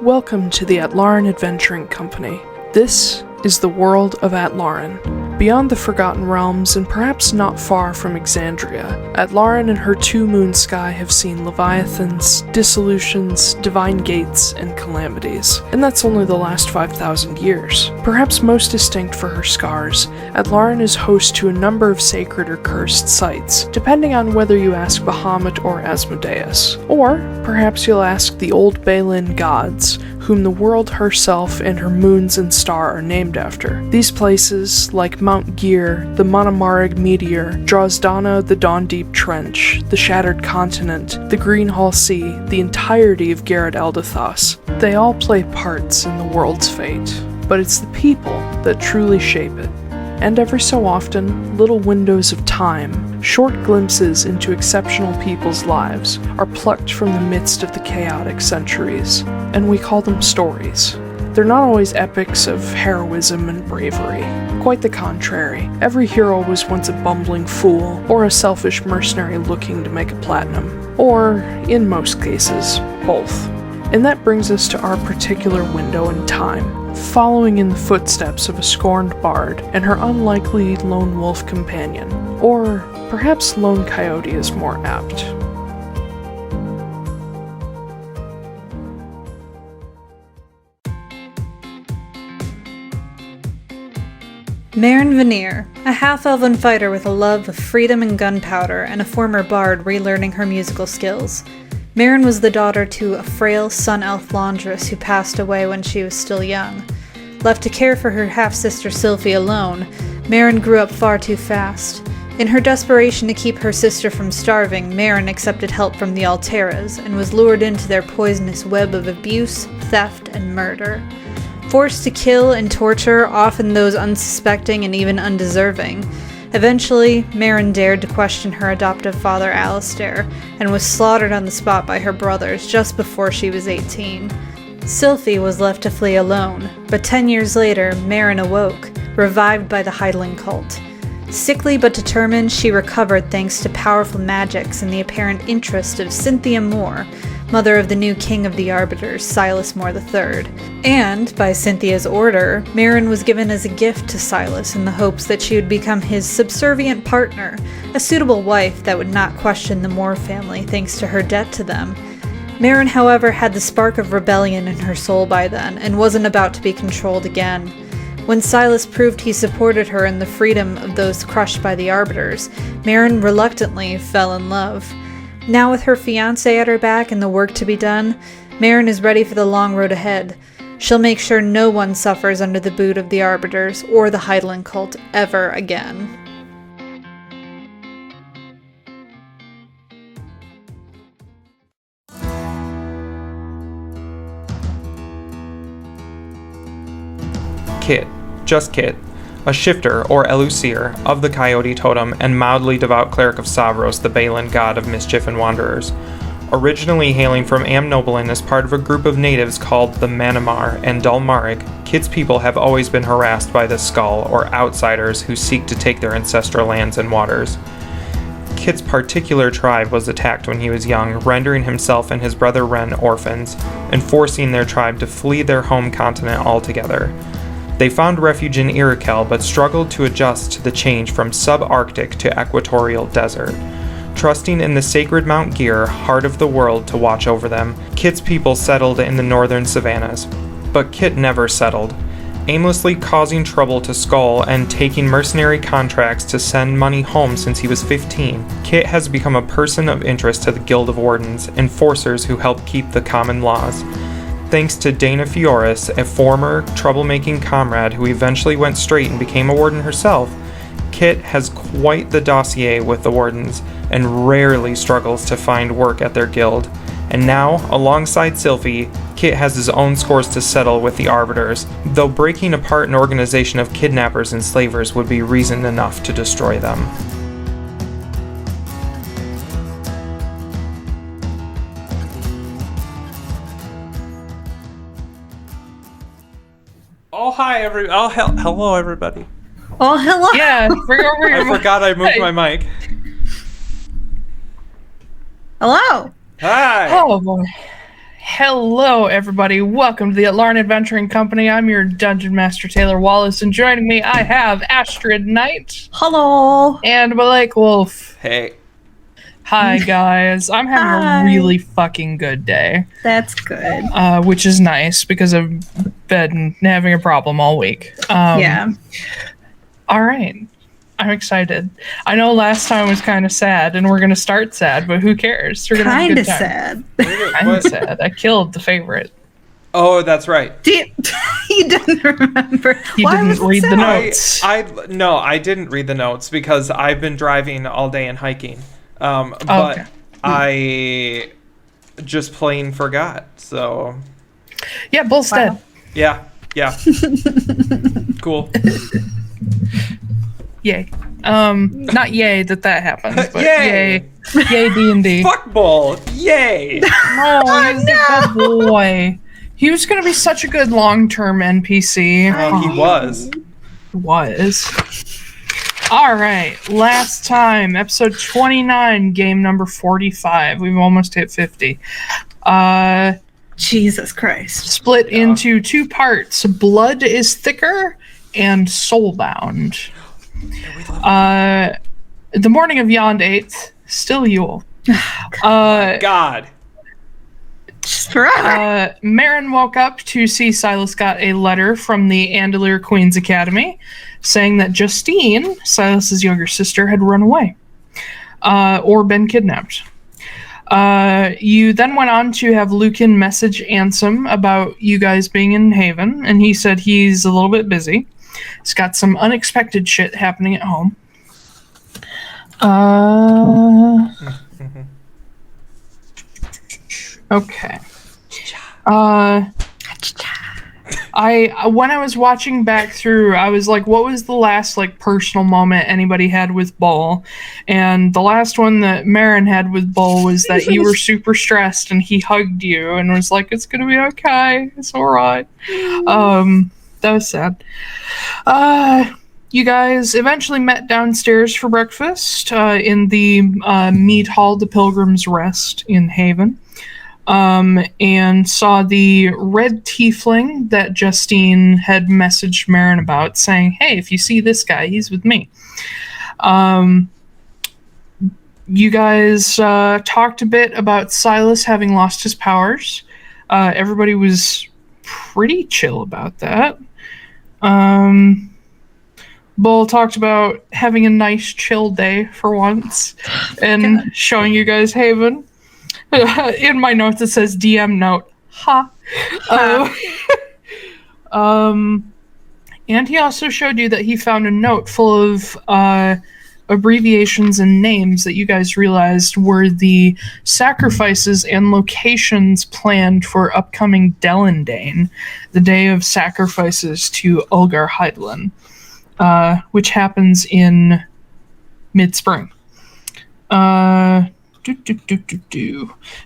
Welcome to the Atlaran Adventuring Company. This is the world of Atlaran. Beyond the Forgotten Realms and perhaps not far from Exandria, Atlaran and her two-moon sky have seen leviathans, dissolutions, divine gates, and calamities. And that's only the last 5,000 years. Perhaps most distinct for her scars, Atlaran is host to a number of sacred or cursed sites, depending on whether you ask Bahamut or Asmodeus. Or perhaps you'll ask the old Balin gods, whom the world herself and her moons and star are named after. These places, like Mount Gear, the Manamarig meteor, Drozdana, the Dawn Deep Trench, the Shattered Continent, the Greenhall Sea, the entirety of Garrett Eldathos, they all play parts in the world's fate. But it's the people that truly shape it. And every so often, little windows of time, short glimpses into exceptional people's lives, are plucked from the midst of the chaotic centuries, and we call them stories. They're not always epics of heroism and bravery. Quite the contrary. Every hero was once a bumbling fool, or a selfish mercenary looking to make a platinum. Or, in most cases, both. And that brings us to our particular window in time, following in the footsteps of a scorned bard and her unlikely lone wolf companion. Or perhaps lone coyote is more apt. Marin Veneer, a half-elven fighter with a love of freedom and gunpowder and a former bard relearning her musical skills. Marin was the daughter to a frail sun-elf laundress who passed away when she was still young. Left to care for her half-sister Sylvie alone, Marin grew up far too fast. In her desperation to keep her sister from starving, Marin accepted help from the Alteras and was lured into their poisonous web of abuse, theft, and murder. Forced to kill and torture often those unsuspecting and even undeserving. Eventually, Marin dared to question her adoptive father Alistair, and was slaughtered on the spot by her brothers just before she was 18. Sylvie was left to flee alone, but 10 years later, Marin awoke, revived by the Heidelen Cult. Sickly but determined, she recovered thanks to powerful magics and the apparent interest of Cynthia Moore, mother of the new king of the Arbiters, Silas Moore III. And, by Cynthia's order, Marin was given as a gift to Silas in the hopes that she would become his subservient partner, a suitable wife that would not question the Moore family thanks to her debt to them. Marin, however, had the spark of rebellion in her soul by then, and wasn't about to be controlled again. When Silas proved he supported her in the freedom of those crushed by the Arbiters, Marin reluctantly fell in love. Now with her fiancé at her back and the work to be done, Marin is ready for the long road ahead. She'll make sure no one suffers under the boot of the Arbiters or the Heidelen Cult ever again. Kit, just Kit, a shifter or elucier of the Coyote Totem and mildly devout cleric of Savros, the Balin god of mischief and wanderers. Originally hailing from Amnoblin as part of a group of natives called the Manamarig and Dalmarig, Kit's people have always been harassed by the Skull, or outsiders who seek to take their ancestral lands and waters. Kit's particular tribe was attacked when he was young, rendering himself and his brother Ren orphans, and forcing their tribe to flee their home continent altogether. They found refuge in Iroquel, but struggled to adjust to the change from subarctic to equatorial desert. Trusting in the sacred Mount Gear, heart of the world, to watch over them, Kit's people settled in the northern savannas. But Kit never settled. Aimlessly causing trouble to Skull and taking mercenary contracts to send money home since he was 15, Kit has become a person of interest to the Guild of Wardens, enforcers who help keep the common laws. Thanks to Dana Fioris, a former troublemaking comrade who eventually went straight and became a warden herself, Kit has quite the dossier with the wardens, and rarely struggles to find work at their guild. And now, alongside Sylvie, Kit has his own scores to settle with the Arbiters, though breaking apart an organization of kidnappers and slavers would be reason enough to destroy them. Hello, everybody. Oh, hello! Yeah, bring over your I forgot I moved my mic. Hello! Hi! Oh, boy. Hello, everybody. Welcome to the Atlaran Adventuring Company. I'm your Dungeon Master, Taiylor Wallace, and joining me, I have Astrid Knight. Hello. And Blake Wolfe. Hey. Hi, guys. I'm having a really fucking good day. That's good. Which is nice, because I've been having a problem all week. Yeah. All right. I'm excited. I know last time was kind of sad, and we're going to start sad, but who cares? We're going to have a good time. Sad. Kind of sad. I killed the favorite. Oh, that's right. You didn't remember. You didn't read the notes. No, I didn't read the notes because I've been driving all day and hiking. But okay. I just plain forgot. So Yeah, Bull's dead. yeah. Cool. Yay. Not yay that happened, but Yay. Yay D&D. Fuck Bull. Yay. Oh, he's a good boy. He was going to be such a good long-term NPC. He was. He was. All right. Last time, episode 29, game number 45. We've almost hit 50. Jesus Christ. Split into two parts. Blood is Thicker and Soulbound. The morning of Yond 8th, still Yule. God. Just forever. Marin woke up to see Silas got a letter from the Andalier Queen's Academy saying that Justine, Silas's younger sister, had run away or been kidnapped. You then went on to have Lucan message Ansem about you guys being in Haven, and he said he's a little bit busy. He's got some unexpected shit happening at home. Okay. When I was watching back through, I was like, what was the last personal moment anybody had with Bull? And the last one that Marin had with Bull was that you were super stressed and he hugged you and was like, it's gonna be okay, it's alright. That was sad. You guys eventually met downstairs for breakfast in the mead hall, the Pilgrim's Rest in Haven. And saw the red tiefling that Justine had messaged Marin about, saying, hey, if you see this guy, he's with me. You guys talked a bit about Silas having lost his powers. Everybody was pretty chill about that. Bull talked about having a nice chill day for once and showing you guys Haven. In my notes it says DM note. Ha. And he also showed you that he found a note full of abbreviations and names that you guys realized were the sacrifices and locations planned for upcoming Delendane, the day of sacrifices to Ulgar Heidelen, which happens in mid-spring.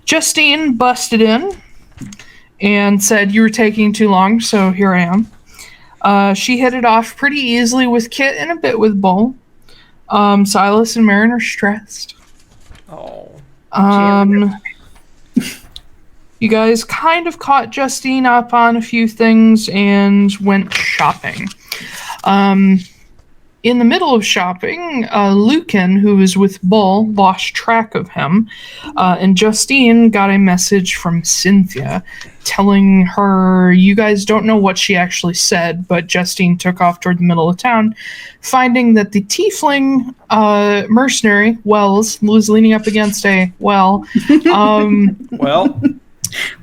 Justine busted in and said you were taking too long, so here I am. She hit it off pretty easily with Kit and a bit with Bull. Silas and Marin are stressed. Oh. You guys kind of caught Justine up on a few things and went shopping. In the middle of shopping, Lucan, who was with Bull, lost track of him, and Justine got a message from Cynthia telling her, you guys don't know what she actually said, but Justine took off toward the middle of town, finding that the tiefling mercenary, Wells, was leaning up against a well.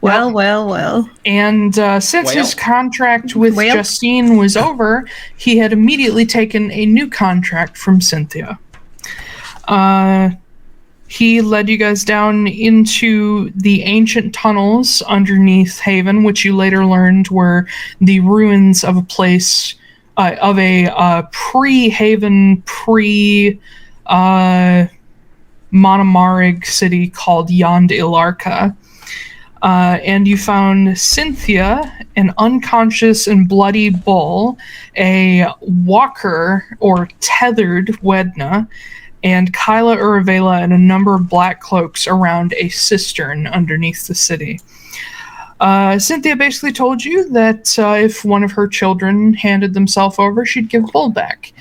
Well. And since his contract with Justine was over, he had immediately taken a new contract from Cynthia. He led you guys down into the ancient tunnels underneath Haven, which you later learned were the ruins of a place, of a pre-Haven, Manamarig city called Yond Ilarka. And you found Cynthia, an unconscious and bloody Bull, a walker or tethered Wedna, and Kyla Uravela and a number of black cloaks around a cistern underneath the city. Cynthia basically told you that if one of her children handed themselves over, she'd give Bull back.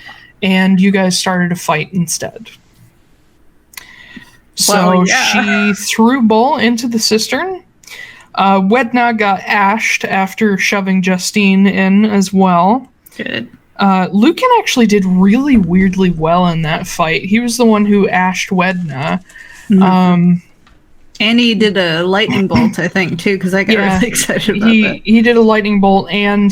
And you guys started a fight instead. So she threw Bull into the cistern. Wedna got ashed after shoving Justine in as well. Good. Lucan actually did really weirdly well in that fight. He was the one who ashed Wedna. Mm-hmm. And he did a lightning bolt, I think, too, because I got really excited about that. He did a lightning bolt, and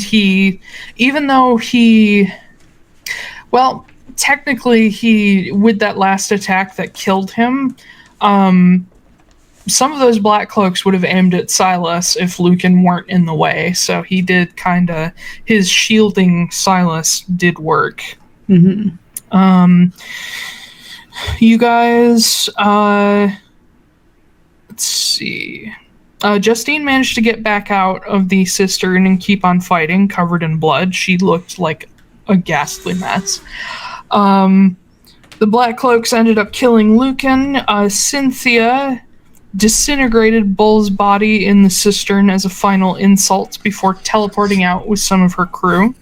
technically, with that last attack that killed him, some of those black cloaks would have aimed at Silas if Lucan weren't in the way. So he did his shielding Silas did work. Mm-hmm. You guys, let's see. Justine managed to get back out of the cistern and keep on fighting, covered in blood. She looked like a ghastly mess. The Black Cloaks ended up killing Lucan. Cynthia disintegrated Bull's body in the cistern as a final insult before teleporting out with some of her crew.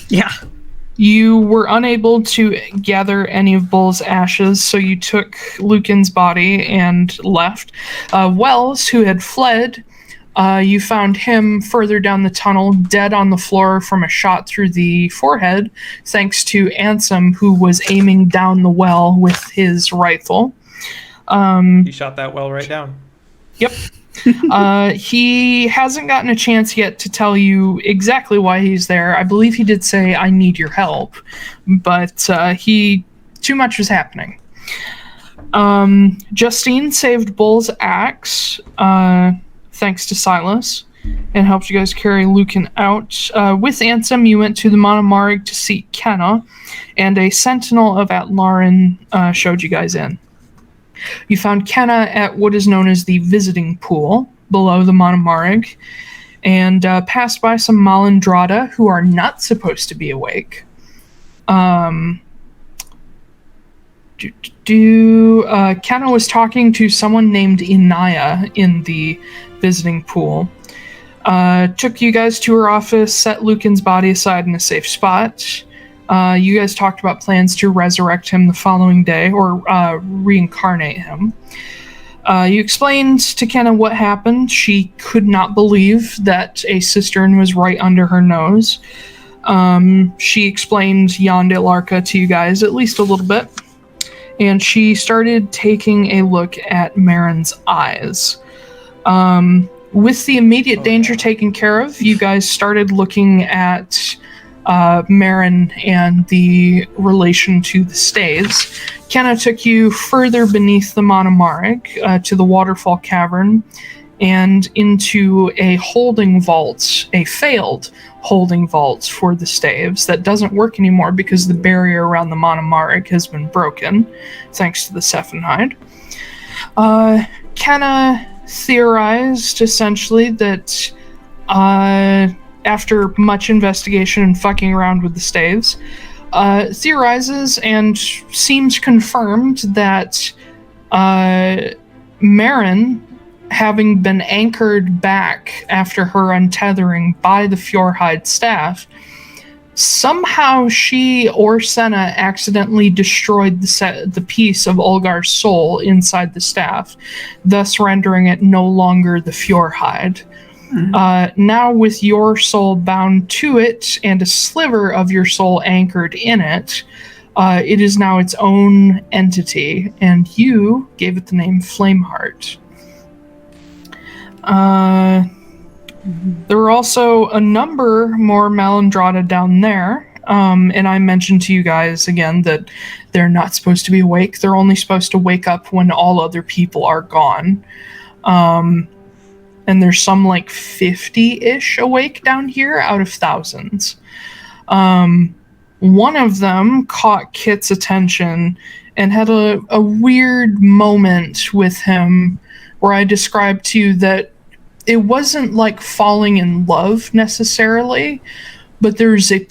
Yeah. You were unable to gather any of Bull's ashes, so you took Lucan's body and left. Wells, who had fled, you found him further down the tunnel, dead on the floor from a shot through the forehead, thanks to Ansem, who was aiming down the well with his rifle. He shot that well right down. Yep. He hasn't gotten a chance yet to tell you exactly why he's there. I believe he did say, "I need your help," but too much was happening. Justine saved Bull's axe, thanks to Silas, and helped you guys carry Lucan out. With Ansem, you went to the Manamarig to seek Kenna, and a sentinel of Atlaran showed you guys in. You found Kenna at what is known as the visiting pool below the Manamarig, and passed by some Malandrada who are not supposed to be awake. Kenna was talking to someone named Inaya in the visiting pool. Took you guys to her office, set Lucan's body aside in a safe spot. You guys talked about plans to resurrect him the following day, or reincarnate him. You explained to Kenna what happened. She could not believe that a cistern was right under her nose. She explained Yonde Larka to you guys at least a little bit. And she started taking a look at Marin's eyes. With the immediate danger taken care of, you guys started looking at Marin and the relation to the staves. Kenna took you further beneath the Manamarig to the waterfall cavern and into a holding vault, a failed holding vault for the staves that doesn't work anymore because the barrier around the Manamarig has been broken, thanks to the Sephenhide. Kenna theorized essentially that after much investigation and fucking around with the staves, theorizes and seems confirmed that Marin, having been anchored back after her untethering by the Fjordhide staff, somehow she or Senna accidentally destroyed the piece of Olgar's soul inside the staff, thus rendering it no longer the Fjordhide. Now with your soul bound to it and a sliver of your soul anchored in it, it is now its own entity, and you gave it the name Flameheart. There were also a number more Malandrada down there, and I mentioned to you guys again that they're not supposed to be awake. They're only supposed to wake up when all other people are gone. And there's some 50-ish awake down here out of thousands. One of them caught Kit's attention and had a weird moment with him where I described to you that it wasn't like falling in love necessarily, but there's a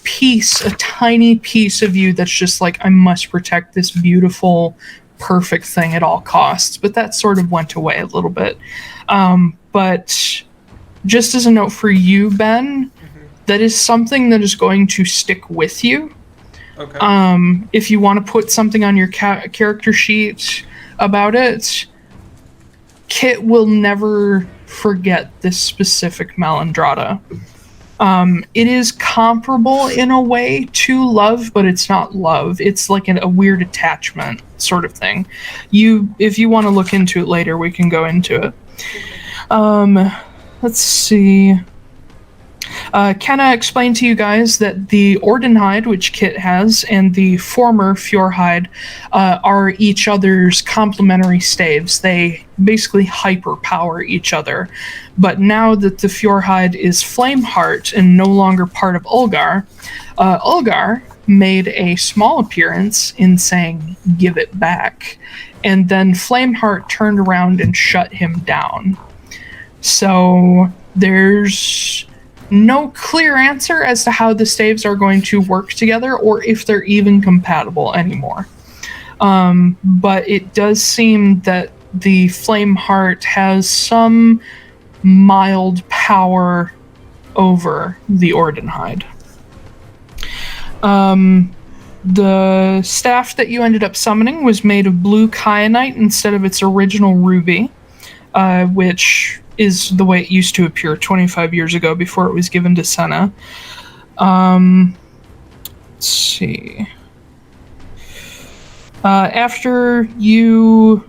tiny piece of you that's just like, I must protect this beautiful perfect thing at all costs, but that sort of went away a little bit. But just as a note for you, Ben, that is something that is going to stick with you. Okay. If you want to put something on your character sheet about it, Kit will never forget this specific Malandrada. It is comparable in a way to love, but it's not love. It's like a weird attachment sort of thing. If you want to look into it later, we can go into it. Let's see. Kenna explained to you guys that the Ordenhide, which Kit has, and the former Fjordhide are each other's complementary staves. They basically hyperpower each other. But now that the Fjordhide is Flameheart and no longer part of Ulgar, Ulgar made a small appearance in saying, "Give it back." And then Flameheart turned around and shut him down. So there's no clear answer as to how the staves are going to work together or if they're even compatible anymore. But it does seem that the Flameheart has some mild power over the Ordenhide. The staff that you ended up summoning was made of blue kyanite instead of its original ruby, which is the way it used to appear 25 years ago before it was given to Senna. Let's see. After you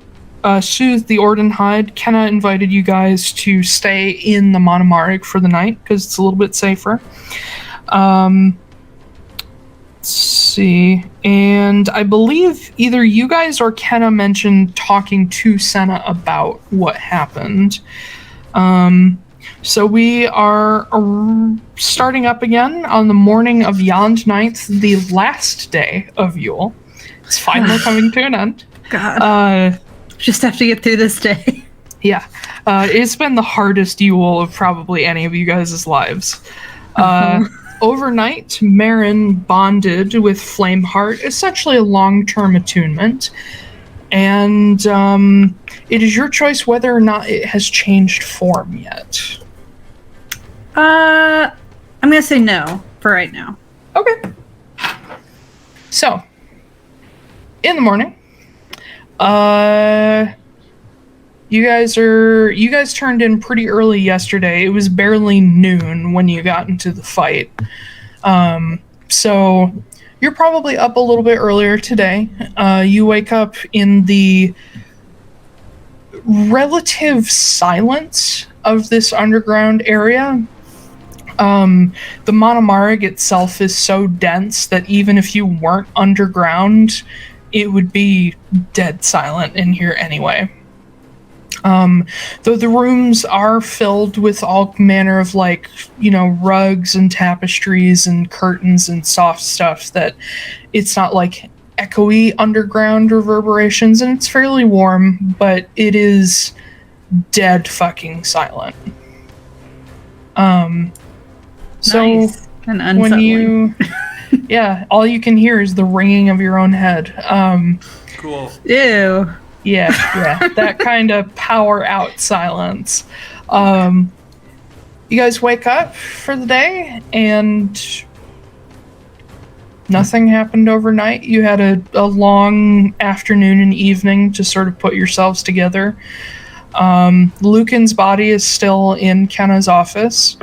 soothed the Ordenhide, Kenna invited you guys to stay in the Manamarig for the night because it's a little bit safer. Let's see. And I believe either you guys or Kenna mentioned talking to Senna about what happened. So we are starting up again on the morning of Yond 9th, the last day of Yule. It's finally coming to an end. God. Just have to get through this day. Yeah. It's been the hardest Yule of probably any of you guys' lives. Overnight, Marin bonded with Flameheart, essentially a long-term attunement. And it is your choice whether or not it has changed form yet. I'm gonna say no for right now. Okay. So, in the morning, you guys turned in pretty early yesterday. It was barely noon when you got into the fight. So you're probably up a little bit earlier today. You wake up in the relative silence of this underground area. The Manamarig itself is so dense that even if you weren't underground, it would be dead silent in here anyway. Though the rooms are filled with all manner of rugs and tapestries and curtains and soft stuff, that it's not like echoey underground reverberations, and it's fairly warm, but it is dead fucking silent. So nice. And unsettling. Yeah, all you can hear is the ringing of your own head. Cool. Ew. Yeah, that kind of power out silence. You guys wake up for the day, and nothing happened overnight. You had a long afternoon and evening to sort of put yourselves together. Lucan's body is still in Kenna's office.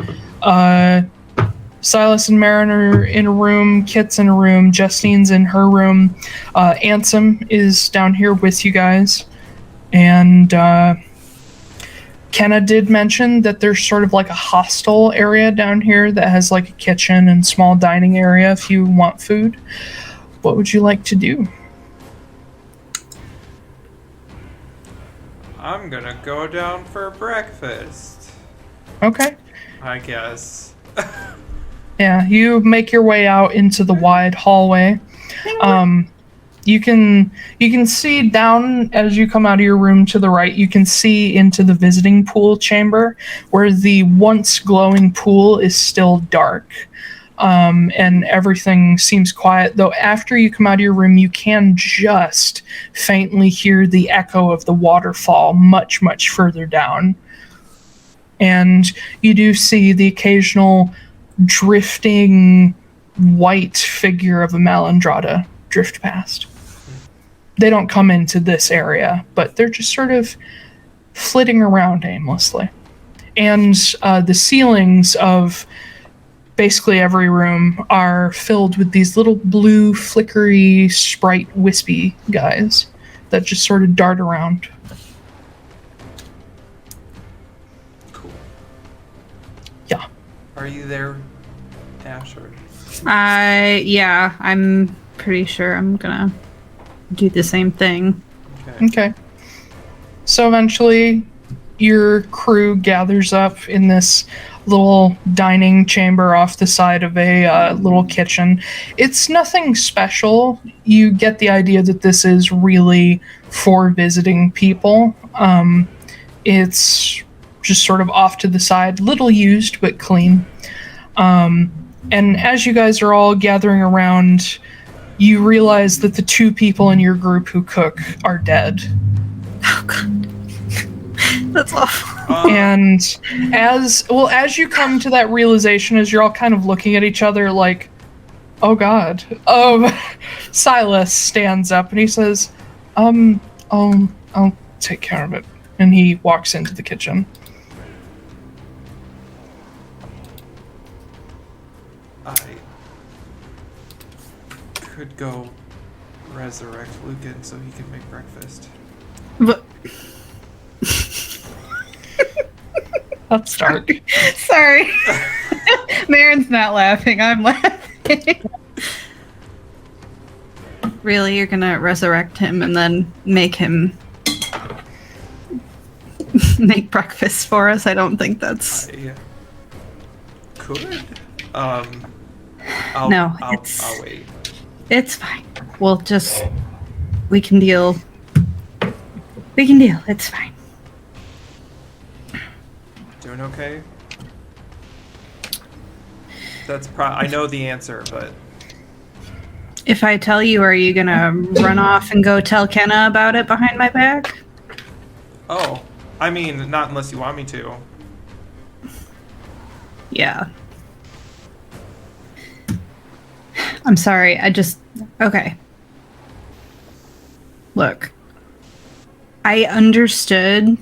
Silas and Marin are in a room, Kit's in a room, Justine's in her room, Ansem is down here with you guys, and Kenna did mention that there's sort of like a hostel area down here that has like a kitchen and small dining area if you want food. What would you like to do? I'm gonna go down for breakfast. Okay. I guess. Yeah, you make your way out into the wide hallway. You can see down as you come out of your room to the right. You can see into the visiting pool chamber, where the once glowing pool is still dark. and everything seems quiet. Though after you come out of your room, you can just faintly hear the echo of the waterfall much, much further down. And you do see the occasional drifting white figure of a Malandrada drift past. They don't come into this area, but they're just sort of flitting around aimlessly. And the ceilings of basically every room are filled with these little blue, flickery, sprite, wispy guys that just sort of dart around. Cool. Yeah. Are you there, Ash? Or... Yeah, I'm pretty sure I'm gonna do the same thing. Okay. So eventually, your crew gathers up in this little dining chamber off the side of a little kitchen. It's nothing special. You get the idea that this is really for visiting people. It's just sort of off to the side, little used but clean. And as you guys are all gathering around, you realize that the two people in your group who cook are dead. Oh god. That's awful. And as you come to that realization, as you're all kind of looking at each other like, oh god. Silas stands up and he says, I'll take care of it. And he walks into the kitchen. I could go resurrect Lucan so he can make breakfast. But That's dark. sorry. Marin's not laughing, I'm laughing. Really, you're gonna resurrect him and then make him make breakfast for us? I don't think that's... I could. No, I'll wait. It's fine. We'll just... We can deal. It's fine. Doing okay? That's I know the answer, but... If I tell you, are you gonna run off and go tell Kenna about it behind my back? Oh, I mean, not unless you want me to. Yeah. I'm sorry, okay. Look. I understood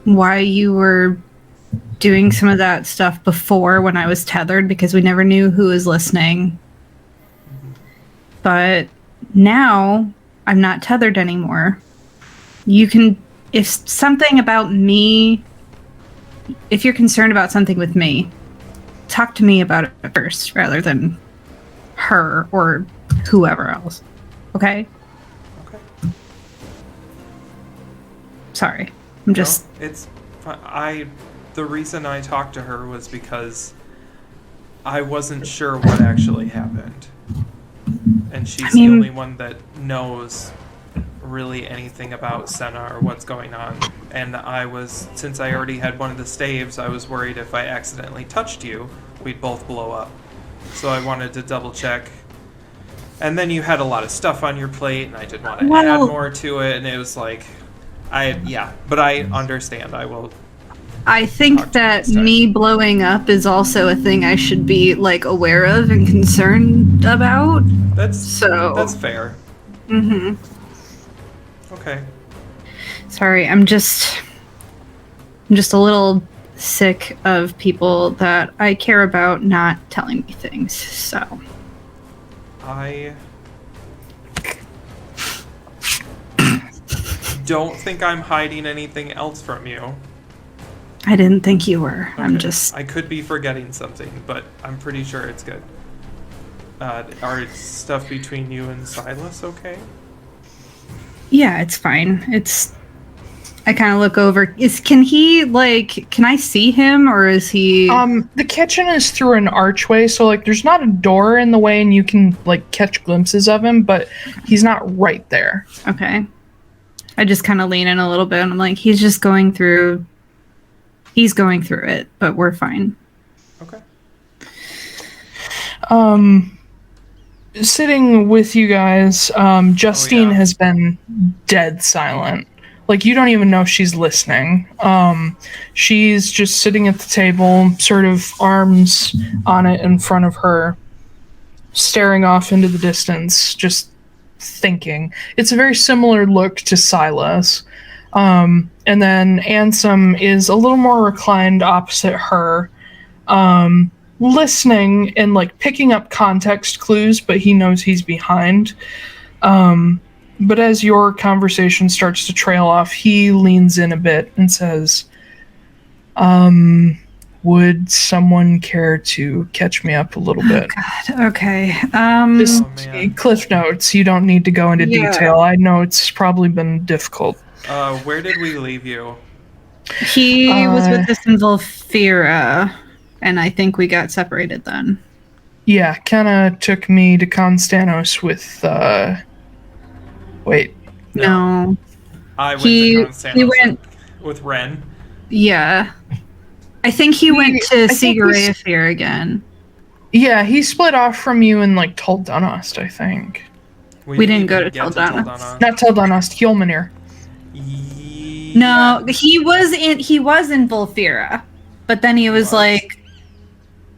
why you were doing some of that stuff before when I was tethered, because we never knew who was listening. But now I'm not tethered anymore. You can, if something about me, if you're concerned about something with me, talk to me about it first rather than her or whoever else. Okay? Okay. Sorry. I'm just... No, it's fine. The reason I talked to her was because I wasn't sure what actually happened. And she's the only one that knows really anything about Senna or what's going on. And since I already had one of the staves, I was worried if I accidentally touched you, we'd both blow up. So I wanted to double check. And then you had a lot of stuff on your plate, and I didn't want to add more to it, and it was like, but I understand. I will. I think that me blowing up is also a thing I should be, aware of and concerned about. That's fair. Mm-hmm. Okay. Sorry, I'm just a little sick of people that I care about not telling me things, so. I don't think I'm hiding anything else from you. I didn't think you were. Okay. I could be forgetting something, but I'm pretty sure it's good. Are stuff between you and Silas okay? Yeah, it's fine. I kind of look over. Can I see him, or is he... The kitchen is through an archway, so, there's not a door in the way, and you can, catch glimpses of him, but he's not right there. Okay. I just kind of lean in a little bit, and I'm like, he's going through it, but we're fine. Okay. Sitting with you guys, Justine has been dead silent. Like, you don't even know if she's listening. She's just sitting at the table, sort of arms on it in front of her, staring off into the distance, just thinking. It's a very similar look to Silas. And then Ansem is a little more reclined opposite her, listening and like picking up context clues, but he knows he's behind. But as your conversation starts to trail off, he leans in a bit and says, would someone care to catch me up a little bit? God, okay. Just cliff notes. You don't need to go into detail. I know it's probably been difficult. Where did we leave you? He was with us in Volfira, and I think we got separated then. Yeah, kinda took me to Constanos with, wait. No. I went to Constanos with Ren. Yeah. I think he went to Sigarathir again. Yeah, he split off from you and, like, Tuldanost, I think. We didn't go to Tuldanost. Not Tuldanost, Hjolmanir. Yeah. No, he was in Volfira, but then he was like,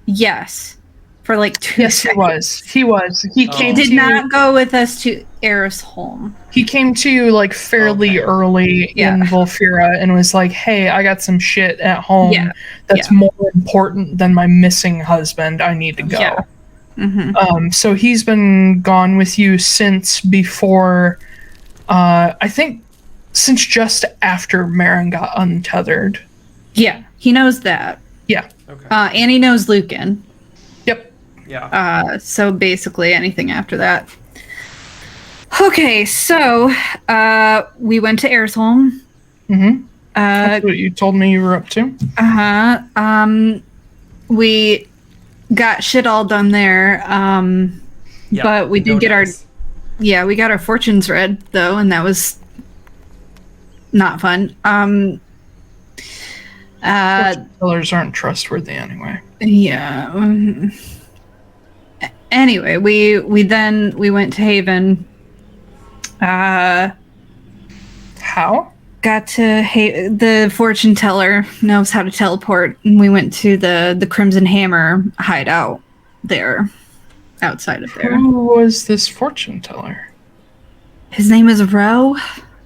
yes, for like 2 seconds. He was. He came. Did not go with us to Erisholm. He came to you like fairly early in Volfira and was like, "Hey, I got some shit at home that's more important than my missing husband. I need to go." Yeah. Mm-hmm. So he's been gone with you since before. I think since just after Marin got untethered. Yeah, he knows that. Yeah. Okay. And he knows Lucan. Yep. Yeah. So basically anything after that. Okay, so we went to Erisholm. Mm-hmm. That's what you told me you were up to. We got shit all done there. But we did get we got our fortunes read though, and that was not fun. Killers aren't trustworthy anyway. Yeah. Anyway, we went to Haven. How? Got to the fortune teller knows how to teleport, and we went to the Crimson Hammer hideout there, outside of there. Who was this fortune teller? His name is Ro,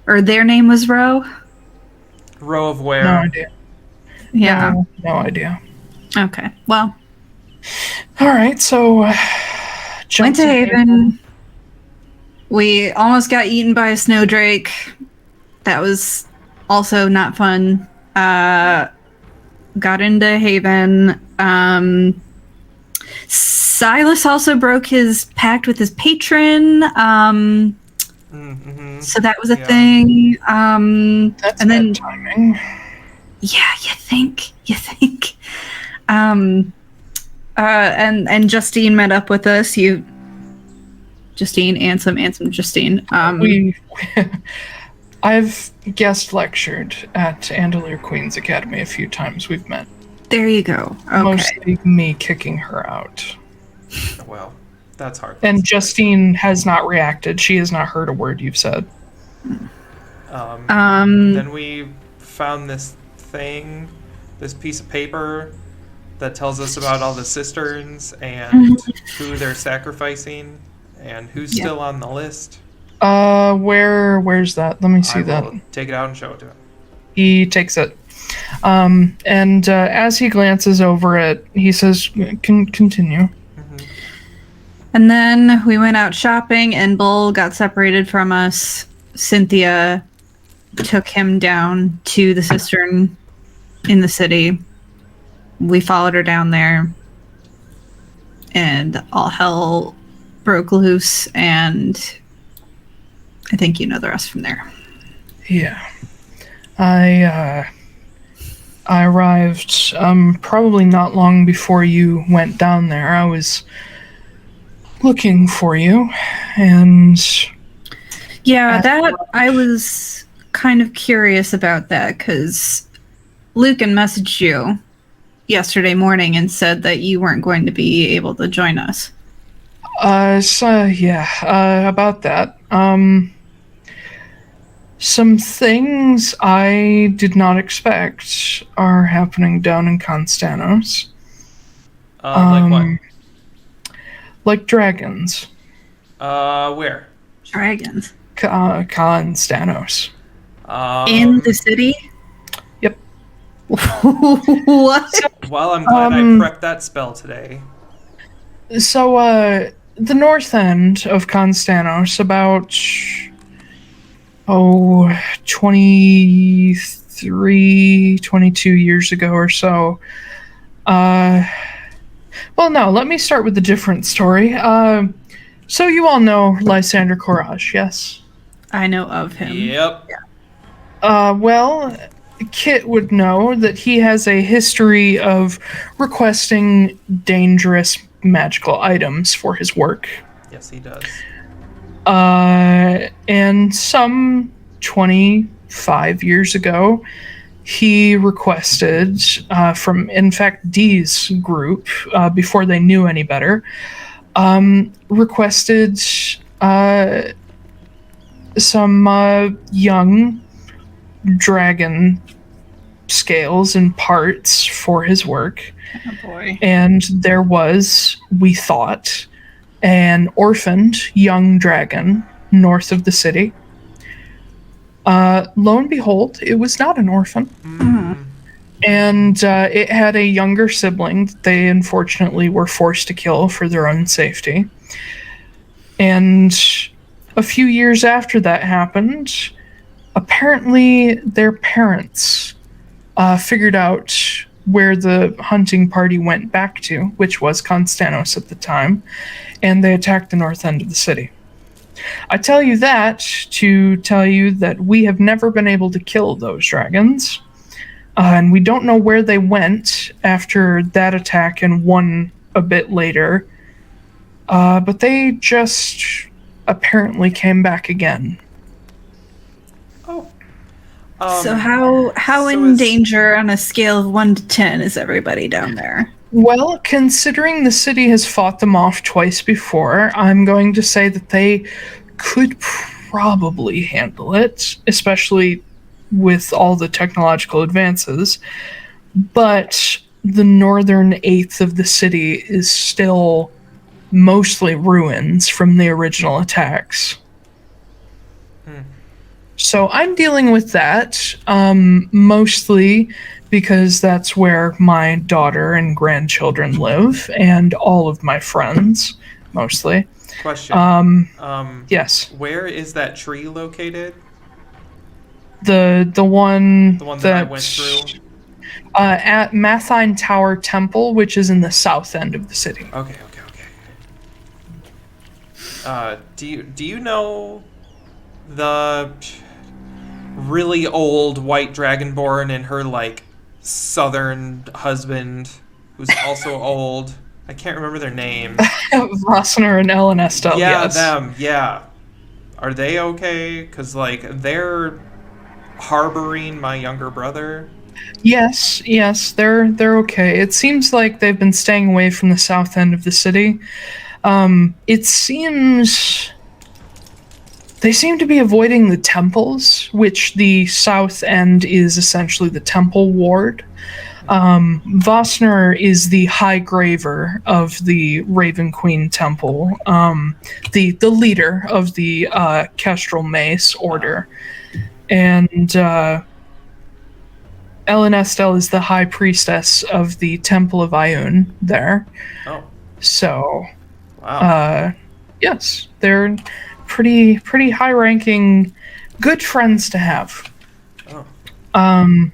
or their name was Ro. Row of where? No idea. Yeah. No idea. Okay. Well. All right. So went to Haven. We almost got eaten by a snowdrake. That was also not fun. Got into Haven. Silas also broke his pact with his patron. So that was a thing. That's and then timing. Yeah, you think. And Justine met up with us. Justine, Ansem, Justine. I've guest lectured at Andalier Queen's Academy a few times. We've met. There you go. Okay. Mostly me kicking her out. Well, that's hard. And Justine has not reacted. She has not heard a word you've said. Then we found this thing, this piece of paper that tells us about all the cisterns and who they're sacrificing and who's still on the list. Where's that? Let me see that. Take it out and show it to him. He takes it. And as he glances over it, he says, continue. Mm-hmm. And then we went out shopping, and Bull got separated from us. Cynthia took him down to the cistern in the city. We followed her down there, and all hell broke loose, and I think you know the rest from there. Yeah. I arrived probably not long before you went down there. I was looking for you, and I was kind of curious about that, because Lucan messaged you yesterday morning and said that you weren't going to be able to join us. About that. Some things I did not expect are happening down in Constanos. Like what? Like dragons. Where? Dragons. Constanos. In the city? Yep. What? Well, I'm glad I prepped that spell today. So, the north end of Constanos, about 23, 22 years ago or so. Well, no, let me start with a different story. So you all know Lysander Courage, yes? I know of him. Yep. Well, Kit would know that he has a history of requesting dangerous magical items for his work. Yes, he does. And some 25 years ago, he requested from, in fact, Dee's group, before they knew any better, requested some young dragon scales and parts for his work. Oh boy. And there was, we thought, an orphaned young dragon north of the city. Lo and behold, it was not an orphan. And it had a younger sibling that they unfortunately were forced to kill for their own safety. And a few years after that happened, apparently their parents figured out where the hunting party went back to, which was Constanos at the time, and they attacked the north end of the city. I tell you that to tell you that we have never been able to kill those dragons, and we don't know where they went after that attack and one a bit later, but they just apparently came back again. Oh. So how in danger on a scale of 1 to 10 is everybody down there? Well, considering the city has fought them off twice before, I'm going to say that they could probably handle it, especially with all the technological advances. But the northern eighth of the city is still mostly ruins from the original attacks. So I'm dealing with that, mostly because that's where my daughter and grandchildren live, and all of my friends, mostly. Question. Yes. Where is that tree located? The one that I went through? At Mathine Tower Temple, which is in the south end of the city. Okay. Do you know the really old white dragonborn and her southern husband, who's also old? I can't remember their name. Vossner and Ellen Estelle. Yeah, yes. them. Yeah. Are they okay? Because they're harboring my younger brother. Yes, they're okay. It seems like they've been staying away from the south end of the city. It seems they seem to be avoiding the temples, which the south end is essentially the temple ward. Vossner is the high graver of the Raven Queen Temple, the leader of the Kestrel Mace Order, and Ellen Estelle is the high priestess of the Temple of Ioun there. Oh. So, wow. Yes, they're pretty high-ranking, good friends to have. Oh.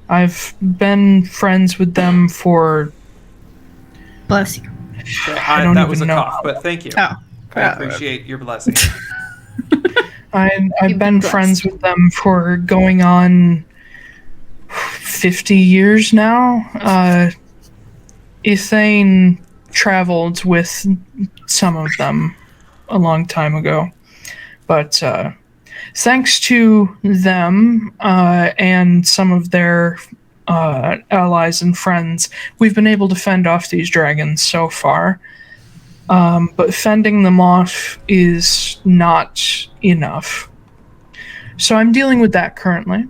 I've been friends with them for... Bless you. That was a cough, but thank you. Oh. I appreciate your blessing. I've been friends with them for going on 50 years now. Ethane traveled with some of them a long time ago. But thanks to them and some of their allies and friends, we've been able to fend off these dragons so far. but fending them off is not enough. So I'm dealing with that currently.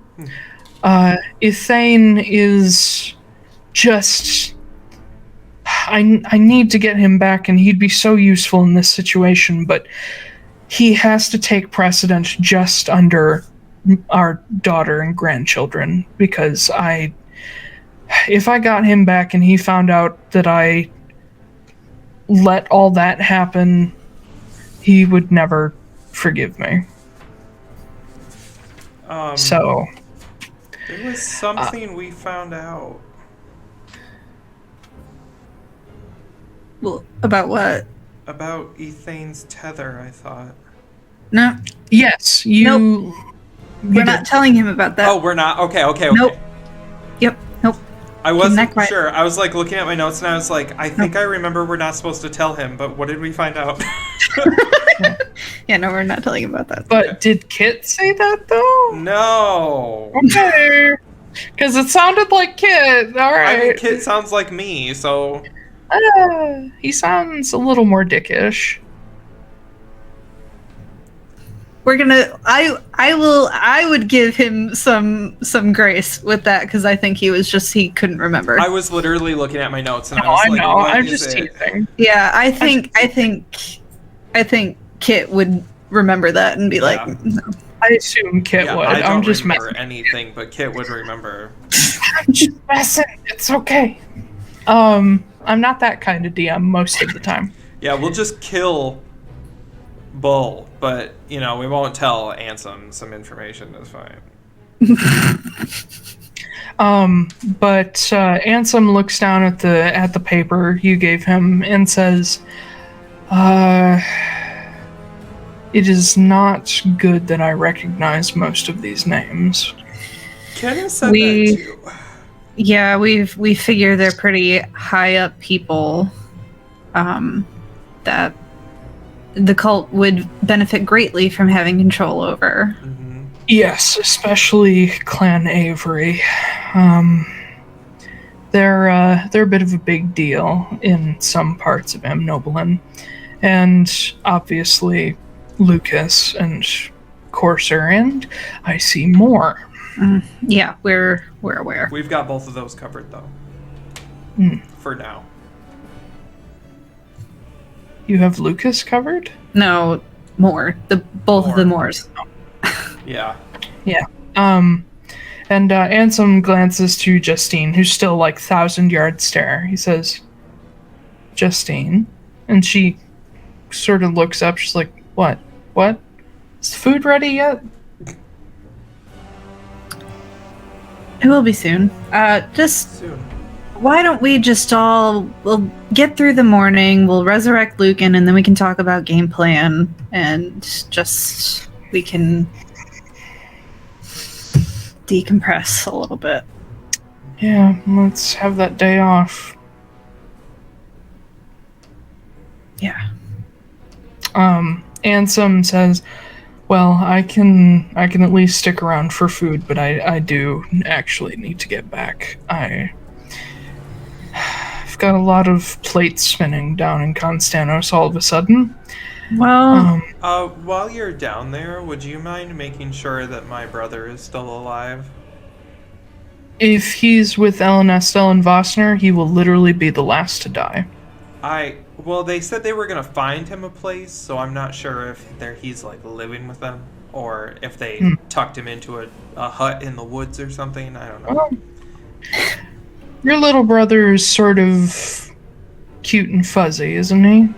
Ithane is just... I need to get him back, and he'd be so useful in this situation, but he has to take precedence just under our daughter and grandchildren, because if I got him back and he found out that I let all that happen, he would never forgive me. So... There was something we found out. Well, about what? About Ethane's tether, I thought. No. Yes, you... Nope. We're not telling him about that. Oh, we're not? Okay. Nope. Yep. Nope. I wasn't sure. I was like looking at my notes and I was like, I think I remember we're not supposed to tell him, but what did we find out? Yeah, no, we're not telling him about that. But did Kit say that, though? No. Okay. Because it sounded like Kit. All right. I mean, Kit sounds like me, so... He sounds a little more dickish. We're gonna... I would give him some grace with that, because I think he couldn't remember. I was literally looking at my notes and No, I was like, know. what I'm is just it? teasing. Yeah, I think Kit would remember that and be like, no. I assume Kit would. I don't I'm just remember messing. anything, but Kit would remember. I'm just messing. It's okay. I'm not that kind of DM most of the time. Yeah, we'll just kill Bull, but, you know, we won't tell Ansem some information. That's fine. But Ansem looks down at the paper you gave him and says, it is not good that I recognize most of these names. Ken said that too. Yeah, we figure they're pretty high up people that the cult would benefit greatly from having control over. Mm-hmm. Yes, especially Clan Avery. They're a bit of a big deal in some parts of Amnoblin, and obviously Lucas and Corsair, and I see more. Yeah, we're aware. We've got both of those covered, though. For now. You have Lucas covered? No, more. Both of the Moors. Yeah. Yeah. And Ansem glances to Justine, who's still like 1,000-yard stare. He says, Justine? And she sort of looks up. She's like, what? What? Is the food ready yet? It will be soon. Soon. Why don't we just we'll get through the morning, we'll resurrect Lucan, and then we can talk about game plan, and just, we can decompress a little bit. Yeah, let's have that day off. Yeah. Ansem says, well, I can at least stick around for food, but I do actually need to get back. I've got a lot of plates spinning down in Constanos all of a sudden. Well, while you're down there, would you mind making sure that my brother is still alive? If he's with Ellen Estelle and Vossner, he will literally be the last to die. Well, they said they were going to find him a place, so I'm not sure if he's, like, living with them, or if they tucked him into a hut in the woods or something. I don't know. Well, your little brother is sort of cute and fuzzy, isn't he?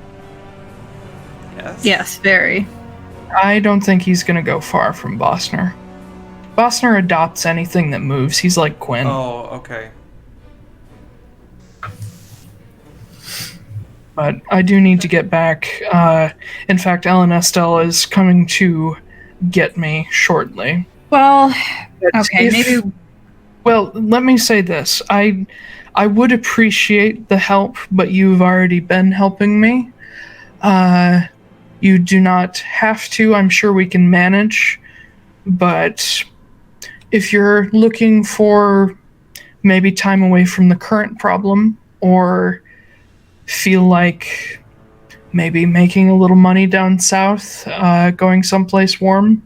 Yes? yes, very. I don't think he's going to go far from Vossner. Vossner adopts anything that moves. He's like Quinn. Oh, okay. But I do need to get back. In fact, Ellen Estelle is coming to get me shortly. Well, okay, maybe... Well, let me say this. I would appreciate the help, but you've already been helping me. You do not have to. I'm sure we can manage. But if you're looking for maybe time away from the current problem, or feel like maybe making a little money down south, going someplace warm,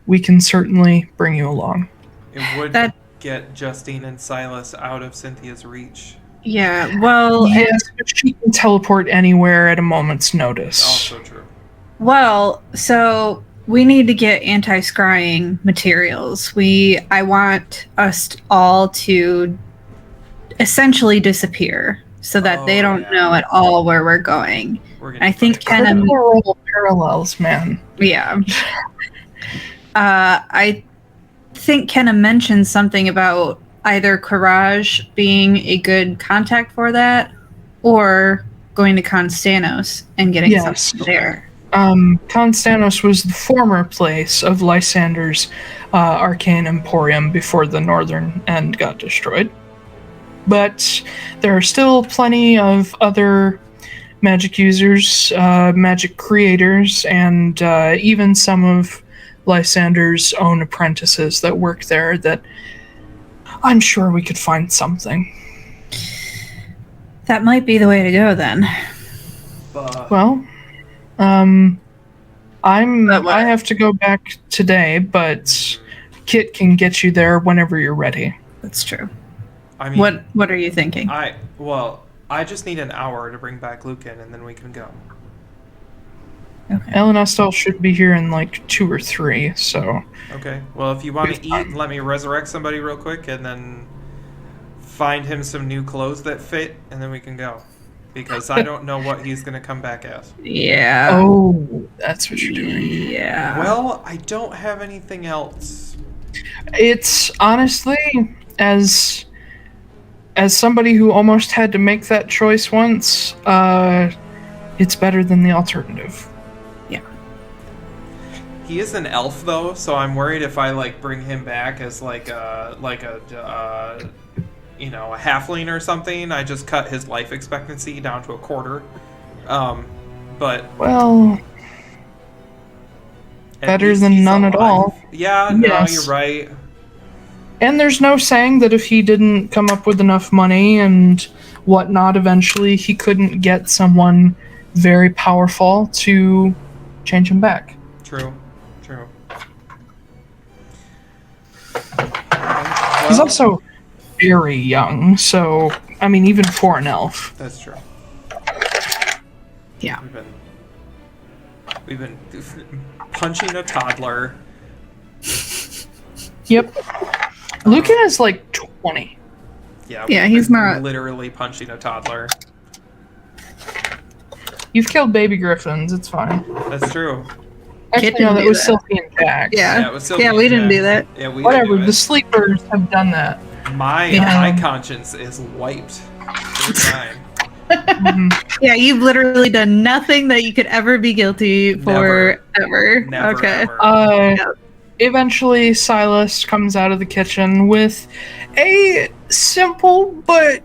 we can certainly bring you along. It would That- get Justine and Silas out of Cynthia's reach. Yeah, well, Yes, but she can teleport anywhere at a moment's notice. Also true. so we need to get anti-scrying materials. I want us all to essentially disappear so that they don't know at all where we're going. I think Kenna... Critical parallels, man. Yeah. I think Kenna mentioned something about either Courage being a good contact for that, or going to Constanos and getting something there. Constanos was the former place of Lysander's arcane emporium before the northern end got destroyed. But there are still plenty of other magic users, magic creators, and even some of Lysander's own apprentices that work there that I'm sure we could find something. That might be the way to go then. Well, I have to go back today, but Kit can get you there whenever you're ready. That's true. I mean, What are you thinking? I just need an hour to bring back Lucan, and then we can go. Okay. Ellen Estelle should be here in like 2 or 3, so... Okay, well, if you want to eat, let me resurrect somebody real quick, and then find him some new clothes that fit, and then we can go. Because I don't know what he's going to come back as. Yeah. Oh, that's what you're doing. Yeah. Well, I don't have anything else. It's honestly, as somebody who almost had to make that choice once, it's better than the alternative. He is an elf, though, so I'm worried if I bring him back as a halfling or something. I just cut his life expectancy down to a quarter. But well, better than none at all. Yeah, yes. No, you're right. And there's no saying that if he didn't come up with enough money and whatnot, eventually he couldn't get someone very powerful to change him back. True. He's also very young, so, I mean, even for an elf. That's true. Yeah. We've been punching a toddler. Yep. Lucan is like 20. Yeah, he's not literally punching a toddler. You've killed baby griffins, it's fine. That's true. Actually, no, that was Sylphie and Jax. Yeah, it was Sylphie we and didn't Jax. do that. Yeah, we Whatever, didn't do the it. sleepers have done that. My conscience is wiped. Every time. Yeah, you've literally done nothing that you could ever be guilty for, ever. Never, okay. ever. Eventually, Silas comes out of the kitchen with a simple but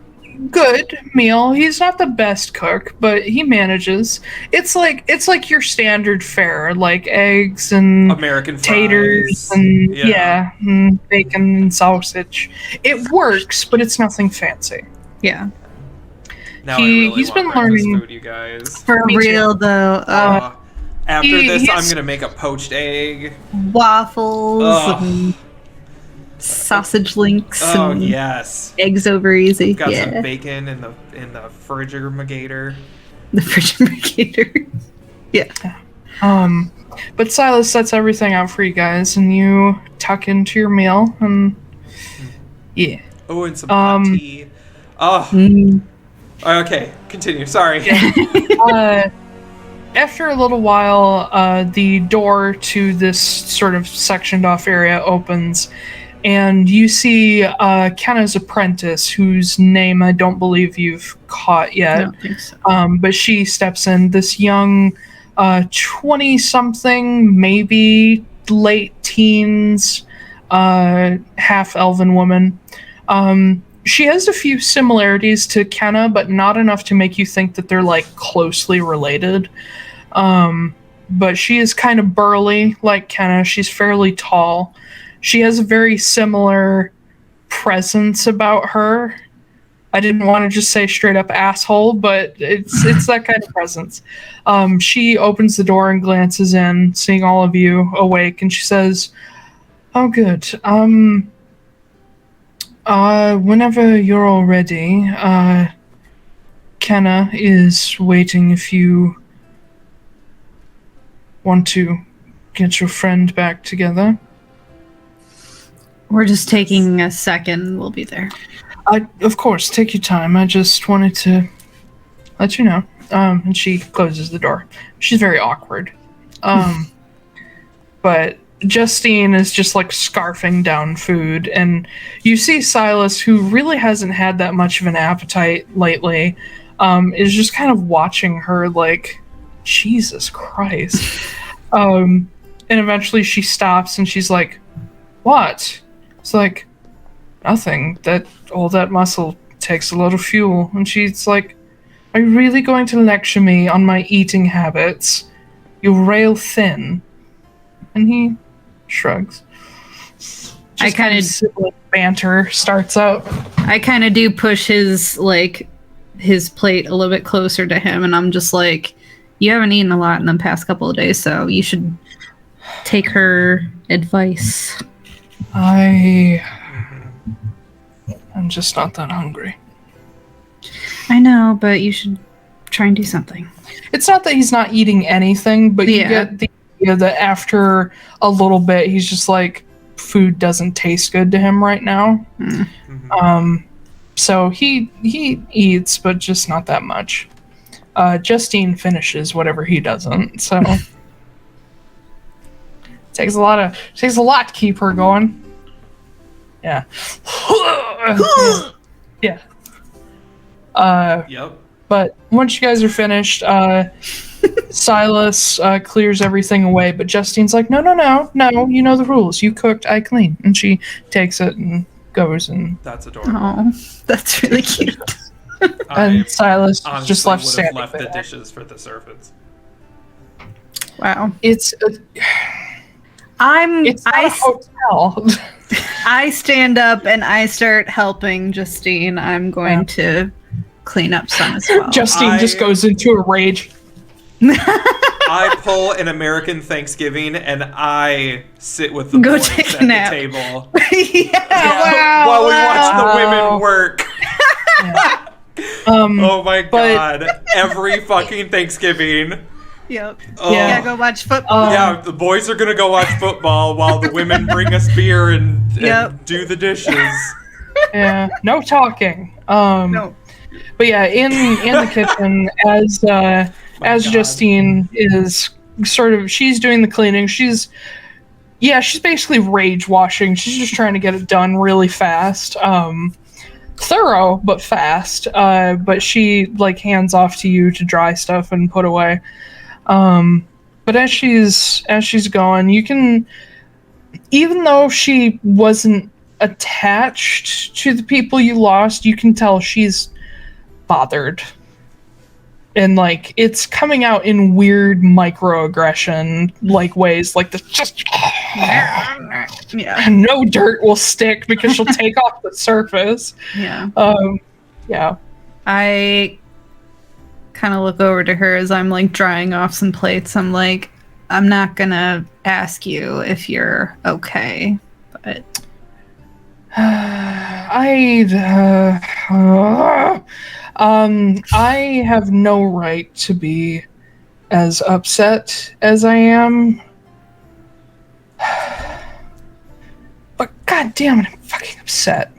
good meal. He's not the best cook, but he manages. It's like your standard fare, like eggs and American taters fries. and and bacon and sausage. It works, but it's nothing fancy. Yeah. Now he's been learning food, you guys. For Me real, too. though. After this, I'm he's- gonna make a poached egg. Waffles Ugh. and sausage links Oh and yes. eggs over easy. Got Yeah. some bacon in the Frigidator. The refrigerator. Yeah. But Silas sets everything out for you guys, and you tuck into your meal, and yeah. Oh, and some hot tea. Oh. Mm. Okay, continue. Sorry. After a little while, the door to this sort of sectioned off area opens, and you see Kenna's apprentice, whose name I don't believe you've caught yet. I don't think so. But she steps in, this young 20-something, maybe late teens, half-elven woman. She has a few similarities to Kenna, but not enough to make you think that they're, closely related. But she is kind of burly, like Kenna. She's fairly tall. She has a very similar presence about her. I didn't want to just say straight up asshole, but it's that kind of presence. She opens the door and glances in, seeing all of you awake, and she says, "Oh, good. Whenever you're all ready, Kenna is waiting if you want to get your friend back together." We're just taking a second. We'll be there. Of course, take your time. I just wanted to let you know. And she closes the door. She's very awkward. But Justine is just like scarfing down food, and you see Silas, who really hasn't had that much of an appetite lately, is just kind of watching her like, Jesus Christ. And eventually she stops and she's like, "What?" It's like, "Nothing. All that muscle takes a lot of fuel." And she's like, "Are you really going to lecture me on my eating habits? You're rail thin." And he shrugs. I kind of sibling banter starts up. I kind of do push his plate a little bit closer to him, and I'm just like, "You haven't eaten a lot in the past couple of days, so you should take her advice." I'm just not that hungry. I know, but you should try and do something. It's not that he's not eating anything, but you get the idea that after a little bit, he's just like, food doesn't taste good to him right now. So he eats, but just not that much. Justine finishes whatever he doesn't, so takes a lot to keep her going. Yeah. Yeah. Yep. But once you guys are finished, Silas clears everything away, but Justine's like, no, you know the rules. You cooked, I clean. And she takes it and goes, and that's adorable. Oh, that's really cute. and Silas just left standing left there. the dishes for the servants. Wow. It's not a hotel. I stand up and I start helping Justine. I'm going to clean up some as well. Justine just goes into a rage. I pull an American Thanksgiving and I sit with the boys take at a nap. the table. Wow, while we watch the women work. Oh my god. Every fucking Thanksgiving. Yep. Oh. Yeah, go watch football. Yeah, the boys are gonna go watch football while the women bring us beer and do the dishes. Yeah, no talking. No. But yeah, in the kitchen, as Justine is she's doing the cleaning. She's basically rage washing. She's just trying to get it done really fast. Thorough but fast. But she hands off to you to dry stuff and put away. But as she's going, you can, even though she wasn't attached to the people you lost, you can tell she's bothered. And it's coming out in weird microaggression ways, like this just no dirt will stick because she'll take off the surface. Yeah. Yeah. I kind of look over to her as I'm drying off some plates. I'm like, I'm not gonna ask you if you're okay, but I have no right to be as upset as I am. But goddamn it, I'm fucking upset.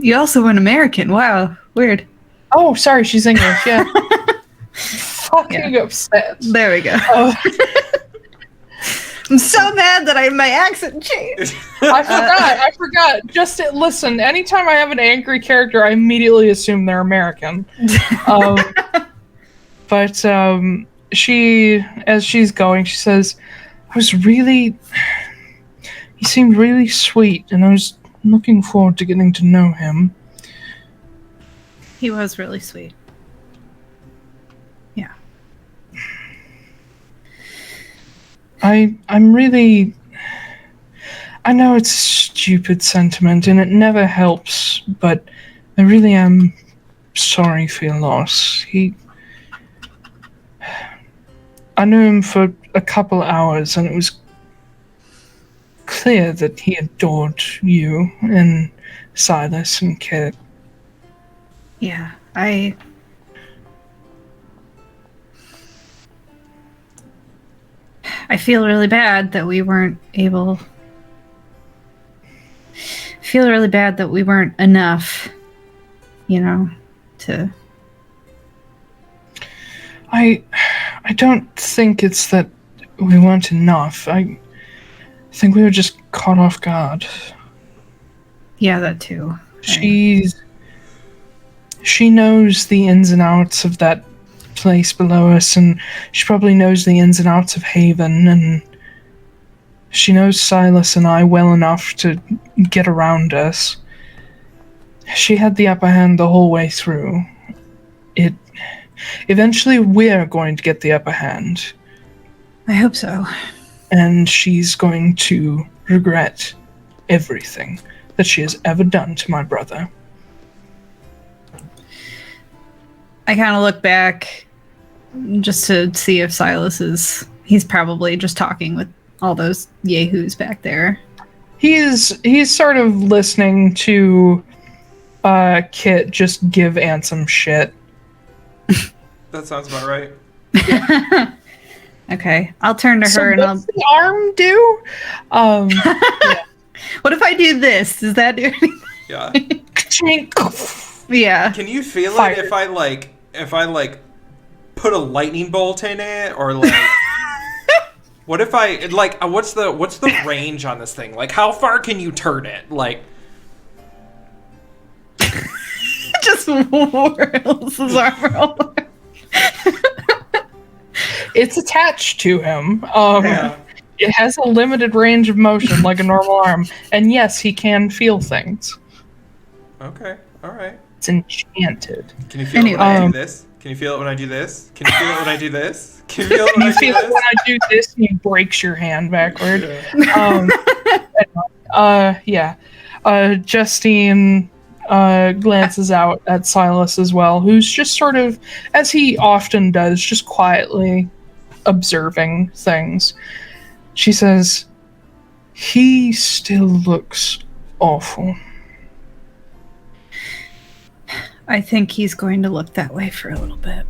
you also went American. Wow, weird. Oh, sorry, she's English, yeah. Fucking upset. There we go. I'm so mad that my accent changed. I forgot. Just listen, anytime I have an angry character, I immediately assume they're American. But as she's going, she says, he seemed really sweet, and I was looking forward to getting to know him. He was really sweet. Yeah. I'm really... I know it's a stupid sentiment, and it never helps, but I really am sorry for your loss. I knew him for a couple hours, and it was clear that he adored you and Silas and Kit. Yeah, I feel really bad that we weren't able. I feel really bad that we weren't enough, to. I don't think it's that we weren't enough. I think we were just caught off guard. Yeah, that too. She knows the ins and outs of that place below us, and she probably knows the ins and outs of Haven, and she knows Silas and I well enough to get around us. She had the upper hand the whole way through. Eventually we're going to get the upper hand. I hope so. And she's going to regret everything that she has ever done to my brother. I kind of look back just to see if Silas he's probably just talking with all those yahoos back there. He's sort of listening to Kit just give Ansem shit. That sounds about right. Okay, I'll turn to her and what's the arm do? Yeah. What if I do this? Does that do anything? Yeah. Yeah. Can you feel Fire. it if I put a lightning bolt in it, or like what if I what's the range on this thing? Like, how far can you turn it? Like, Just whirls his arm over. It's attached to him. yeah. It has a limited range of motion like a normal arm. And yes, he can feel things. Okay. All right. It's enchanted. Can you feel it when I do this? Can you feel it when I do this? Can you feel it when I do this? Can you feel it when I do When this? I do this, he breaks your hand backward. Yeah. Justine glances out at Silas as well, who's just sort of, as he often does, just quietly observing things. She says, "He still looks awful." I think he's going to look that way for a little bit.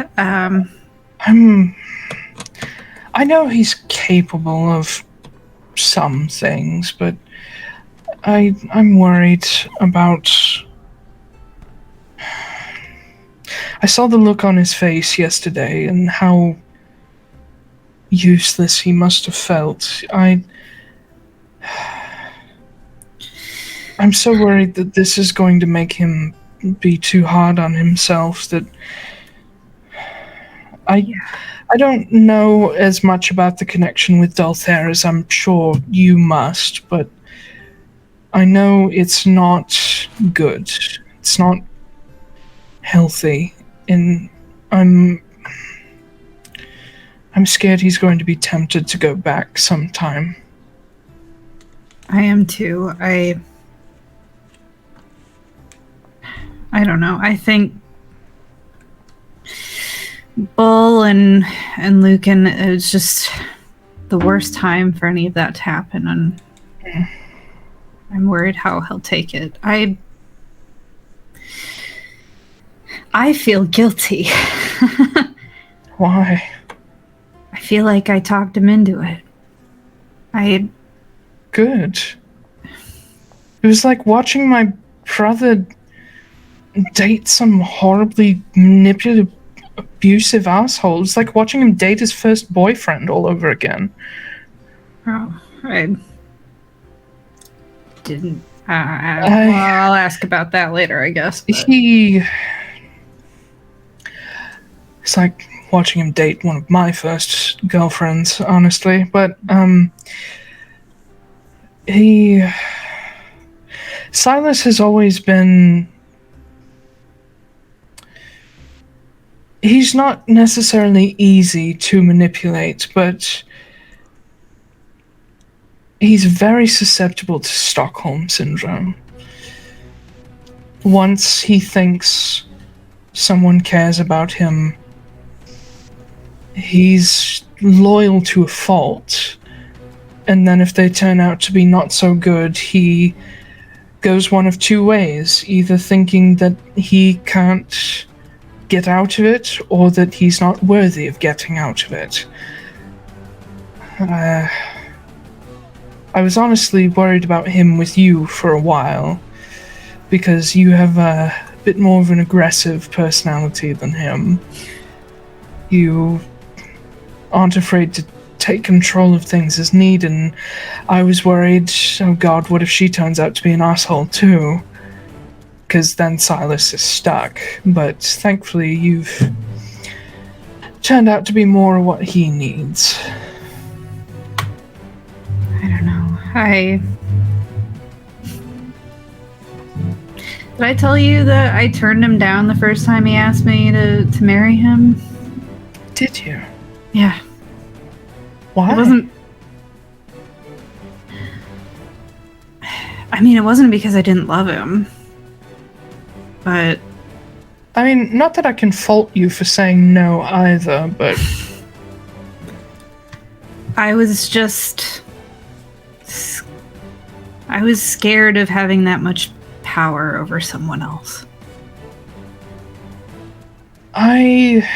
I know he's capable of some things, but I'm worried about... I saw the look on his face yesterday and how useless he must have felt. I'm so worried that this is going to make him be too hard on himself, that I don't know as much about the connection with Dalthair as I'm sure you must, but I know it's not good. It's not healthy, and I'm scared he's going to be tempted to go back sometime. I am too. I don't know. I think Bull and Lucan, it was just the worst time for any of that to happen, and I'm worried how he'll take it. I feel guilty. Why? I feel like I talked him into it. Good. It was like watching my brother date some horribly manipulative, abusive asshole. It's like watching him date his first boyfriend all over again. Oh, I didn't. I'll ask about that later, I guess. But. It's like watching him date one of my first girlfriends, honestly. But, Silas has always been... He's not necessarily easy to manipulate, but he's very susceptible to Stockholm Syndrome. Once he thinks someone cares about him, he's loyal to a fault. And then if they turn out to be not so good, he goes one of two ways, either thinking that he can't get out of it, or that he's not worthy of getting out of it. I was honestly worried about him with you for a while, because you have a bit more of an aggressive personality than him. You aren't afraid to take control of things as needed, and I was worried, oh god, what if she turns out to be an asshole too? Because then Silas is stuck. But thankfully you've turned out to be more what he needs. I don't know. Did I tell you that I turned him down the first time he asked me to marry him? Did you? Yeah. Why? It wasn't because I didn't love him. But I mean, not that I can fault you for saying no either, but I was scared of having that much power over someone else. I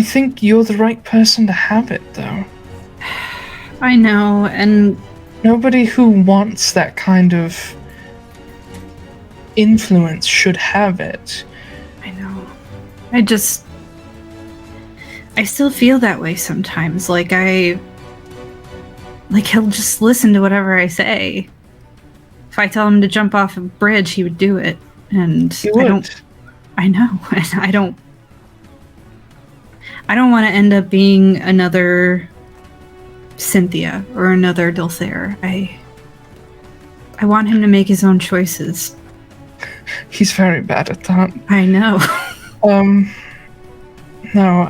think you're the right person to have it, though. I know, and Nobody who wants that kind of influence should have it. I know. I still feel that way sometimes. Like he'll just listen to whatever I say. If I tell him to jump off a bridge, he would do it. And He would. I know. And I don't want to end up being another Cynthia or another Dulcere. I want him to make his own choices. He's very bad at that. I know. No,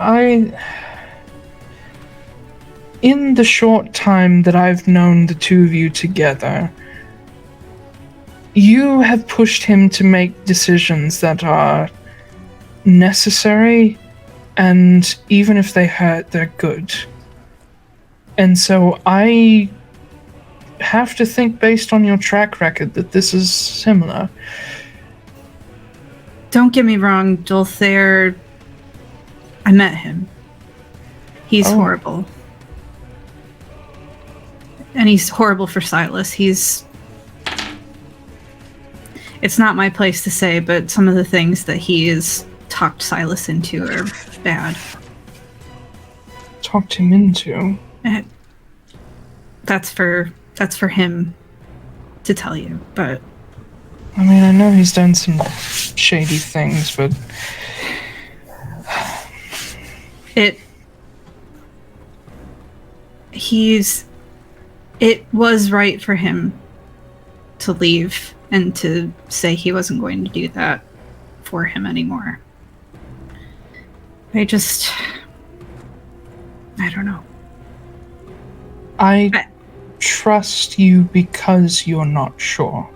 in the short time that I've known the two of you together, you have pushed him to make decisions that are necessary, and even if they hurt, they're good. And so I have to think, based on your track record, that this is similar. Don't get me wrong, Dulcere. I met him. He's horrible. And he's horrible for Silas. It's not my place to say, but some of the things that he has talked Silas into are bad. Talked him into? That's for him to tell you, but I mean, I know he's done some shady things, but it was right for him to leave and to say he wasn't going to do that for him anymore. I don't know. I trust you because you're not sure.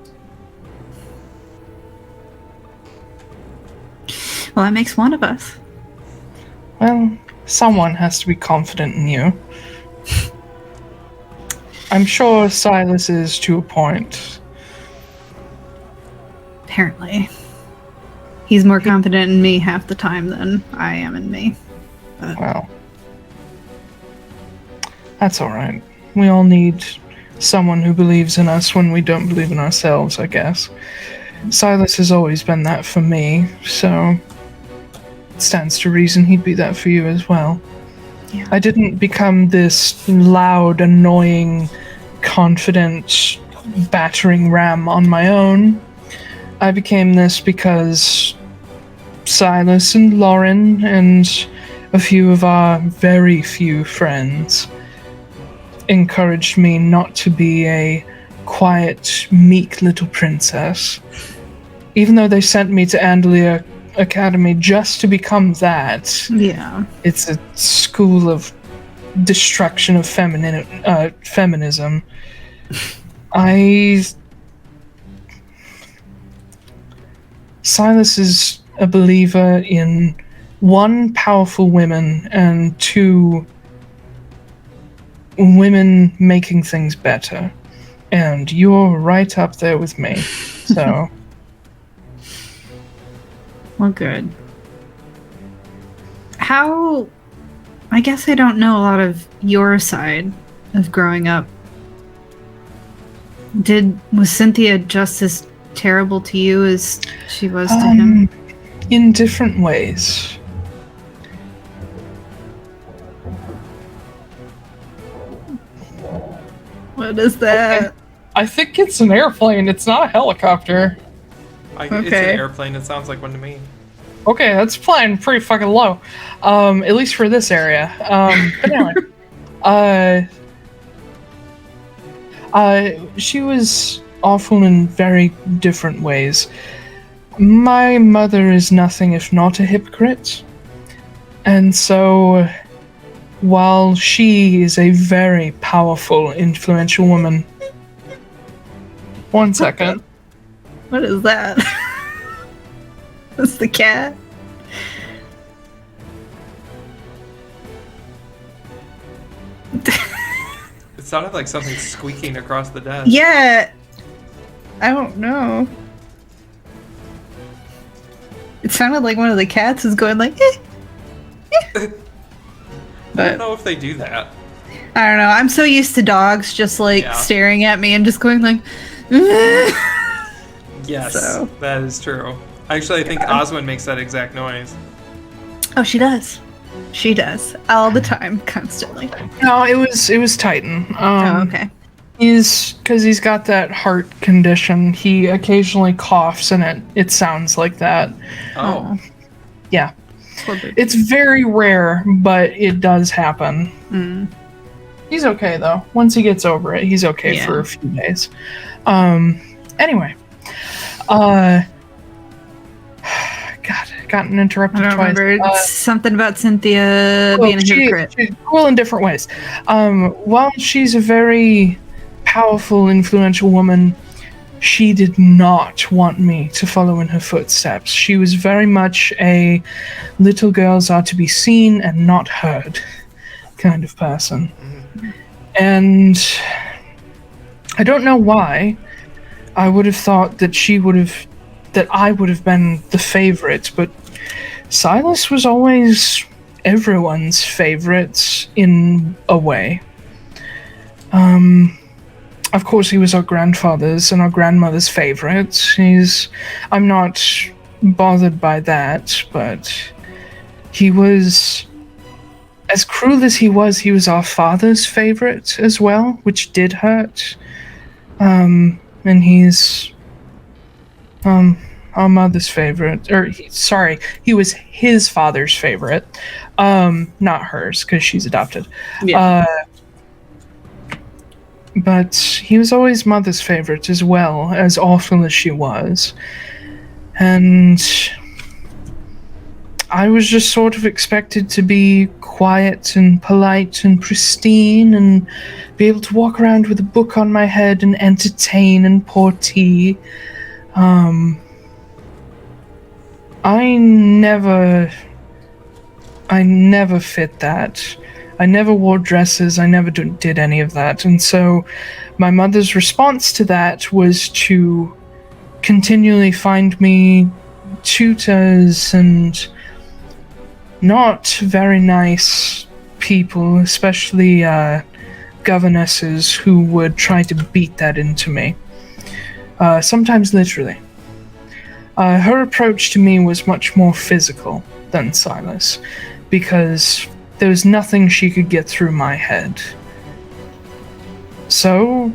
Well, that makes one of us. Well, someone has to be confident in you. I'm sure Silas is to a point. Apparently. He's more confident in me half the time than I am in me. But Well, that's alright. We all need someone who believes in us when we don't believe in ourselves, I guess. Silas has always been that for me, so it stands to reason he'd be that for you as well. Yeah. I didn't become this loud, annoying, confident, battering ram on my own. I became this because Silas and Lauren and a few of our very few friends encouraged me not to be a quiet, meek little princess. Even though they sent me to Andalia Academy just to become that. yeah. It's a school of destruction of feminism. Silas is a believer in 1, powerful women, and 2, women making things better. And you're right up there with me. So. Well, good. I guess I don't know a lot of your side of growing up. Was Cynthia just as terrible to you as she was to him? In different ways. What is that? Okay. I think it's an airplane. It's not a helicopter. It's an airplane. It sounds like one to me. Okay, that's flying pretty fucking low. At least for this area. But anyway. She was awful in very different ways. My mother is nothing if not a hypocrite. And so, while she is a very powerful, influential woman... One second. What is that? That's the cat. It sounded like something squeaking across the desk. Yeah. I don't know. It sounded like one of the cats is going like, eh. I don't know if they do that. I don't know. I'm so used to dogs just like staring at me and just going like, yes, that is true. Actually, I think Oswin makes that exact noise. Oh, she does. She does all the time, constantly. No, it was Titan. Okay. Because he's got that heart condition. He occasionally coughs, and it sounds like that. Oh. Yeah. It's very rare, but it does happen. Mm. He's okay though. Once he gets over it, he's okay for a few days. Anyway. God, gotten interrupted twice. I don't remember. Something about Cynthia being a hypocrite. She's cool in different ways. While she's a very powerful, influential woman, she did not want me to follow in her footsteps. She was very much a little girls are to be seen and not heard kind of person. And I don't know why. I would have thought that I would have been the favorite, but Silas was always everyone's favorite in a way. Of course, he was our grandfather's and our grandmother's favorite. I'm not bothered by that, but he was, as cruel as he was our father's favorite as well, which did hurt. And he's our mother's favorite, he was his father's favorite, not hers, because she's adopted. Yeah. But he was always mother's favorite as well, as awful as she was. And I was just sort of expected to be quiet and polite and pristine and be able to walk around with a book on my head and entertain and pour tea. I never fit that. I never wore dresses. I never did any of that. And so my mother's response to that was to continually find me tutors and not very nice people, especially governesses who would try to beat that into me. Sometimes literally. Her approach to me was much more physical than Silas, because there was nothing she could get through my head. So,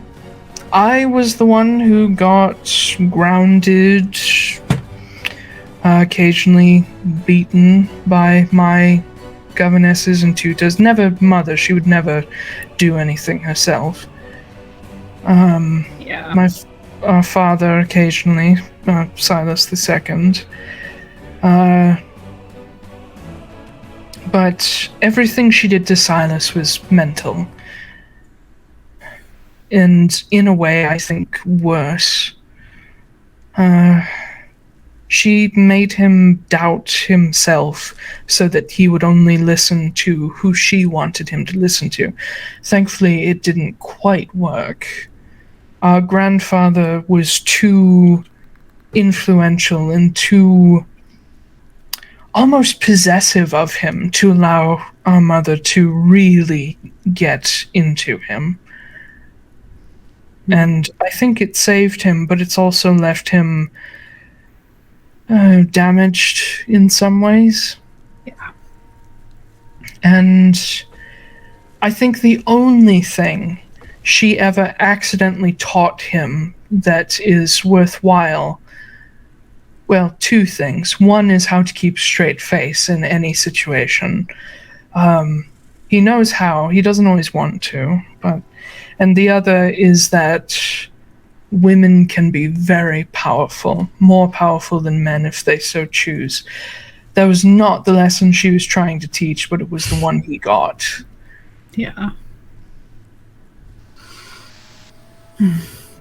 I was the one who got grounded, occasionally beaten by my governesses and tutors. Never mother, she would never do anything herself. My father occasionally, Silas II. But everything she did to Silas was mental. And in a way, I think, worse. She made him doubt himself so that he would only listen to who she wanted him to listen to. Thankfully, it didn't quite work. Our grandfather was too influential and too almost possessive of him to allow our mother to really get into him. And I think it saved him, but it's also left him damaged in some ways. Yeah. And I think the only thing she ever accidentally taught him that is worthwhile, well, two things. One is how to keep straight face in any situation. He knows how. He doesn't always want to, but... And the other is that women can be very powerful, more powerful than men if they so choose. That was not the lesson she was trying to teach, but it was the one he got. Yeah.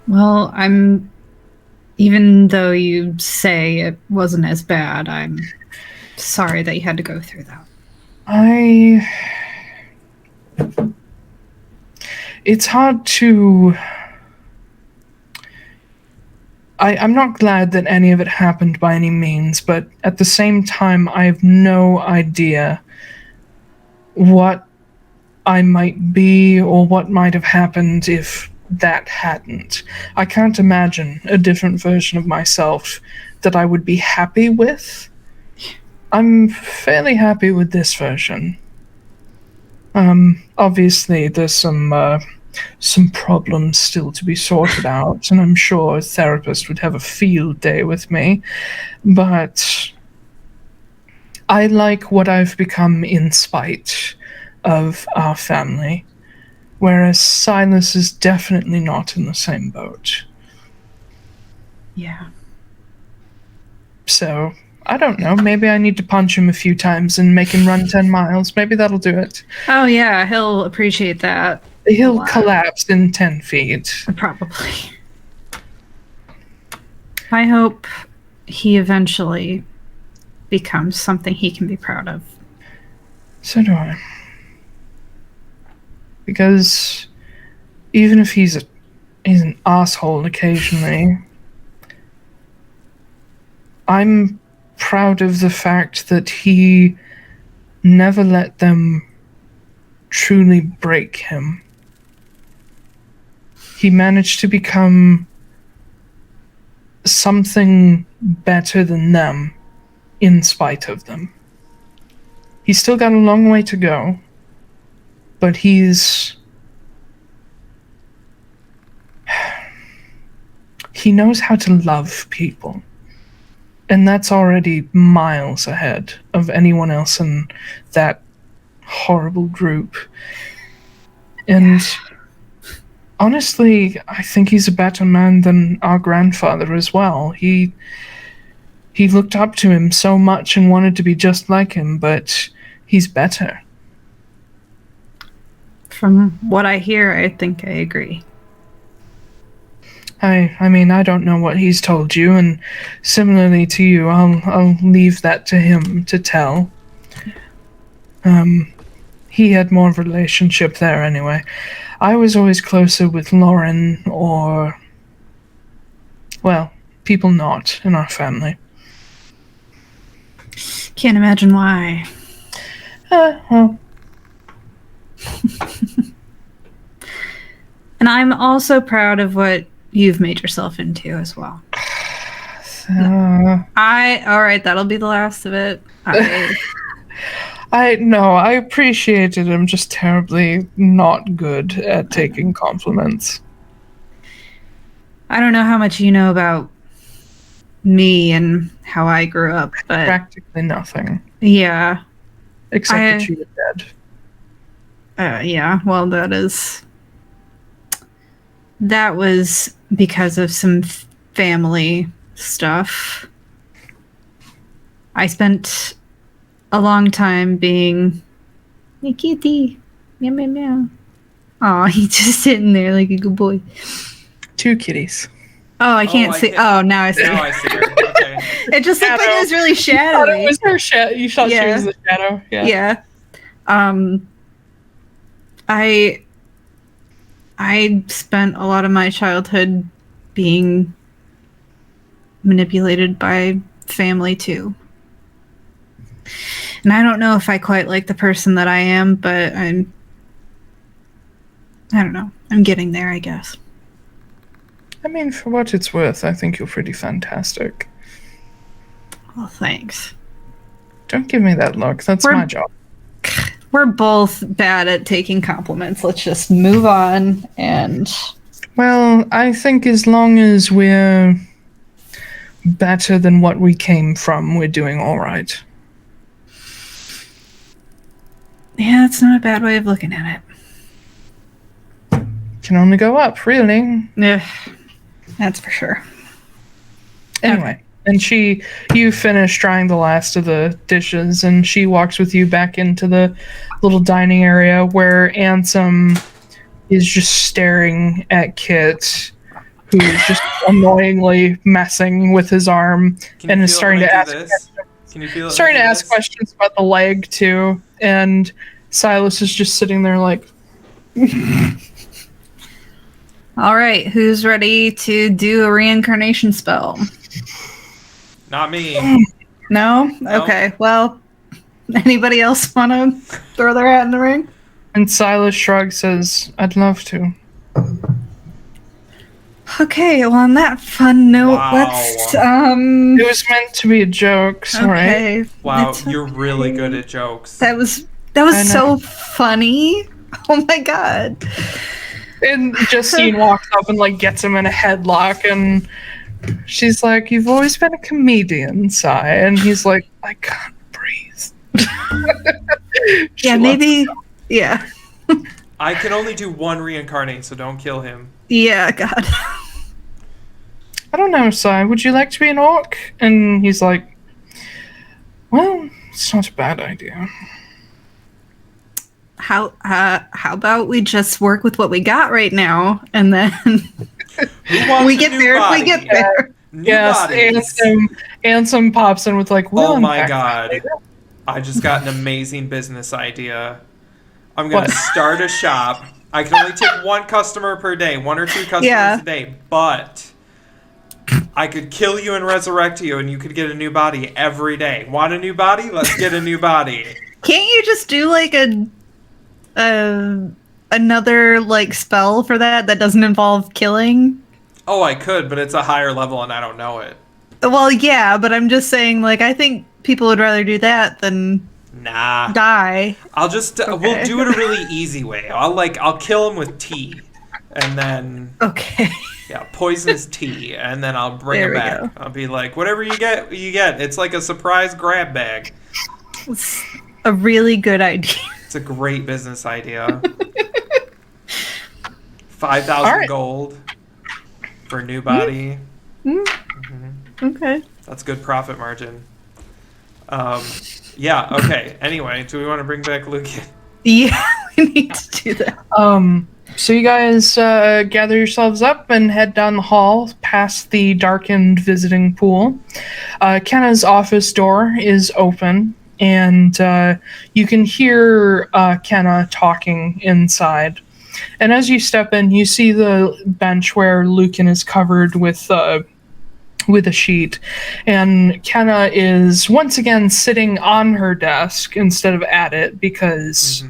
Well, even though you say it wasn't as bad, I'm sorry that you had to go through that. It's hard to... I'm not glad that any of it happened by any means, but at the same time, I have no idea what I might be or what might have happened if that hadn't. I can't imagine a different version of myself that I would be happy with. I'm fairly happy with this version. Obviously, there's some problems still to be sorted out, and I'm sure a therapist would have a field day with me, but I like what I've become in spite of our family, whereas Silas is definitely not in the same boat. Yeah. So, I don't know, maybe I need to punch him a few times and make him run 10 miles. Maybe that'll do it. Oh, yeah, he'll appreciate that. He'll collapse in 10 feet. Probably. I hope he eventually becomes something he can be proud of. So do I. Because even if he's an asshole occasionally, I'm proud of the fact that he never let them truly break him. He managed to become something better than them in spite of them. He's still got a long way to go, but he knows how to love people. And that's already miles ahead of anyone else in that horrible group. And honestly, I think he's a better man than our grandfather as well. He looked up to him so much and wanted to be just like him, but he's better. From what I hear, I think I agree. I mean, I don't know what he's told you, and similarly to you, I'll leave that to him to tell. He had more of a relationship there anyway. I was always closer with Lauren or, well, people not in our family. Can't imagine why. Well. And I'm also proud of what you've made yourself into as well. All right, that'll be the last of it. I appreciate it. I'm just terribly not good at taking compliments. I don't know how much you know about me and how I grew up, but Practically nothing. Yeah. Except that you were dead. Yeah, well, that was because of some family stuff. I spent a long time being a kitty. Meow, meow, meow. Aw, he's just sitting there like a good boy. 2 kitties. Oh, I can't see. Oh, now I see. Now I see her. Okay. It just looked like it was really You thought shadowy. it was her shadow. You thought she Yeah. was the shadow. Yeah. Yeah. I spent a lot of my childhood being manipulated by family too. And I don't know if I quite like the person that I am, but I don't know. I'm getting there, I guess. I mean, for what it's worth, I think you're pretty fantastic. Well, thanks. Don't give me that look. That's my job. We're both bad at taking compliments. Let's just move on and... Well, I think as long as we're better than what we came from, we're doing all right. Yeah, that's not a bad way of looking at it. Can only go up, really. Yeah, that's for sure. Anyway, and you finish drying the last of the dishes, and she walks with you back into the little dining area where Ansem is just staring at Kit, who's just annoyingly messing with his arm and is starting to ask questions about the leg too. And Silas is just sitting there like, All right, who's ready to do a reincarnation spell? Not me. No? No. Okay, well, anybody else want to throw their hat in the ring? and Silas shrugs, says, "I'd love to." Okay, well, on that fun note, Wow. let's, It was meant to be a joke, sorry. okay. Wow, It's you're okay. really good at jokes. That was I know. so funny. Oh my god. And Justine walks up and like gets him in a headlock, and she's like, "You've always been a comedian, Si." And he's like, "I can't breathe." She Yeah, loves maybe. Yeah. I can only do one reincarnate, so don't kill him. Yeah, God. I don't know, Si. Would you like to be an orc? And he's like, "Well, it's not a bad idea." How about we just work with what we got right now, and then Who wants we a get new there if body? we get there. New Yes, bodies. Ansem pops in with like, "We'll Oh my unpack god. that later." I just got an amazing business idea. I'm going to What? start a shop. I can only take one customer per day, 1 or 2 customers Yeah. a day, but I could kill you and resurrect you, and you could get a new body every day. Want a new body? Let's get a new body. Can't you just do like another like spell for that doesn't involve killing? Oh, I could, but it's a higher level and I don't know it. Well, yeah, but I'm just saying, like, I think people would rather do that than Nah. die. I'll just we'll Okay. do it a really easy way. I'll kill him with tea, and then Okay. poisonous tea, and then I'll bring There him we back. go. I'll be like, whatever you get, you get. It's like a surprise grab bag. It's a really good idea. It's a great business idea. 5,000 Alright. gold for a new body. Okay. That's good profit margin. Yeah. Okay. Anyway, do we want to bring back Luke? Yeah, we need to do that. So you guys gather yourselves up and head down the hall past the darkened visiting pool. Kenna's office door is open, and you can hear Kenna talking inside. And as you step in, you see the bench where Lucan is covered with a sheet, and Kenna is once again sitting on her desk instead of at it because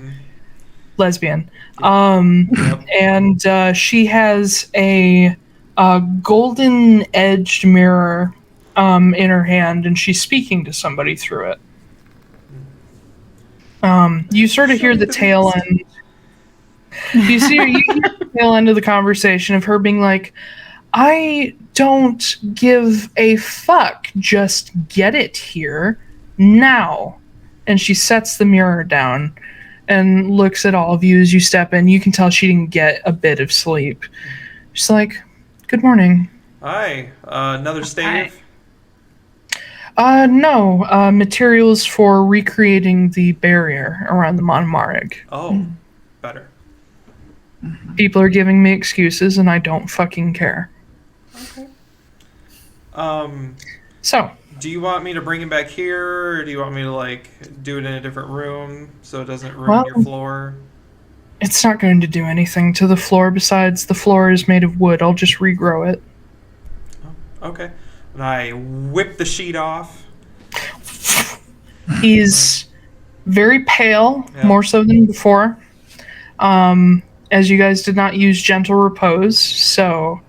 lesbian. Yep. And she has a golden edged mirror in her hand, and she's speaking to somebody through it. You sort of hear the tail end. You hear the tail end of the conversation of her being like, "I don't give a fuck. Just get it here now." And she sets the mirror down and looks at all of you as you step in. You can tell she didn't get a bit of sleep. She's like, "Good morning." Hi. Another stave. No. Materials for recreating the barrier around the Manamarig. Oh, better. People are giving me excuses, and I don't fucking care. Okay. So, Do you want me to bring him back here, or do you want me to, like, do it in a different room so it doesn't ruin your floor? it's not going to do anything to the floor besides the floor is made of wood. I'll just regrow it. Oh, okay. And I whip the sheet off. He's very pale, Yeah. more so than before. As you guys did not use gentle repose, so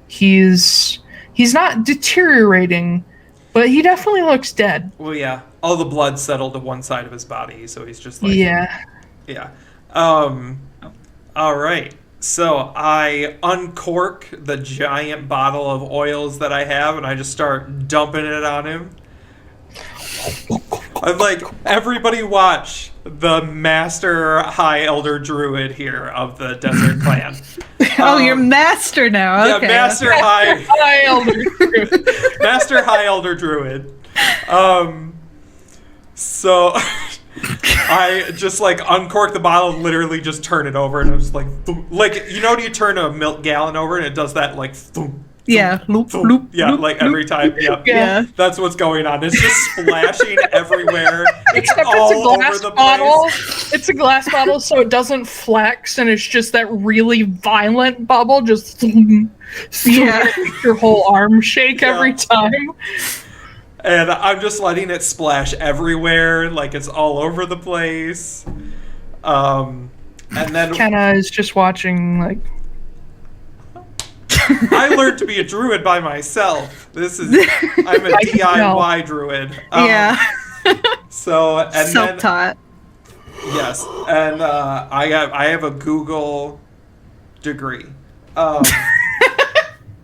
he's not deteriorating, but he definitely looks dead. Well, yeah. All the blood settled to one side of his body, so he's just like... Yeah. Yeah. All right. So I uncork the giant bottle of oils that I have, and I just start dumping it on him. I'm like, everybody watch the Master High Elder Druid here of the Desert Clan. Oh, you're Master now. Okay. Yeah, Master High... Hi, Elder Druid. Master High Elder Druid. So I just like uncork the bottle and literally just turn it over, and I'm just like, boom. Like, you know, when you turn a milk gallon over and it does that like, boom, Yeah. boom, boom. Yeah, like every time. Yep. Yeah. That's what's going on. It's just splashing everywhere. It's Except all it's a glass over the bottle. place. It's a glass bottle, so it doesn't flex, and it's just that really violent bubble. Just makes your whole arm shake every time. And I'm just letting it splash everywhere, like it's all over the place. And then Kenna is just watching, like, I learned to be a druid by myself. I'm a DIY druid. Yeah. So and then Self-taught. yes, and I have a Google degree.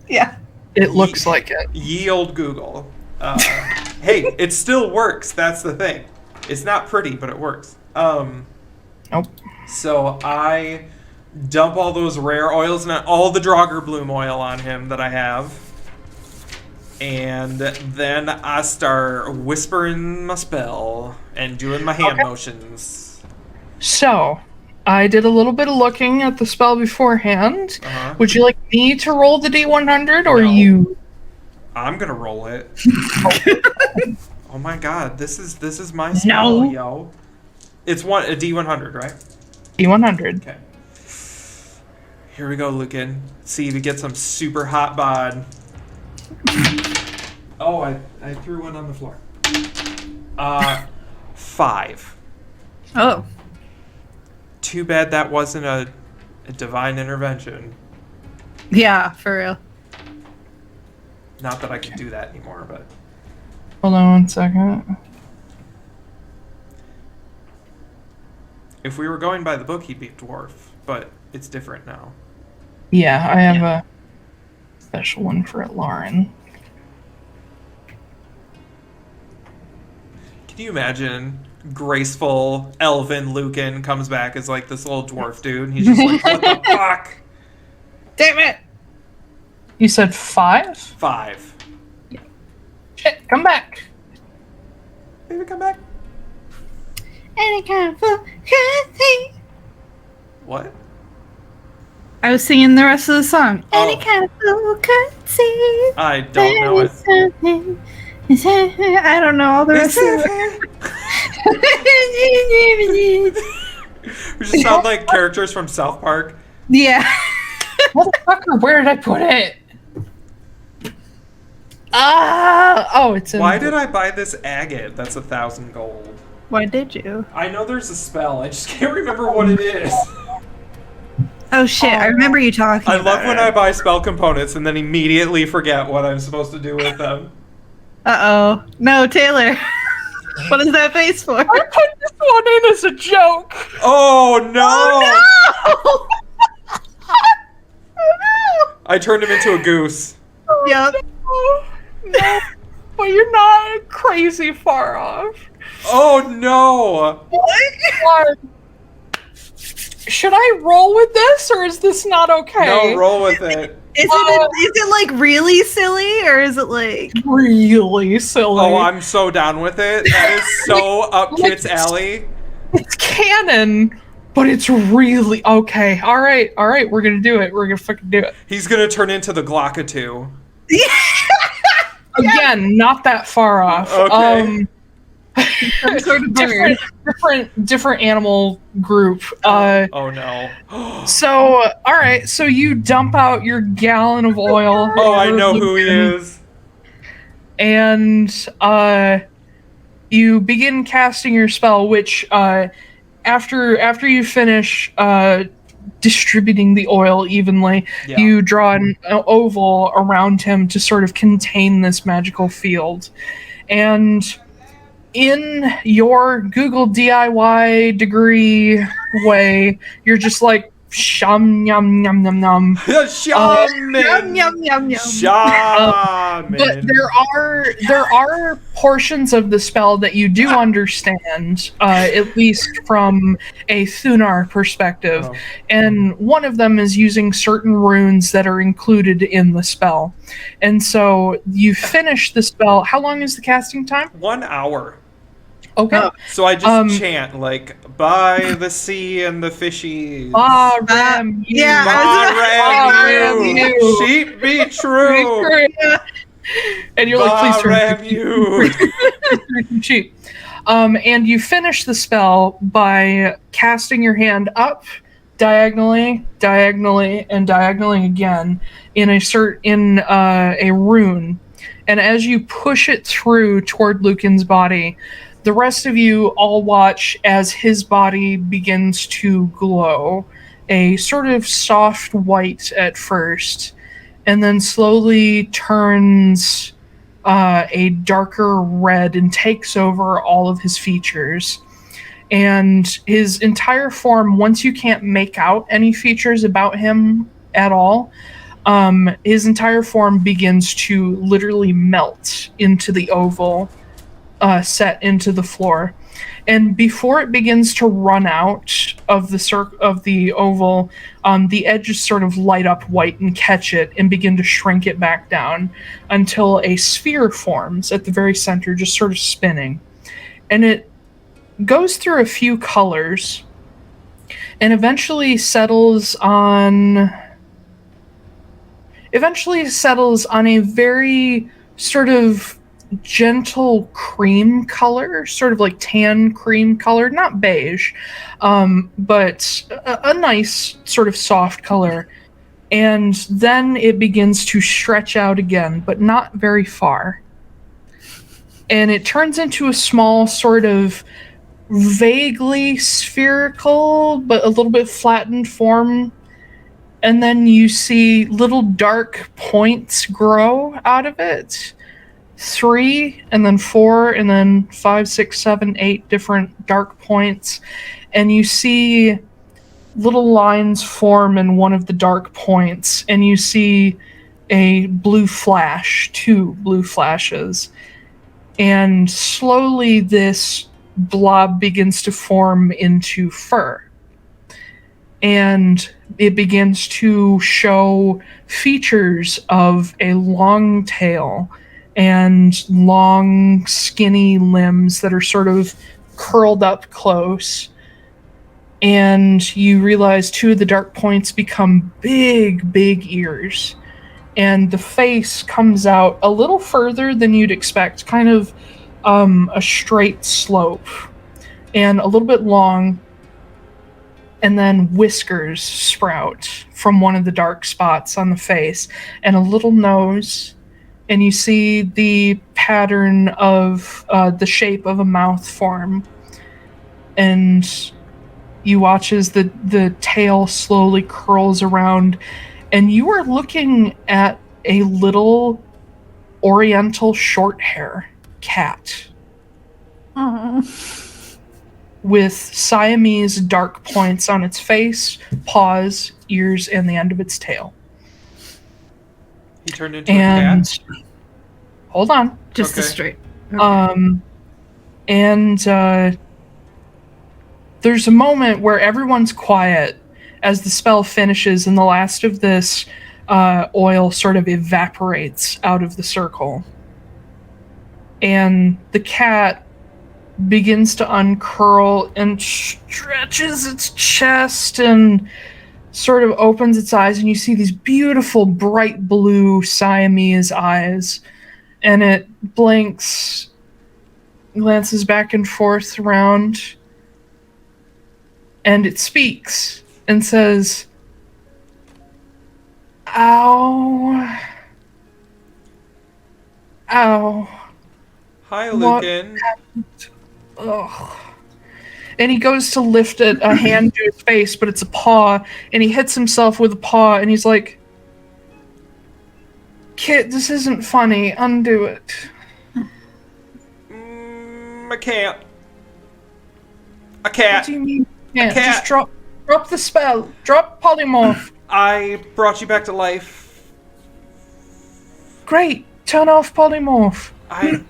Yeah. it looks like it. Ye old Google. Hey, it still works. That's the thing. It's not pretty, but it works. Nope. So I dump all those rare oils and all the Draugr Bloom oil on him that I have. And then I start whispering my spell and doing my hand motions. So, I did a little bit of looking at the spell beforehand. Uh-huh. Would you like me to roll the D100, or No. you? I'm gonna roll it. Oh my god, this is my spell, yo. It's a D100, right? D100. Okay. Here we go, Lucan. See if you get some super hot bod. Oh, I threw one on the floor. 5. Oh. Too bad that wasn't a divine intervention. Yeah, for real. Not that I can do that anymore, but... Hold on one second. If we were going by the book, he'd be a dwarf, but it's different now. Yeah, I have a special one for Atlaran. Can you imagine graceful elven Lucan comes back as like this little dwarf dude, and he's just like, what the fuck? Damn it! You said 5? 5. Shit, come back. Baby, come back. Any kind of crazy. What? I was singing the rest of the song. Oh. Any kind of currency. I don't know it. I don't know all the rest of it. We just sound like characters from South Park. Yeah. Motherfucker, where did I put it? Oh, it's in... Why did I buy this agate? That's 1,000 gold. Why did you? I know there's a spell. I just can't remember what it is. Oh shit, I remember you talking I about love when it. I buy spell components and then immediately forget what I'm supposed to do with them. Uh-oh. No, Taiylor. What is that face for? I put this one in as a joke. Oh no! Oh no! I turned him into a goose. Yep. No, but you're not crazy far off. Oh no! What? Should I roll with this, or is this not okay? No, roll with it. Is it like really silly, or is it like really silly? Oh, I'm so down with it. That is so up Kit's alley. It's canon, but it's really okay. All right, we're gonna do it. We're gonna fucking do it. He's gonna turn into the Glockatoo. Again, not that far off. Okay. some sort of bird? different animal group. Oh no. So, all right. So you dump out your gallon of oil. Oh, I know who he is. And you begin casting your spell, which after you finish distributing the oil evenly, you draw an oval around him to sort of contain this magical field. And in your Google DIY degree way, you're just like, shum, yum, yum, yum, yum. Shaman! Yum, yum, yum. Shaman! But there are portions of the spell that you do understand, at least from a Thunar perspective. Oh. And one of them is using certain runes that are included in the spell. And so you finish the spell. How long is the casting time? 1 hour. Okay. So I just chant, like, by the sea and the fishies. Ram you. Ram you. Sheep be true. And you're like, please Ram you. turn sheep. And you finish the spell by casting your hand up, diagonally, and diagonally again in a rune. And as you push it through toward Lucan's body, the rest of you all watch as his body begins to glow, a sort of soft white at first, and then slowly turns a darker red and takes over all of his features. And his entire form, once you can't make out any features about him at all, his entire form begins to literally melt into the oval set into the floor. And before it begins to run out of the oval, the edges sort of light up white and catch it and begin to shrink it back down until a sphere forms at the very center, just sort of spinning. And it goes through a few colors and eventually settles on a very sort of gentle cream color, sort of like tan cream color, not beige, but a nice sort of soft color. And then it begins to stretch out again, but not very far. And it turns into a small sort of vaguely spherical, but a little bit flattened form. And then you see little dark points grow out of it. 3 and then 4 and then 5, 6, 7, 8 different dark points, and you see little lines form in one of the dark points, and you see a blue flash, 2 blue flashes, and slowly this blob begins to form into fur, and it begins to show features of a long tail and long, skinny limbs that are sort of curled up close. And you realize 2 of the dark points become big, big ears. And the face comes out a little further than you'd expect, kind of a straight slope and a little bit long. And then whiskers sprout from one of the dark spots on the face, and a little nose. And you see the pattern of the shape of a mouth form. And you watch as the tail slowly curls around. And you are looking at a little oriental short hair cat. Aww. With Siamese dark points on its face, paws, ears, and the end of its tail. He turned into a cat? Hold on. Just the Okay. straight. Okay. There's a moment where everyone's quiet as the spell finishes, and the last of this oil sort of evaporates out of the circle. And the cat begins to uncurl and stretches its chest and sort of opens its eyes, and you see these beautiful bright blue Siamese eyes, and it blinks, glances back and forth around, and it speaks and says, "Ow. Ow. Hi, Lucan. Ugh." And he goes to lift a hand to his face, but it's a paw, and he hits himself with a paw, and he's like, "Kit, this isn't funny. Undo it." I can't. I can't. What do you mean? Yeah, I can't. just drop the spell. Drop polymorph. I brought you back to life. Great. Turn off polymorph. I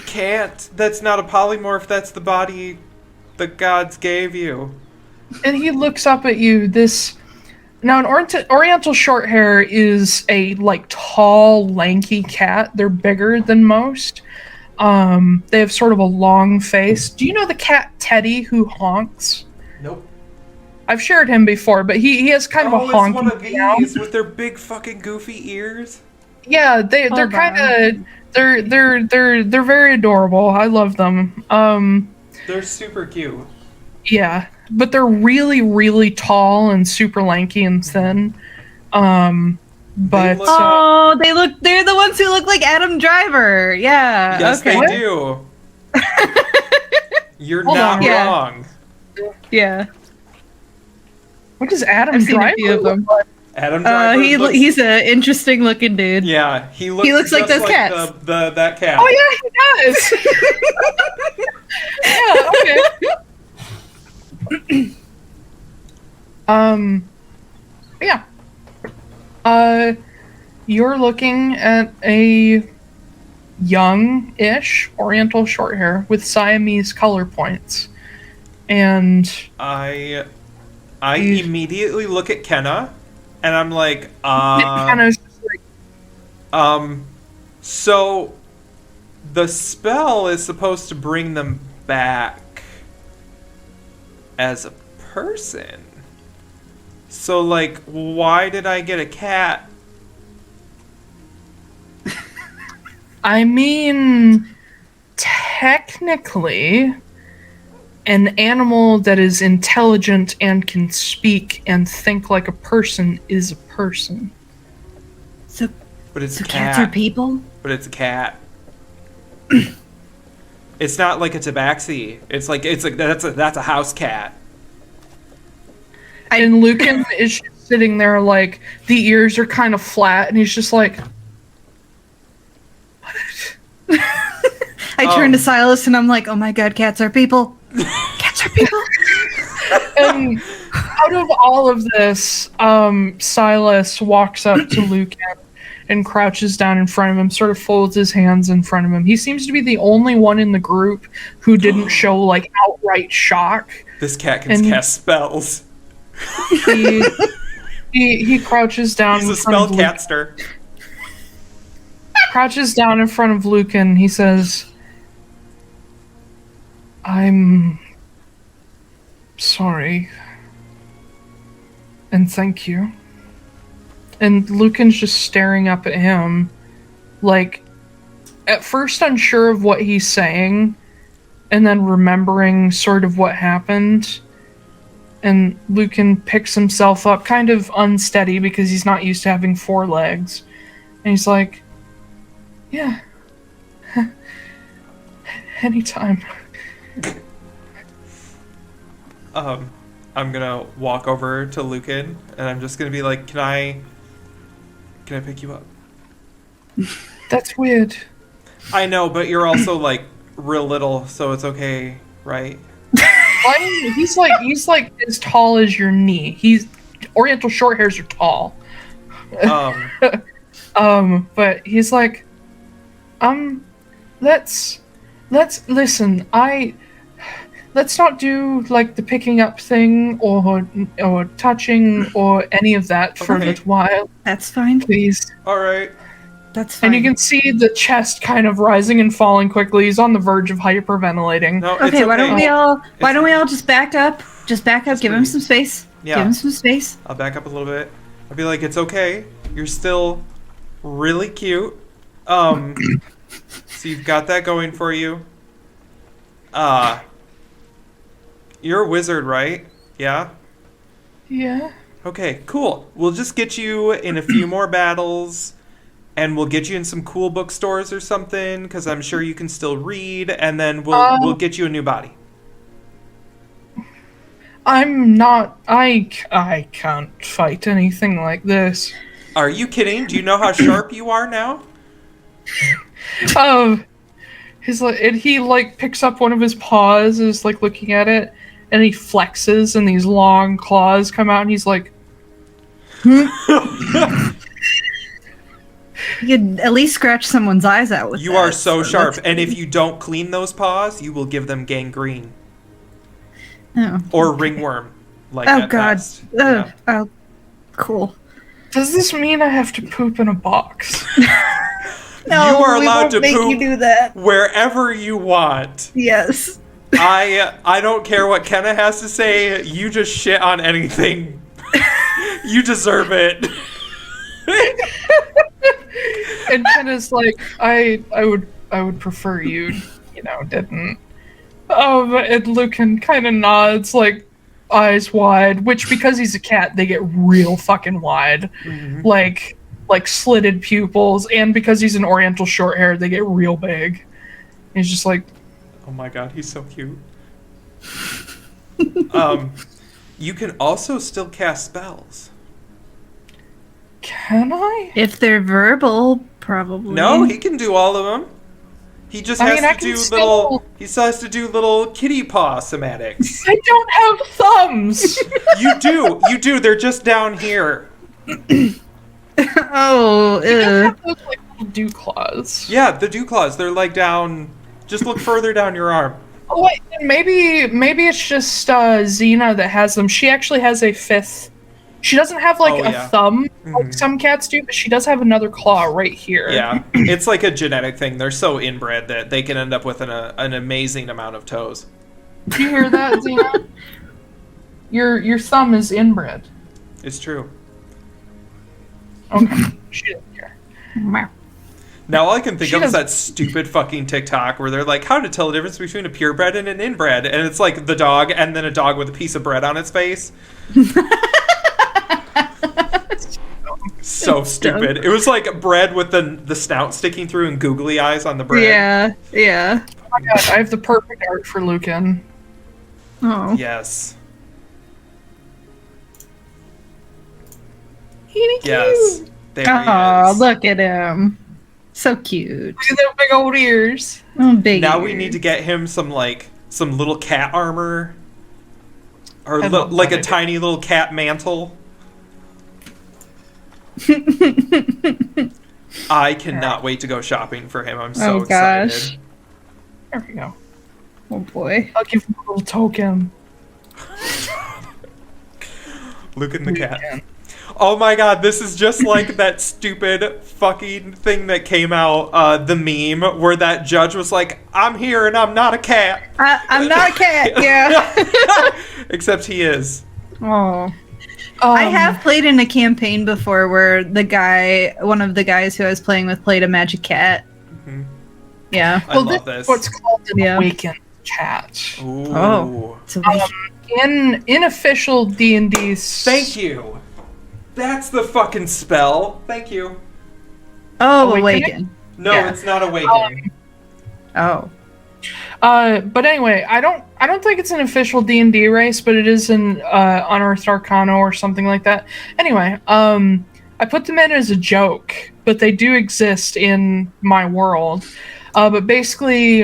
can't. That's not a polymorph. That's the body the gods gave you. And he looks up at you. Now, an Oriental Shorthair is a tall, lanky cat. They're bigger than most. They have sort of a long face. Do you know the cat Teddy who honks? Nope. I've shared him before, but he has kind of a honky. It's one of these with their big fucking goofy ears. Yeah, they're kind of they're very adorable. I love them. They're super cute. Yeah, but they're really, really tall and super lanky and thin. But they're the ones who look like Adam Driver. Yeah. Yes, okay. they do. You're Hold not on. wrong. Yeah. what does Adam I've seen a Driver few of them. look like? Adam Driver. He's an interesting looking dude. Yeah, he looks like just those cats. That cat. Oh yeah, he does. Yeah. Okay. You're looking at a young-ish Oriental Shorthair with Siamese color points, and I immediately look at Kenna, and I'm like, Kenna's just like, so the spell is supposed to bring them back as a person. So, why did I get a cat? I mean, technically, an animal that is intelligent and can speak and think like a person is a person. But it's a cat. Cats are people? But it's a cat. It's not like a tabaxi. It's like that's a house cat. And Lucan is just sitting there the ears are kind of flat, and he's just like, I turn to Silas and I'm like, oh my god, cats are people. Cats are people. and out of all of this, Silas walks up to Lucan and crouches down in front of him, sort of folds his hands in front of him. He seems to be the only one in the group who didn't show outright shock. This cat can cast spells. He crouches down. He's a in front of spellcaster. Crouches down in front of Lucan. He says, "I'm sorry, and thank you." And Lucan's just staring up at him, at first unsure of what he's saying, and then remembering sort of what happened. And Lucan picks himself up, kind of unsteady because he's not used to having 4 legs. And he's like, "Yeah. Anytime." I'm gonna walk over to Lucan, and I'm just gonna be like, Can I pick you up? That's weird. I know, but you're also real little, so it's okay, right? He's as tall as your knee. Oriental Shorthairs are tall. But he's like, let's listen. let's not do like the picking up thing or touching or any of that for a little while, That's fine. please. All right. That's fine. And you can see the chest kind of rising and falling quickly. He's on the verge of hyperventilating. No, Okay, it's okay. why don't we all just back up? Just back up. Give him some space. Yeah. Give him some space. I'll back up a little bit. I'll be like, it's okay. You're still really cute. So you've got that going for you. You're a wizard, right? Yeah? Yeah. Okay, cool. We'll just get you in a few more battles, and we'll get you in some cool bookstores or something, because I'm sure you can still read, and then we'll get you a new body. I'm not. I can't fight anything like this. Are you kidding? Do you know how sharp you are now? He like picks up one of his paws, is like looking at it, and he flexes, and these long claws come out, and he's like, You could at least scratch someone's eyes out with You that. are so sharp, that's- and if you don't clean those paws, you will give them gangrene. Oh. Or ringworm. Like Oh at God. best. Oh, Yeah. oh, cool. "Does this mean I have to poop in a box?" No, You are we allowed won't to make poop you do that. wherever you want. Yes. I don't care what Kenna has to say. You just shit on anything. You deserve it. And Kenna's like, I would prefer you didn't. And Lucan kind of nods, like, eyes wide, which because he's a cat, they get real fucking wide. Mm-hmm. Like slitted pupils, and because he's an oriental short hair, they get real big. He's just like, Oh my god, he's so cute. You can also still cast spells. can I? If they're verbal, probably. No, he can do all of them. He just I has mean, I to can do still- little. He still has to do little kitty paw somatics. I don't have thumbs. You do. They're just down here. Oh, He does have those like little dew claws. Yeah, the dew claws. They're like down. Just look further down your arm. Oh wait, maybe it's just Xena that has them. She actually has a fifth. She doesn't have like Oh, a yeah. thumb like some cats do, but she does have another claw right here. Yeah, it's like a genetic thing. They're so inbred that they can end up with an amazing amount of toes. Do you hear that, Xena? Your thumb is inbred. It's true. Okay. She doesn't care. Now all I can think She of is doesn't- that stupid fucking TikTok where they're like, how to tell the difference between a purebred and an inbred, and it's like the dog and then a dog with a piece of bread on its face. So stupid. It was like bread with the snout sticking through and googly eyes on the bread. Yeah. Oh my god, I have the perfect art for Lucan. Oh. Yes. Yes. Yes. There Oh, he is. look at him. So cute. Look at those big old ears. Oh, big Now we ears. need to get him some little cat armor. Or I love like that a idea. tiny little cat mantle. I cannot wait to go shopping for him. I'm so Oh, gosh. excited. There we go. Oh, boy. I'll give him a little token. Luke and the cat. Oh my god, this is just like that stupid fucking thing that came out, the meme, where that judge was like, I'm here and I'm not a cat. I'm not a cat, yeah. Except he is. Oh. I have played in a campaign before where one of the guys who I was playing with played a magic cat. Mhm. Yeah. I Well, love this this. is what's called an Yeah. awakened cat. Ooh. Oh. So In official D&D... Thank you. That's the fucking spell. Thank you. oh, Awakening? awaken. No, Yeah. it's not awakening. Oh. But anyway, I don't think it's an official D&D race, but it is an Unearthed Arcana or something like that. Anyway, I put them in as a joke, but they do exist in my world. But basically,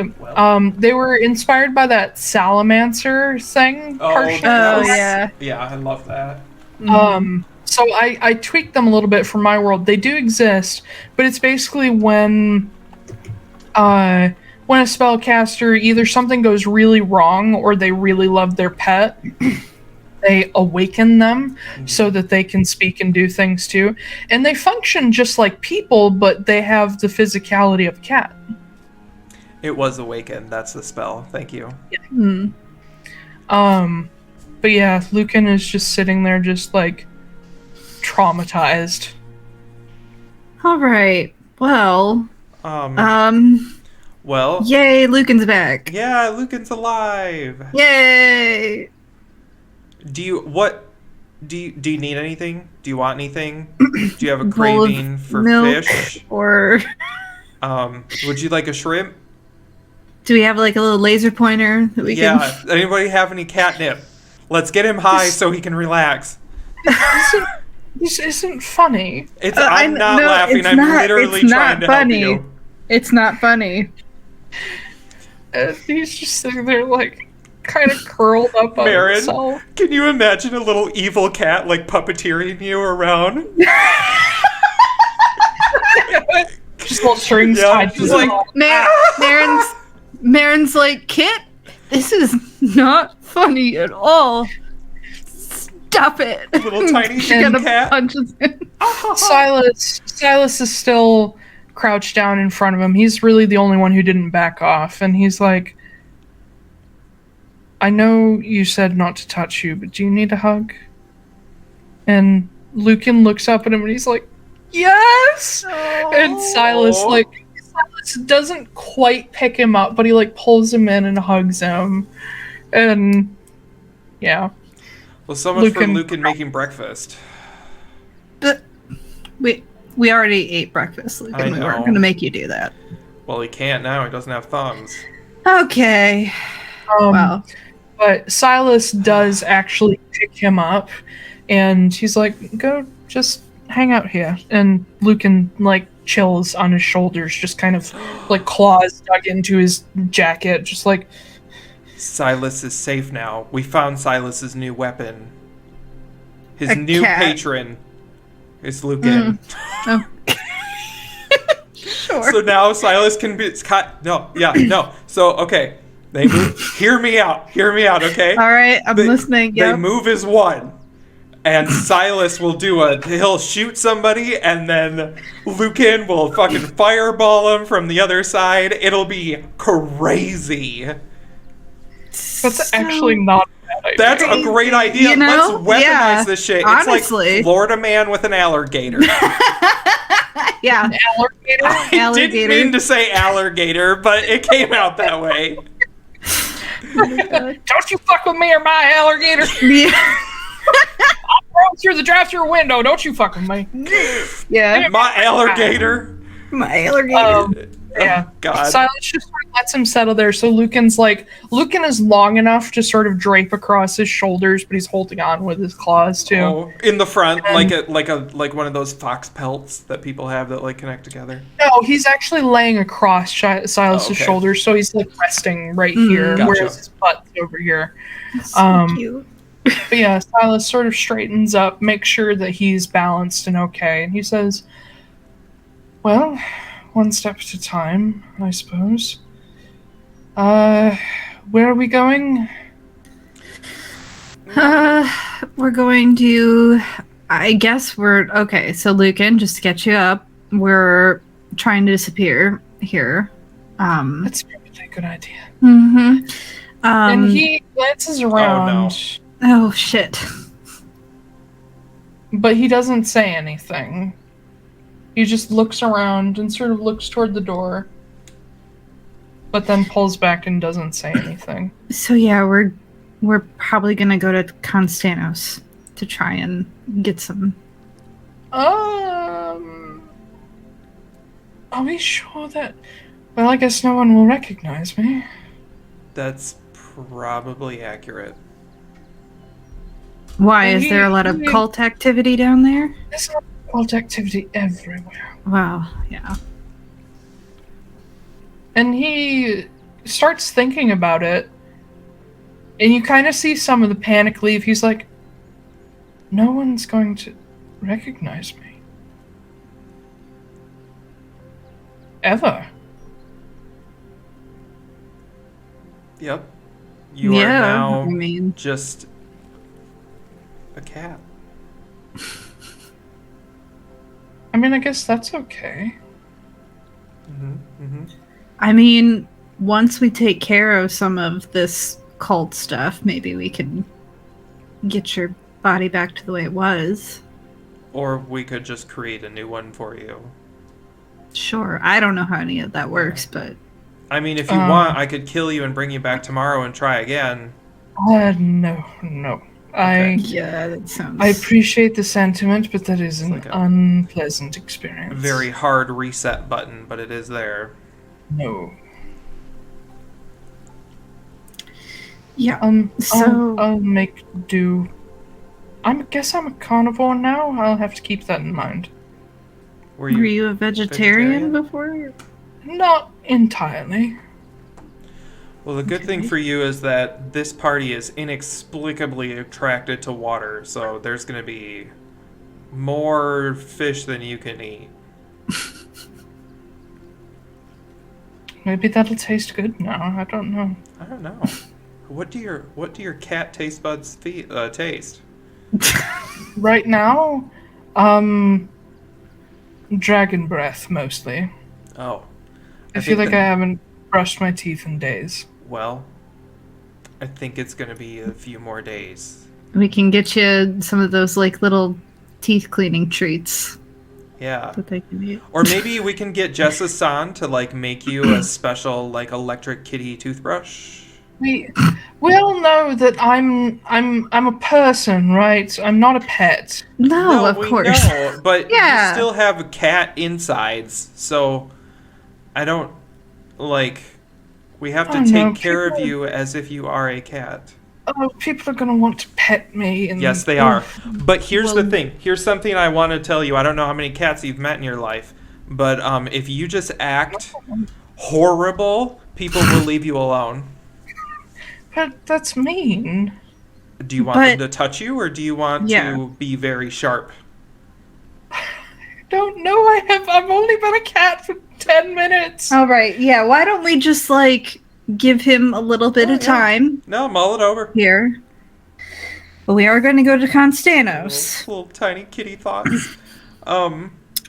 they were inspired by that Salamancer thing. partially. Oh, yes. yeah. Yeah, I love that. So I tweaked them a little bit for my world. They do exist, but it's basically when when a spellcaster, either something goes really wrong or they really love their pet, they awaken them so that they can speak and do things too. And they function just like people, but they have the physicality of a cat. It was awakened. That's the spell. Thank you. Hmm. But yeah, Lucan is just sitting there just like traumatized. All right. Well. Well. Yay, Lucan's back. Yeah, Lucan's alive. Yay. Do you need anything? Do you want anything? Do you have a craving for fish? Or would you like a shrimp? do we have like a little laser pointer that we can? Yeah. Anybody have any catnip? Let's get him high so he can relax. This isn't funny. I'm not laughing. I'm literally trying to help you. It's not funny. And he's just sitting there like kind of curled up on Marin, himself. can you imagine a little evil cat like puppeteering you around? Just little strings tied to just his like Marin's like, Kit, this is not funny at all. Stop it. Little tiny She cat. punches him. Silas is still crouched down in front of him. He's really the only one who didn't back off, and he's like, I know you said not to touch you, but do you need a hug? And Lucan looks up at him and he's like, yes! And Silas doesn't quite pick him up, but he like pulls him in and hugs him. And yeah. Well, so much for Lucan making breakfast. But we already ate breakfast, Lucan. I We know. weren't going to make you do that. Well, he can't now. He doesn't have thumbs. Okay. Wow. But Silas does actually pick him up, and he's like, go just hang out here. And Lucan like chills on his shoulders, just kind of like claws dug into his jacket, just like, Silas is safe now. We found Silas's new weapon. His A new cat. patron is Lucan. Oh. Sure. So now Silas can be... No. So, okay. They move. Hear me out, okay? All right, I'm listening. They Yep. move as one. And Silas will he'll shoot somebody, and then Lucan will fucking fireball him from the other side. It'll be crazy. that's actually not a bad idea. That's a great idea. You know? Let's weaponize Yeah, this shit. honestly. It's like Florida man with an alligator. Yeah. Alligator? I didn't mean to say alligator, but it came out that way. Don't you fuck with me or my alligator. Yeah. I'm going through the drive-through window. Don't you fuck with me. Yeah. My alligator. My alligator. Yeah. Oh, God. Silas just sort of lets him settle there. So Lucan is long enough to sort of drape across his shoulders, but he's holding on with his claws too. Oh, in the front, like one of those fox pelts that people have that like connect together. No, he's actually laying across Silas's okay. shoulders, so he's like resting right here, Gotcha. whereas his butt's over here. So cute. But yeah, Silas sort of straightens up, makes sure that he's balanced and okay, and he says, well, one step at a time, I suppose. Where are we going? We're going to... I guess we're... Okay, so Lucan, just to get you up, we're trying to disappear here. That's probably a good idea. Mm-hmm. And he glances around, Oh, shit. but he doesn't say anything. He just looks around and sort of looks toward the door, but then pulls back and doesn't say anything. So yeah, we're probably gonna go to Constanos to try and get some... Are we sure that... Well, I guess no one will recognize me. That's probably accurate. Why? And Is there a lot of cult activity down there? There's a lot of cult activity everywhere. Wow, yeah. And he starts thinking about it, and you kind of see some of the panic leave. He's like, no one's going to recognize me. Ever. Yep. You are Yeah, now I mean- just a cat. I mean, I guess that's okay. I mean, once we take care of some of this cult stuff, maybe we can get your body back to the way it was. Or we could just create a new one for you. Sure. I don't know how any of that works, but I mean, if you want, I could kill you and bring you back tomorrow and try again. No. Okay. yeah, that sounds. I appreciate the sentiment, but that is an like a- unpleasant experience. Very hard reset button, but it is there. No. Yeah. I'll make do. I guess I'm a carnivore now. I'll have to keep that in mind. Were Were you a vegetarian before? Not entirely. Well, the good thing for you is that this party is inexplicably attracted to water, so there's going to be more fish than you can eat. Maybe that'll taste good now. I don't know. I don't know. What do your cat taste buds taste? Right now, dragon breath mostly. Oh. I feel think like I haven't brushed my teeth in days. Well, I think it's going to be a few more days. We can get you some of those like little teeth cleaning treats Yeah. that they can eat. Or maybe we can get Jessa-san to like make you a special like electric kitty toothbrush. We all know that I'm a person, right? I'm not a pet. No, of we course. know, but Yeah. you still have cat insides, so I don't like. We have to Oh, take no, care of people- you as if you are a cat. Oh, people are gonna want to pet me. And Yes, they are. But here's the Well- thing. Here's something I want to tell you. I don't know how many cats you've met in your life, but if you just act horrible, people will leave you alone. But that's mean. Do you want But- them to touch you, or do you want Yeah. to be very sharp? Don't know. I've only been a cat for 10 minutes. All right. Yeah. Why don't we just like give him a little bit of yeah. time No, mull it over. here? But we are going to go to Constanos. Little tiny kitty thoughts.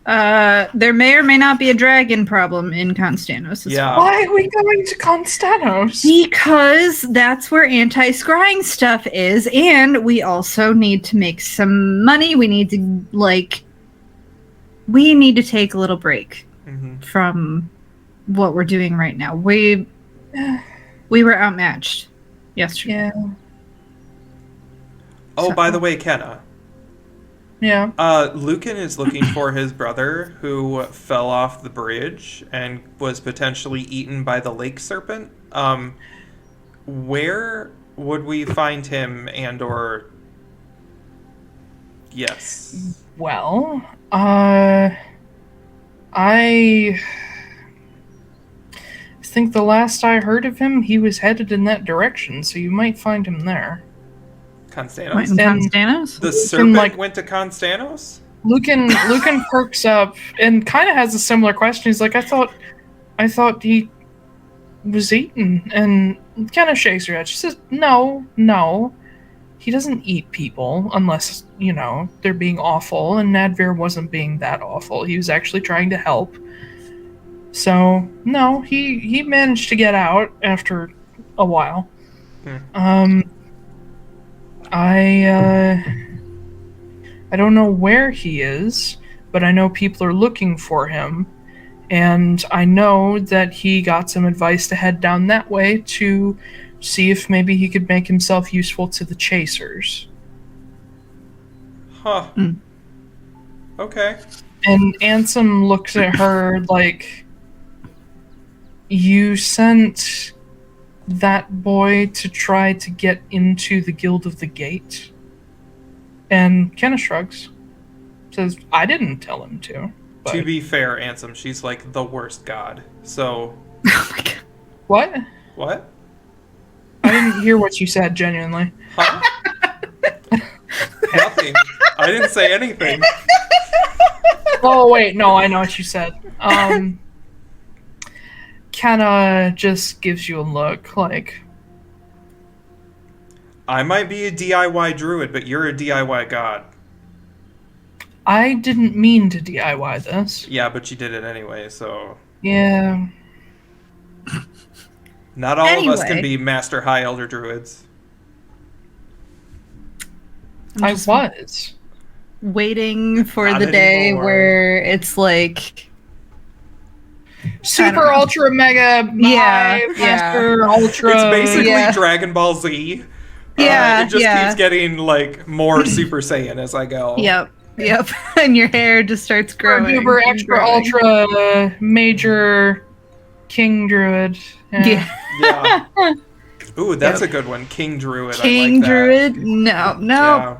There may or may not be a dragon problem in Constanos. as Yeah. well. Why are we going to Constanos? Because that's where anti-scrying stuff is, and we also need to make some money. We need to take a little break Mhm. from what we're doing right now. We were outmatched yesterday. Yeah. Oh, by the way, Kenna. Yeah. Lucan is looking for his brother who fell off the bridge and was potentially eaten by the lake serpent. Where would we find him or... Yes. Well, I think the last I heard of him, he was headed in that direction, so you might find him there. Constanos? Went in Constanos? The serpent like- went to Constanos? Lucan perks up and kind of has a similar question. He's like, I thought he was eaten, and kind of shakes her head. She says, no, he doesn't eat people unless they're being awful. And Nadvir wasn't being that awful. He was actually trying to help. So no, he managed to get out after a while. I don't know where he is, but I know people are looking for him, and I know that he got some advice to head down that way to see if maybe he could make himself useful to the chasers. Huh. Okay. And Ansem looks at her like, you sent that boy to try to get into the Guild of the Gate? And Kenna shrugs. Says, I didn't tell him to. But... To be fair, Ansem, she's like the worst god. So... Oh my god. What? What? I didn't hear what you said, genuinely. Huh? Nothing. I didn't say anything. Oh, wait, no, I know what you said. Kenna just gives you a look like, I might be a DIY druid, but you're a DIY god. I didn't mean to DIY this. Yeah, but you did it anyway, so... Yeah. Not all of us can Anyway. be master high elder druids. I was. Waiting for Not the day anymore. where it's like, Super know. ultra mega Yeah, high master ultra. It's basically yeah. Dragon Ball Z. Yeah, It just yeah. keeps getting, like, more Super Saiyan as I go. yep, and your hair just starts super growing. duper and extra growing. ultra major king druid. Yeah. Yeah. Ooh, that's a good one. King Druid. King I like that. Druid? No. Yeah.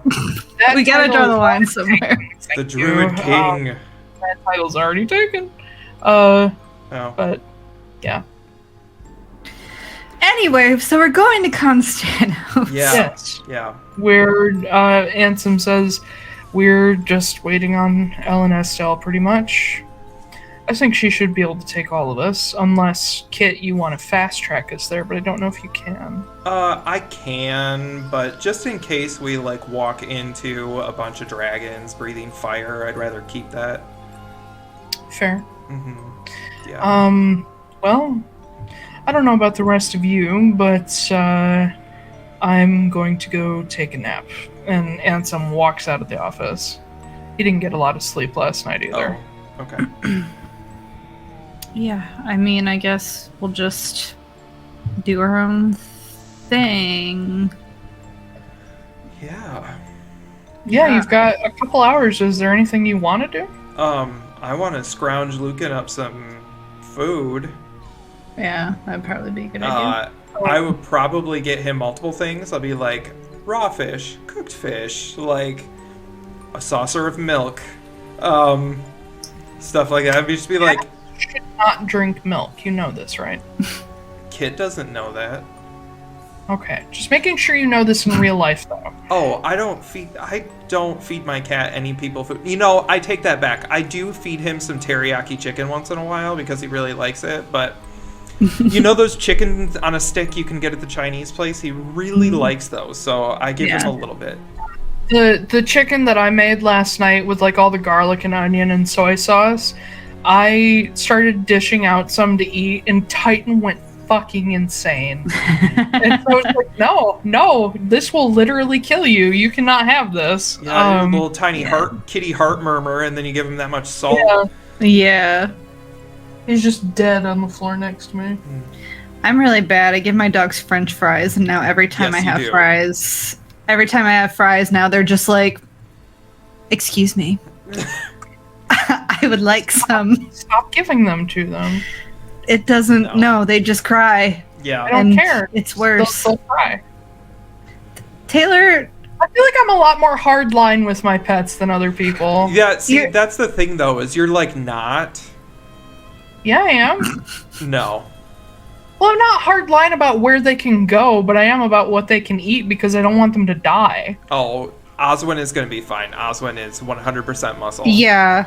That We gotta draw title the is line already somewhere. taken. The Thank Druid you. King. That title's already taken. Oh. But yeah. Anyway, so we're going to Constantinople. Yeah. Yes. Yeah. Where Ansem says we're just waiting on Ellen Estelle pretty much. I think she should be able to take all of us, unless, Kit, you want to fast track us there, but I don't know if you can. I can, but just in case we, like, walk into a bunch of dragons breathing fire, I'd rather keep that. Fair. Mm-hmm. Yeah. Well, I don't know about the rest of you, but I'm going to go take a nap. And Ansem walks out of the office. He didn't get a lot of sleep last night either. Oh, okay. Yeah, I mean, I guess we'll just do our own thing. Yeah. Yeah, you've got a couple hours. Is there anything you want to do? I want to scrounge Lucan up some food. Yeah, that'd probably be a good idea. I would probably get him multiple things. I'll be like, raw fish, cooked fish, like a saucer of milk, stuff like that. I'd just be like, Should not drink milk. You know this, right? Kit doesn't know that. Okay, just making sure you know this in real life, though. Oh, I don't feed my cat any people food. You know, I take that back. I do feed him some teriyaki chicken once in a while because he really likes it, but you know those chickens on a stick you can get at the Chinese place? He really likes those, so I give him a little bit. The chicken that I made last night with like all the garlic and onion and soy sauce, I started dishing out some to eat, and Titan went fucking insane. And so I was like, no, this will literally kill you. You cannot have this. Yeah, a little tiny kitty heart murmur, and then you give him that much salt. Yeah. He's just dead on the floor next to me. I'm really bad. I give my dogs French fries, and now every time Yes, I you have do. fries now they're just like, excuse me. I would like some. Stop giving them to them. It doesn't, no, they just cry. Yeah. I don't And care. it's worse. They'll cry. Taiylor, I feel like I'm a lot more hardline with my pets than other people. Yeah, see, You're- that's the thing, though, is you're, like, not. Yeah, I am. No. Well, I'm not hardline about where they can go, but I am about what they can eat because I don't want them to die. Oh, Oswin is going to be fine. Oswin is 100% muscle. yeah.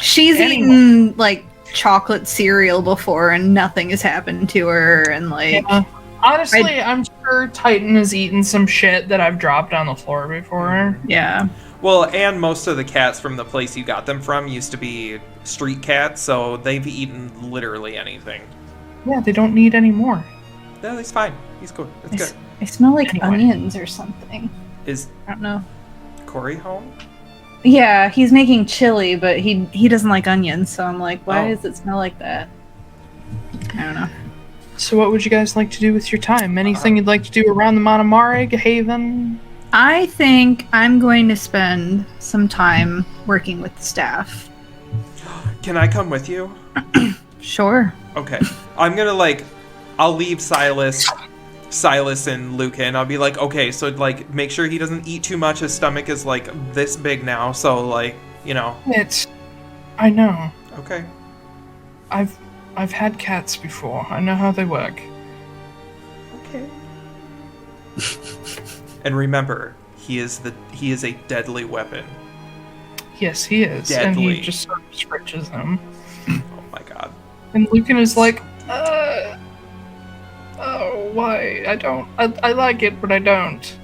She's eaten, like, chocolate cereal before, and nothing has happened to her, and, like... Yeah. Honestly, I'm sure Titan has eaten some shit that I've dropped on the floor before. Yeah. Well, and most of the cats from the place you got them from used to be street cats, so they've eaten literally anything. Yeah, they don't need any more. No, he's fine. He's cool. It's good. I smell like Anyway. onions or something. Is I don't know. Corey home? Yeah, he's making chili, but he doesn't like onions, so I'm like, why Oh. does it smell like that? I don't know. So what would you guys like to do with your time? Anything you'd like to do around the Manamarig, Haven? I think I'm going to spend some time working with the staff. Can I come with you? Sure. Okay. I'm gonna, like, I'll leave Silas and Luca, and I'll be like, okay, so, like, make sure he doesn't eat too much. His stomach is, like, this big now, so, like, you know. I know. Okay. I've had cats before. I know how they work. Okay. And remember, he is a deadly weapon. Yes, he is. And Deadly. he just sort of scratches them. Oh my god. And Lucan is like, oh. Why? I don't. I like it, but I don't.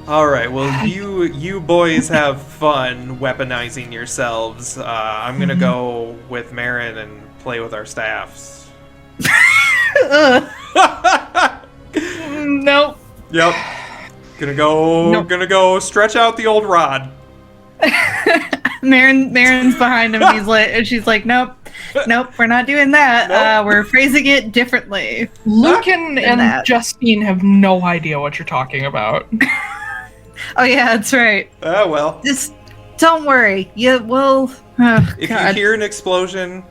All right. Well, you boys have fun weaponizing yourselves. I'm gonna go with Marin and play with our staffs. Nope. Yep. Gonna go stretch out the old rod. Marin's behind him. She's like, nope, we're not doing that. Nope. We're phrasing it differently. Lucan and that. Justine have no idea what you're talking about. Oh yeah, that's right. Well. Just don't worry. Yeah, well. If God. you hear an explosion,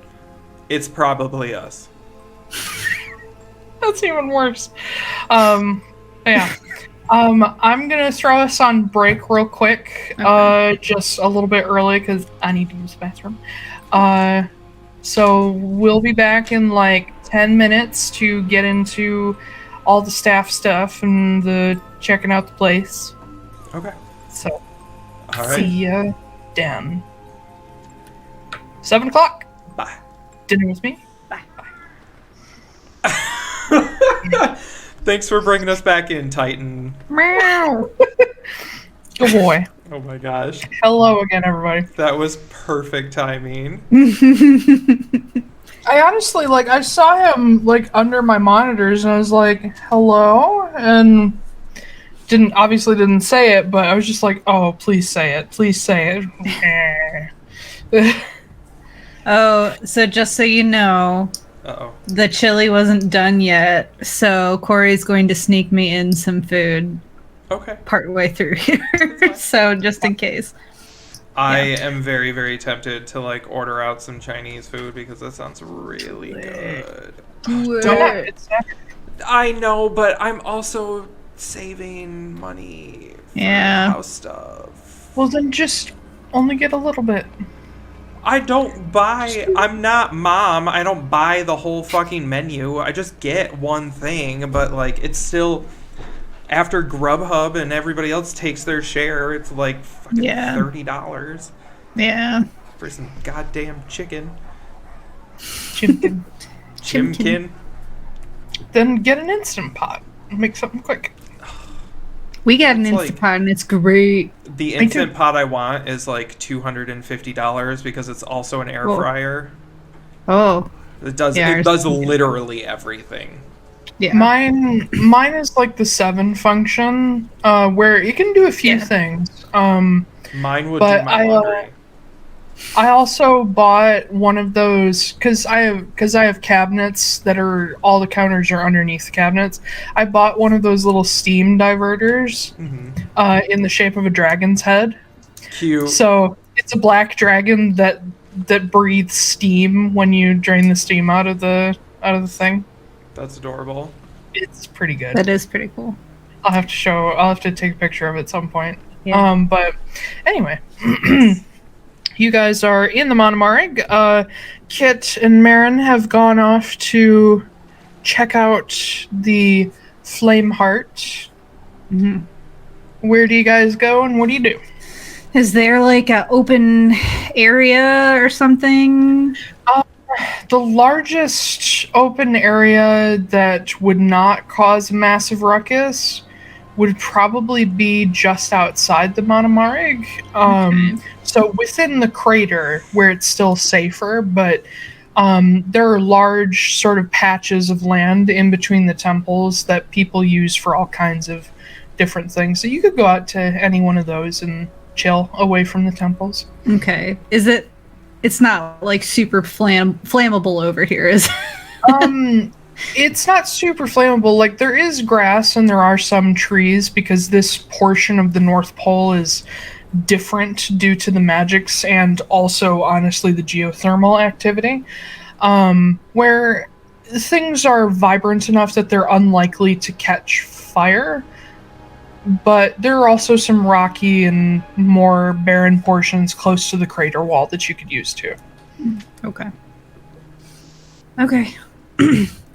it's probably us. That's even worse. Yeah. I'm gonna throw us on break real quick. Okay. Just a little bit early because I need to use the bathroom. So we'll be back in like 10 minutes to get into all the staff stuff and the checking out the place. Okay. So, All right. see ya then. 7 o'clock. Bye. Dinner with me. Thanks for bringing us back in, Titan. Meow. Good boy. Oh my gosh. Hello again, everybody. That was perfect timing. I honestly, I saw him, under my monitors, and I was like, hello? And obviously didn't say it, but I was just like, oh, please say it. Please say it. Oh, so just so you know, Uh-oh. the chili wasn't done yet, so Corey's going to sneak me in some food Okay. partway through here. So just in case. I am very, very tempted to order out some Chinese food because that sounds really good. It's not. I know, but I'm also saving money for Yeah. house stuff. Well, then just only get a little bit. I'm not Mom. I don't buy the whole fucking menu. I just get one thing, but it's still, after Grubhub and everybody else takes their share, it's fucking $30 Yeah. for some goddamn chicken. Chimkin. Chimkin. Then get an Instant Pot. Make something quick. We got an It's Instant Pot and it's great. The Instant Pot I want is $250 because it's also an air Whoa. fryer. Oh. It does Yeah, literally everything. Yeah. Mine is the 7 function, where it can do a few things. Mine would do But my laundry. I also bought one of those because I have cabinets that are all the counters are underneath the cabinets. I bought one of those little steam diverters in the shape of a dragon's head. Cute. So it's a black dragon that breathes steam when you drain the steam out of the thing. That's adorable. It's pretty good. That is pretty cool. I'll have to take a picture of it at some point. Yeah. But anyway. You guys are in the Manamarig. Kit and Marin have gone off to check out the Flame Heart. Mm-hmm. Where do you guys go and what do you do? Is there an open area or something? The largest open area that would not cause a massive ruckus would probably be just outside the Manamarig. So within the crater where it's still safer, but there are large sort of patches of land in between the temples that people use for all kinds of different things. So you could go out to any one of those and chill away from the temples. Okay. It's not super flammable over here, is it? It's not super flammable. There is grass and there are some trees because this portion of the North Pole is different due to the magics and also, honestly, the geothermal activity, where things are vibrant enough that they're unlikely to catch fire. But there are also some rocky and more barren portions close to the crater wall that you could use too. Okay.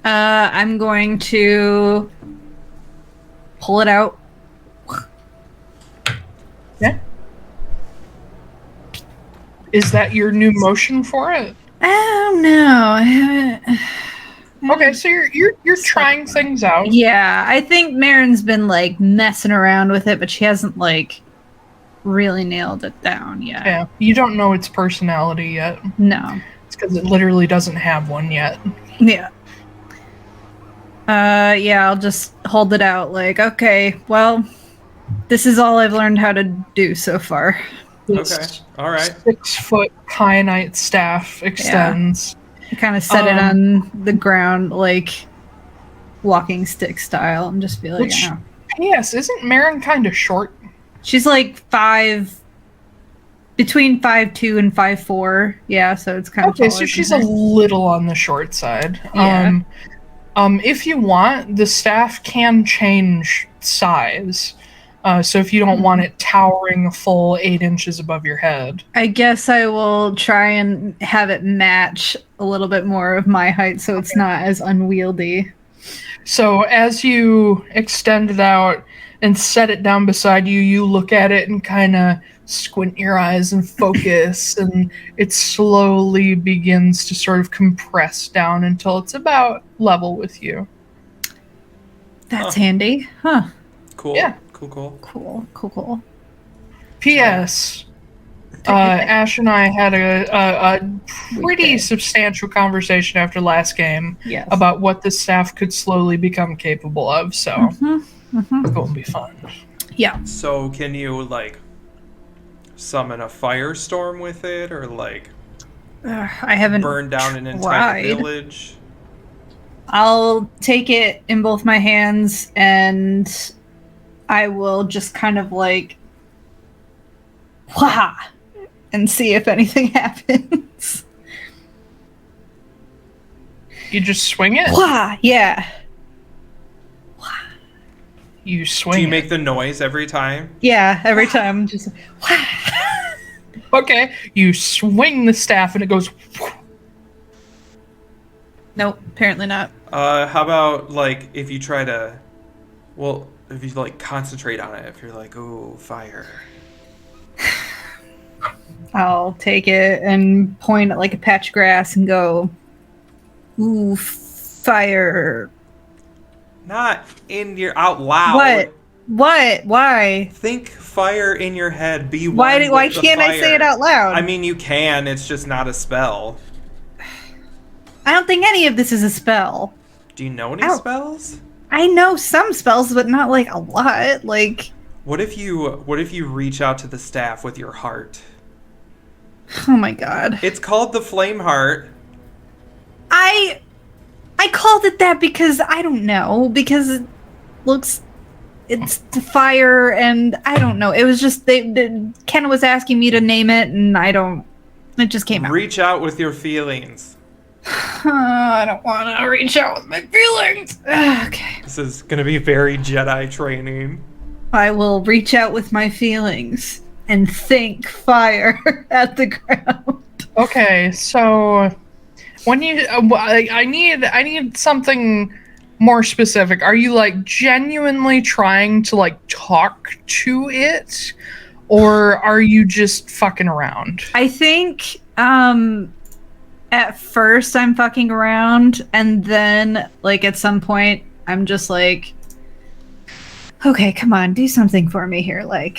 I'm going to pull it out. Yeah. Is that your new motion for it? I don't know. I haven't. Okay, so you're trying things out. Yeah, I think Marin's been like messing around with it, but she hasn't like really nailed it down yet. Yeah, you don't know its personality yet. No. It's because it literally doesn't have one yet. Yeah. Yeah, I'll just hold it out like, okay, well, this is all I've learned how to do so far. Okay, all right. 6-foot kyanite staff extends. I kind of set it on the ground, like walking stick style, and just be like, Which, P.S., isn't Marin kind of short? she's like between 5'2" and 5'4". Yeah, so it's kind of okay. So she's a little on the short side. Yeah. If you want, the staff can change size. So if you don't want it towering a full 8 inches above your head. I guess I will try and have it match a little bit more of my height, so it's not as unwieldy. So as you extend it out and set it down beside you, you look at it and kind of squint your eyes and focus, and it slowly begins to sort of compress down until it's about level with you. That's handy. Huh. Cool. Yeah. Cool. P.S. Ash and I had a pretty substantial conversation after last game about what the staff could slowly become capable of, so it's going to be fun. Yeah. So can you, like, summon a firestorm with it, or, like, I haven't burn down an entire tried. village? I'll take it in both my hands, and I will just kind of, like, wah, and see if anything happens. You just swing it? Wah, yeah. You swing Do you it. make the noise every time? Yeah, every time. Just wah. Okay, you swing the staff and it goes... Nope, apparently not. How about, like, if you try to... Well, if you, like, concentrate on it, if you're like, ooh, fire. I'll take it and point at, like, a patch of grass and go, ooh, fire. Not in your... out loud. What? Why? Think fire in your head. Be one Why with the can't I say it fire. out loud? I mean, you can. It's just not a spell. I don't think any of this is a spell. Do you know any spells? I know some spells, but not like a lot. Like, What if you reach out to the staff with your heart? oh my god. It's called the flame heart. I called it that because I don't know, because it looks it's the fire, and I don't know. It was just Ken was asking me to name it, and it just came out. Reach out with your feelings. I don't want to reach out with my feelings. Okay. This is going to be very Jedi training. I will reach out with my feelings and think fire at the ground. Okay, so when you, I need something more specific. Are you like genuinely trying to like talk to it, or are you just fucking around? I think at first I'm fucking around, and then like at some point I'm just like, okay, come on, do something for me here, like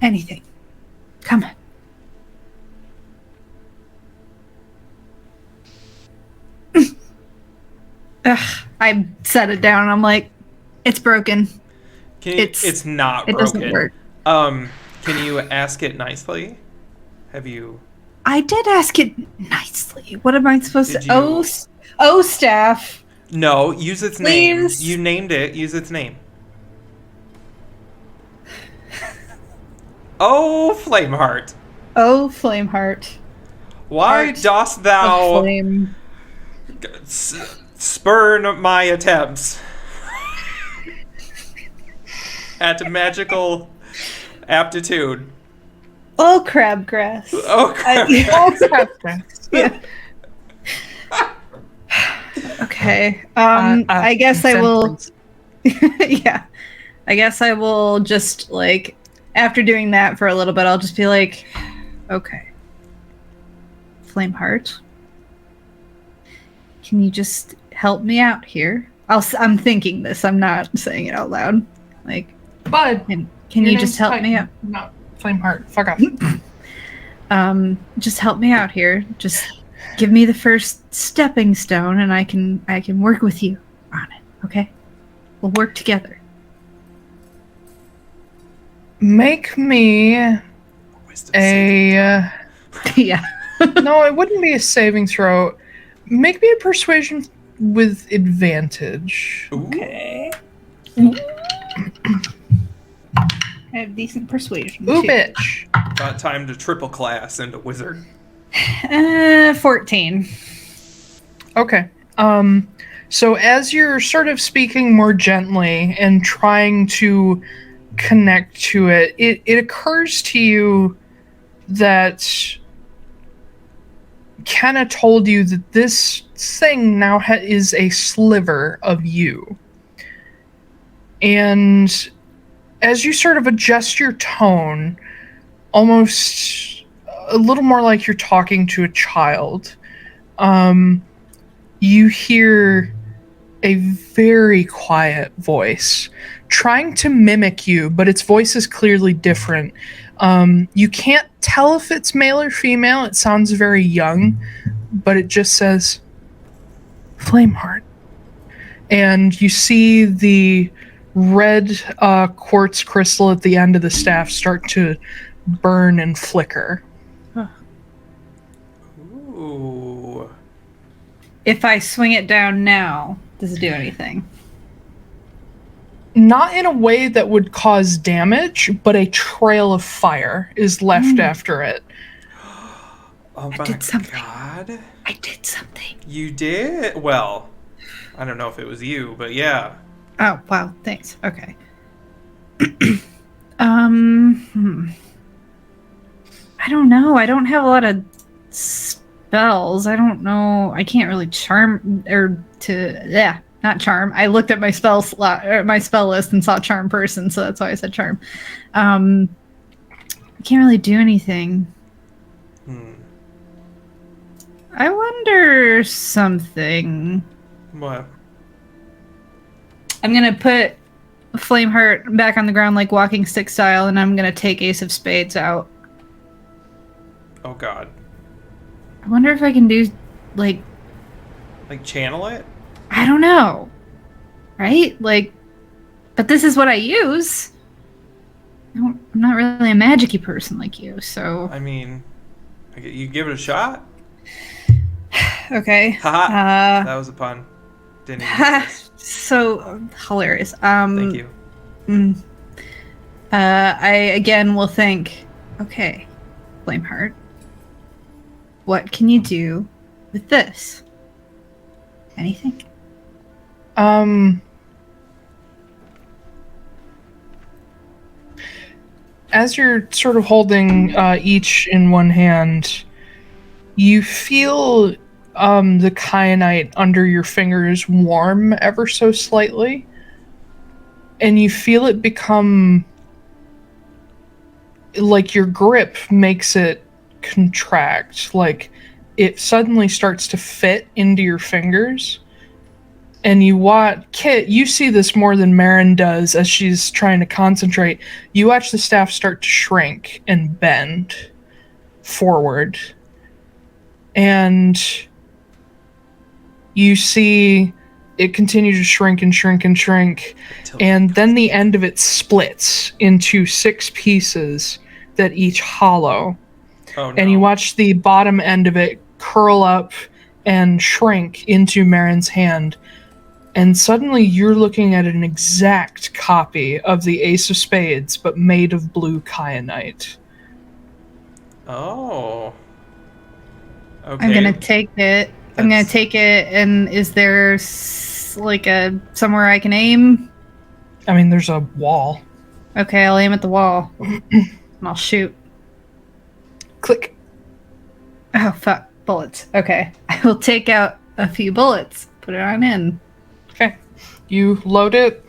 anything. Come on. Ugh, I set it down and I'm like, it's broken. It's not broken. It doesn't work. Can you ask it nicely? Have you? I did ask it nicely. What am I supposed Did to? you- Oh, staff. No, use its Please. name. You named it. Use its name. Oh, Flameheart. Oh, Flameheart. Why Heart dost of thou flame. spurn my attempts at magical aptitude? Oh, crabgrass. Oh, crap. Yeah. Okay. I guess I will. Yeah. I guess I will just like after doing that for a little bit, I'll just be like, okay, Flameheart, can you just help me out here? I'm thinking this. I'm not saying it out loud. Like, Bud, can you just help me out? No, Flameheart, fuck off. Just help me out here. Just give me the first stepping stone, and I can work with you on it. Okay, we'll work together. Make me a Yeah. no, it wouldn't be a saving throw. Make me a persuasion with advantage. Okay. I have decent persuasion. Ooh, too. bitch. About time to triple class into wizard. 14. Okay. So as you're sort of speaking more gently and trying to connect to it, it occurs to you that Kenna told you that this thing now is a sliver of you. And as you sort of adjust your tone, almost a little more like you're talking to a child, you hear a very quiet voice trying to mimic you, but its voice is clearly different. You can't tell if it's male or female. It sounds very young, but it just says, Flameheart. And you see the red quartz crystal at the end of the staff start to burn and flicker. Ooh. If I swing it down now, does it do anything? Not in a way that would cause damage, but a trail of fire is left after it. Oh my did something. god. I did something. You did? Well, I don't know if it was you, but yeah. Oh, wow. Thanks. Okay. I don't know. I don't have a lot of spells. I don't know. I can't really charm not charm. I looked at my spell list and saw charm person, so that's why I said charm. I can't really do anything. I wonder something. What? I'm gonna put Flameheart back on the ground like walking stick style, and I'm gonna take Ace of Spades out. Oh god. I wonder if I can do, like channel it? I don't know. Right? But this is what I use. I'm not really a magic-y person like you, so... I mean, you give it a shot? Okay. Haha. That was a pun. Didn't even notice. So hilarious. Thank you. I again will think, okay, Flameheart, what can you do with this? Anything? As you're sort of holding each in one hand, you feel the kyanite under your fingers warm ever so slightly, and you feel it become like your grip makes it contract, like it suddenly starts to fit into your fingers. And you watch, Kit, you see this more than Marin does as she's trying to concentrate. You watch the staff start to shrink and bend forward. And you see it continue to shrink and shrink and shrink. And then the end of it splits into 6 pieces that each hollow. Oh, no. And you watch the bottom end of it curl up and shrink into Marin's hand. And suddenly you're looking at an exact copy of the Ace of Spades, but made of blue kyanite. Oh. Okay. I'm gonna take it. And is there somewhere I can aim? I mean, there's a wall. Okay, I'll aim at the wall. And I'll shoot. Click. Oh, fuck. Bullets. Okay. I will take out a few bullets. Put it on in. Okay. You load it,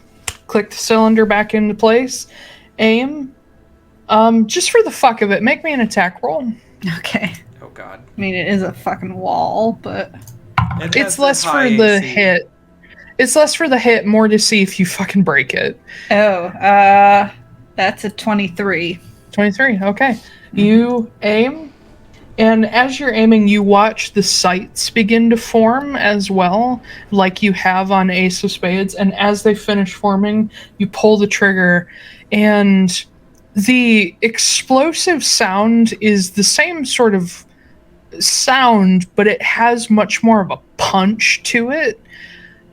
click the cylinder back into place, aim. Just for the fuck of it, make me an attack roll. Okay. Oh god. I mean, it is a fucking wall, but... It's less for the hit. It's less for the hit, more to see if you fucking break it. Oh, that's a 23. 23, okay. You aim, and as you're aiming, you watch the sights begin to form as well, like you have on Ace of Spades, and as they finish forming, you pull the trigger, and the explosive sound is the same sort of sound, but it has much more of a punch to it.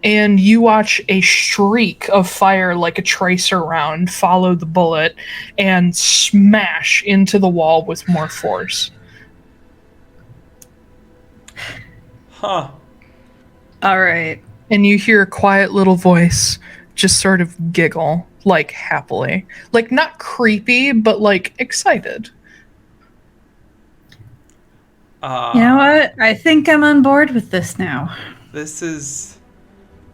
And you watch a streak of fire like a tracer round follow the bullet and smash into the wall with more force. Huh. All right. And you hear a quiet little voice just sort of giggle, like happily. Like not creepy, but like excited. You know what? I think I'm on board with this now. This is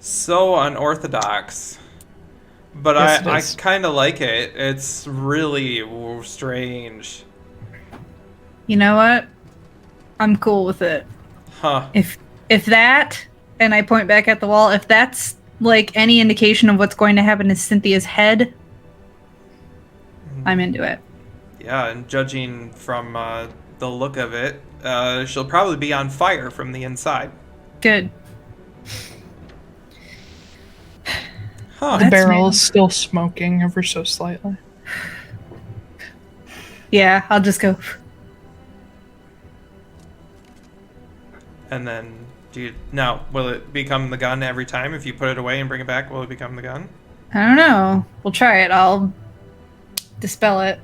so unorthodox, but Yes, I kind of like it. It's really strange. You know what? I'm cool with it. Huh. If that, and I point back at the wall, if that's like any indication of what's going to happen to Cynthia's head, I'm into it. Yeah, and judging from the look of it, she'll probably be on fire from the inside. Good. Huh. The barrel is still smoking ever so slightly. Yeah, I'll just go. And then, will it become the gun every time? If you put it away and bring it back, will it become the gun? I don't know. We'll try it. I'll dispel it.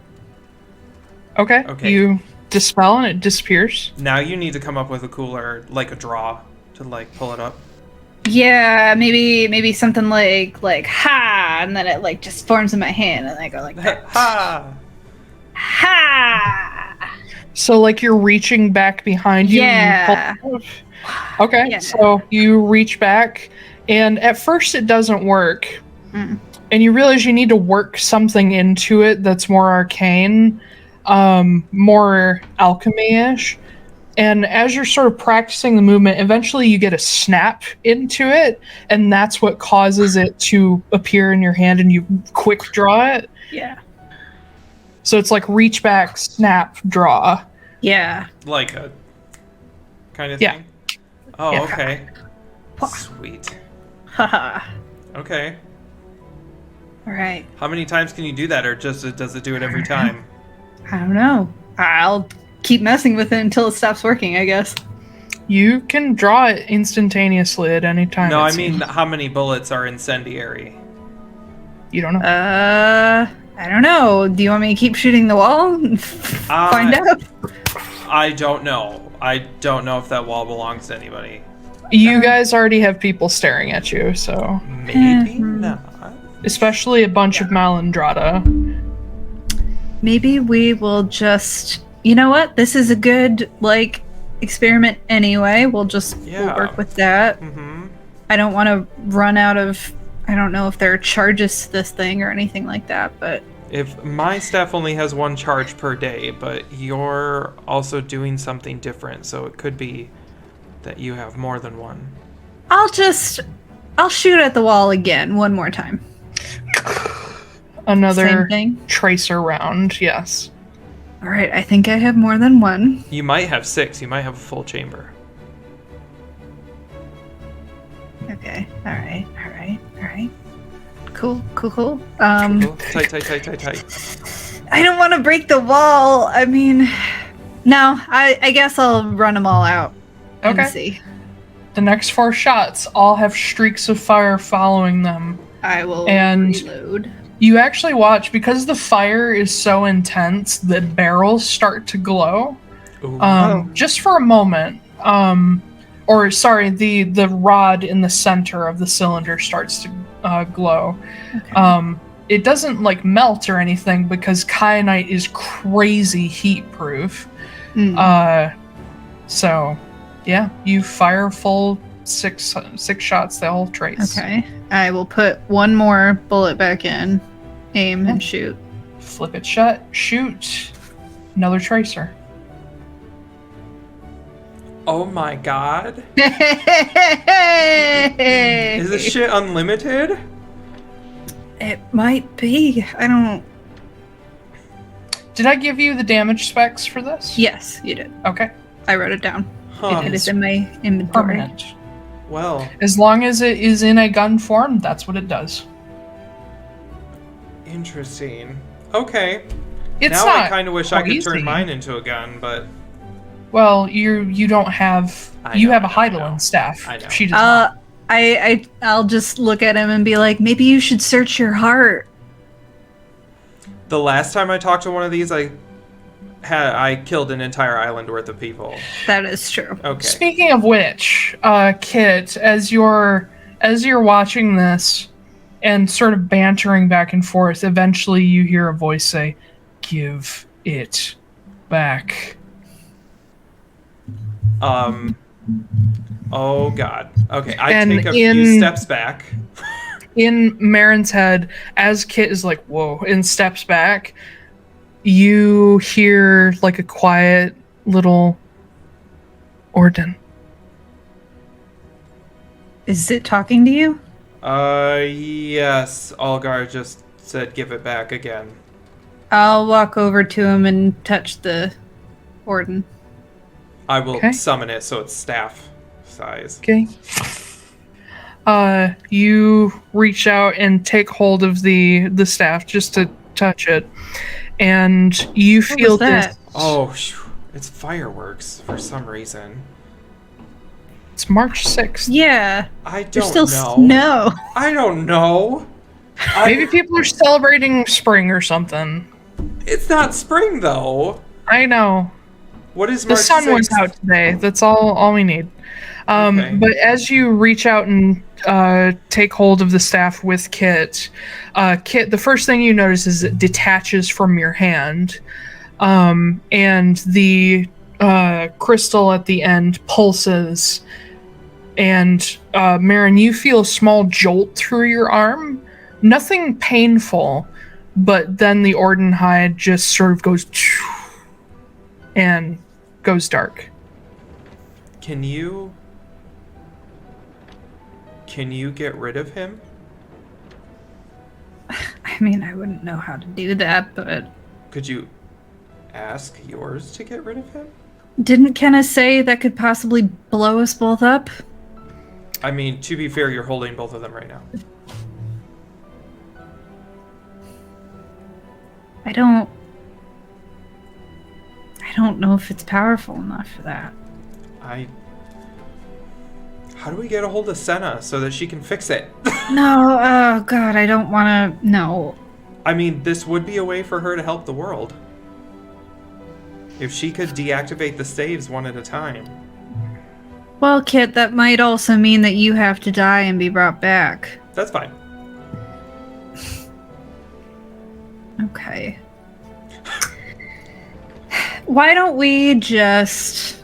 Okay. You dispel and it disappears. Now you need to come up with a cooler, like a draw, to like pull it up. Yeah, maybe something like ha, and then it like just forms in my hand, and I go like that. Ha! Ha! So like you're reaching back behind you. Yeah. Okay. Yeah. So you reach back, and at first it doesn't work, and you realize you need to work something into it that's more arcane, more alchemy-ish. And as you're sort of practicing the movement, eventually you get a snap into it, and that's what causes it to appear in your hand, and you quick draw it. Yeah. So it's like reach back, snap, draw. Yeah. Like a kind of Yeah. thing? Oh, Yeah. okay. Sweet. Haha. Okay. All right. How many times can you do that, or does it do it every time? I don't know. I'll keep messing with it until it stops working, I guess. You can draw it instantaneously at any time. No, I mean, how many bullets are incendiary? You don't know. I don't know. Do you want me to keep shooting the wall and find out? I don't know. I don't know if that wall belongs to anybody. You guys already have people staring at you, so Maybe not. especially a bunch of Malandrata. Maybe we will just... You know what? This is a good, like, experiment anyway. We'll work with that. Mm-hmm. I don't want to run out of... I don't know if there are charges to this thing or anything like that, but... If my staff only has one charge per day, but you're also doing something different, so it could be that you have more than one. I'll shoot at the wall again one more time. Another Same thing? tracer round, yes. All right, I think I have more than one. You might have 6. You might have a full chamber. Okay. All right. Cool. Cool. Tight. I don't want to break the wall. I mean, no. I guess I'll run them all out. Okay. And see. The next 4 shots all have streaks of fire following them. I will And- reload. You actually watch, because the fire is so intense, the barrels start to glow. Ooh. Just for a moment. The rod in the center of the cylinder starts to glow. Okay. It doesn't like melt or anything because kyanite is crazy heat proof. So yeah, you fire full 6 shots, they all trace. Okay. I will put one more bullet back in, aim, and shoot. Flip it shut, shoot. Another tracer. Oh my god. Is Is this shit unlimited? It might be. I don't. Did I give you the damage specs for this? Yes, you did. Okay. I wrote it down. Huh. It is in my inventory. Permanent. Well, As long as it is in a gun form, that's what it does. interesting. Okay. It's Now not I kind of wish I could easy. turn mine into a gun, but Well, you don't have I you know, have a I know. Heidelen staff. I know. She does not. I'll just look at him and be like, maybe you should search your heart. the last time I talked to one of these, I killed an entire island worth of people. That is true. Okay. Speaking of which, Kit, as you're watching this and sort of bantering back and forth, eventually you hear a voice say, "Give it back." Oh god. Okay, I And take a few steps back. In Marin's head, as Kit is like, "Whoa," and steps back, you hear like a quiet little Orden. Is it talking to you? Yes. Algar just said give it back again. I'll walk over to him and touch the Orden. I will Okay. summon it so it's staff size. Okay. You reach out and take hold of the staff just to touch it, and you What feel was that? this. Oh, it's fireworks for some reason. It's March 6th. Yeah. I There's don't still know. snow. I don't know. Maybe people are celebrating spring or something. It's not spring though. I know. What is The March sun was 6th? out today. That's all we need. Okay. But as you reach out and take hold of the staff with Kit, the first thing you notice is it detaches from your hand, and the crystal at the end pulses. And Marin, you feel a small jolt through your arm. Nothing painful, but then the Orden hide just sort of goes and goes dark. Can you get rid of him? I mean, I wouldn't know how to do that, but Could you ask yours to get rid of him? didn't Kenneth say that could possibly blow us both up? I mean, to be fair, you're holding both of them right now. I don't know if it's powerful enough for that. How do we get a hold of Senna so that she can fix it? No, oh god, I don't want to. No. I mean, this would be a way for her to help the world. If she could deactivate the staves one at a time. Well, Kit, that might also mean that you have to die and be brought back. That's fine. Okay. Why don't we just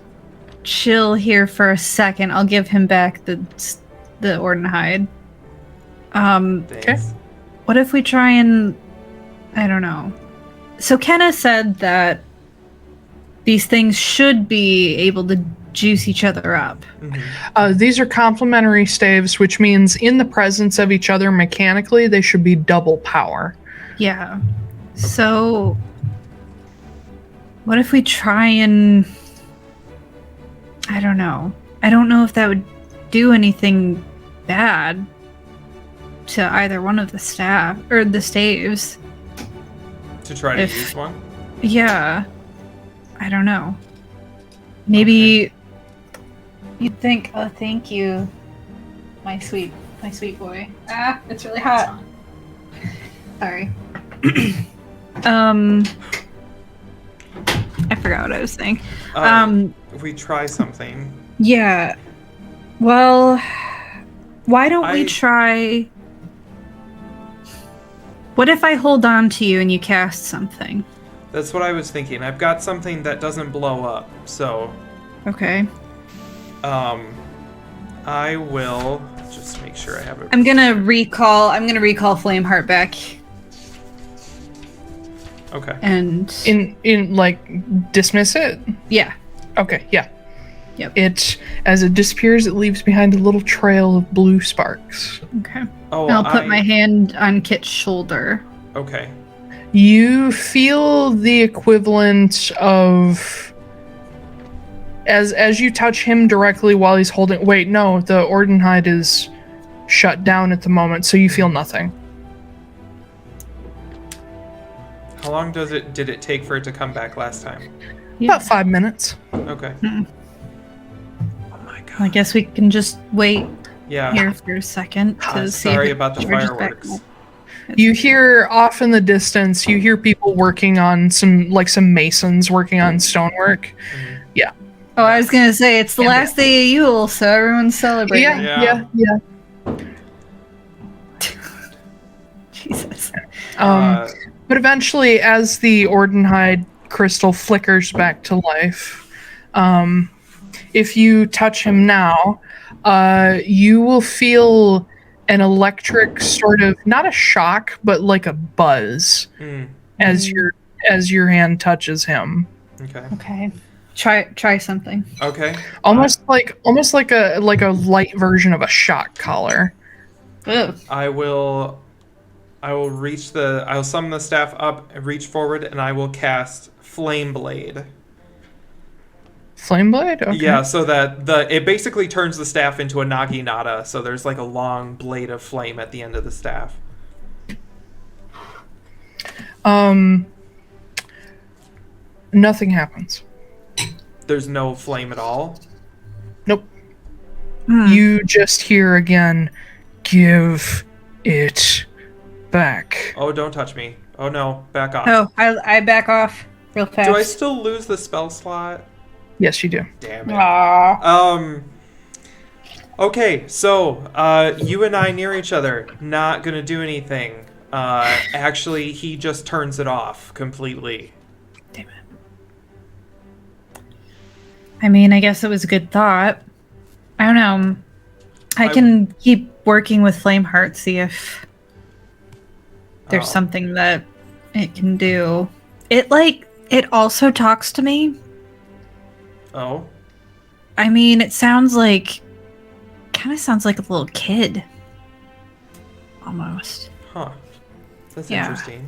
chill here for a second? I'll give him back the Orden hide. Thanks. What if we try and... I don't know. So Kenna said that these things should be able to juice each other up. Mm-hmm. These are complementary staves, which means in the presence of each other mechanically, they should be double power. Yeah. So... what if we try and... I don't know. I don't know if that would do anything bad to either one of the staff or the staves. To try to If- use one? Yeah. I don't know. Maybe you'd think, oh, thank you, my sweet boy. Ah, it's really hot. Sorry. I forgot what I was saying. If we try something. Yeah. Well, why don't we I- try... What if I hold on to you and you cast something? That's what I was thinking. I've got something that doesn't blow up, so Okay. I will just make sure I have it. I'm gonna recall Flameheart back Okay. and In like dismiss it? yeah. Okay, yeah. Yep. As it disappears, it leaves behind a little trail of blue sparks. Okay. Oh, And I'll put my hand on Kit's shoulder. Okay. You feel the equivalent of as you touch him directly while he's holding. Wait, no, the Ordenhide is shut down at the moment, so you feel nothing. How long did it take for it to come back last time? Yeah. About 5 minutes. Okay. Mm. Oh my god. I guess we can just wait Yeah. here for a second to see. Sorry if it about the charges back fireworks. up. You hear off in the distance, you hear people working on some masons working on stonework. Mhm. Oh, I was gonna say it's the last day of Yule, so everyone's celebrating. Yeah. Jesus. But eventually, as the Ordenhide crystal flickers back to life, if you touch him now, you will feel an electric sort of, not a shock, but like a buzz as your hand touches him. Okay. Okay. Try something. Okay. Almost like a light version of a shock collar. Ugh. I will summon the staff up, reach forward, and I will cast Flame Blade. Flame blade? Okay. Yeah, so that it basically turns the staff into a naginata, so there's like a long blade of flame at the end of the staff. Nothing happens. There's no flame at all. Nope. You just hear again, give it back. Oh, don't touch me. Oh no, back off. Oh, I back off real fast. Do I still lose the spell slot? Yes, you do. Damn it. Aww. Okay, so you and I near each other, not gonna do anything. Actually, he just turns it off completely. Damn it. I mean, I guess it was a good thought. I don't know. I can keep working with Flameheart, see if there's something that it can do. It also talks to me. Oh? I mean, it sounds like... kind of sounds like a little kid. Almost. Huh. That's Yeah. interesting.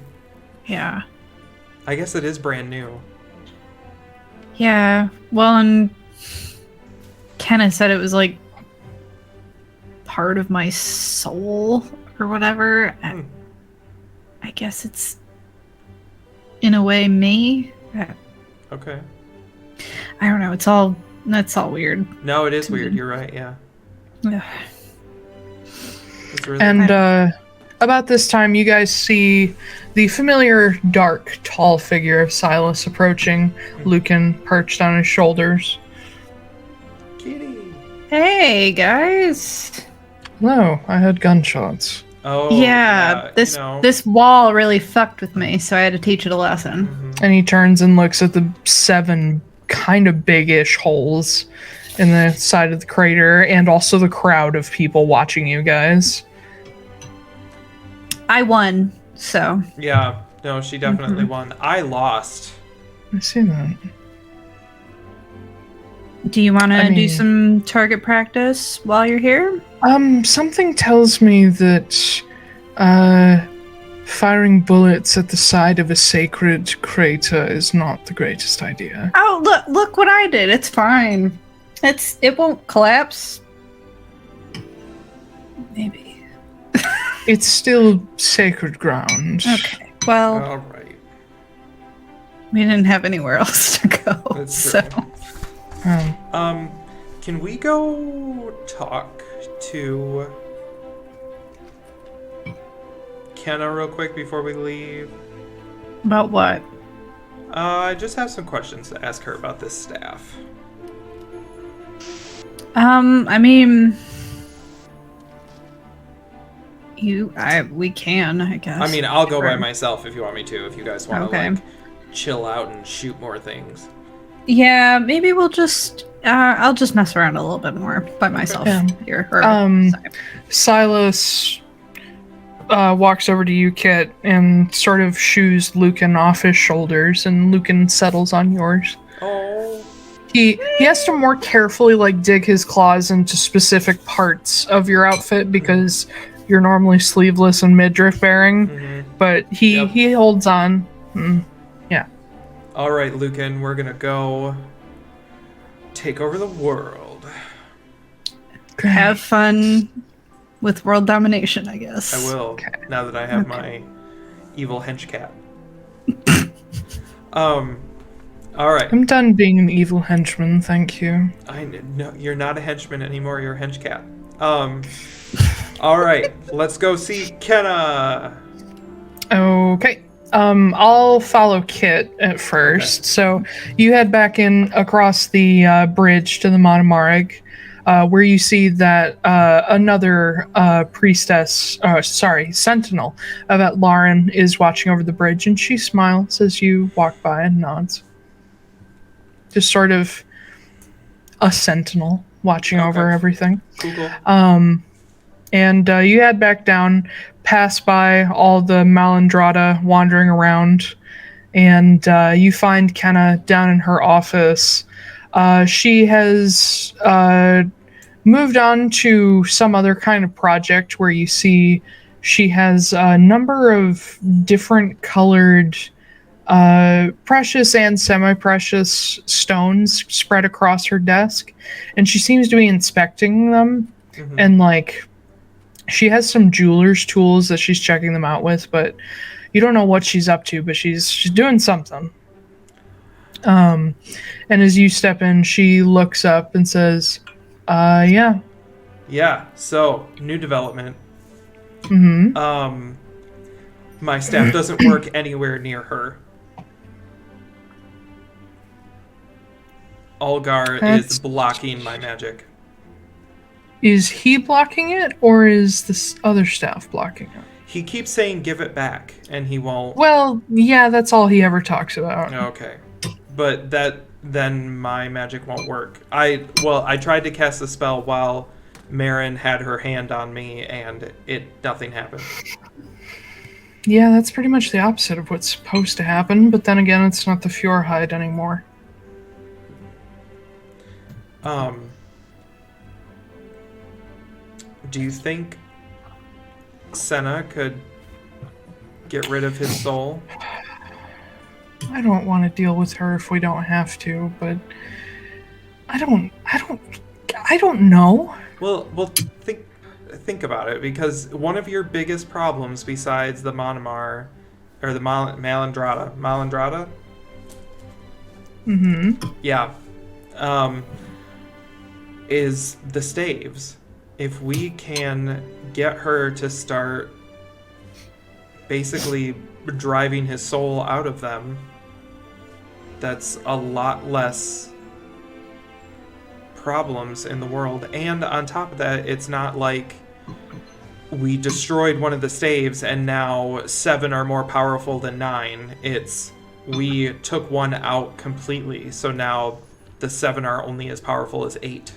Yeah. I guess it is brand new. Yeah. Well, and Kenna said it was like part of my soul or whatever. I guess it's in a way me. Okay. I don't know. That's all weird. No, it is weird. You're right, yeah. Ugh. It's really And about this time, you guys see the familiar, dark, tall figure of Silas approaching, Lucan perched on his shoulders. Kitty. Hey guys. Hello, I had gunshots. Oh, Yeah. This wall really fucked with me, so I had to teach it a lesson. And he turns and looks at the 7 kind of big-ish holes in the side of the crater, and also the crowd of people watching you guys. I won, so. Yeah, no, she definitely won. I lost. I see that. Do you want I to do mean- some target practice while you're here? Something tells me that, firing bullets at the side of a sacred crater is not the greatest idea. Oh, look what I did. It's fine. It won't collapse. Maybe. It's still sacred ground. Okay. Well, All right. we didn't have anywhere else to go. That's so. true. Can we go talk to Kenna real quick before we leave? About what? I just have some questions to ask her about this staff. I mean, we can, I guess. I mean, I'll go by Sure. myself if you want me to, if you guys want to, Okay. like, chill out and shoot more things. Yeah, maybe we'll just. I'll just mess around a little bit more by myself Yeah. here. Sorry. Silas walks over to you, Kit, and sort of shoos Lucan off his shoulders, and Lucan settles on yours. Oh. He has to more carefully like dig his claws into specific parts of your outfit because you're normally sleeveless and midriff bearing, but he holds on. Yeah. All right, Lucan, we're gonna go take over the world. Have fun with world domination, I guess. I will, now that I have my evil hench cat. All right. I'm done being an evil henchman, thank you. No, you're not a henchman anymore. You're a hench cat. All right. Let's go see Kenna. Okay. I'll follow Kit at first. Okay. So you head back in across the bridge to the Manamarig, where you see that another sentinel of Atlaran is watching over the bridge, and she smiles as you walk by and nods. Just sort of a sentinel watching over everything. Cool. And you head back down, pass by all the Malandrada wandering around, and you find Kenna down in her office. She has moved on to some other kind of project where you see she has a number of different colored precious and semi-precious stones spread across her desk, and she seems to be inspecting them. And like she has some jeweler's tools that she's checking them out with, but you don't know what she's up to, but she's doing something. And as you step in, she looks up and says, yeah, so new development. Mm-hmm. My staff doesn't work anywhere near her. Algar is blocking my magic. Is he blocking it, or is this other staff blocking it? He keeps saying give it back, and he won't. Well, yeah, that's all he ever talks about. Okay. But then my magic won't work. I tried to cast the spell while Marin had her hand on me, and nothing happened. Yeah, that's pretty much the opposite of what's supposed to happen, but then again, it's not the Fjordhide anymore. Do you think Senna could get rid of his soul? I don't want to deal with her if we don't have to, but I don't know. Well, think about it, because one of your biggest problems besides the Manamar, or the Malandrada? Mm-hmm. Yeah. Is the staves. If we can get her to start basically driving his soul out of them, that's a lot less problems in the world. And on top of that, it's not like we destroyed one of the staves and now 7 are more powerful than 9. It's we took one out completely, so now the 7 are only as powerful as 8.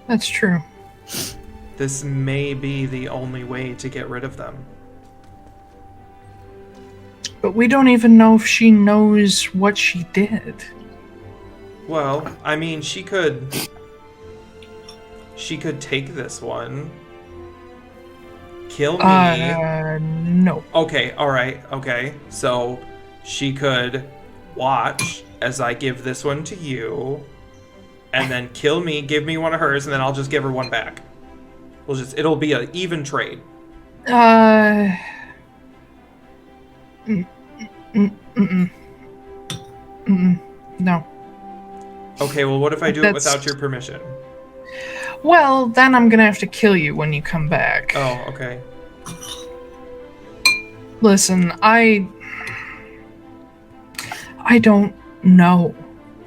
That's true. This may be the only way to get rid of them. But we don't even know if she knows what she did. Well, I mean, she could take this one, kill me. No. Okay, alright, okay. So, she could watch as I give this one to you, and then kill me, give me one of hers, and then I'll just give her one back. It'll be an even trade. No. Okay, well, what if I do it without your permission? Well, then I'm gonna have to kill you when you come back. Oh, okay. Listen, I don't know.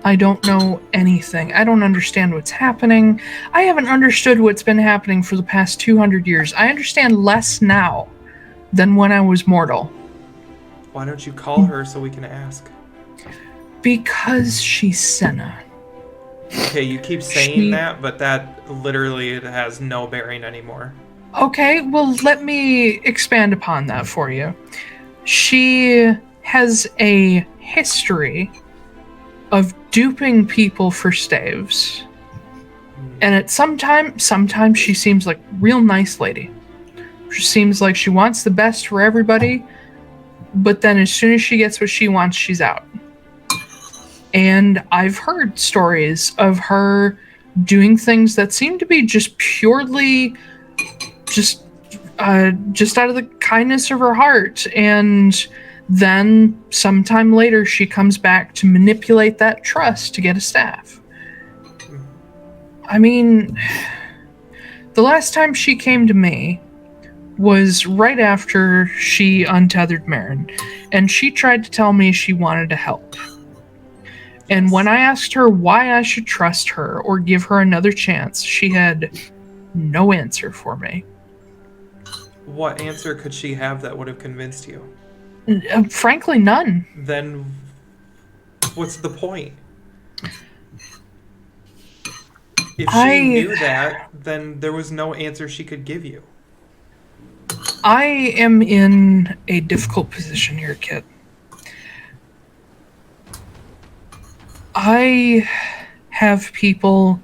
I don't know anything. I don't understand what's happening. I haven't understood what's been happening for the past 200 years. I understand less now than when I was mortal. Why don't you call her so we can ask? Because she's Senna. Okay, you keep saying that, but that literally has no bearing anymore. Okay, well, let me expand upon that for you. She has a history of duping people for staves. And at sometimes she seems like a real nice lady. She seems like she wants the best for everybody, but then as soon as she gets what she wants, she's out. And I've heard stories of her doing things that seem to be just purely just out of the kindness of her heart, and then sometime later she comes back to manipulate that trust to get a staff. I mean, the last time she came to me was right after she untethered Marin, and she tried to tell me she wanted to help. And when I asked her why I should trust her or give her another chance, she had no answer for me. What answer could she have that would have convinced you? Frankly, none. Then what's the point? If she knew that, then there was no answer she could give you. I am in a difficult position here, Kit. I have people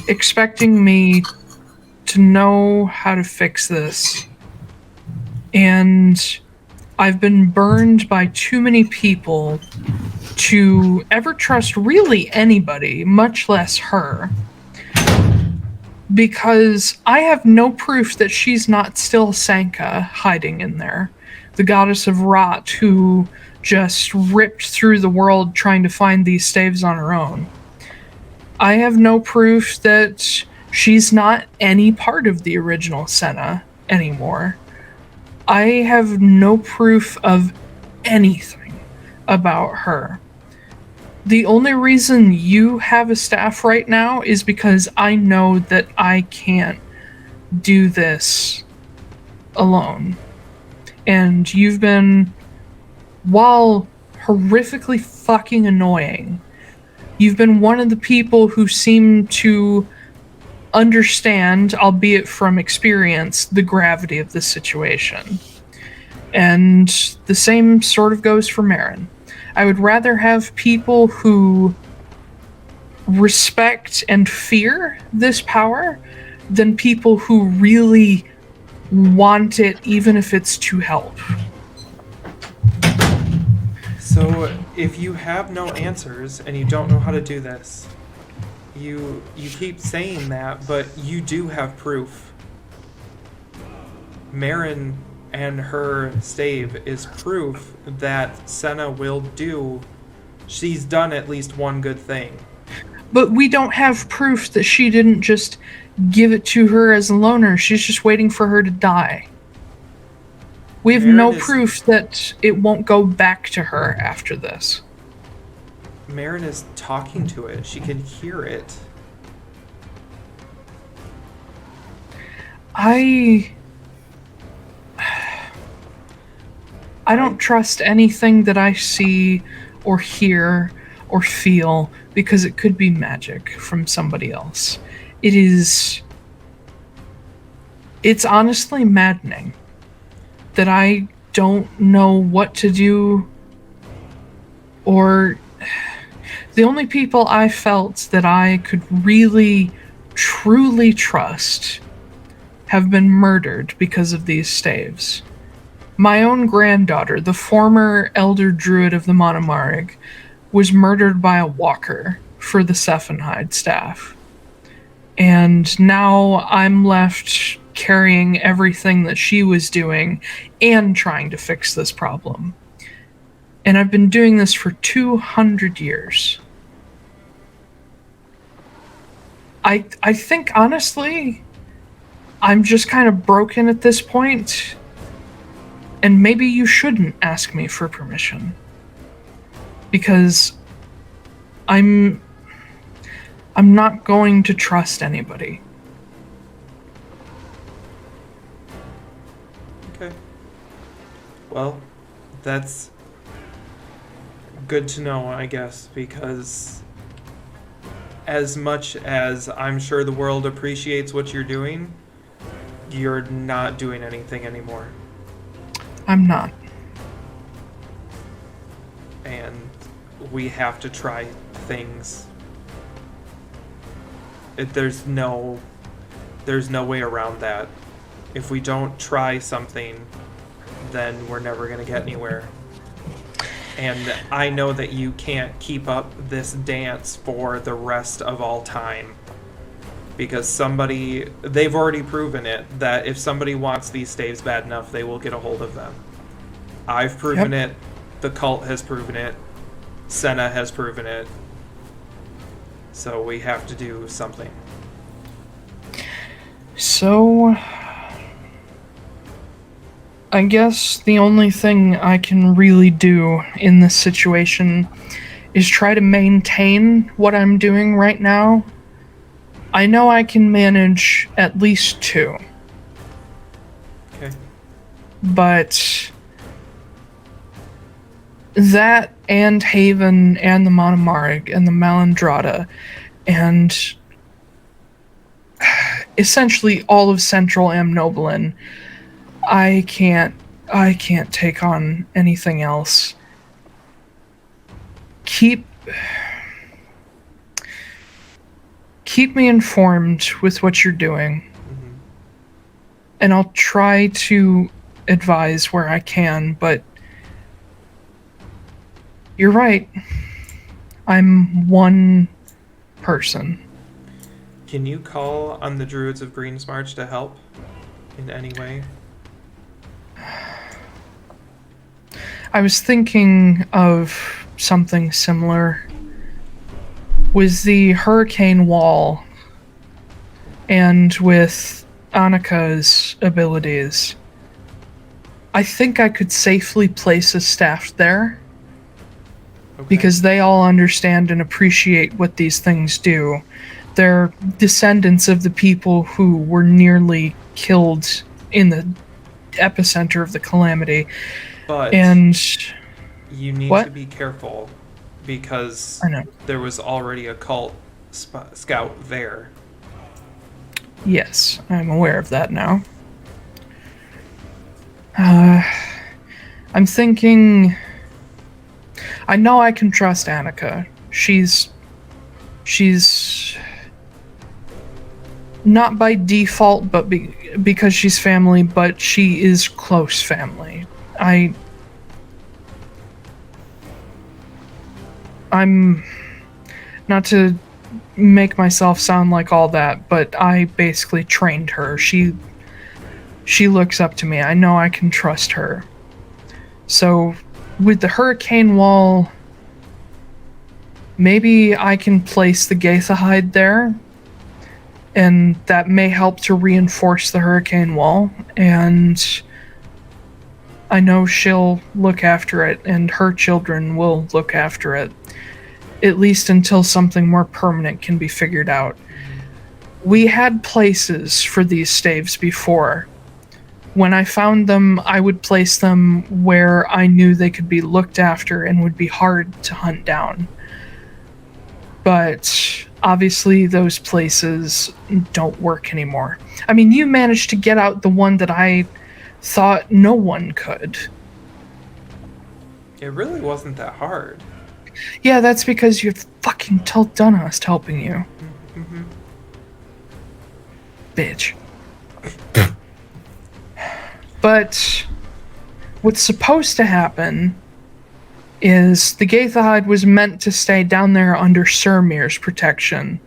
expecting me to know how to fix this. And I've been burned by too many people to ever trust really anybody, much less her. Because I have no proof that she's not still Sanka hiding in there. The goddess of rot who just ripped through the world trying to find these staves on her own. I have no proof that she's not any part of the original Senna anymore. I have no proof of anything about her. The only reason you have a staff right now is because I know that I can't do this alone. And you've been, while horrifically fucking annoying, you've been one of the people who seem to understand, albeit from experience, the gravity of the situation. And the same sort of goes for Marin. I would rather have people who respect and fear this power than people who really want it, even if it's to help. So, if you have no answers and you don't know how to do this, you keep saying that, but you do have proof. Marin and her stave is proof that Senna will do. She's done at least one good thing. But we don't have proof that she didn't just give it to her as a loner. She's just waiting for her to die. We have no proof that it won't go back to her after this. Marin is talking to it. She can hear it. I don't trust anything that I see or hear or feel because it could be magic from somebody else. It's honestly maddening that I don't know what to do, or the only people I felt that I could really, truly trust have been murdered because of these staves. My own granddaughter, the former elder druid of the Manamarig, was murdered by a walker for the Sephenhide staff. And now I'm left carrying everything that she was doing and trying to fix this problem. And I've been doing this for 200 years. I think, honestly, I'm just kind of broken at this point. And maybe you shouldn't ask me for permission. Because I'm not going to trust anybody. Okay. Well, that's good to know, I guess, because as much as I'm sure the world appreciates what you're doing, you're not doing anything anymore. I'm not. And we have to try things. There's no way around that. If we don't try something, then we're never going to get anywhere. And I know that you can't keep up this dance for the rest of all time. Because they've already proven it, that if somebody wants these staves bad enough, they will get a hold of them. I've proven it. The cult has proven it. Senna has proven it. So we have to do something. So, I guess the only thing I can really do in this situation is try to maintain what I'm doing right now. I know I can manage at least 2. Okay. But that and Haven and the Manamarig and the Malandrada and essentially all of Central Amnoblin, I can't take on anything else. Keep me informed with what you're doing. Mm-hmm. And I'll try to advise where I can, but you're right. I'm one person. Can you call on the Druids of Greensmarch to help in any way? I was thinking of something similar. With the hurricane wall and with Annika's abilities, I think I could safely place a staff there. Okay. Because they all understand and appreciate what these things do. They're descendants of the people who were nearly killed in the epicenter of the calamity. But and you need what? to be careful, because I know. there was already a cult scout there. Yes, I'm aware of that now. I'm thinking... I know I can trust Annika. She's not by default, but because she's family, but she is close family. I'm not to make myself sound like all that, but I basically trained her. She looks up to me. I know I can trust her. So with the hurricane wall, maybe I can place the Gaithahide there, and that may help to reinforce the hurricane wall, and I know she'll look after it, and her children will look after it, at least until something more permanent can be figured out. We had places for these staves before. When I found them, I would place them where I knew they could be looked after and would be hard to hunt down. But obviously those places don't work anymore. I mean, you managed to get out the one that I thought no one could. It really wasn't that hard. Yeah, that's because you have fucking Taiylor helping you. Mm-hmm. Bitch. But what's supposed to happen is the Gaithahide was meant to stay down there under Surmir's protection.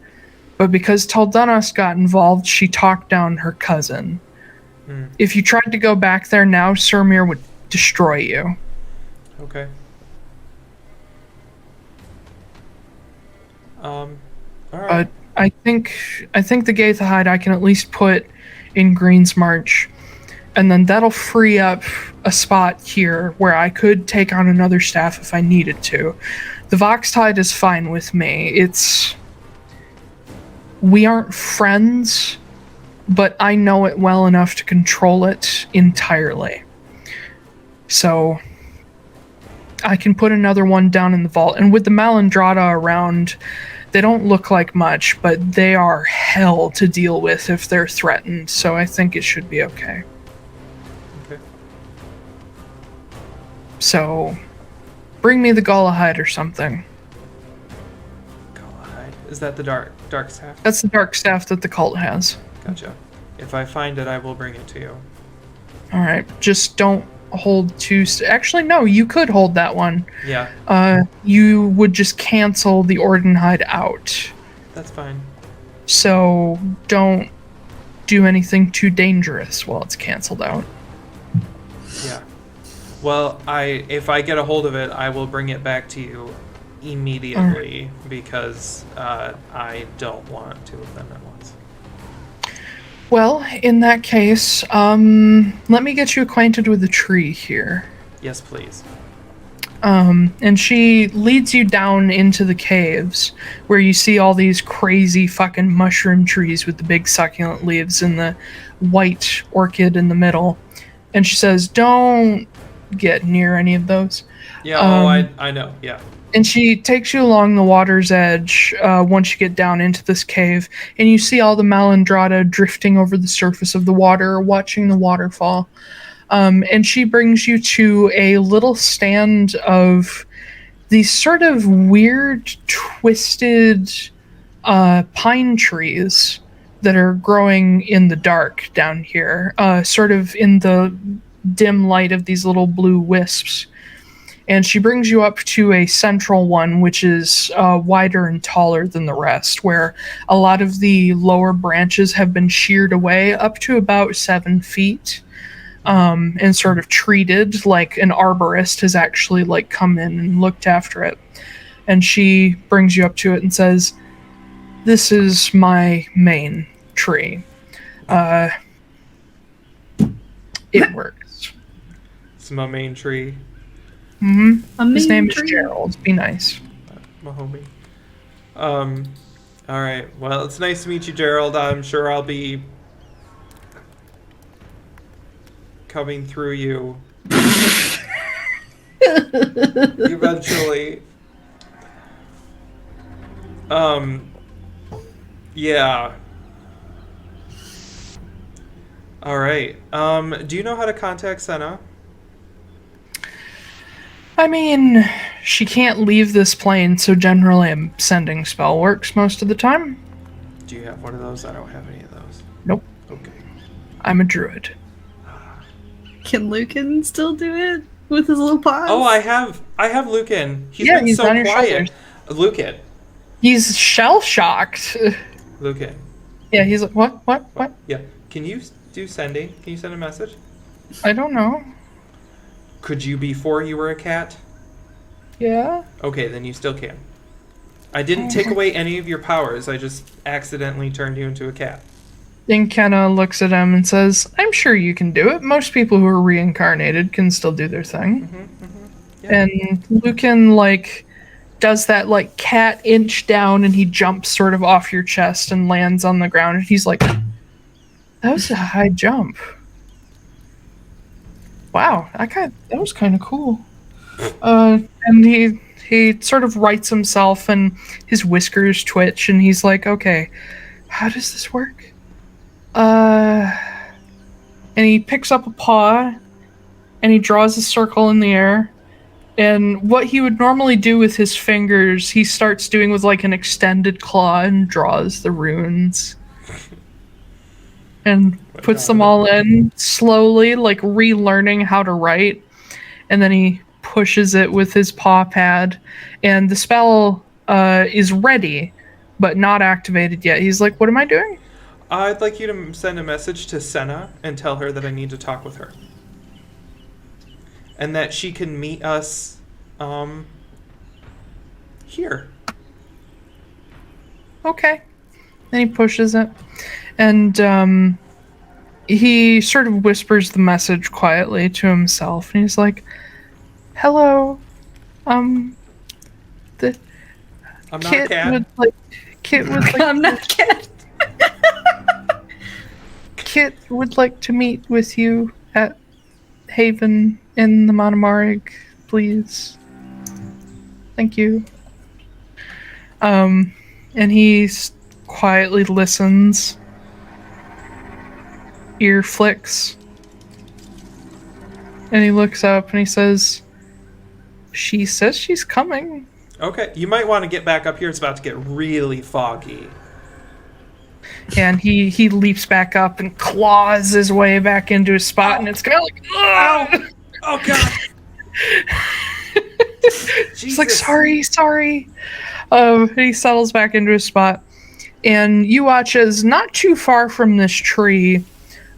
But because Taiylor got involved, she talked down her cousin. If you tried to go back there now, Surmir would destroy you. Okay. All right. But I think the Gaithahide I can at least put in Greensmarch, and then that'll free up a spot here where I could take on another staff if I needed to. The Voxtide is fine with me. We aren't friends, but I know it well enough to control it entirely. So I can put another one down in the vault. And with the Malandrada around, they don't look like much, but they are hell to deal with if they're threatened. So I think it should be okay. Okay. So bring me the Galahide or something. Galahide. Is that the dark staff? That's the dark staff that the cult has. Gotcha. If I find it, I will bring it to you. All right, just don't hold two. Actually, no, you could hold that one. Yeah. You would just cancel the Ordenhide out. That's fine. So don't do anything too dangerous while it's canceled out. Yeah. Well, if I get a hold of it, I will bring it back to you immediately because I don't want two of them at once. Well, in that case, let me get you acquainted with the tree here. Yes, please. And she leads you down into the caves where you see all these crazy fucking mushroom trees with the big succulent leaves and the white orchid in the middle. And she says, don't get near any of those. Yeah, I know, yeah. And she takes you along the water's edge once you get down into this cave, and you see all the Malandrada drifting over the surface of the water, watching the waterfall. And she brings you to a little stand of these sort of weird, twisted pine trees that are growing in the dark down here, sort of in the dim light of these little blue wisps. And she brings you up to a central one, which is wider and taller than the rest, where a lot of the lower branches have been sheared away up to about 7 feet, and sort of treated like an arborist has actually like come in and looked after it. And she brings you up to it and says, "This is my main tree. It works." It's my main tree. Mm-hmm. His name is Gerald. Be nice. My homie. All right. Well, it's nice to meet you, Gerald. I'm sure I'll be coming through you eventually. Yeah. All right. Do you know how to contact Senna? I mean, she can't leave this plane, so generally I'm sending spell works most of the time. Do you have one of those? I don't have any of those. Nope. Okay. I'm a druid. Can Lucan still do it with his little paws? Oh, I have Lucan. He's so on your quiet. shoulders. Lucan. He's shell-shocked. Lucan. Yeah, he's like, what? Yeah. Can you do sending? Can you send a message? I don't know. Could you before you were a cat? Yeah? Okay, then you still can. I didn't take away any of your powers. I just accidentally turned you into a cat. Then Kenna looks at him and says, I'm sure you can do it. Most people who are reincarnated can still do their thing. Yeah. And Lucan, does that, cat inch down, and he jumps sort of off your chest and lands on the ground. And he's like, that was a high jump. Wow, that was kind of cool. And he sort of rights himself, and his whiskers twitch, and he's like, okay, how does this work? And he picks up a paw, and he draws a circle in the air, and what he would normally do with his fingers, he starts doing with, an extended claw and draws the runes. And puts them all in slowly, relearning how to write. And then he pushes it with his paw pad. And the spell is ready, but not activated yet. He's like, what am I doing? I'd like you to send a message to Senna and tell her that I need to talk with her. And that she can meet us here. Okay. Then he pushes it. And he sort of whispers the message quietly to himself. And he's like, hello. I'm not a cat. I'm not a cat. Kit would like to meet with you at Haven in the Manamarig, please. Thank you. And he quietly listens. Ear flicks. And he looks up and he says, She says she's coming. Okay, you might want to get back up here. It's about to get really foggy. And he leaps back up and claws his way back into his spot, and it's kind of like, Ow! Oh, God! He's like, sorry. He settles back into his spot. And you watch as not too far from this tree,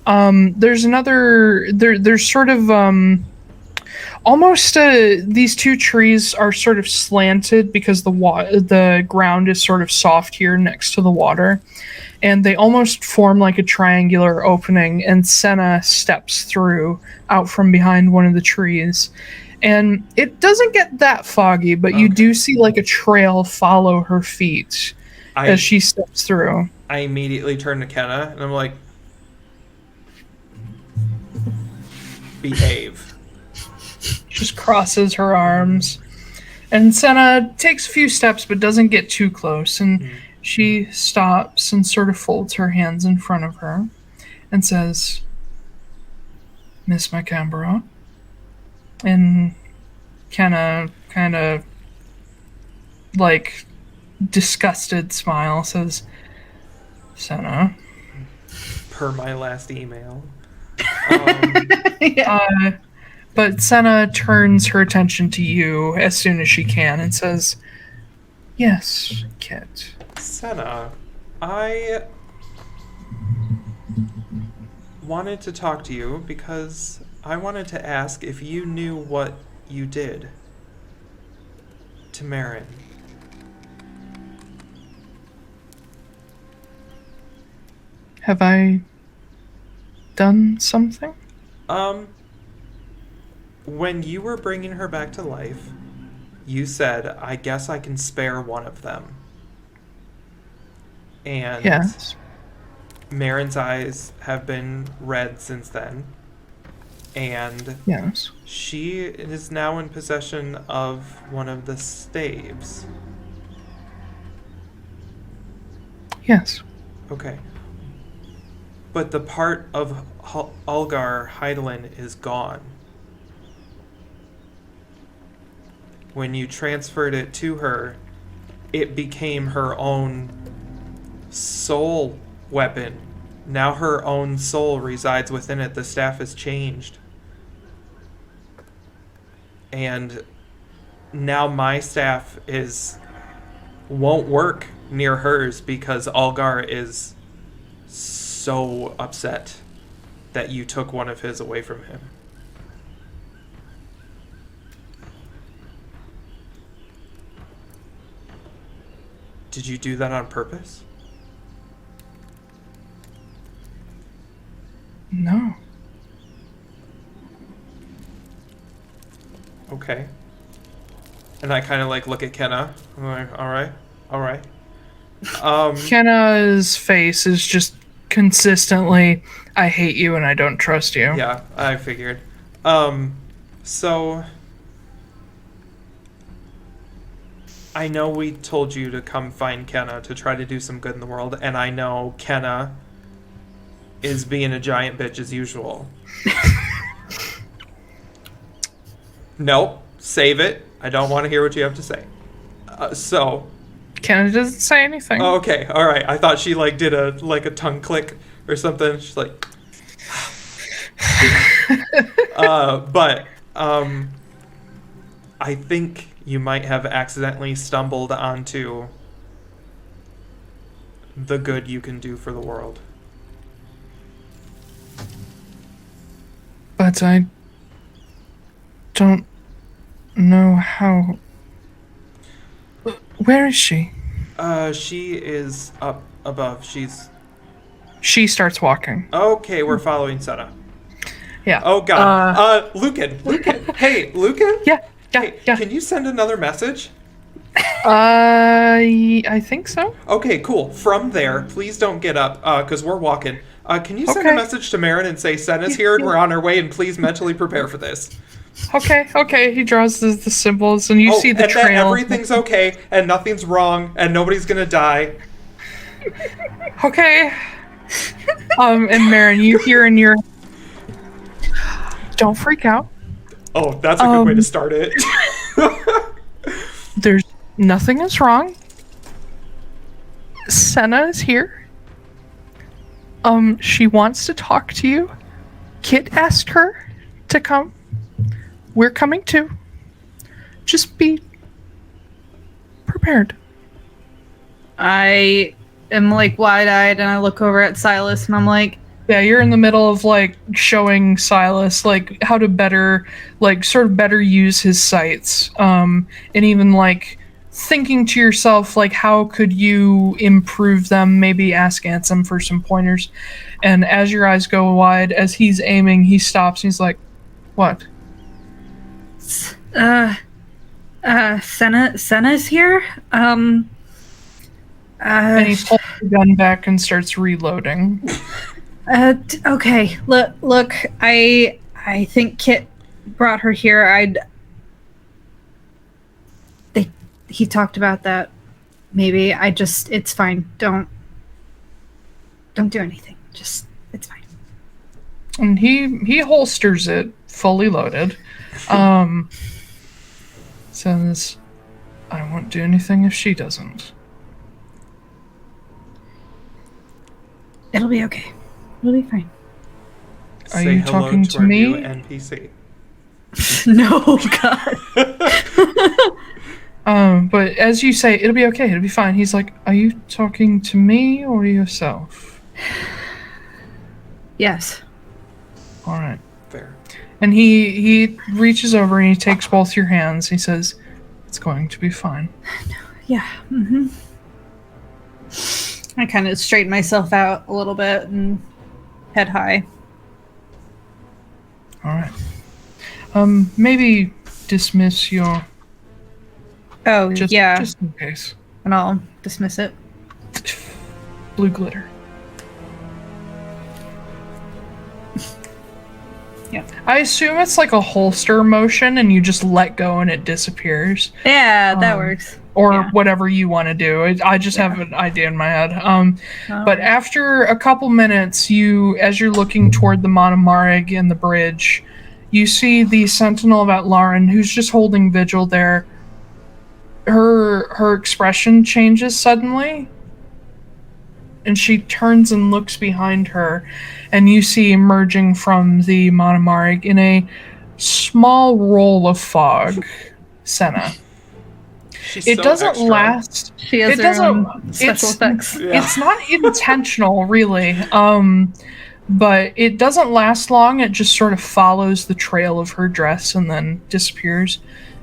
there's there's sort of, almost these two trees are sort of slanted because the ground is sort of soft here next to the water, and they almost form like a triangular opening, and Senna steps through out from behind one of the trees. And it doesn't get that foggy, but you do see like a trail follow her feet as she steps through. I immediately turn to Kenna and I'm like, behave. Just crosses her arms. And Senna takes a few steps but doesn't get too close. And she stops and sort of folds her hands in front of her and says, Miss Macambra. And Kenna kind of like disgusted smile says, Senna. Per my last email. But Senna turns her attention to you as soon as she can and says, yes, Kit. Senna, I wanted to talk to you because I wanted to ask if you knew what you did to Marin. Have I done something? When you were bringing her back to life, you said, I guess I can spare one of them. And yes. Marin's eyes have been red since then. And yes, she is now in possession of one of the staves. Yes. Okay. But the part of Ulgar Heidelen is gone. When you transferred it to her, it became her own soul weapon. Now her own soul resides within it. The staff has changed. And now my staff won't work near hers because Ulgar is so upset that you took one of his away from him. Did you do that on purpose? No. Okay. And I kind of like look at Kenna. I'm like, all right. Kenna's face is just consistently, I hate you and I don't trust you. Yeah, I figured. So I know we told you to come find Kenna to try to do some good in the world, and I know Kenna is being a giant bitch as usual. Nope, save it. I don't want to hear what you have to say. Kenna doesn't say anything. Oh, okay, all right. I thought she like did a tongue click or something. She's like, but I think you might have accidentally stumbled onto the good you can do for the world. But I don't know how. Where is she? She is up above. She starts walking. Okay, we're following Senna. Yeah. Oh God. Lucan. Hey, Lucan. Yeah. Hey, can you send another message? I think so. Okay, cool. From there, please don't get up, because we're walking. Can you send a message to Marin and say, Senna's here and we're on our way, and please mentally prepare for this? Okay. He draws the symbols, and you see the trail. And that everything's okay, and nothing's wrong, and nobody's gonna die. Okay. And Marin, you hear in your... Don't freak out. Oh, that's a good way to start it. Nothing is wrong. Senna is here. She wants to talk to you. Kit asked her to come. We're coming too. Just be prepared. I am like wide-eyed and I look over at Silas and I'm like, Yeah, you're in the middle of like showing Silas like how to better use his sights. And even like thinking to yourself like how could you improve them, maybe ask Ansem for some pointers. And as your eyes go wide, as he's aiming, he stops and he's like, "What?" Senna's here? And he pulls the gun back and starts reloading. Okay. Look, I think Kit brought her here. He talked about that. Maybe it's fine. Don't do anything. Just, it's fine. And he holsters it, fully loaded. Says, "I won't do anything if she doesn't." It'll be okay. It'll be fine. Are Say you hello talking to our me? new NPC. No, God. But as you say, it'll be okay, it'll be fine. He's like, "Are you talking to me or yourself?" Yes. All right. Fair. And he reaches over and he takes both your hands. He says, "It's going to be fine." Yeah. Mm-hmm. I kind of straighten myself out a little bit and head high. All right. Maybe dismiss your... Oh, yeah. Just in case. And I'll dismiss it. Blue glitter. Yeah. I assume it's like a holster motion and you just let go and it disappears. Yeah, that works. Or Yeah. whatever you want to do. I just have an idea in my head. But after a couple minutes, as you're looking toward the Manamarig and the bridge, you see the Sentinel of Atlaran, who's just holding vigil there. Her expression changes suddenly, and she turns and looks behind her, and you see emerging from the Manamarig in a small roll of fog, Senna. It doesn't last. She has her own special effects. It's not intentional, really. But it doesn't last long. It just sort of follows the trail of her dress and then disappears.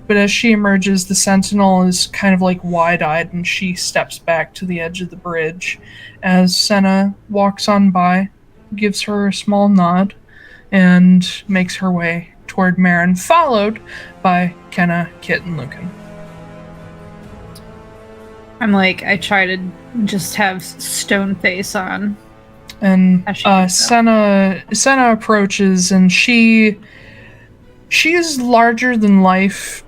But as she emerges, the Sentinel is kind of like wide-eyed, and she steps back to the edge of the bridge as Senna walks on by, gives her a small nod, and makes her way toward Marin, followed by Kenna, Kit, and Lucan. I'm like, I try to just have stone face on. And Senna approaches, and she is larger than life.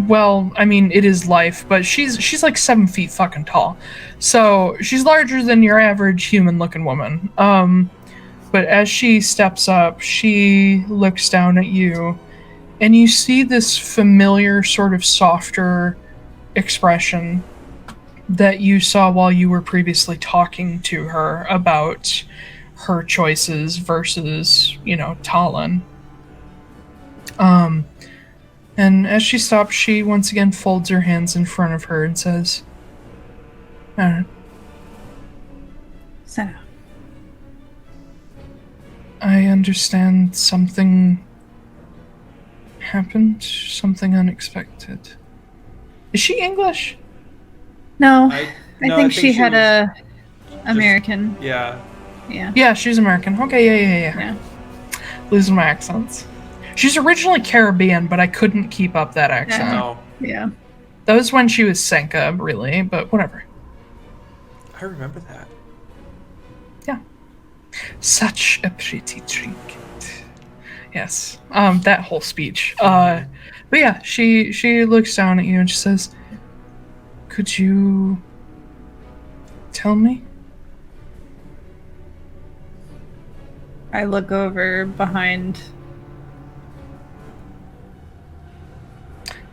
Well, I mean, it is life, but she's like 7 feet fucking tall. So she's larger than your average human-looking woman. But as she steps up, she looks down at you, and you see this familiar sort of softer expression that you saw while you were previously talking to her about her choices versus, Talon. And as she stops, she once again folds her hands in front of her and says, "Marin, Senna. I understand something happened, something unexpected." Is she English? No, I think she had a American. Yeah. Yeah. Yeah, she's American. Okay, yeah. Losing my accents. She's originally Caribbean, but I couldn't keep up that accent. No. Yeah. That was when she was Senka, really, but whatever. I remember that. Yeah. Such a pretty trinket. Yes. That whole speech. But yeah, she looks down at you and she says, "Could you tell me?" I look over behind.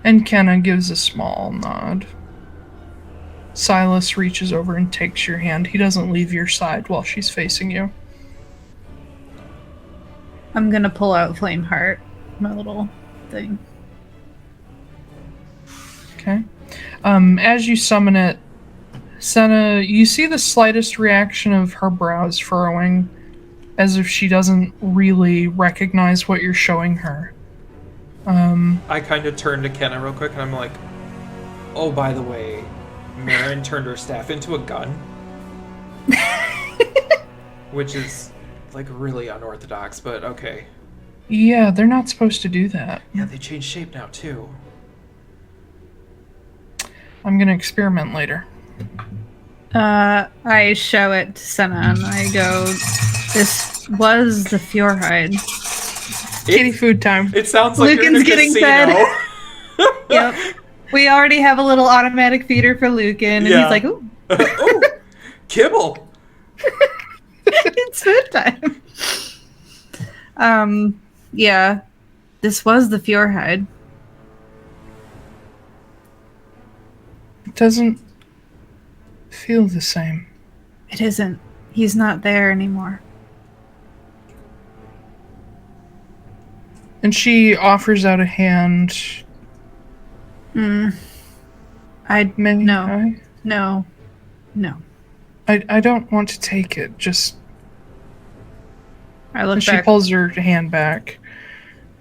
And Kenna gives a small nod. Silas reaches over and takes your hand. He doesn't leave your side while she's facing you. I'm gonna pull out Flame Heart, my little thing. Okay. As you summon it, Senna, you see the slightest reaction of her brows furrowing, as if she doesn't really recognize what you're showing her. I kind of turn to Kenna real quick, and I'm like, oh, by the way, Marin turned her staff into a gun. Which is, like, really unorthodox, but okay. Yeah, they're not supposed to do that. Yeah, they changed shape now, too. I'm gonna experiment later. I show it to Senna and I go, this was the Fjordhide. Kitty food time. It sounds like Lucan's you're in a getting casino. fed. Yep. We already have a little automatic feeder for Lucan, and he's like, ooh. Ooh, kibble. It's food time. Yeah. This was the Fjordhide. It doesn't feel the same. It isn't. He's not there anymore. And she offers out a hand. No. I don't want to take it. Just. I look She back. pulls her hand back.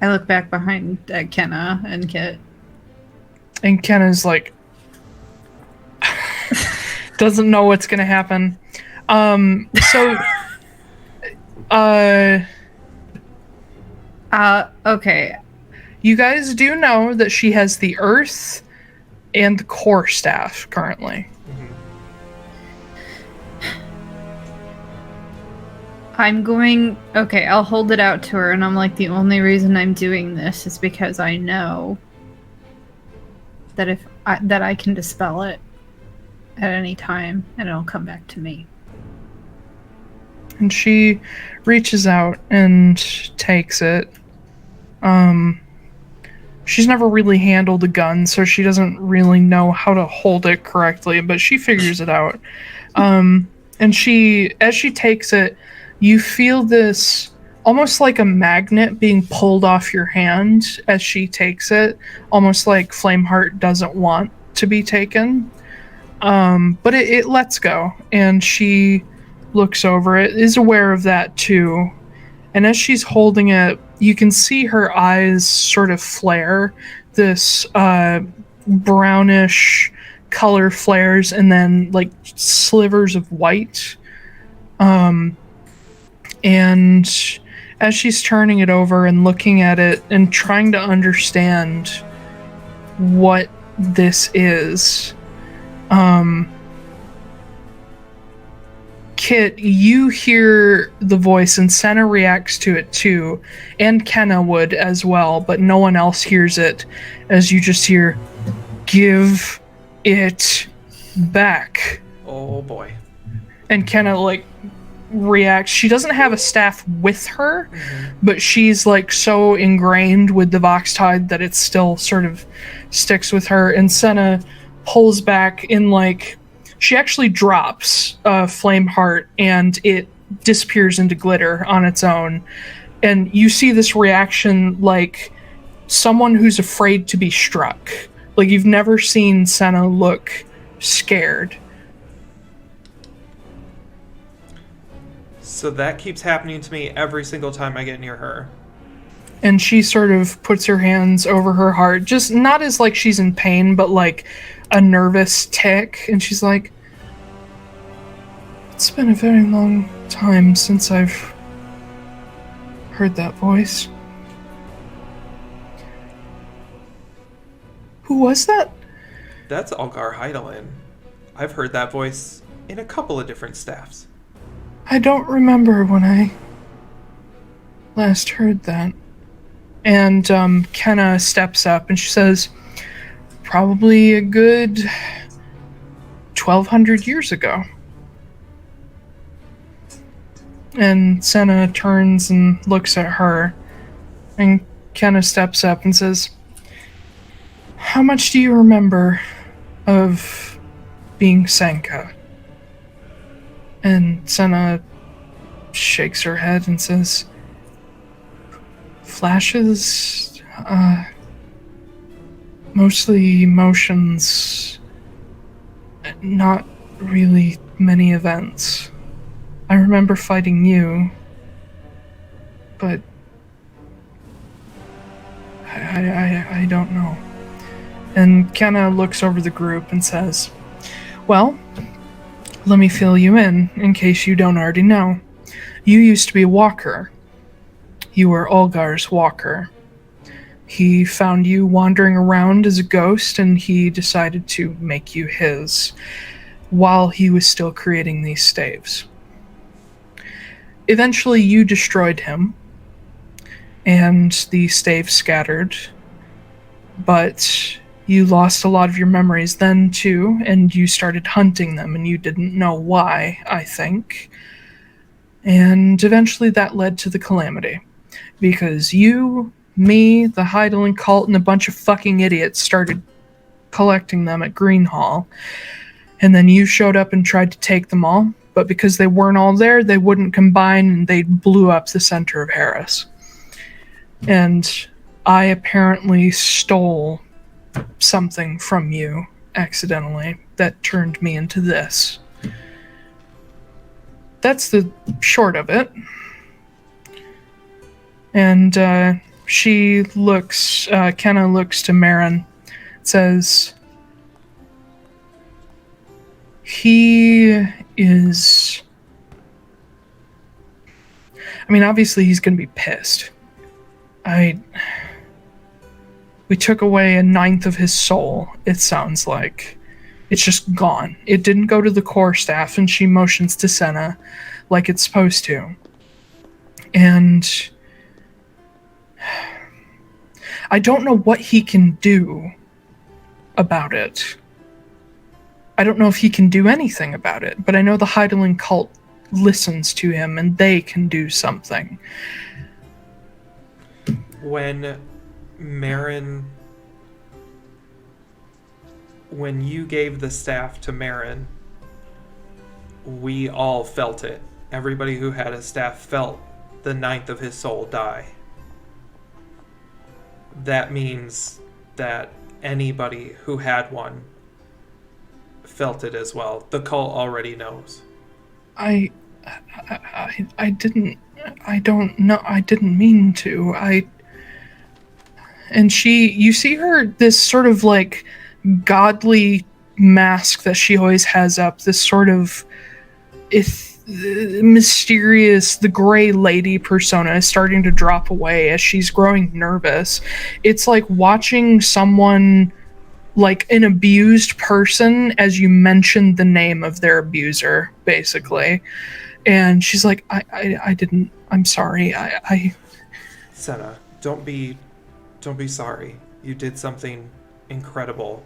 I look back behind Kenna and Kit. And Kenna's like. Doesn't know what's gonna happen. Okay. You guys do know that she has the Earth and the Core staff currently. I'll hold it out to her, and I'm like, the only reason I'm doing this is because I know that that I can dispel it at any time, and it'll come back to me. And she reaches out and takes it. She's never really handled a gun, so she doesn't really know how to hold it correctly, but she figures it out. And as she takes it, you feel this almost like a magnet being pulled off your hand as she takes it, almost like Flameheart doesn't want to be taken. But it lets go, and she looks over it, is aware of that too. And as she's holding it, you can see her eyes sort of flare, this brownish color flares, and then like slivers of white. And as she's turning it over and looking at it and trying to understand what this is, Kit, you hear the voice, and Senna reacts to it too, and Kenna would as well, but no one else hears it, as you just hear, "Give it back." Oh boy. And Kenna, like, reacts. She doesn't have a staff with her, but she's, like, so ingrained with the Voxtide that it still sort of sticks with her, and Senna pulls back in, like, she actually drops Flameheart, and it disappears into glitter on its own. And you see this reaction like someone who's afraid to be struck. Like, you've never seen Senna look scared. So that keeps happening to me every single time I get near her. And she sort of puts her hands over her heart, just not as like she's in pain, but like a nervous tick. And she's like, "It's been a very long time since I've heard that voice." Who was that? That's Algar Heidelen. I've heard that voice in a couple of different staffs. I don't remember when I last heard that. And Kenna steps up and she says, "Probably a good 1,200 years ago." And Senna turns and looks at her, and Kenna steps up and says, "How much do you remember of being Sanka. And Senna shakes her head and says, flashes, mostly emotions, not really many events. I remember fighting you, but I don't know. And Kenna looks over the group and says, well, let me fill you in case you don't already know. You used to be a walker. You were Olgar's walker. He found you wandering around as a ghost, and he decided to make you his while he was still creating these staves. Eventually, you destroyed him, and the staves scattered, but you lost a lot of your memories then, too, and you started hunting them, and you didn't know why, I think. And eventually that led to the calamity. Because you, me, the Heidelen Cult, and a bunch of fucking idiots started collecting them at Greenhall. And then you showed up and tried to take them all, but because they weren't all there, they wouldn't combine, and they blew up the center of Harris. And I apparently stole something from you accidentally that turned me into this. That's the short of it. And Kenna looks to Marin, says, he is... I mean, obviously he's going to be pissed. We took away 1/9 of his soul, it sounds like. It's just gone. It didn't go to the core staff, and she motions to Senna like it's supposed to. And I don't know what he can do about it. I don't know if he can do anything about it, but I know the Heidelen Cult listens to him, and they can do something. When you gave the staff to Marin, we all felt it. Everybody who had a staff felt the 1/9 of his soul die. That means that anybody who had one felt it as well. The cult already knows. I don't know. I didn't mean to. And you see her, this sort of like godly mask that she always has up, this sort of mysterious, the gray lady persona is starting to drop away as she's growing nervous. It's like watching someone, like an abused person, as you mentioned the name of their abuser, basically. And she's like, I didn't, I'm sorry, Senna, don't be sorry. You did something incredible.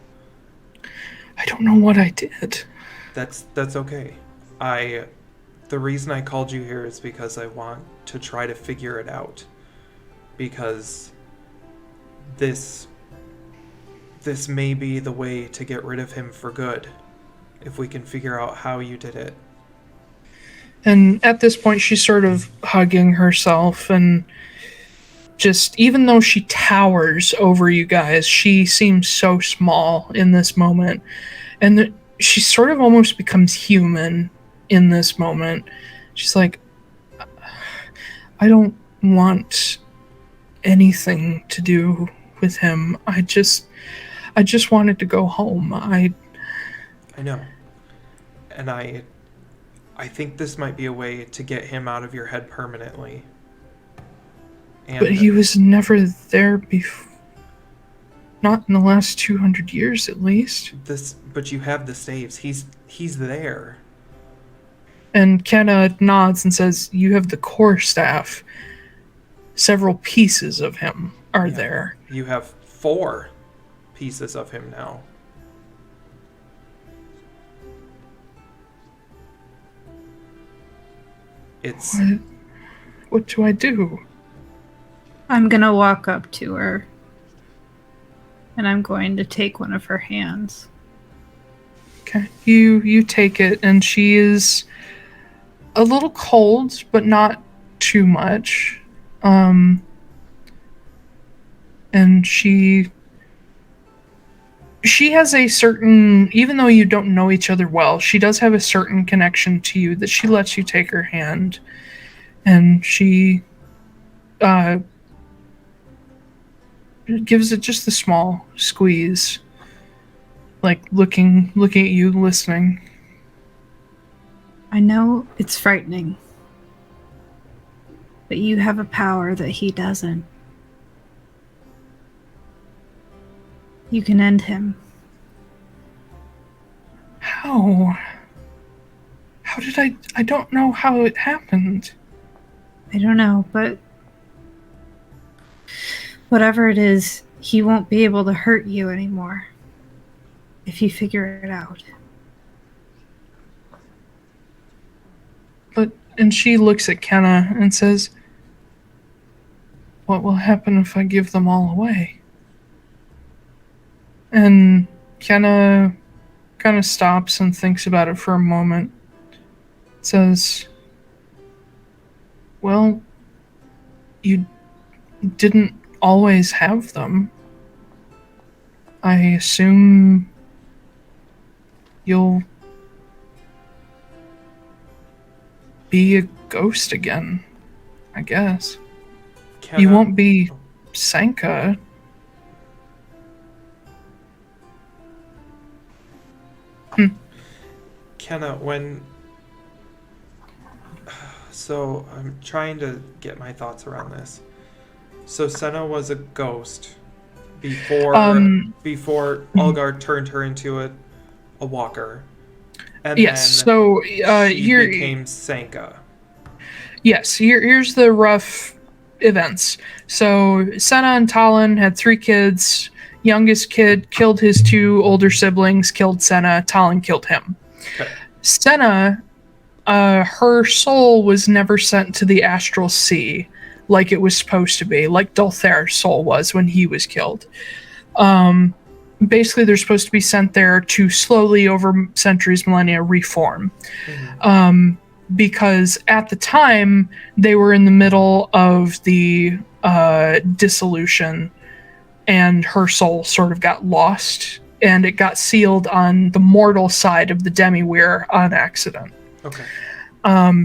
I don't know what I did. That's okay. The reason I called you here is because I want to try to figure it out. Because this may be the way to get rid of him for good, if we can figure out how you did it. And at this point, she's sort of hugging herself, and just, even though she towers over you guys, she seems so small in this moment. And she sort of almost becomes human in this moment. She's like, I don't want anything to do with him. I just wanted to go home. I know. And I think this might be a way to get him out of your head permanently. But he was never there before. Not in the last 200 years, at least. But you have the staves. He's there. And Kenna nods and says, you have the core staff. Several pieces of him are there. You have 4 pieces of him now. It's... What do I do? I'm gonna walk up to her, and I'm going to take one of her hands. Okay. You take it, and she is a little cold, but not too much. And she has a certain, even though you don't know each other well, she does have a certain connection to you that she lets you take her hand, and she gives it just a small squeeze, like looking at you, listening. I know it's frightening, but you have a power that he doesn't. You can end him. How? How did I don't know how it happened. I don't know, but whatever it is, he won't be able to hurt you anymore if you figure it out. And she looks at Kenna and says, "What will happen if I give them all away?" And Kenna kind of stops and thinks about it for a moment. Says, "Well, you didn't always have them. I assume you'll be a ghost again, I guess. You won't be Sanka." Kenna, so I'm trying to get my thoughts around this. So Senna was a ghost before Olgar turned her into a walker. And yes, then so she became Sanka. Yes, here's the rough events. So Senna and Talon had 3 kids. Youngest kid killed his 2 older siblings, killed Senna. Talon killed him. Okay. Senna, her soul was never sent to the astral sea like it was supposed to be, like Dulthair's soul was when he was killed. Basically, they're supposed to be sent there to slowly, over centuries, millennia, reform. Mm-hmm. Because at the time, they were in the middle of the dissolution, and her soul sort of got lost, and it got sealed on the mortal side of the Demiweir on accident. Okay.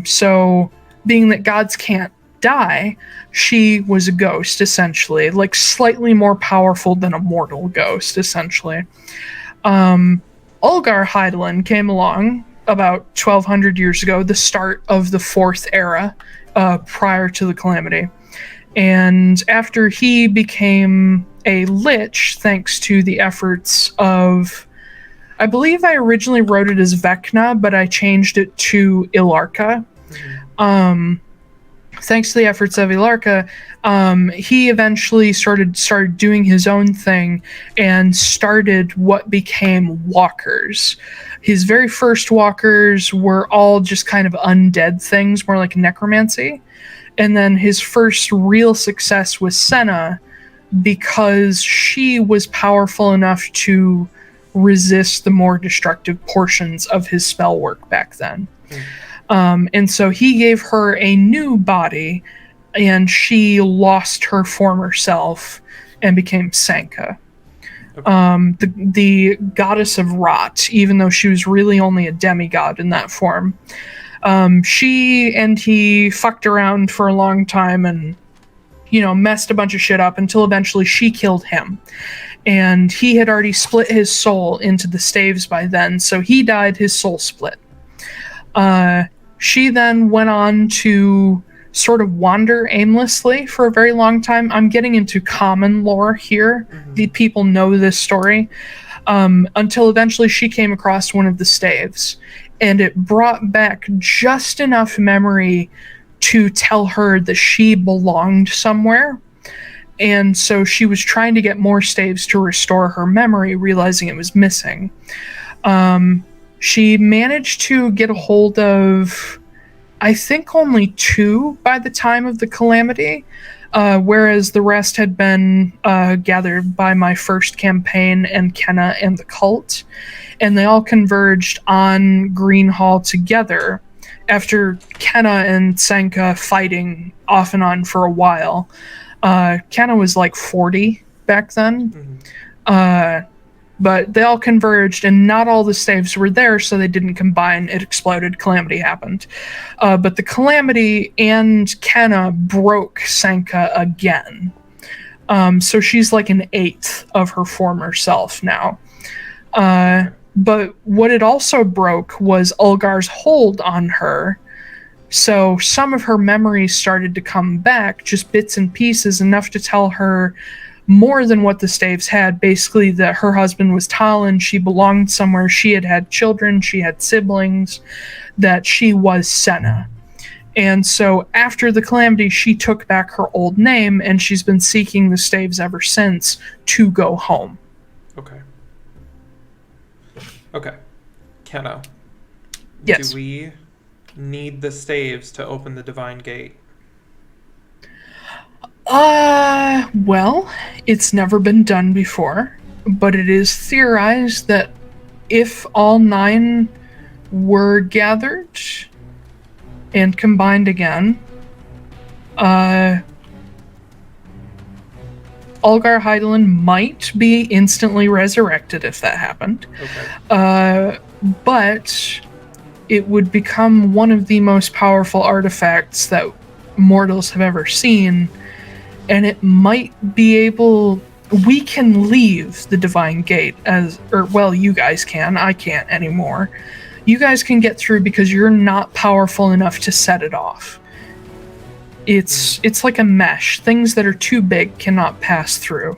So, being that gods can't die, she was a ghost, essentially, like slightly more powerful than a mortal ghost, essentially. Olgar Heidelen came along about 1200 years ago, the start of the 4th era, prior to the Calamity. And after he became a lich, thanks to the efforts of, I believe I originally wrote it as Vecna, but I changed it to Ilarka. Mm-hmm. Thanks to the efforts of Ilarka, he eventually started doing his own thing and started what became walkers. His very first walkers were all just kind of undead things, more like necromancy. And then his first real success was Senna, because she was powerful enough to resist the more destructive portions of his spell work back then. And so he gave her a new body, and she lost her former self and became Sanka. Okay. The goddess of rot, even though she was really only a demigod in that form. She and he fucked around for a long time and, messed a bunch of shit up until eventually she killed him. And he had already split his soul into the staves by then, so he died, his soul split. She then went on to sort of wander aimlessly for a very long time. I'm getting into common lore here. Mm-hmm. The people know this story. Until eventually she came across one of the staves, and it brought back just enough memory to tell her that she belonged somewhere. And so she was trying to get more staves to restore her memory, realizing it was missing. She managed to get a hold of I think only 2 by the time of the calamity, whereas the rest had been gathered by my first campaign and Kenna and the cult, and they all converged on Green Hall together after Kenna and Senka fighting off and on for a while. Kenna was like 40 back then. But they all converged, and not all the staves were there, so they didn't combine. It exploded. Calamity happened. But the Calamity and Kenna broke Senka again. So she's like an 1/8 of her former self now. But what it also broke was Ulgar's hold on her. So some of her memories started to come back, just bits and pieces, enough to tell her more than what the staves had. Basically, that her husband was Talon, she belonged somewhere, she had children, she had siblings, that she was Senna. And so after the calamity, she took back her old name, and she's been seeking the staves ever since to go home. Okay. Kenna. Yes. Do we need the staves to open the Divine Gate? Well, it's never been done before, but it is theorized that if all 9 were gathered and combined again, Ulgar Heidelen might be instantly resurrected if that happened. But it would become one of the most powerful artifacts that mortals have ever seen, and it might be able... We can leave the Divine Gate you guys can. I can't anymore. You guys can get through because you're not powerful enough to set it off. It's like a mesh. Things that are too big cannot pass through.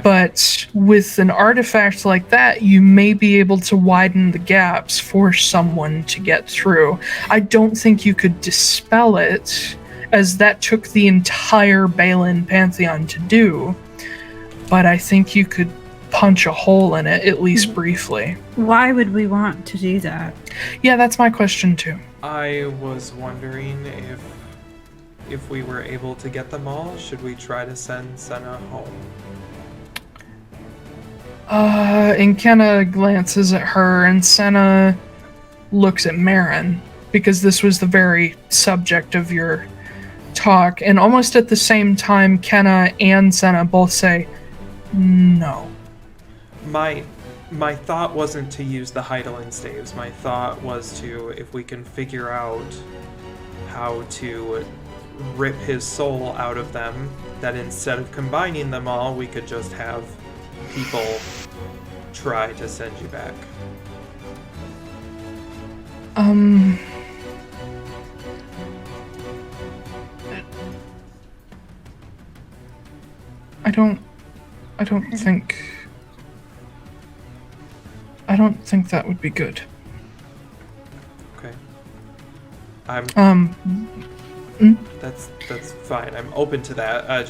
But with an artifact like that, you may be able to widen the gaps for someone to get through. I don't think you could dispel it, as that took the entire Balin Pantheon to do. But I think you could punch a hole in it, at least briefly. Why would we want to do that? Yeah, that's my question too. I was wondering if we were able to get them all, should we try to send Senna home? And Kenna glances at her, and Senna looks at Marin, because this was the very subject of your talk, and almost at the same time, Kenna and Senna both say, no. My thought wasn't to use the Heidelen staves. My thought was to, if we can figure out how to rip his soul out of them, that instead of combining them all, we could just have people try to send you back. I don't think that would be good. Okay. That's fine. I'm open to that. I'm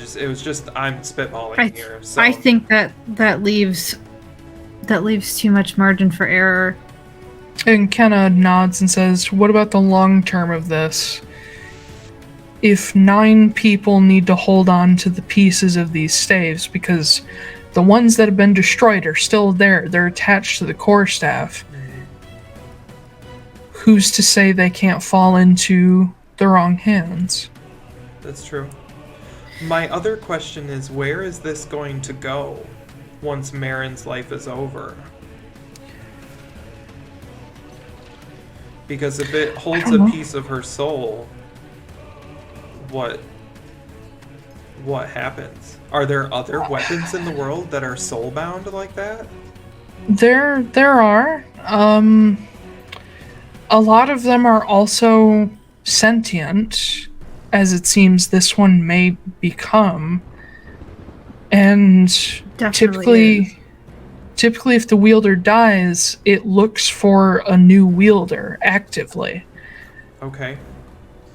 spitballing here. So. I think that leaves too much margin for error. And Kenna nods and says, what about the long term of this? If 9 people need to hold on to the pieces of these staves, because the ones that have been destroyed are still there, they're attached to the core staff. Who's to say they can't fall into the wrong hands? That's true. My other question is, where is this going to go once Marin's life is over? Because if it holds a piece of her soul, what happens? Are there other weapons in the world that are soul-bound like that? There are. A lot of them are also sentient, as it seems this one may become. And typically if the wielder dies, it looks for a new wielder actively. Okay.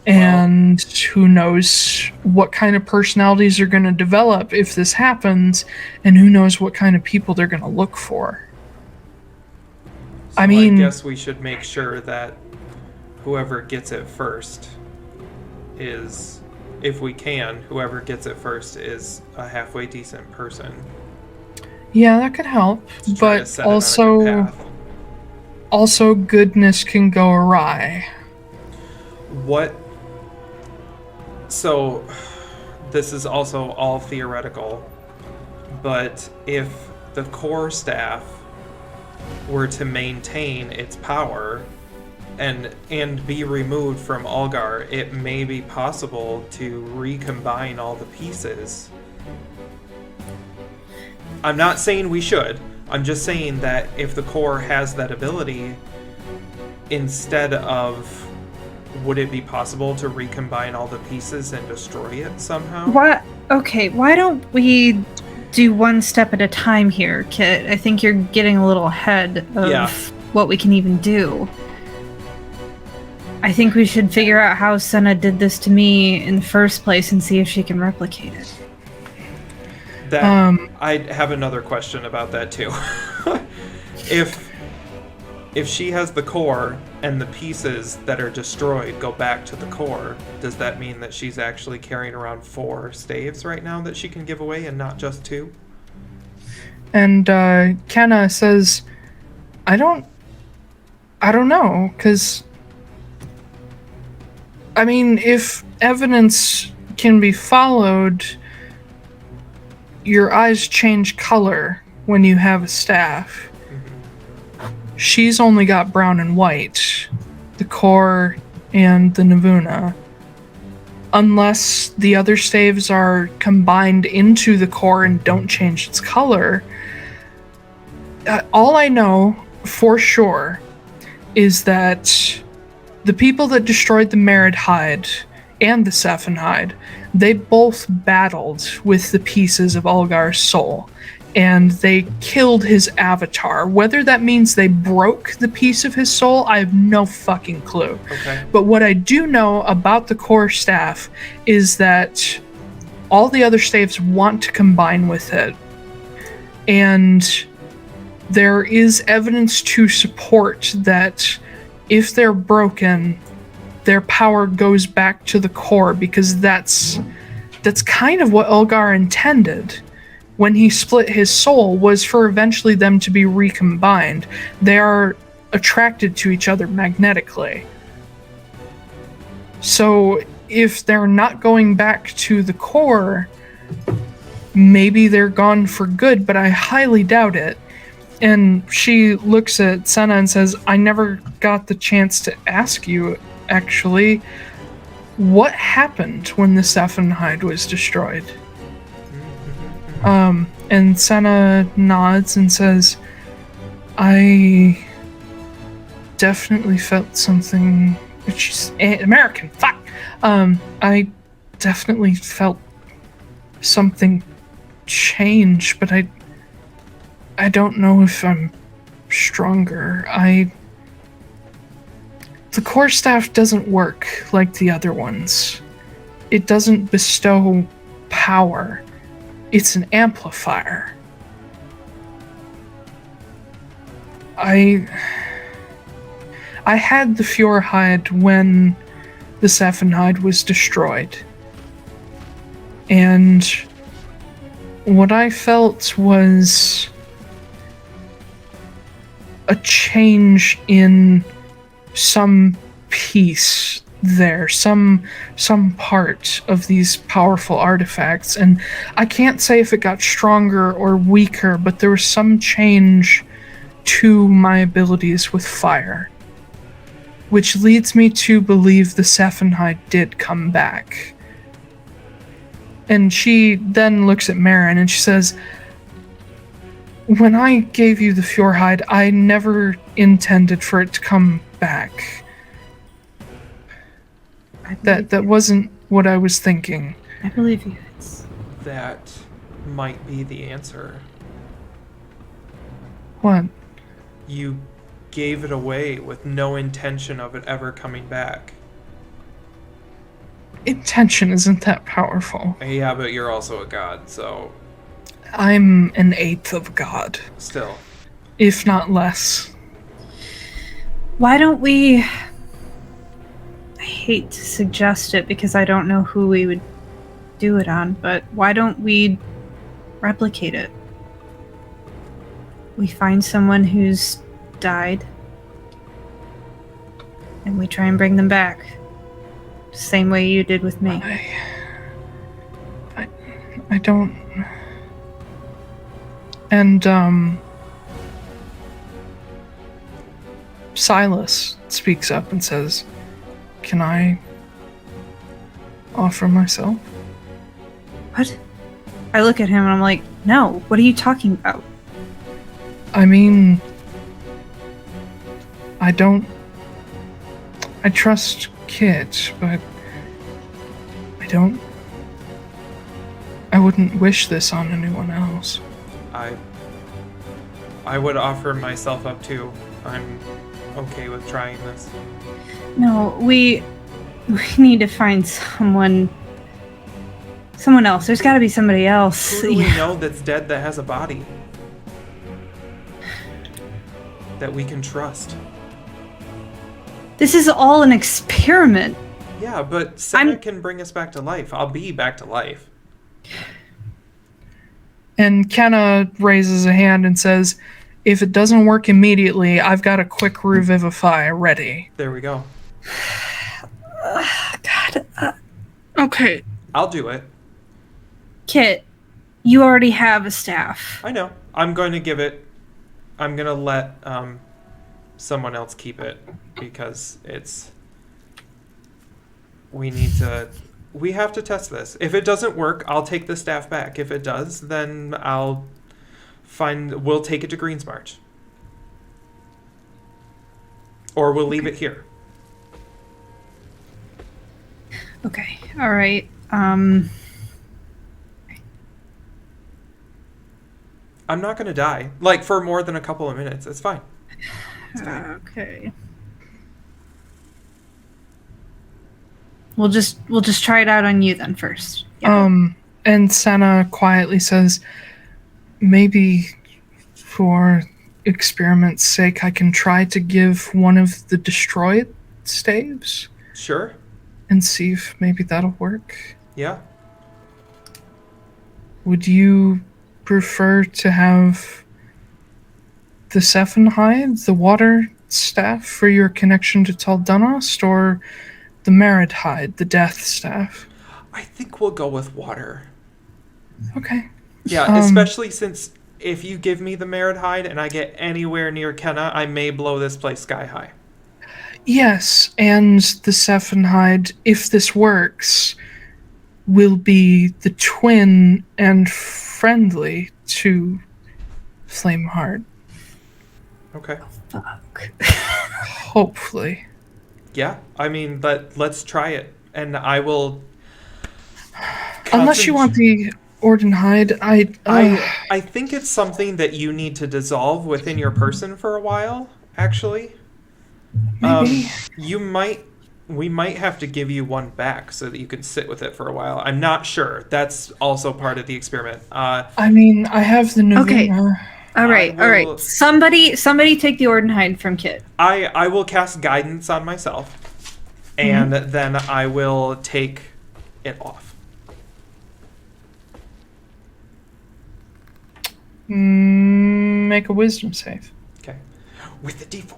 And who knows what kind of personalities are going to develop if this happens, and who knows what kind of people they're going to look for. So I guess we should make sure that whoever gets it first is, if we can, whoever gets it first is a halfway decent person. Yeah, that could help, To try to but set it on a good path. also goodness can go awry. What? So, this is also all theoretical, but if the core staff were to maintain its power and be removed from Algar, it may be possible to recombine all the pieces. I'm not saying we should. I'm just saying that if the core has that ability, instead of, would it be possible to recombine all the pieces and destroy it somehow? What? Okay, why don't we do one step at a time here, Kit? I think you're getting a little ahead of what we can even do. I think we should figure out how Senna did this to me in the first place and see if she can replicate it. I have another question about that too. If she has the core and the pieces that are destroyed go back to the core, does that mean that she's actually carrying around 4 staves right now that she can give away and not just 2? And Kenna says, I don't know, because I mean, if evidence can be followed, your eyes change color when you have a staff. She's only got brown and white, the core and the Navuna. Unless the other staves are combined into the core and don't change its color. All I know for sure is that the people that destroyed the Merid hide and the Sephin hide, they both battled with the pieces of Algar's soul, and they killed his avatar. Whether that means they broke the piece of his soul, I have no fucking clue. Okay. But what I do know about the core staff is that all the other staves want to combine with it, and there is evidence to support that if they're broken, their power goes back to the core, because that's kind of what Algar intended when he split his soul, was for eventually them to be recombined. They are attracted to each other magnetically. So if they're not going back to the core, maybe they're gone for good, but I highly doubt it. And she looks at Senna and says, I never got the chance to ask you, actually, what happened when the Sephin hide was destroyed? And Senna nods and says, I definitely felt something, which is American, fuck! I definitely felt something change, but I don't know if I'm stronger. The core staff doesn't work like the other ones. It doesn't bestow power. It's an amplifier. I had the Fjord hide when the Sephin hide was destroyed. And what I felt was a change in some piece there, some part of these powerful artifacts, and I can't say if it got stronger or weaker, but there was some change to my abilities with fire, which leads me to believe the Sephin hide did come back. And she then looks at Marin and she says, when I gave you the Fjord hide, I never intended for it to come back. That wasn't what I was thinking. I believe you. That might be the answer. What? You gave it away with no intention of it ever coming back. Intention isn't that powerful. Yeah, but you're also a god, so... I'm an eighth of God. Still. If not less. Why don't we hate to suggest it because I don't know who we would do it on, but why don't we replicate it? We find someone who's died, and we try and bring them back. Same way you did with me. I don't... And, Silas speaks up and says, "Can I offer myself?" What? I look at him and I'm like, no, what are you talking about? I mean, I trust Kit, but I wouldn't wish this on anyone else. I would offer myself up too. I'm okay with trying this. No, we need to find someone else. There's got to be somebody else. Who do we know that's dead that has a body? That we can trust. This is all an experiment. Yeah, but Senna can bring us back to life. I'll be back to life. And Kenna raises a hand and says, "If it doesn't work immediately, I've got a quick revivify ready." There we go. God. Okay. I'll do it. Kit, you already have a staff. I know. I'm going to let someone else keep it because we have to test this. If it doesn't work, I'll take the staff back. If it does, then we'll take it to Green's March. Or we'll leave it here. Okay. All right. I'm not going to die. Like, for more than a couple of minutes. It's fine. It's fine. Okay. We'll just try it out on you then first. Yeah. And Senna quietly says, "Maybe for experiment's sake, I can try to give one of the destroyed staves Sure. and see if maybe that'll work." Yeah. Would you prefer to have the Sephenhide, the water staff, for your connection to Taldunost, or the Merit Hide, the death staff? I think we'll go with water. Okay. Yeah, especially since if you give me the Merit Hide and I get anywhere near Kenna, I may blow this place sky high. Yes, and the Sephenhide, if this works, will be the twin and friendly to Flameheart. Okay. Fuck. Hopefully. Yeah, I mean, let's try it. And I will... Unless you want the Ordenhide, I think it's something that you need to dissolve within your person for a while, actually. maybe. We might have to give you one back so that you can sit with it for a while. I'm not sure. That's also part of the experiment. I mean, I have the Novena. Okay. All right. Somebody take the Ordenhide from Kit. I will cast guidance on myself, and then I will take it off. Make a wisdom save. Okay. With the D4.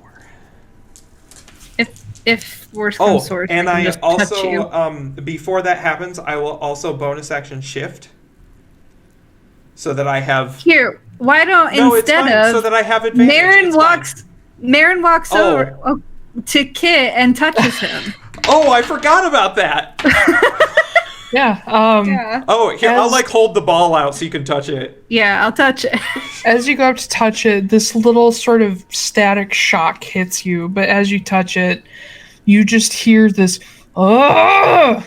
If worse comes to worse, and I can I just touch you. also, before that happens, I will also bonus action shift, so that I have. Here, why don't No, it's instead fine, of so that I have advantage. Marin walks over to Kit and touches him. Oh, I forgot about that. Yeah. Yeah. Oh, here, I'll hold the ball out so you can touch it. Yeah, I'll touch it. As you go up to touch it, this little sort of static shock hits you, but as you touch it, you just hear this behind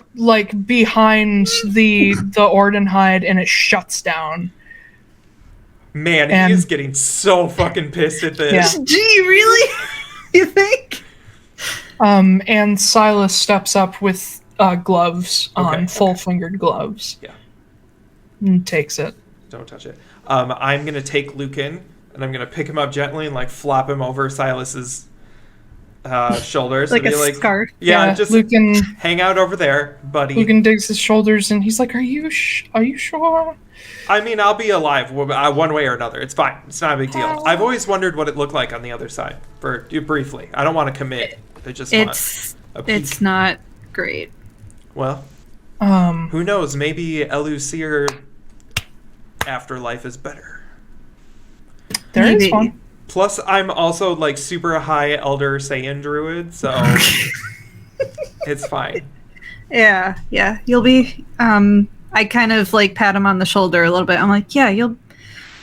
the Ordenhide, and it shuts down. Man, he is getting so fucking pissed at this. Yeah. Gee, really? You think? And Silas steps up with gloves on, full-fingered gloves. Yeah. And takes it. Don't touch it. I'm going to take Lucan, and I'm going to pick him up gently and flop him over Silas's shoulders. Like and a be scarf. Yeah, just Lucan hang out over there, buddy. Lucan digs his shoulders and he's like, "Are you sure?" I mean, I'll be alive one way or another. It's fine. It's not a big deal. I've always wondered what it looked like on the other side. Briefly, I don't want to commit. I just want a peek. It's not great. Well, who knows? Maybe Elucir afterlife is better. There Maybe. is one. Plus, I'm also like super high Elder Saiyan Druid, so it's fine. Yeah. You'll be. I kind of like pat him on the shoulder a little bit. I'm like, yeah, you'll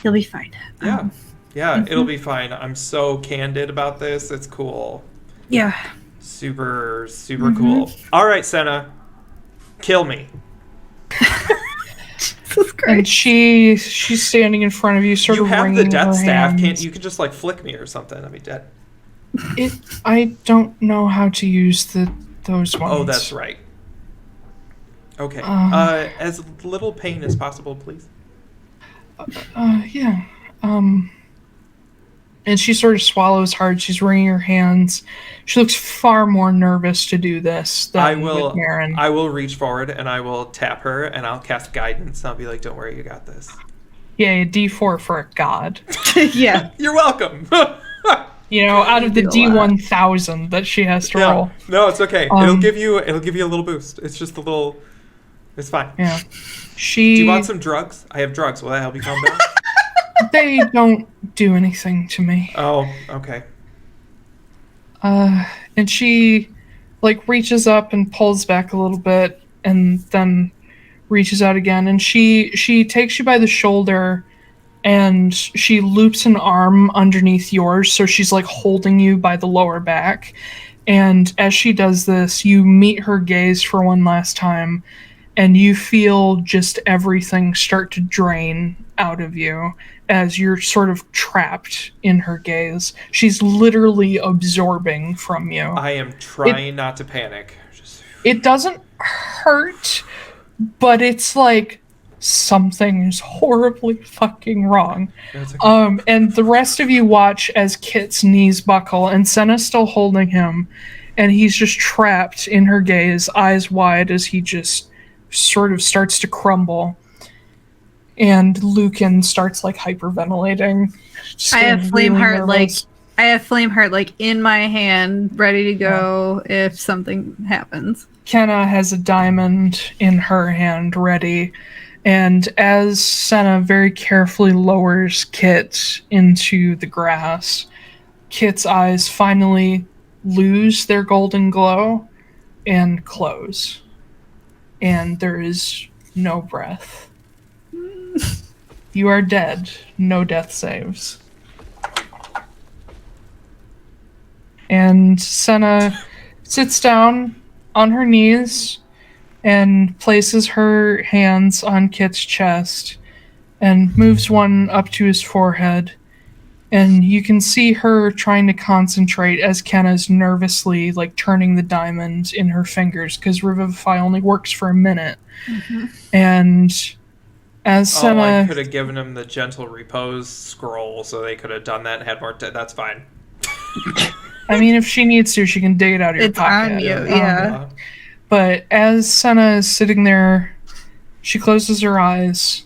be fine. Yeah, it'll be fine. I'm so candid about this. It's cool. Yeah. Super cool. All right, Senna, kill me. Jesus Christ. And she's standing in front of you, sort You of have wringing the death her staff. hands. Can't you can just like flick me or something? I'd be dead. I don't know how to use those ones. Oh, that's right. Okay. As little pain as possible, please. Yeah. And she sort of swallows hard. She's wringing her hands. She looks far more nervous to do this than with Marin. I will reach forward and I will tap her and I'll cast guidance. I'll be like, "Don't worry, you got this." Yeah, a D4 for a god. Yeah. You're welcome. You know, out of the You do a lot. D1000 that she has to roll. No, it's okay. It'll give you a little boost. It's just a little. It's fine. Yeah. Do you want some drugs? I have drugs. Will that help you calm down? They don't do anything to me. Oh, okay. And she, like, reaches up and pulls back a little bit, and then reaches out again. And she takes you by the shoulder, and she loops an arm underneath yours, so she's, like, holding you by the lower back. And as she does this, you meet her gaze for one last time, and you feel just everything start to drain out of you as you're sort of trapped in her gaze. She's literally absorbing from you. I am trying not to panic. It doesn't hurt, but it's like something is horribly fucking wrong. That's okay. And the rest of you watch as Kit's knees buckle, and Senna's still holding him, and he's just trapped in her gaze, eyes wide, as he just sort of starts to crumble. And Lucan starts like hyperventilating. I have Flameheart nervous. like in my hand, ready to go if something happens. Kenna has a diamond in her hand ready, and as Senna very carefully lowers Kit into the grass, Kit's eyes finally lose their golden glow and close. And there is no breath. You are dead. No death saves. And Senna sits down on her knees and places her hands on Kit's chest and moves one up to his forehead. And you can see her trying to concentrate as Kenna's nervously like turning the diamond in her fingers, because Revivify only works for a minute. Mm-hmm. And as Senna... I could have given him the gentle repose scroll so they could have done that and had more... That's fine. I mean, if she needs to, she can dig it out of your pocket. It's on you, yeah. But as Senna is sitting there, she closes her eyes,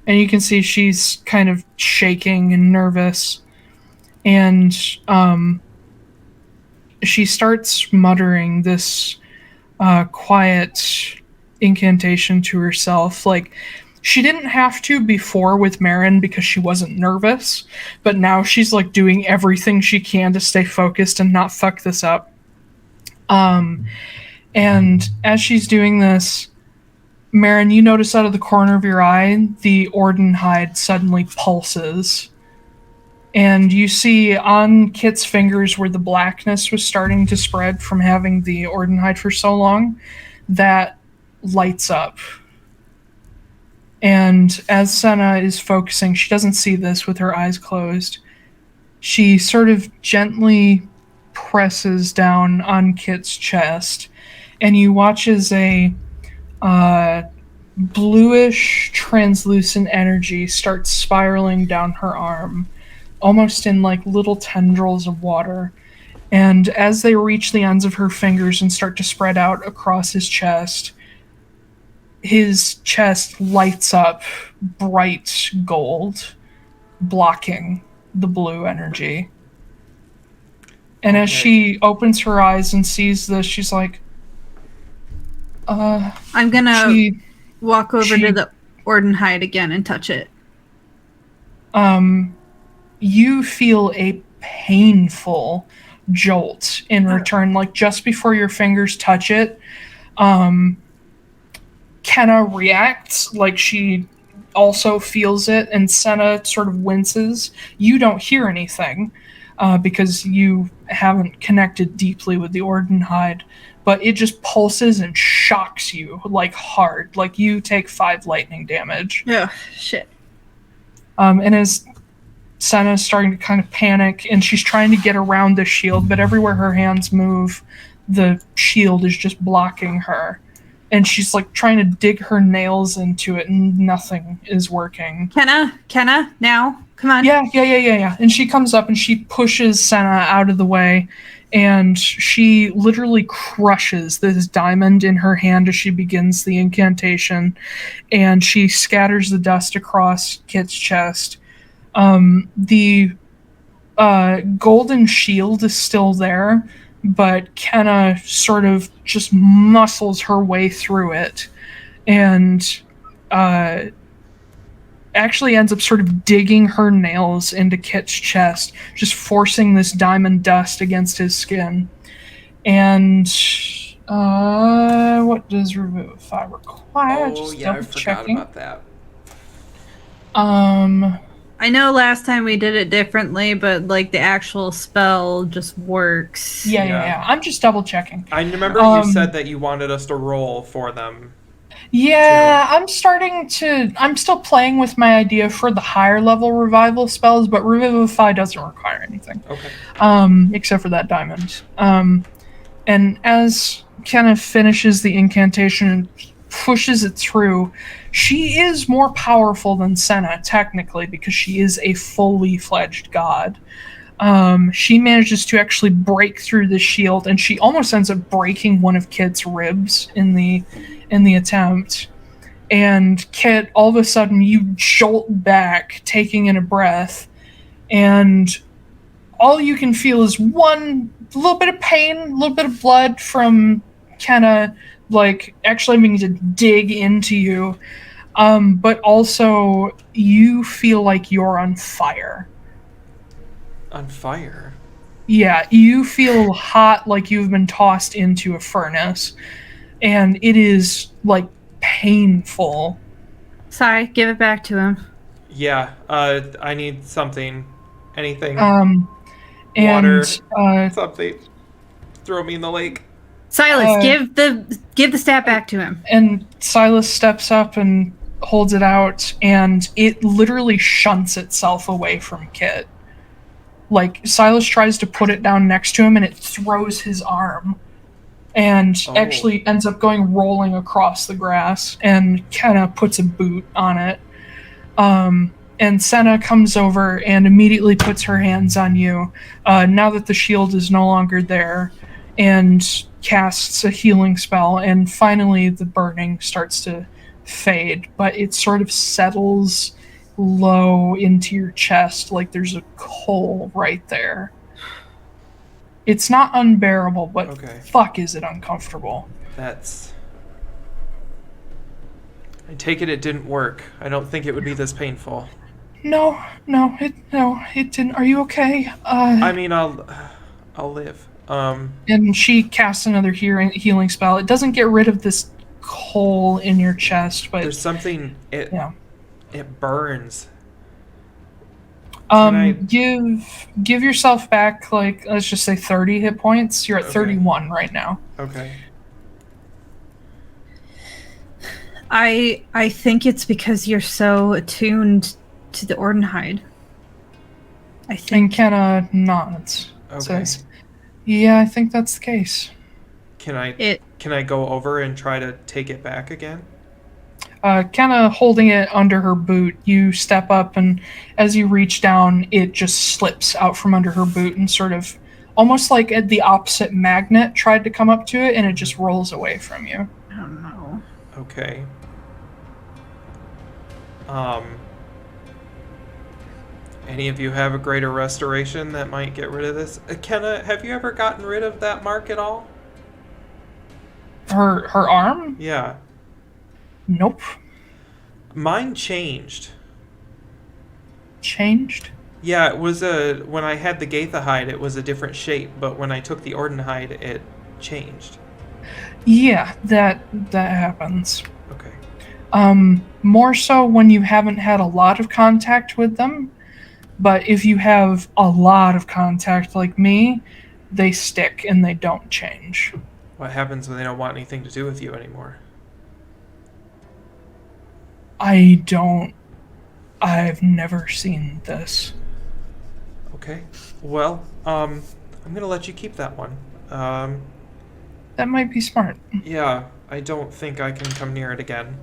and you can see she's kind of shaking and nervous. And she starts muttering this quiet incantation to herself. Like, she didn't have to before with Marin because she wasn't nervous, but now she's like doing everything she can to stay focused and not fuck this up. And as she's doing this, Marin, you notice out of the corner of your eye, the Orden hide suddenly pulses. And you see on Kit's fingers where the blackness was starting to spread from having the Orden hide for so long, that lights up. And as Senna is focusing, she doesn't see this with her eyes closed. She sort of gently presses down on Kit's chest, and you watch as a bluish, translucent energy starts spiraling down her arm, almost in like little tendrils of water. And as they reach the ends of her fingers and start to spread out across his chest lights up bright gold, blocking the blue energy. And as she opens her eyes and sees this, she's like, I'm gonna walk over to the Ordenhide again and touch it. You feel a painful jolt in return, like just before your fingers touch it. Kenna reacts like she also feels it, and Senna sort of winces. You don't hear anything because you haven't connected deeply with the Ordenhide, but it just pulses and shocks you like hard. Like you take 5 lightning damage. Oh, shit. And as Senna's starting to kind of panic, and she's trying to get around the shield, but everywhere her hands move, the shield is just blocking her. And she's like trying to dig her nails into it, and nothing is working. Kenna, now, come on. Yeah. And she comes up and she pushes Senna out of the way, and she literally crushes this diamond in her hand as she begins the incantation, and she scatters the dust across Kit's chest. The golden shield is still there, but Kenna sort of just muscles her way through it and actually ends up sort of digging her nails into Kit's chest, just forcing this diamond dust against his skin. And what does Revivify require? Just I forgot about that. I know last time we did it differently, but like the actual spell just works. Yeah. I'm just double checking. I remember you said that you wanted us to roll for them. Yeah, I'm still playing with my idea for the higher level revival spells, but Revivify doesn't require anything. Okay. Except for that diamond. And as Kenna finishes the incantation and pushes it through, she is more powerful than Senna, technically, because she is a fully fledged god. She manages to actually break through the shield, and she almost ends up breaking one of Kit's ribs in the attempt. And Kit, all of a sudden, you jolt back, taking in a breath, and all you can feel is one little bit of pain, a little bit of blood from Kenna, like actually having to dig into you, but also you feel like you're on fire. On fire? Yeah, you feel hot, like you've been tossed into a furnace, and it is like painful. Sorry, give it back to him. Yeah, I need something. Anything. Water, something. Throw me in the lake. Silas, give the staff back to him. And Silas steps up and holds it out, and it literally shunts itself away from Kit. Like, Silas tries to put it down next to him, and it throws his arm, and actually ends up going rolling across the grass, and kind of puts a boot on it. And Senna comes over and immediately puts her hands on you, now that the shield is no longer there, and casts a healing spell, and finally the burning starts to fade, but it sort of settles low into your chest like there's a coal right there. It's not unbearable, but fuck is it uncomfortable. I take it didn't work. I don't think it would be this painful. No, it didn't. Are you okay? I mean, I'll live. And she casts another healing spell. It doesn't get rid of this coal in your chest, but there's something. It burns. Give yourself back, like, let's just say 30 hit points. You're at 31 right now. Okay. I think it's because you're so attuned to the Ordenhide. I think. And Kenna nods. Says, yeah, I think that's the case. Can I go over and try to take it back again? Kenna holding it under her boot, you step up, and as you reach down, it just slips out from under her boot and sort of almost like the opposite magnet tried to come up to it, and it just rolls away from you. I don't know. Okay. Any of you have a greater restoration that might get rid of this? Kenna, have you ever gotten rid of that mark at all? Her arm? Yeah. Nope. Mine changed. Changed? Yeah, it was when I had the Gaitha hide, it was a different shape, but when I took the Orden hide, it changed. Yeah, that happens. Okay. More so when you haven't had a lot of contact with them, but if you have a lot of contact like me, they stick and they don't change. What happens when they don't want anything to do with you anymore? I've never seen this. Okay. Well, I'm gonna let you keep that one. That might be smart. Yeah, I don't think I can come near it again.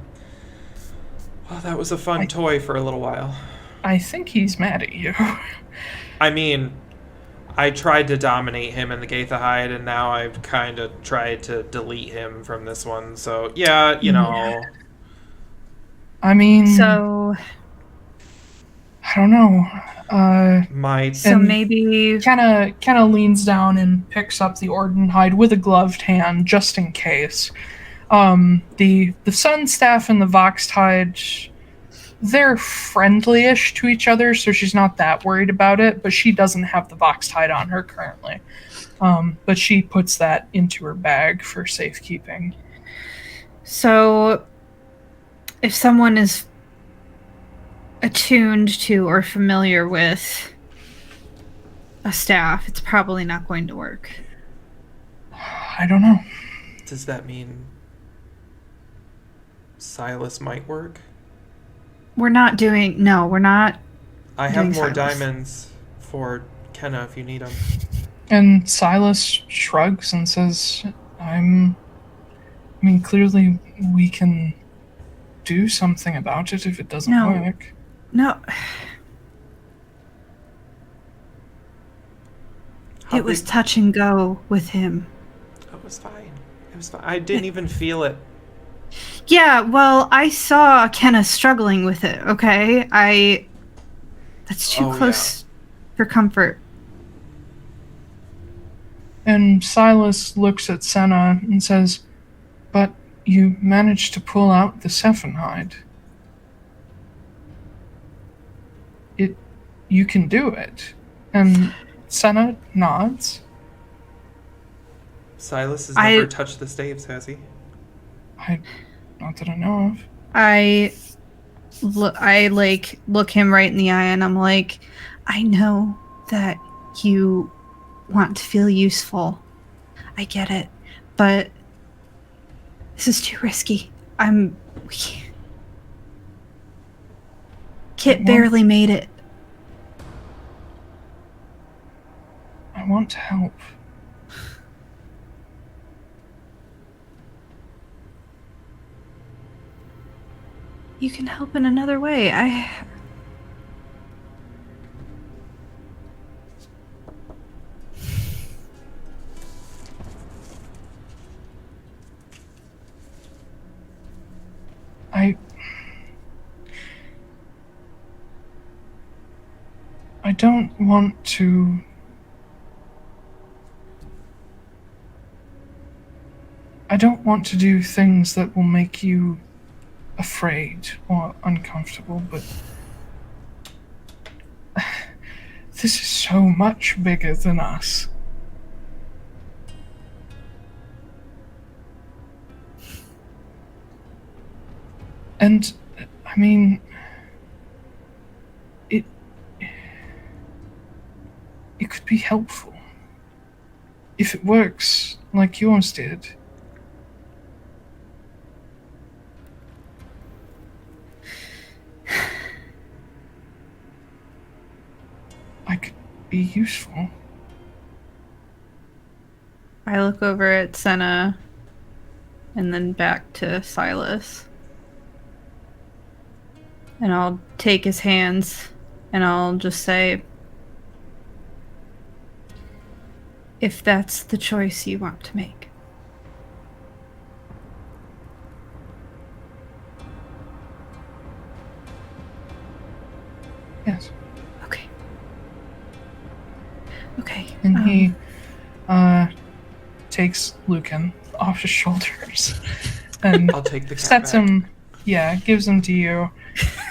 Well, that was a fun toy for a little while. I think he's mad at you. I mean, I tried to dominate him in the Gaitha hide, and now I've kind of tried to delete him from this one. So, yeah, you know. Yeah. I mean... So... I don't know. So maybe... Kind of leans down and picks up the Orden hide with a gloved hand, just in case. The Sun Staff and the Voxed hide... They're friendly-ish to each other, so she's not that worried about it, but she doesn't have the Voxed hide on her currently. But she puts that into her bag for safekeeping. So, if someone is attuned to or familiar with a staff, it's probably not going to work. I don't know. Does that mean Silas might work? We're not. I have more Silas. diamonds for Kenna if you need them. And Silas shrugs and says, clearly we can do something about it if it doesn't work. No. It was touch and go with him. It was fine. I didn't even feel it. Yeah, well, I saw Kenna struggling with it, okay? That's too close for comfort. And Silas looks at Senna and says, but you managed to pull out the Sephenhide. You can do it. And Senna nods. Silas has never touched the staves, has he? Not that I know of. I look him right in the eye and I'm like, I know that you want to feel useful. I get it. But this is too risky. Kit barely made it. I want to help. You can help in another way. I don't want to... I don't want to do things that will make you afraid or uncomfortable, but this is so much bigger than us. And, I mean, it could be helpful. If it works like yours did. I could be useful. I look over at Senna and then back to Silas. And I'll take his hands and I'll just say, If that's the choice you want to make. Yes. Okay. Okay. And he takes Lucan off his shoulders and I'll take the cat sets back. him, gives him to you.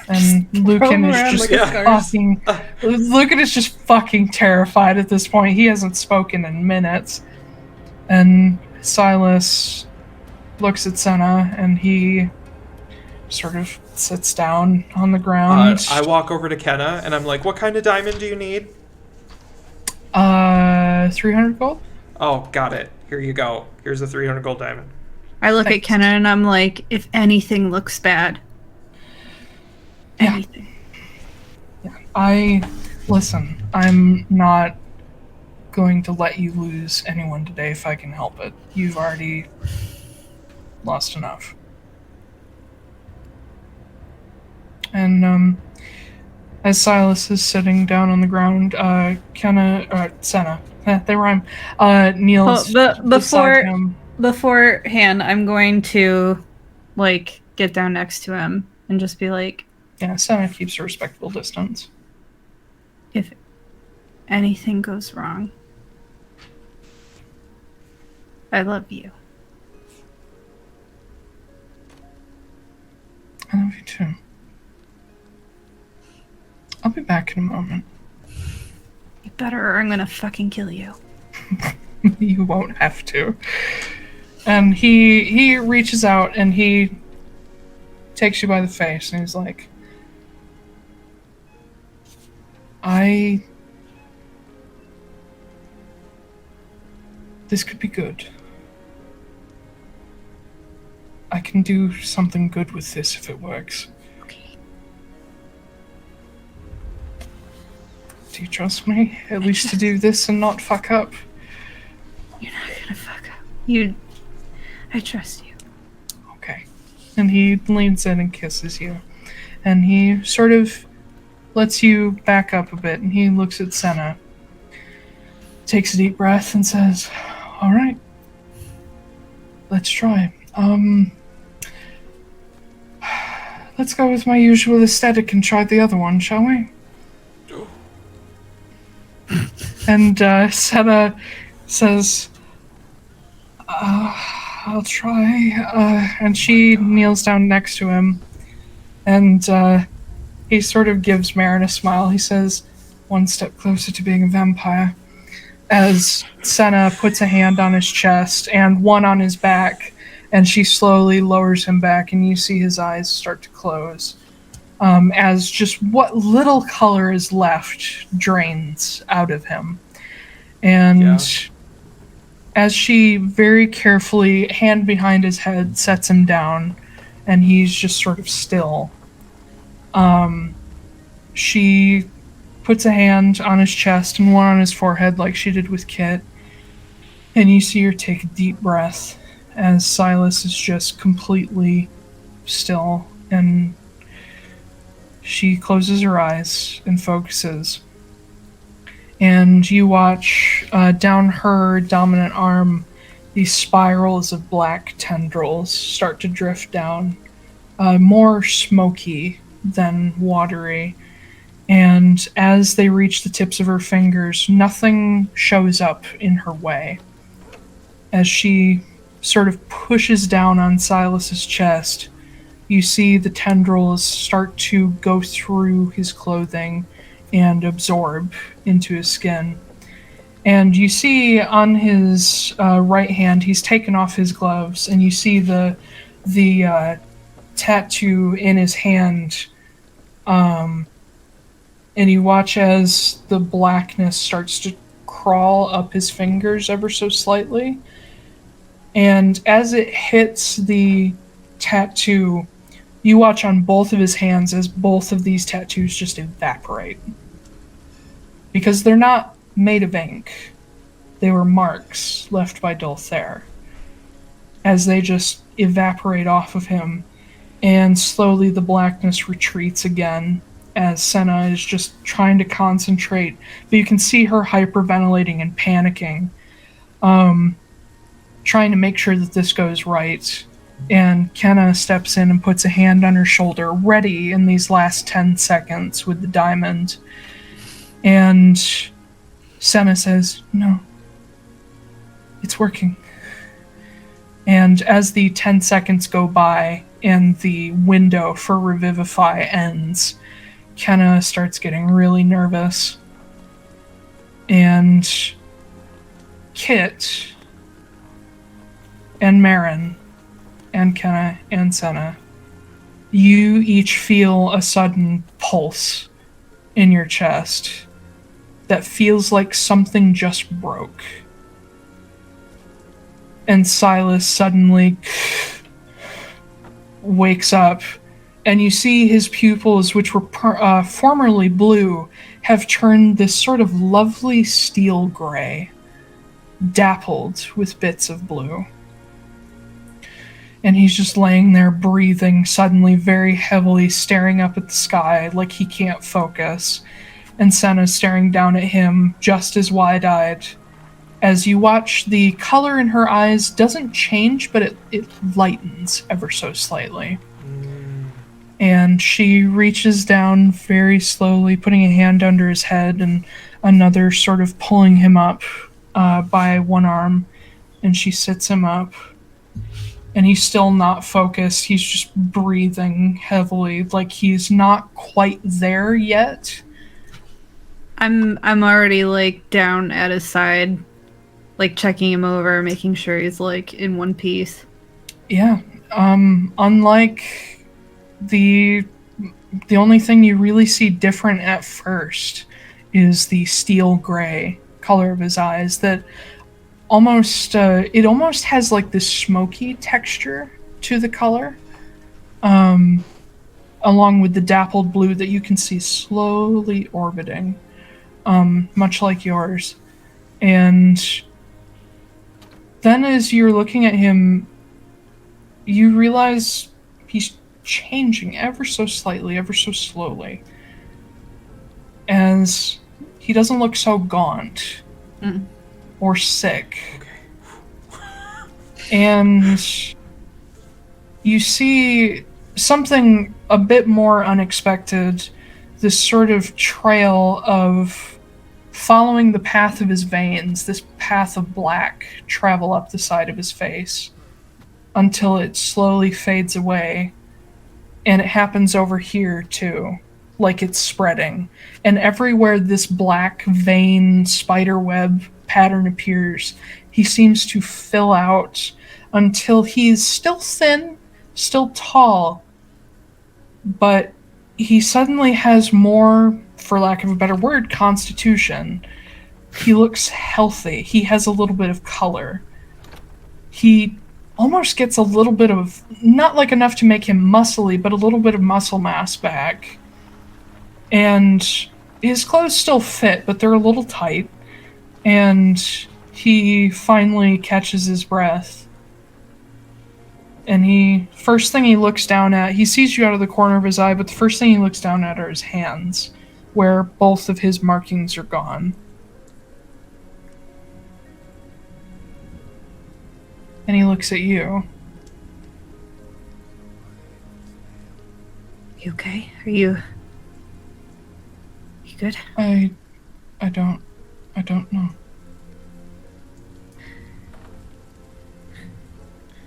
And Lucan is around just like a scarf. fucking. Lucan is just fucking terrified at this point. He hasn't spoken in minutes. And Silas looks at Senna and he sort of sits down on the ground. I walk over to Kenna and I'm like, what kind of diamond do you need? 300 gold? Oh, got it. Here you go. Here's a 300 gold diamond. I look Thanks. at Kenna and I'm like, if anything looks bad. Yeah. Anything. Listen, I'm not going to let you lose anyone today if I can help it. You've already lost enough. And, as Silas is sitting down on the ground, Senna, they rhyme, kneels beside him. Beforehand, I'm going to, get down next to him and just be like, Yeah, Senna keeps a respectable distance. if anything goes wrong, I love you. I love you too. I'll be back in a moment. You better or I'm gonna fucking kill you. You won't have to. And he reaches out and he takes you by the face and he's like, this could be good. I can do something good with this if it works. Okay. Do you trust me? At least to do this and not fuck up? You're not gonna fuck up. I trust you. Okay. And he leans in and kisses you. And he sort of lets you back up a bit. And he looks at Senna, takes a deep breath, and says, all right, let's try. Let's go with my usual aesthetic and try the other one, shall we? And Senna says, I'll try. And she kneels down next to him. And he sort of gives Marin a smile. He says, one step closer to being a vampire. As Senna puts a hand on his chest and one on his back, and she slowly lowers him back, and you see his eyes start to close. As just what little color is left drains out of him. And as she very carefully, hand behind his head, sets him down, and he's just sort of still, she puts a hand on his chest and one on his forehead like she did with Kit, and you see her take a deep breath as Silas is just completely still, and she closes her eyes and focuses. And you watch down her dominant arm these spirals of black tendrils start to drift down, more smoky than watery. And as they reach the tips of her fingers, nothing shows up in her way. As she sort of pushes down on Silas's chest, you see the tendrils start to go through his clothing and absorb into his skin. And you see on his right hand, he's taken off his gloves, and you see the tattoo in his hand. And you watch as the blackness starts to crawl up his fingers ever so slightly. And as it hits the tattoo, you watch on both of his hands as both of these tattoos just evaporate. Because they're not made of ink. They were marks left by Dolthair. As they just evaporate off of him, and slowly the blackness retreats again, as Senna is just trying to concentrate, but you can see her hyperventilating and panicking trying to make sure that this goes right. And Kenna steps in and puts a hand on her shoulder, ready in these last 10 seconds with the diamond. And Senna says, "No, it's working." And as the 10 seconds go by and the window for Revivify ends, Kenna starts getting really nervous. And Kit and Marin and Kenna and Senna, you each feel a sudden pulse in your chest that feels like something just broke. And Silas suddenly wakes up, and you see his pupils, which were formerly blue, have turned this sort of lovely steel gray, dappled with bits of blue. And he's just laying there breathing suddenly very heavily, staring up at the sky like he can't focus. And Senna's staring down at him just as wide-eyed. As you watch, the color in her eyes doesn't change, but it lightens ever so slightly. And she reaches down very slowly, putting a hand under his head and another sort of pulling him up by one arm. And she sits him up. And he's still not focused. He's just breathing heavily, like he's not quite there yet. I'm already like down at his side, like checking him over, making sure he's like in one piece. Yeah. Unlike the only thing you really see different at first is the steel gray color of his eyes that almost has like this smoky texture to the color, along with the dappled blue that you can see slowly orbiting, much like yours. And then as you're looking at him, you realize he's changing ever so slightly, ever so slowly, as he doesn't look so gaunt or sick. And you see something a bit more unexpected, this sort of trail of following the path of his veins, this path of black travel up the side of his face until it slowly fades away. And it happens over here too, like it's spreading. And everywhere this black vein spiderweb pattern appears, he seems to fill out until he's still thin, still tall, but he suddenly has more, for lack of a better word, constitution. He looks healthy. He has a little bit of color. He almost gets a little bit of, not like enough to make him muscly, but a little bit of muscle mass back. And his clothes still fit, but they're a little tight. And he finally catches his breath. And first thing he looks down at, he sees you out of the corner of his eye, but the first thing he looks down at are his hands, where both of his markings are gone. And he looks at you. You okay? Are you good? I don't know.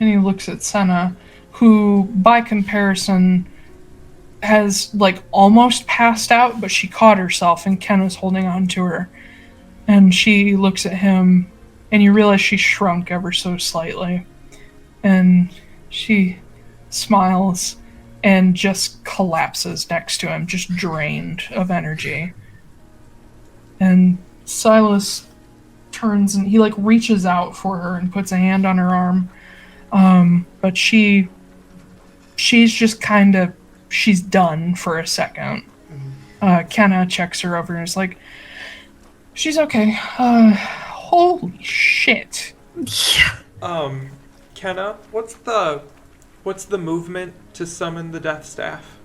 And he looks at Senna, who, by comparison, has, like, almost passed out, but she caught herself, and Ken is holding on to her. And she looks at him, and you realize she shrunk ever so slightly. And she smiles and just collapses next to him, just drained of energy. And Silas turns, and he, like, reaches out for her and puts a hand on her arm. But she's just kind of, she's done for a second. Kenna checks her over and is like, she's okay. Holy shit. Kenna, what's the movement to summon the Death Staff?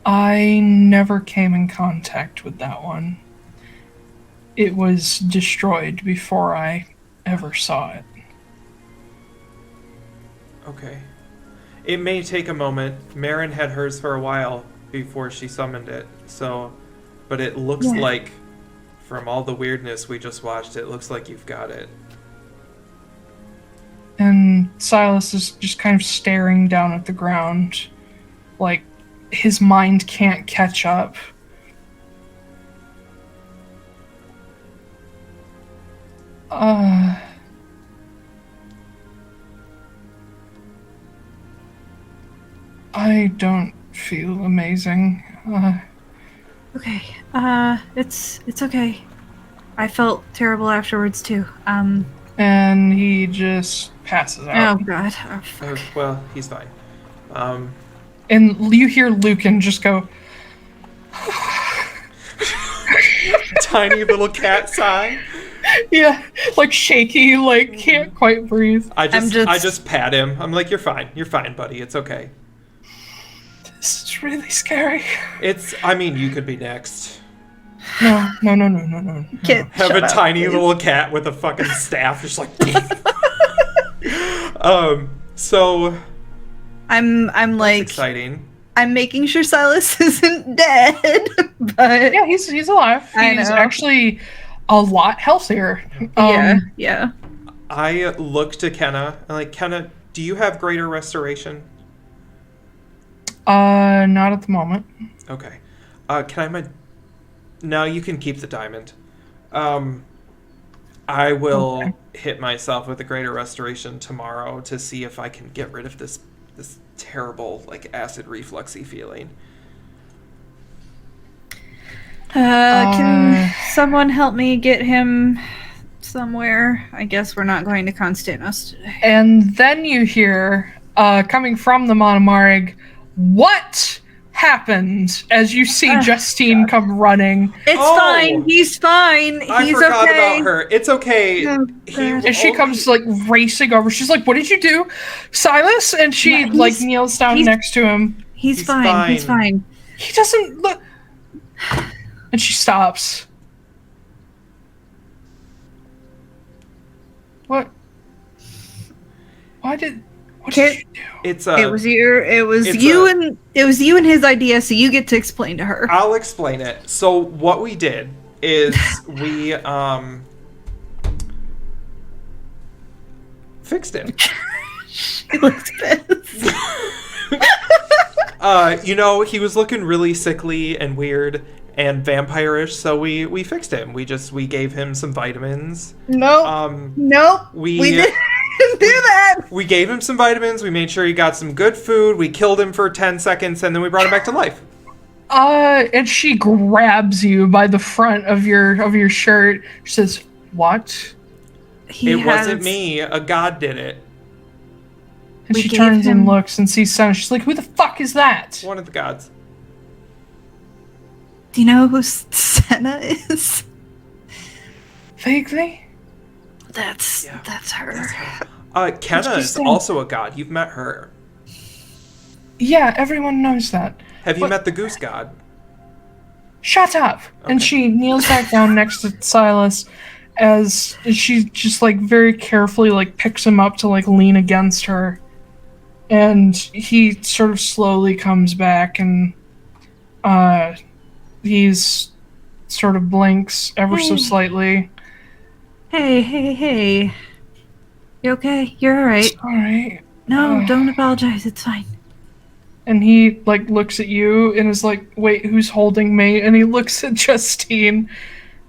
I never came in contact with that one. it was destroyed before I ever saw it. Okay. It may take a moment. Marin had hers for a while before she summoned it, so... But it looks like, from all the weirdness we just watched, it looks like you've got it. And Silas is just kind of staring down at the ground, like his mind can't catch up. I don't feel amazing. Okay. It's okay. I felt terrible afterwards too. And he just passes out. Oh god. Oh, fuck. Well, he's fine. And you hear Lucan just go, Tiny little cat sigh. yeah, like shaky, like can't quite breathe. I just pat him. I'm like, you're fine, buddy. It's okay. This is really scary. I mean, you could be next. No. Kid, Have shut a up, tiny please. little cat with a fucking staff, just like. So. I'm like Exciting. I'm making sure Silas isn't dead, but Yeah, he's alive. I He's know. actually a lot healthier. yeah. I look to Kenna. I'm like, Kenna, do you have greater restoration? Not at the moment. Okay. Can I No, you can keep the diamond. I will hit myself with a greater restoration tomorrow to see if I can get rid of this terrible, like, acid refluxy feeling. Can someone help me get him somewhere? I guess we're not going to Constantinos today. And then you hear, coming from the Manamarig, what happened as you see Justine come running. It's fine. He's fine. I He's forgot okay. about her. It's okay. Oh, And she comes, like, racing over. She's like, what did you do, Silas? And she, Yeah, like, kneels down next to him. He's fine. He's fine. He doesn't look... And she stops. What? What did you do? It was you and his idea, so you get to explain to her. I'll explain it. So what we did is we fixed him. She looks pissed. He was looking really sickly and weird and vampire-ish, so we fixed him. We gave him some vitamins. Nope. We didn't do that. We gave him some vitamins, we made sure he got some good food, we killed him for 10 seconds, and then we brought him back to life. And she grabs you by the front of your shirt. She says, "What?" It wasn't me. A god did it. And We she gave turns and him- looks and sees Senna. She's like, "Who the fuck is that?" One of the gods. Do you know who Senna is? Vaguely. That's her. Kenna she is say? also a god. You've met her. Yeah, everyone knows that. Have you What? met the goose god? Shut up! And Okay. she kneels back down next to Silas as she just, like, very carefully, like, picks him up to, like, lean against her. And he sort of slowly comes back and he's sort of blinks ever so slightly. Hey. You okay? You're alright. Alright. No, don't apologize. It's fine. And he, like, looks at you and is like, wait, who's holding me? And he looks at Justine,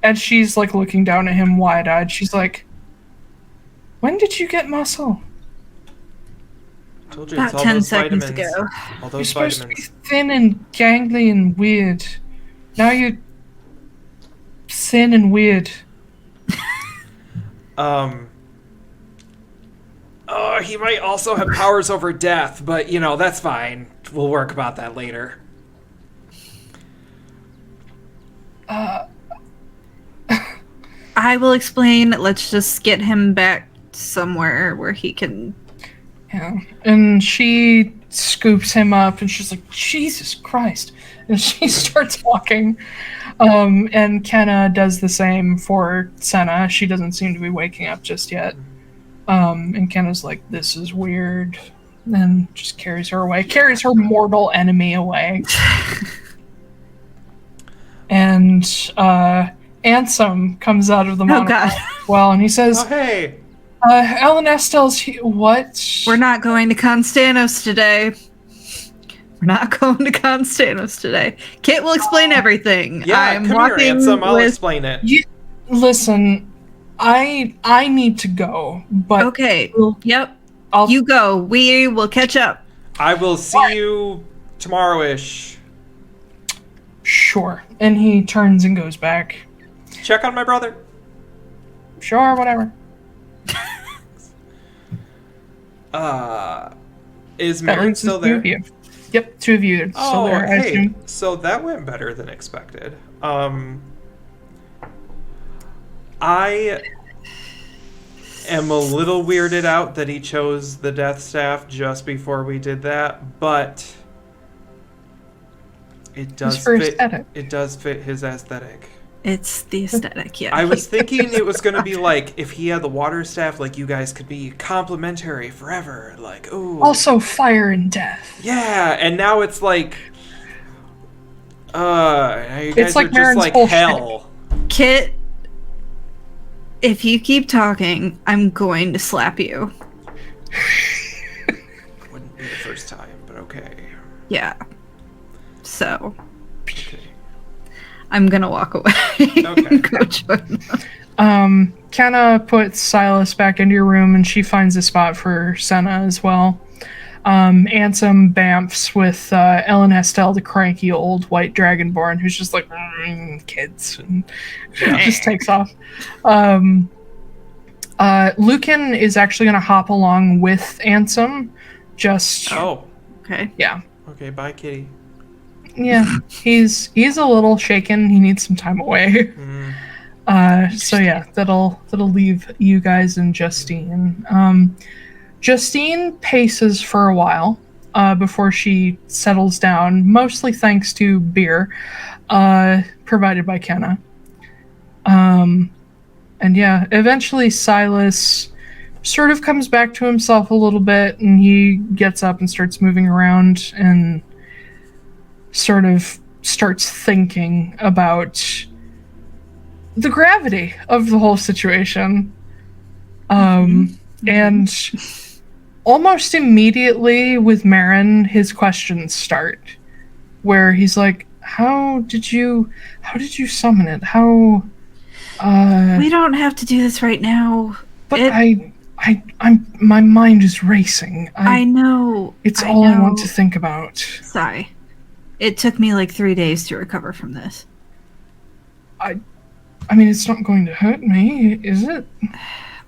and she's, like, looking down at him wide-eyed. She's like, when did you get muscle? I told you About it's all 10 those seconds vitamins. ago. All You're those supposed to be vitamins. thin and gangly and weird. Now you're thin and weird. He might also have powers over death, but, that's fine. We'll work about that later. I will explain. Let's just get him back somewhere where he can. Yeah. And she scoops him up, and she's like, Jesus Christ. And she starts walking. And Kenna does the same for Senna. She doesn't seem to be waking up just yet. And Kenna's like, this is weird. And just carries her away. Carries her mortal enemy away. And Ansem comes out of the monorail as well, and he says, Oh, hey! Ellen Estell's what? We're not going to Constanos today. We're not going to Constanos today. Kit will explain everything. Yeah, I'm come walking here, Ansem. I'll with... explain it. Listen, I need to go, but... Okay, yep. You go. We will catch up. I will see you tomorrow-ish. Sure. And he turns and goes back. Check on my brother. Sure, whatever. Is Marin still there? Yep, two of you are still there. I Hey, assume. so that went better than expected. I am a little weirded out that he chose the Death Staff just before we did that, but it does fit. It does fit his aesthetic. It's the aesthetic, yeah. I was thinking it was going to be like, if he had the water staff, like, you guys could be complementary forever. Like, ooh. Also fire and death. Yeah, and now it's like... you guys It's like are just Marin's like whole hell. Kit, if you keep talking, I'm going to slap you. Wouldn't be the first time, but okay. Yeah. So... Okay. I'm gonna walk away. Okay. Go join them. Kenna puts Silas back into your room, and she finds a spot for Senna as well. Ansem bamfs with Ellen Estelle, the cranky old white dragonborn, who's just like, kids, and just takes off. Lucan is actually going to hop along with Ansem. Just... Oh. Okay. Yeah. Okay, bye, kitty. Yeah, he's a little shaken. He needs some time away. So yeah, that'll leave you guys and Justine. Justine paces for a while before she settles down, mostly thanks to beer provided by Kenna. And yeah, eventually Silas sort of comes back to himself a little bit, and he gets up and starts moving around and sort of starts thinking about the gravity of the whole situation. And almost immediately with Marin, his questions start, where he's like, how did you summon it? How... We don't have to do this right now. But my mind is racing. I know. It's all I want to think about. Sigh. It took me like 3 days to recover from this. I mean, it's not going to hurt me, is it?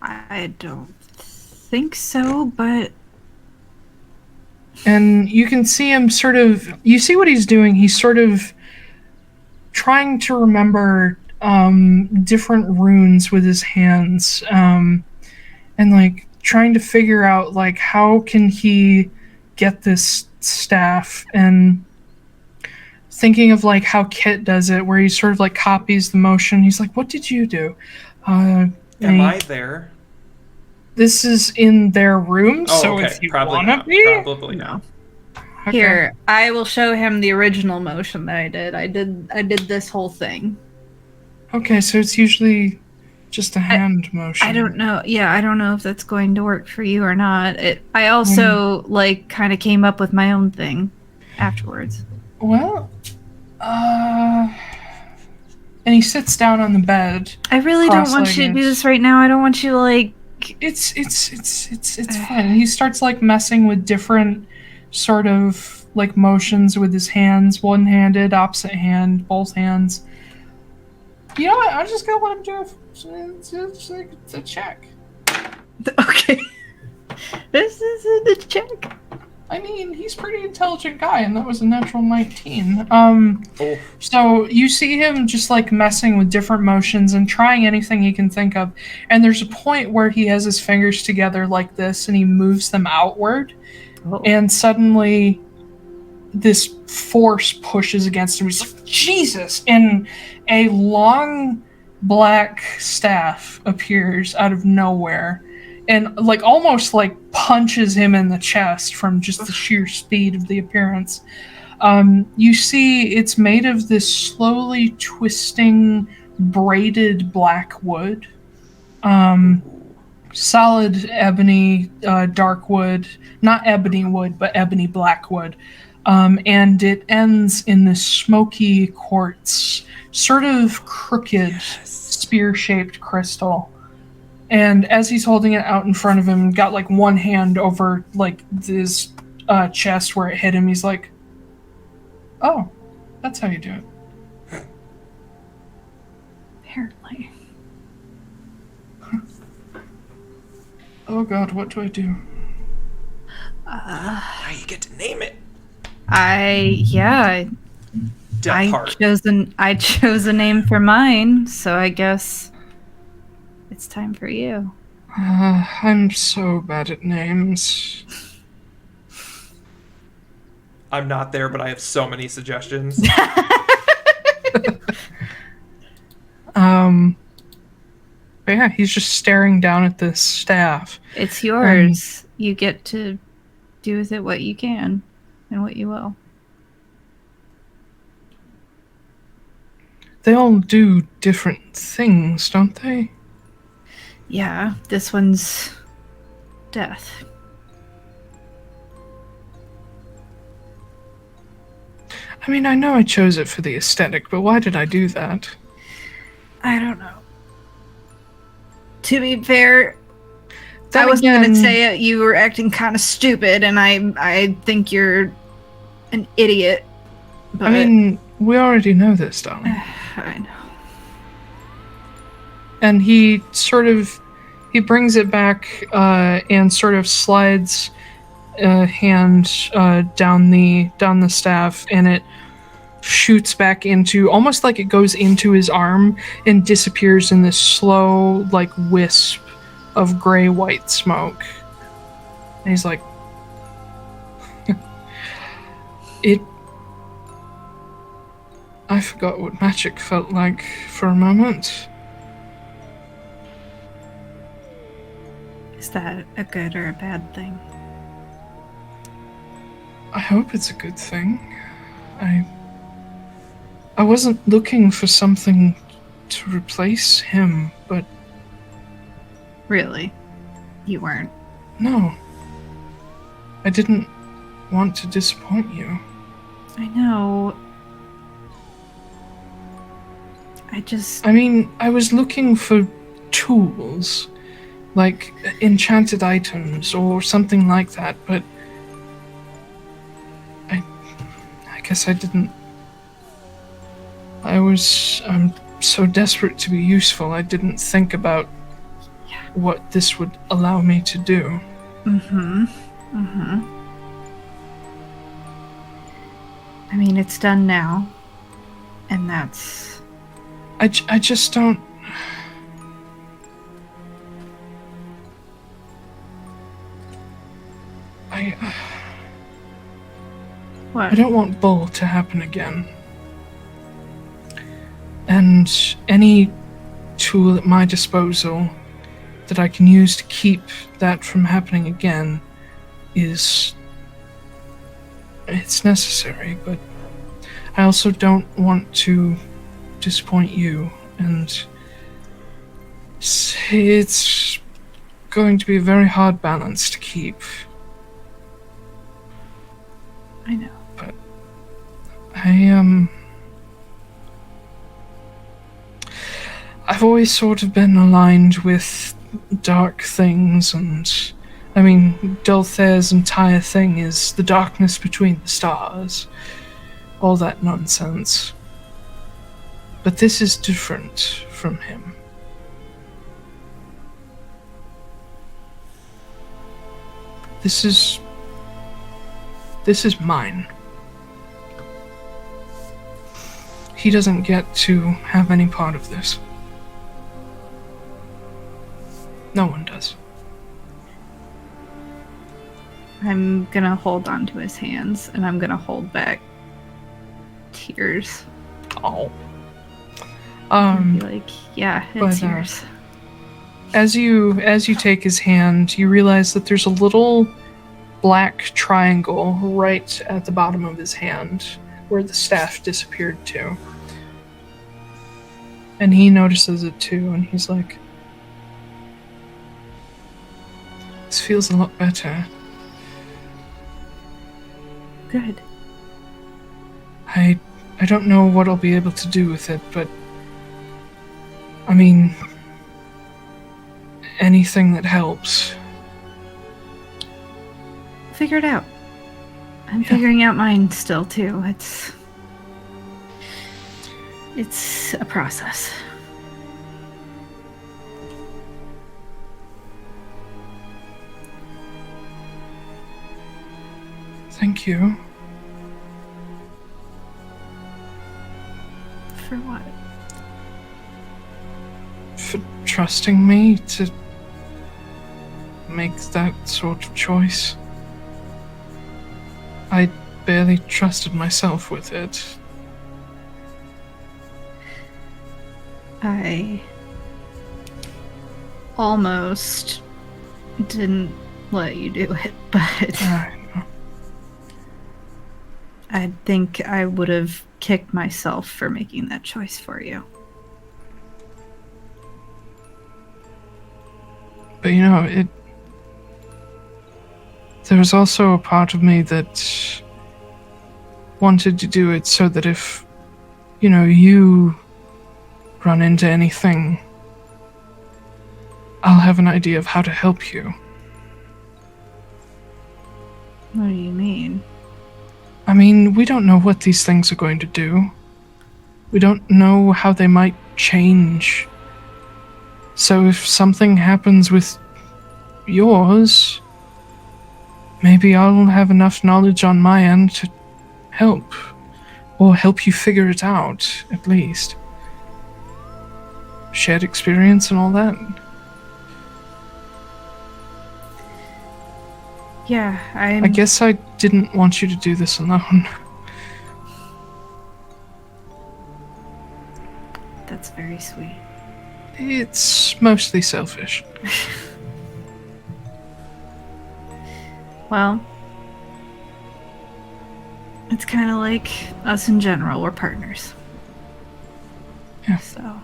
I don't think so, but... And you can see him sort of... You see what he's doing? He's sort of trying to remember different runes with his hands. And, like, trying to figure out, like, how can he get this staff, and... thinking of like how Kit does it, where he sort of like copies the motion. He's like, what did you do? Am I there? This is in their room, so okay. if you want to be... Probably not. Okay. Here, I will show him the original motion that I did. I did this whole thing. Okay, so it's usually just a hand motion. I don't know. Yeah, I don't know if that's going to work for you or not. I also like kind of came up with my own thing afterwards. Well, and he sits down on the bed. I really don't want you to do this right now. I don't want you to like... It's fine. He starts like messing with different sort of like motions with his hands, one-handed, opposite hand, both hands. You know what? I'm just gonna let him do it. It's a check. Okay. This isn't a check. I mean, he's a pretty intelligent guy, and that was a natural 19. So you see him just like messing with different motions and trying anything he can think of. And there's a point where he has his fingers together like this, and he moves them outward. Oh. And suddenly this force pushes against him. He's like, Jesus! And a long black staff appears out of nowhere and like almost like punches him in the chest from just the sheer speed of the appearance. You see it's made of this slowly twisting braided black wood. Solid ebony, dark wood, not ebony wood, but ebony black wood. And it ends in this smoky quartz, sort of crooked, spear-shaped crystal. And as he's holding it out in front of him, got like one hand over like his chest where it hit him, he's like, "Oh, that's how you do it." Apparently. Oh God, what do I do? Now you get to name it. I Death Heart. I chose a name for mine, so I guess it's time for you. I'm so bad at names. I'm not there, but I have so many suggestions. But yeah, he's just staring down at this staff. It's yours. You get to do with it what you can and what you will. They all do different things, don't they? Yeah, this one's death. I mean, I know I chose it for the aesthetic, but why did I do that? I don't know. To be fair, Then I was again- going to say you were acting kind of stupid, and I think you're an idiot. But I mean, we already know this, darling. I know. And he brings it back and sort of slides a hand down the staff, and it shoots back into, almost like it goes into his arm and disappears in this slow like wisp of gray-white smoke. And he's like, I forgot what magic felt like for a moment. Is that a good or a bad thing? I hope it's a good thing. I wasn't looking for something to replace him, but Really? You weren't. no. I didn't want to disappoint you. I know. I mean, I was looking for tools, like enchanted items or something like that, but I guess I didn't. I'm so desperate to be useful, I didn't think about what this would allow me to do. I mean, it's done now. And that's... I just don't... What? I don't want Bull to happen again. And any tool at my disposal that I can use to keep that from happening again it's necessary, but I also don't want to disappoint you, and it's going to be a very hard balance to keep. I know. But I've always sort of been aligned with dark things, and I mean, Dulthair's entire thing is the darkness between the stars. All that nonsense. But this is different from him. This is mine. He doesn't get to have any part of this. No one does. I'm gonna hold onto his hands, and I'm gonna hold back tears. Oh. Be like, yeah, it's yours. As you take his hand, you realize that there's a little black triangle right at the bottom of his hand where the staff disappeared to. And he notices it too, and he's like, this feels a lot better. Good. I don't know what I'll be able to do with it, but I mean, anything that helps. Figure it out. I'm figuring out mine still too. It's a process. Thank you. For what? For trusting me to make that sort of choice. I barely trusted myself with it. I almost didn't let you do it, but I think I would have kicked myself for making that choice for you. But you know, there was also a part of me that wanted to do it so that if, you run into anything, I'll have an idea of how to help you. What do you mean? I mean, we don't know what these things are going to do. We don't know how they might change. So if something happens with yours, maybe I'll have enough knowledge on my end to help. Or help you figure it out, at least. Shared experience and all that. Yeah, I guess I didn't want you to do this alone. That's very sweet. It's mostly selfish. Well, it's kind of like us in general. We're partners. Yeah. So,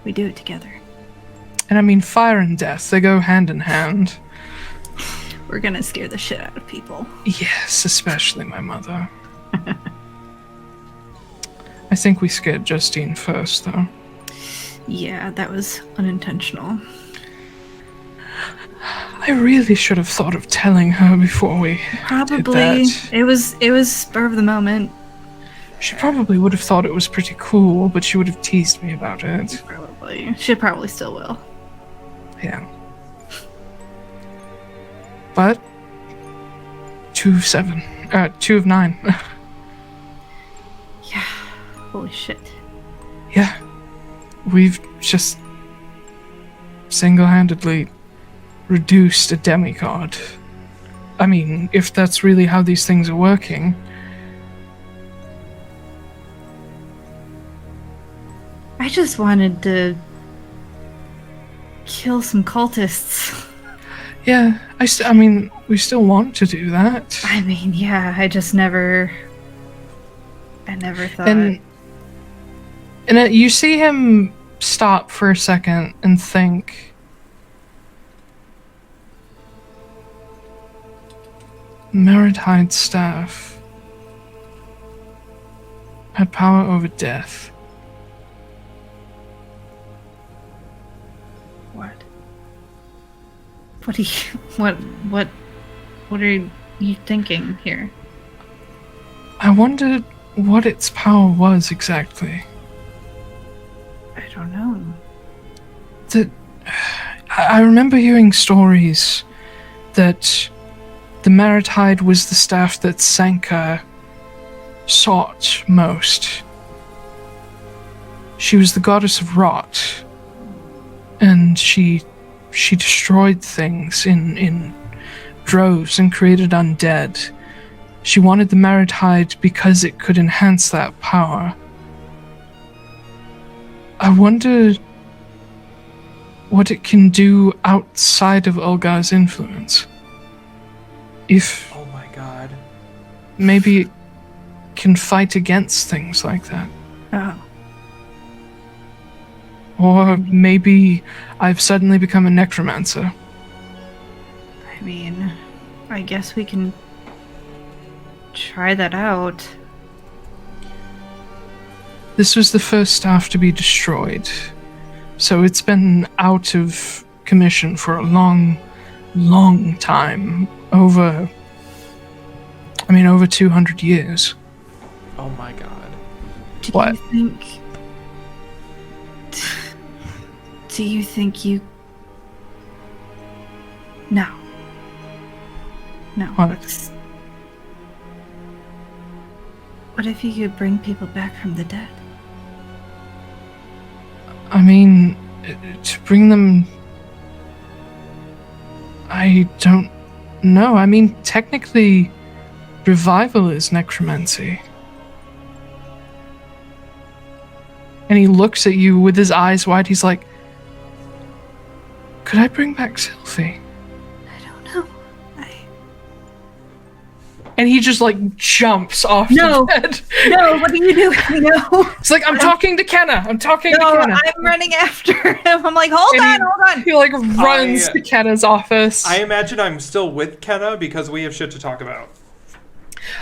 we do it together. And I mean, fire and death, they go hand in hand. We're gonna scare the shit out of people. Yes, especially my mother. I think we scared Justine first, though. Yeah, that was unintentional. I really should have thought of telling her before we Probably. did that. It was spur of the moment. She probably would have thought it was pretty cool, but she would have teased me about it. Probably. She probably still will. Yeah. But 2 of 7. 2 of 9. Yeah. Holy shit. Yeah. We've just single-handedly reduced a demigod. I mean, if that's really how these things are working. I just wanted to kill some cultists. Yeah, I mean, we still want to do that. I mean, yeah, I never thought. And you see him stop for a second and think. Maritheid's staff had power over death. What? What are you, what are you thinking here? I wondered what its power was exactly. I don't know. I remember hearing stories that the Maritide was the staff that Sanka sought most. She was the goddess of rot, and she destroyed things in droves and created undead. She wanted the married hide because it could enhance that power. I wonder what it can do outside of Olga's influence. If Oh my god. maybe it can fight against things like that. Oh. Or maybe I've suddenly become a necromancer. I mean, I guess we can try that out. This was the first staff to be destroyed, so it's been out of commission for a long, long time. Over 200 years. Oh my god. What? Do you think you... No. No. What? What if you could bring people back from the dead? I mean, to bring them... I don't know. I mean, technically, revival is necromancy. And he looks at you with his eyes wide. He's like, could I bring back Sylvie? I don't know. And he just, like, jumps off No. the bed. No, what are you doing? No. It's like, I'm talking to Kenna. I'm talking to No, Kenna. I'm running after him. I'm like, hold And on. He, like, runs to Kenna's office. I imagine I'm still with Kenna because we have shit to talk about.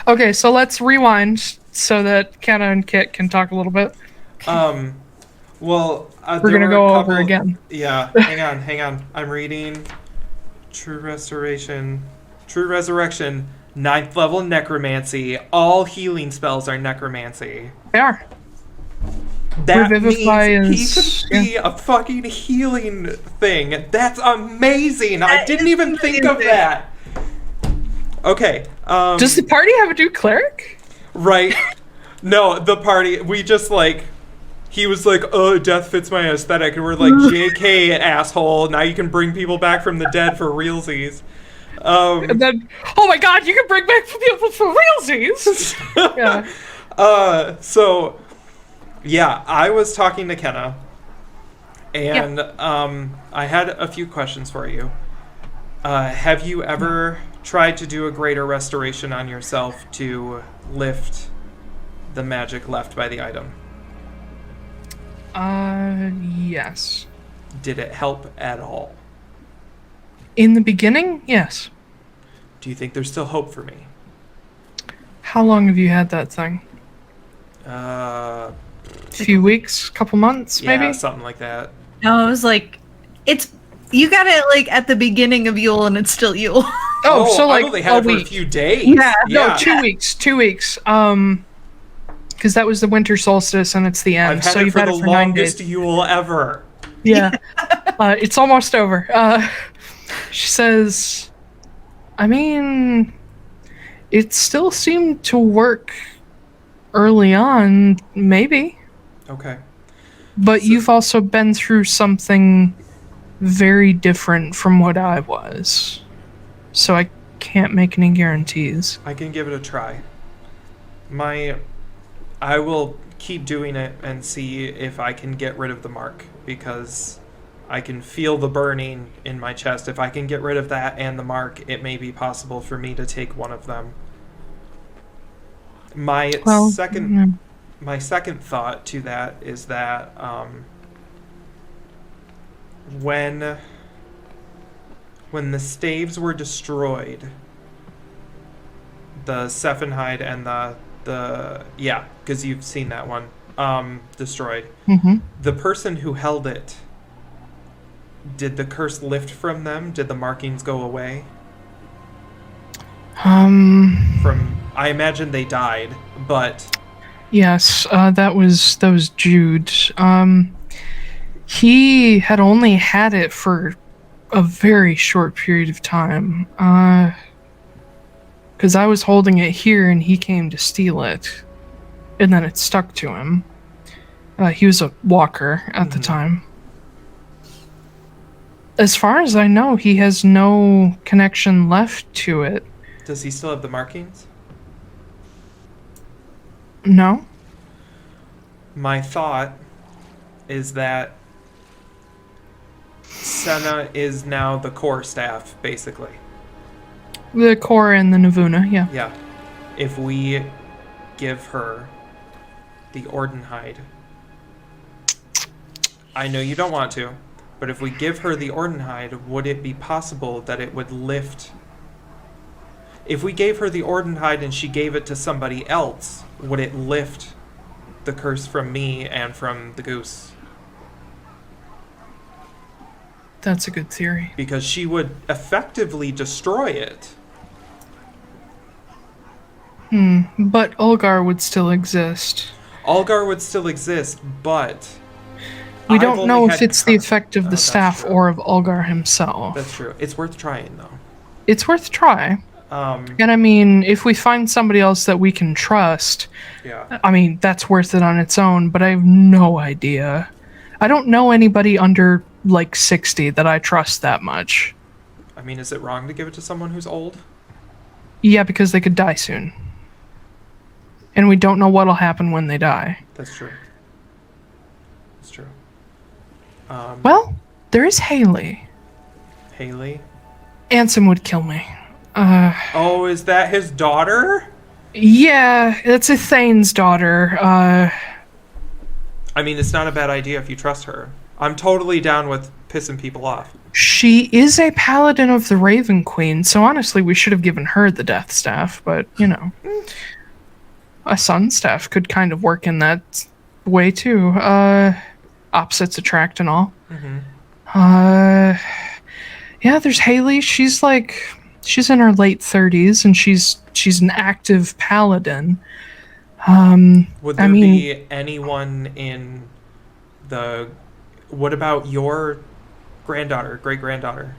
Okay, so let's rewind so that Kenna and Kit can talk a little bit. Well, We're gonna go over again. Yeah, hang on. I'm reading True Restoration, True Resurrection, 9th level necromancy. All healing spells are necromancy. They are. That Revivify means is- he could be a fucking healing thing. That's amazing. I didn't even think of that. Okay. Does the party have a new cleric? Right. No, the party, we just like, he was like, oh, death fits my aesthetic. And we're like, JK, asshole. Now you can bring people back from the dead for realsies. And then, oh my god, you can bring back people for realsies! Yeah. So, yeah, I was talking to Kenna. And I had a few questions for you. Have you ever tried to do a greater restoration on yourself to lift the magic left by the item? Yes. Did it help at all? In the beginning, yes. Do you think there's still hope for me? How long have you had that thing? Uh, A few weeks? Couple months, yeah, maybe? something like that. No, it was like, you got it like at the beginning of Yule and it's still Yule. Oh, so like I've only had a it for a week. few days. Yeah. No, 2 weeks. 2 weeks. Because that was the winter solstice and it's the end. I've had so it you've for had the it for 9 longest days. Yule ever. Yeah. It's almost over. She says, I mean, it still seemed to work early on, maybe. Okay. But you've also been through something very different from what I was. So I can't make any guarantees. I can give it a try. I will keep doing it and see if I can get rid of the mark, because I can feel the burning in my chest. If I can get rid of that and the mark, it may be possible for me to take one of them. My second thought to that is that when the staves were destroyed, the Sephenhide and because you've seen that one, destroyed. Mm-hmm. The person who held it, did the curse lift from them? Did the markings go away? I imagine they died, but Yes, that was Jude. He had only had it for a very short period of time. Because I was holding it here and he came to steal it. And then it stuck to him. He was a walker at the time. As far as I know, he has no connection left to it. Does he still have the markings? No? My thought is that Senna is now the core staff, basically. The core and the Navuna, yeah. Yeah. If we give her the Ordenhide, I know you don't want to, but if we give her the Ordenhide, would it be possible that it would lift? If we gave her the Ordenhide and she gave it to somebody else, would it lift the curse from me and from the goose? That's a good theory. Because she would effectively destroy it. But Ulgar would still exist. Ulgar would still exist, but We I've don't only know if had it's the effect of the that's staff true. or of Ulgar himself. That's true. It's worth trying, though. It's worth a try. And I mean, if we find somebody else that we can trust, Yeah. I mean, that's worth it on its own, but I have no idea. I don't know anybody under, like, 60 that I trust that much. I mean, is it wrong to give it to someone who's old? Yeah, because they could die soon. And we don't know what'll happen when they die. That's true. That's true. Well, there is Haley. Haley? Ansem would kill me. Oh, is that his daughter? Yeah, it's Ithane's daughter. I mean, it's not a bad idea if you trust her. I'm totally down with pissing people off. She is a paladin of the Raven Queen, so honestly, we should have given her the Death Staff, but, you know. A Sun Staff could kind of work in that way, too. Opposites attract and all. Yeah, there's Haley. She's in her late 30s, and she's an active paladin. Would there be anyone in the... What about your granddaughter, great-granddaughter?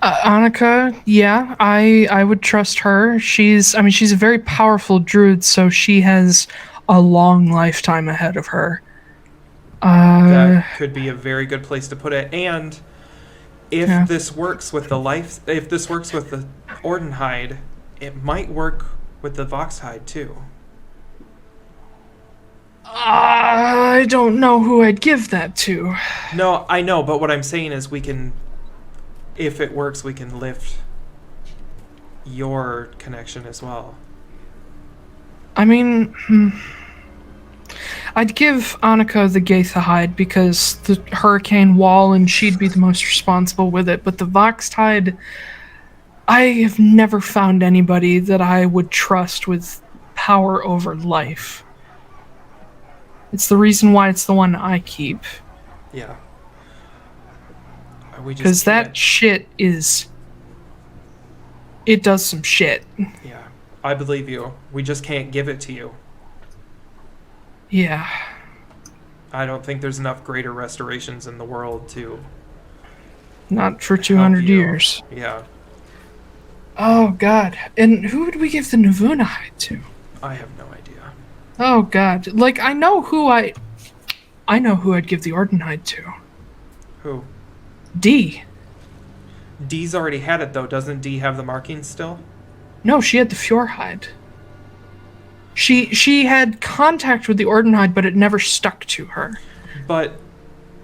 Annika, yeah, I would trust her. She's a very powerful druid, so she has a long lifetime ahead of her. That could be a very good place to put it. And if this works with the Ordenhide, it might work with the Voxhide too. I don't know who I'd give that to. No, I know, but what I'm saying is we can, if it works, we can lift your connection as well. I mean, I'd give Annika the Gaitha hide because the hurricane wall and she'd be the most responsible with it, but the Voxhide, I have never found anybody that I would trust with power over life. It's the reason why it's the one I keep. Yeah. Because that shit it does some shit. Yeah. I believe you. We just can't give it to you. Yeah. I don't think there's enough greater restorations in the world to... Not for 200 years. Yeah. Oh, God. And who would we give the Navuna hide to? I have no idea. Oh, God. Like, I know who I'd give the Ordenhide to. Who? D. D's already had it, though. Doesn't D have the markings still? No, she had the Fjordhide. She had contact with the Ordenhide, but it never stuck to her. But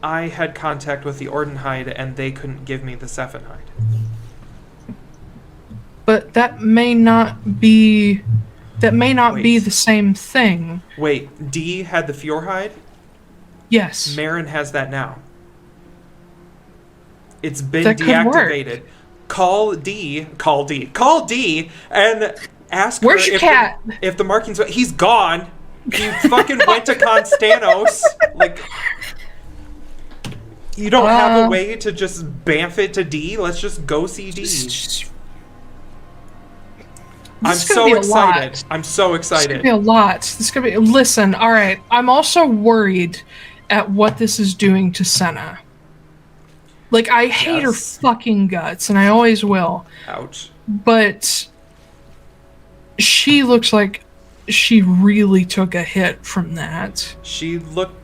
I had contact with the Ordenhide, and they couldn't give me the Sephenhide. But that may not be the same thing. Wait, D had the Fjordhide? Yes. Marin has that now. It's been That could deactivated. work. Call D, and ask Where's her your cat? If the markings... He's gone. He fucking went to Constanos. Like, you don't have a way to just bamf it to D? Let's just go see D. I'm so excited. I'm so excited. This is gonna be a lot. This is gonna be... Listen, alright. I'm also worried at what this is doing to Senna. Like, I hate her fucking guts, and I always will. Ouch. But she looks like she really took a hit from that. She looked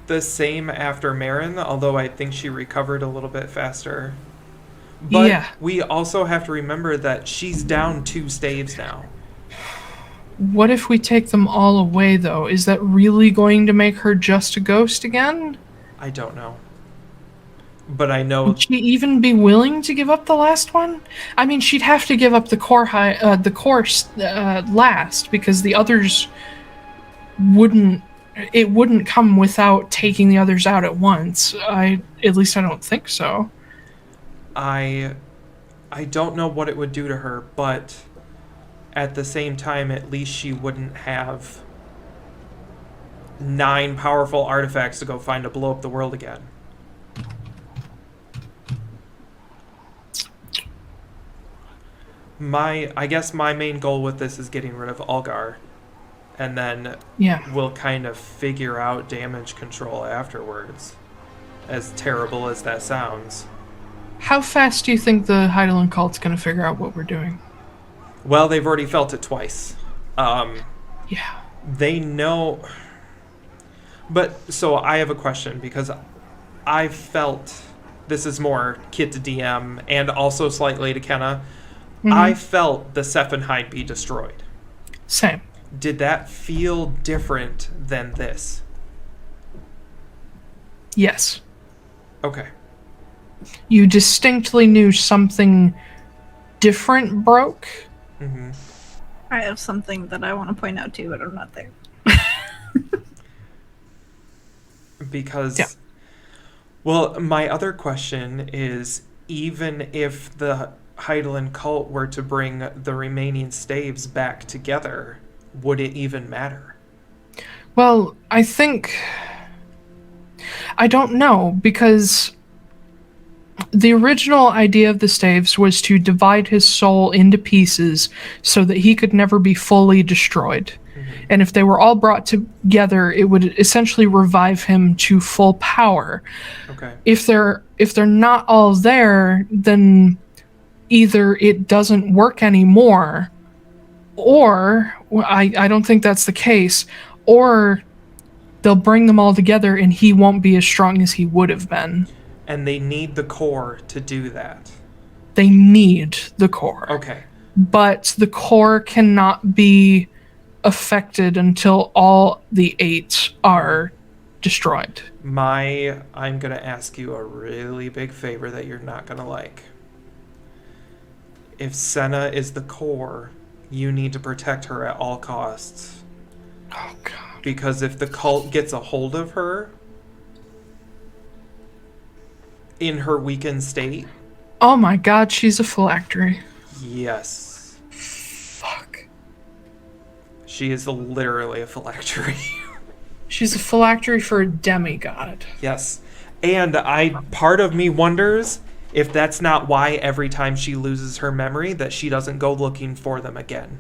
the same after Marin, although I think she recovered a little bit faster. But we also have to remember that she's down 2 staves now. What if we take them all away, though? Is that really going to make her just a ghost again? I don't know. But I know... Would she even be willing to give up the last one? I mean, she'd have to give up the core last, because the others wouldn't... It wouldn't come without taking the others out at once. At least I don't think so. I don't know what it would do to her, but at the same time, at least she wouldn't have 9 powerful artifacts to go find to blow up the world again. I guess my main goal with this is getting rid of Algar, and then we'll kind of figure out damage control afterwards, as terrible as that sounds. How fast do you think the Heidelen Cult's going to figure out what we're doing? Well, they've already felt it twice. Yeah. They know... But, so I have a question, because I felt... This is more Kit to DM, and also slightly to Kenna. Mm-hmm. I felt the Sephenhide be destroyed. Same. Did that feel different than this? Yes. Okay. You distinctly knew something different broke? Mm-hmm. I have something that I want to point out too, but I'm not there. Because, well, my other question is, even if the Heidelen Cult were to bring the remaining staves back together, would it even matter? Well, I don't know, because the original idea of the staves was to divide his soul into pieces so that he could never be fully destroyed. Mm-hmm. And if they were all brought together, it would essentially revive him to full power. Okay. If they're not all there, then either it doesn't work anymore, or I don't think that's the case, or they'll bring them all together and he won't be as strong as he would have been. And they need the core to do that. They need the core. Okay. But the core cannot be affected until all the 8 are destroyed. I'm going to ask you a really big favor that you're not going to like. If Senna is the core, you need to protect her at all costs. Oh, God. Because if the cult gets a hold of her in her weakened state... Oh my God, she's a phylactery. Yes. Fuck. She is literally a phylactery. She's a phylactery for a demigod. Yes. And part of me wonders if that's not why every time she loses her memory that she doesn't go looking for them again.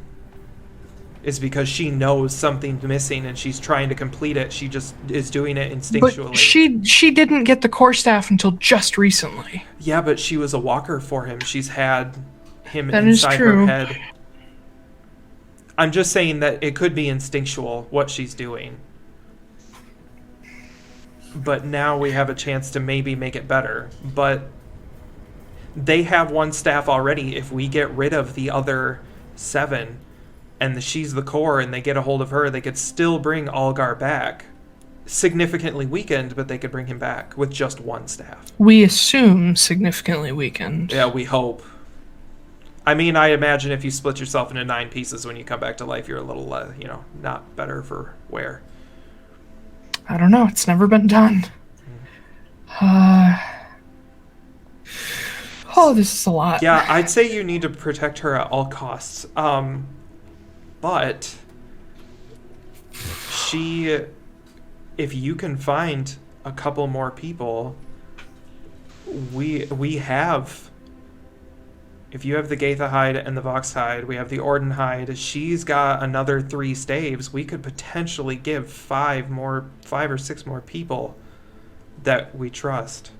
Is because she knows something's missing and she's trying to complete it. She just is doing it instinctually. But she didn't get the core staff until just recently. Yeah, but she was a walker for him. She's had him that inside is true. her head. I'm just saying that it could be instinctual, what she's doing. But now we have a chance to maybe make it better. But they have 1 staff already. If we get rid of the other 7... and she's the core, and they get a hold of her, they could still bring Algar back. Significantly weakened, but they could bring him back with just 1 staff. We assume significantly weakened. Yeah, we hope. I mean, I imagine if you split yourself into 9 pieces when you come back to life, you're a little, not better for wear. I don't know. It's never been done. Oh, this is a lot. Yeah, I'd say you need to protect her at all costs. But if you can find a couple more people, we have, if you have the Gaitha hide and the Vox hide, we have the Orden hide, she's got another 3 staves, we could potentially give 5 or 6 more people that we trust.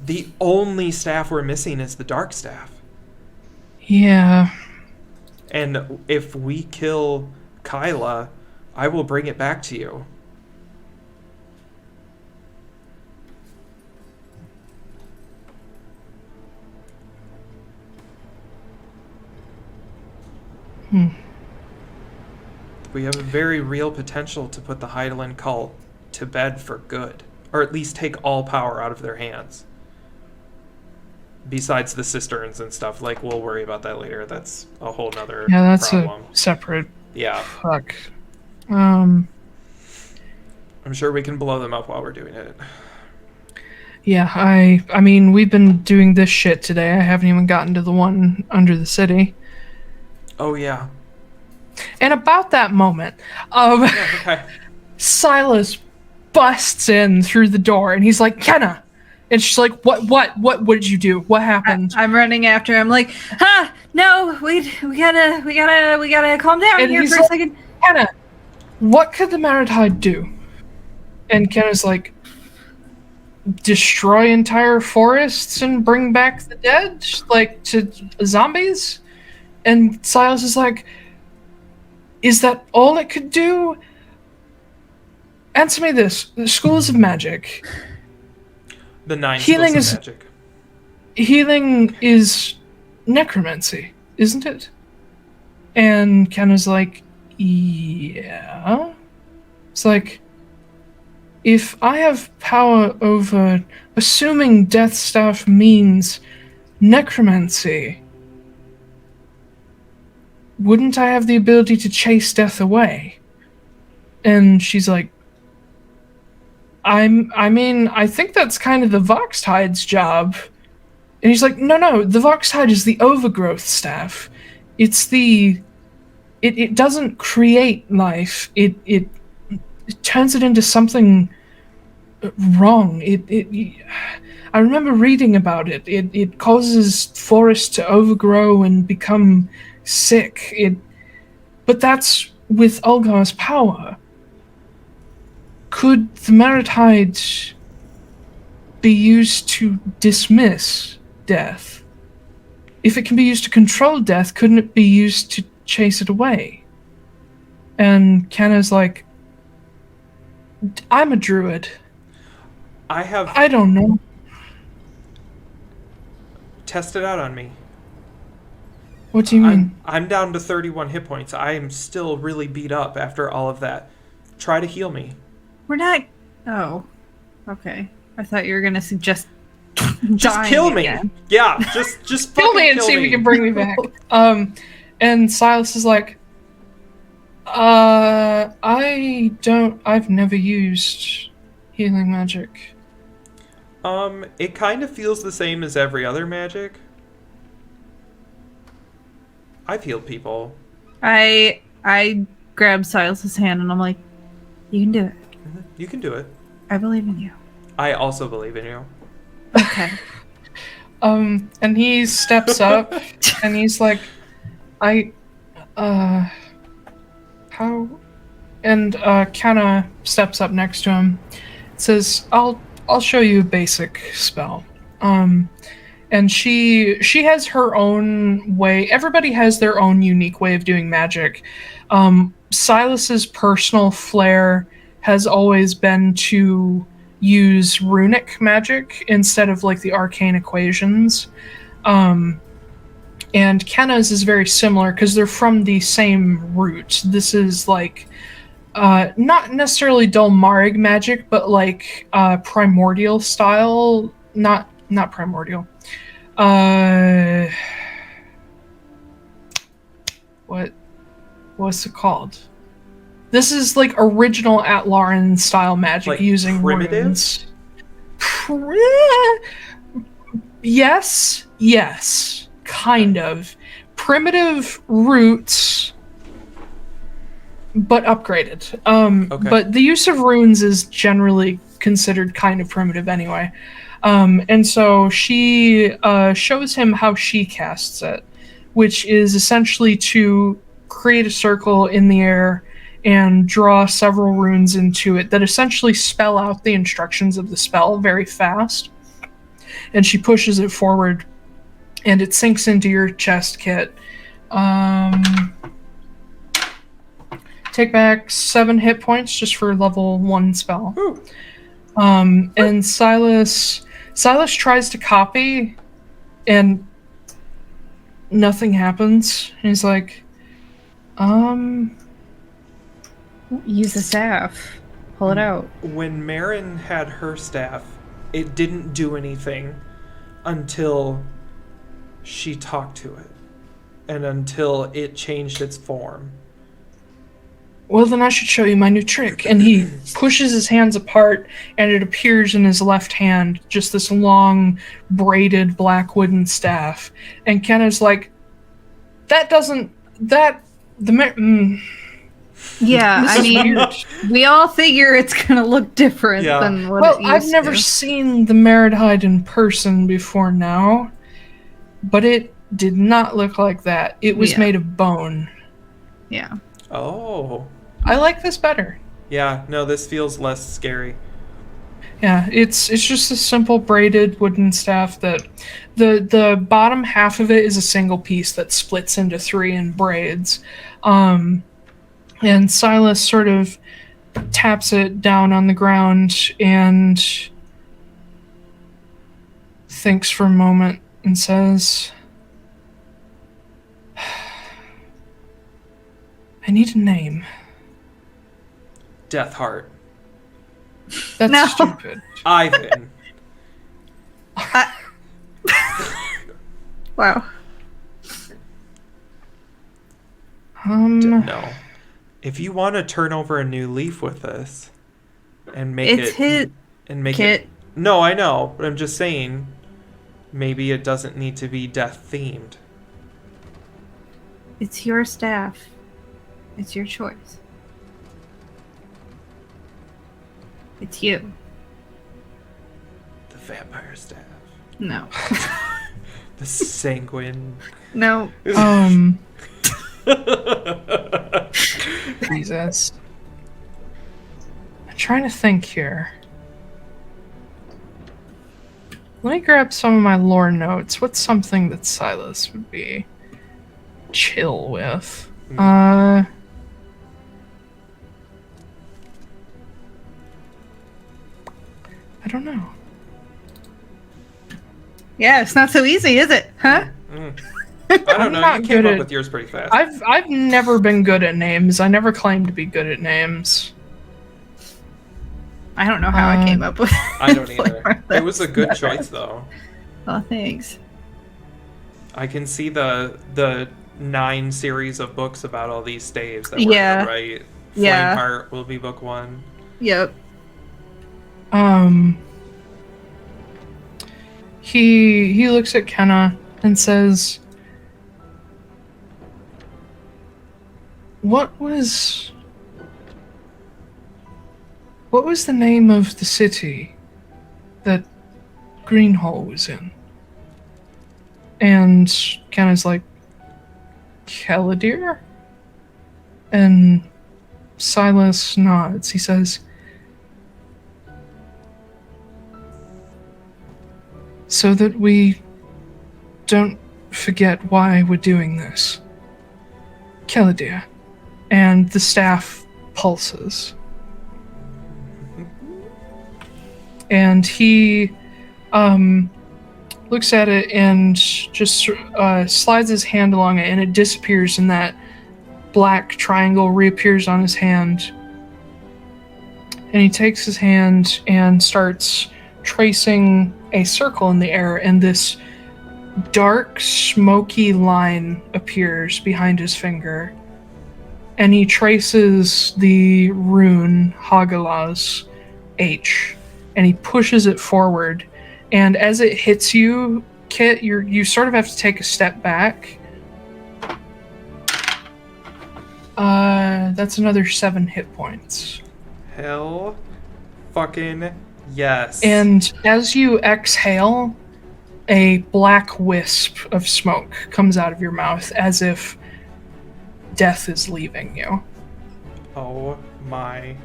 The only staff we're missing is the Dark Staff. Yeah. And if we kill Kyla, I will bring it back to you. We have a very real potential to put the Heidelen Cult to bed for good, or at least take all power out of their hands. Besides the cisterns and stuff, like, we'll worry about that later. That's a whole nother problem. A separate Yeah. fuck. I'm sure we can blow them up while we're doing it. Yeah, I mean, we've been doing this shit today. I haven't even gotten to the one under the city. Oh, yeah. And about that moment, Okay. Silas busts in through the door, and he's like, Kenna! And she's like, what did you do? What happened? I'm running after him like, no, we gotta calm down And here he's for a like, second. Kenna, what could the Maritide do? And Kenna's like, destroy entire forests and bring back the dead? Like, to zombies? And Silas is like, is that all it could do? Answer me this. The schools of magic. The 9 Healing schools is- of magic. Healing is necromancy, isn't it? And Kenna's like, yeah. It's like, if I have power over, assuming death stuff means necromancy, wouldn't I have the ability to chase death away? And she's like, I mean, I think that's kind of the Voxtide's job. And he's like, no, the Voxtide is the overgrowth staff. It's the... It doesn't create life. It turns it into something wrong. I remember reading about it. It causes forests to overgrow and become sick. But that's with Ulgar's power. Could the Maritide be used to dismiss death? If it can be used to control death, couldn't it be used to chase it away? And Kenna's like, I'm a druid. I don't know. Test it out on me. What do you mean? I'm down to 31 hit points. I am still really beat up after all of that. Try to heal me. We're not. Oh, okay. I thought you were gonna suggest Just dying kill me. again. Yeah, just Kill me and kill see if me. you can bring me back. And Silas is like, I've never used healing magic. It kind of feels the same as every other magic. I've healed people. I grab Silas's hand and I'm like, you can do it. You can do it. I believe in you. I also believe in you. Okay. And he steps up and he's like, how? And Kenna steps up next to him. Says, I'll show you a basic spell. And she has her own way. Everybody has their own unique way of doing magic. Silas's personal flair has always been to use runic magic instead of like the arcane equations. And Kenna's is very similar because they're from the same root. This is like not necessarily Manamarig magic, but like primordial style. Not primordial. What's it called? This is like original Atlaran style magic, Like using primitive? runes. Yes, kind of. Primitive roots, but upgraded. Okay. But the use of runes is generally considered kind of primitive anyway. And so she shows him how she casts it, which is essentially to create a circle in the air and draw several runes into it that essentially spell out the instructions of the spell very fast. And she pushes it forward, and it sinks into your chest, Kit. To take back 7 hit points just for level 1 spell. Ooh. And Silas tries to copy, and nothing happens. He's like, Use the staff. Pull it out. When Marin had her staff, it didn't do anything until she talked to it. And until it changed its form. well, then I should show you my new trick. And he pushes his hands apart, and it appears in his left hand, just this long, braided black wooden staff. And Kenna's like, Yeah, I mean, we all figure it's gonna look different than what it used I've never to. seen the Meridhide in person before now, but it did not look like that. It was made of bone. Yeah. Oh. I like this better. Yeah, no, this feels less scary. Yeah, it's just a simple braided wooden staff that the bottom half of it is a single piece that splits into 3 in braids. And Silas sort of taps it down on the ground and thinks for a moment and says, I need a name. Deathheart. That's No. stupid. Ivan. Wow. No. If you want to turn over a new leaf with us and make It's it his and make Kit. it No, I know, but I'm just saying maybe it doesn't need to be death themed. It's your staff. It's your choice. It's you. The vampire staff. No. The sanguine. No. Jesus. I'm trying to think here. Let me grab some of my lore notes. What's something that Silas would be chill with? I don't know. Yeah, it's not so easy, is it? Huh? I don't know. not You came good up at- with yours pretty fast. I've never been good at names. I never claimed to be good at names. I don't know how I came up with I don't either. Flavor. It was a good That's choice though. Oh, thanks. I can see the 9 series of books about all these staves that we're Yeah. gonna write. Yeah. Flameheart will be book 1. Yep. He looks at Kenna and says, What was the name of the city that Greenhall was in? And Kenna's like, Kelley? And Silas nods. He says, so that we don't forget why we're doing this. Kelley. And the staff pulses. And he looks at it and just slides his hand along it, and it disappears, and that black triangle reappears on his hand. And he takes his hand and starts tracing a circle in the air, and this dark, smoky line appears behind his finger. And he traces the rune Hagalaz H, and he pushes it forward. And as it hits you, Kit, you sort of have to take a step back. That's another 7 hit points. Hell fucking yes. And as you exhale, a black wisp of smoke comes out of your mouth as if death is leaving you. Oh my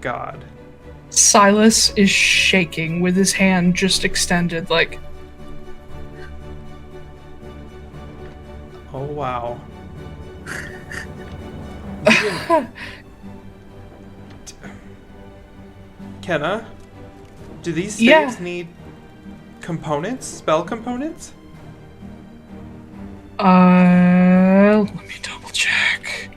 god. Silas is shaking with his hand just extended, like, Oh wow. Kenna, do these Yeah. staves need components, spell components? Let me double check.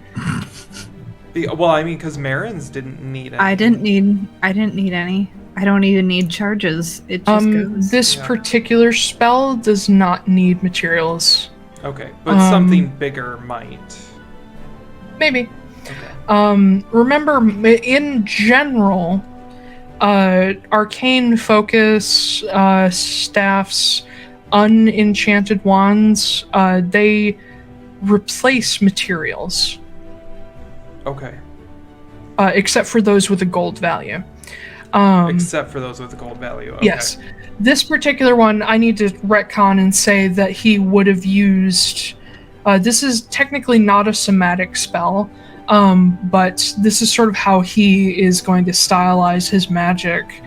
Well, I mean, because Marin's didn't need any. I didn't need any. I don't even need charges. It just goes. This particular spell does not need materials. Okay, but something bigger might. Maybe. Okay. Remember, in general, arcane focus, staffs, unenchanted wands, they replace materials. Okay. Except for those with a gold value. Except for those with a gold value. Okay. Yes. This particular one, I need to retcon and say that he would have used... this is technically not a somatic spell, but this is sort of how he is going to stylize his magic.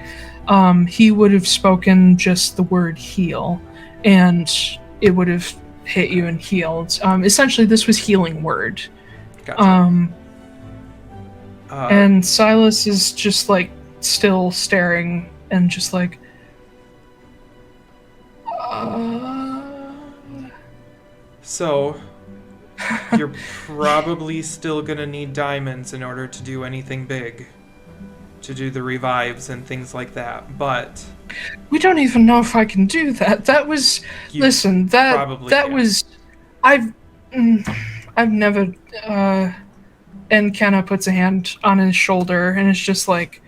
He would have spoken just the word heal, and it would have hit you and healed. Essentially, this was healing word. Gotcha. And Silas is just, like, still staring and just like... So, you're probably still gonna need diamonds in order to do anything big. To do the revives and things like that, but... We don't even know if I can do that. That was... Listen, that was... I've never... And Kenna puts a hand on his shoulder, and it's just like,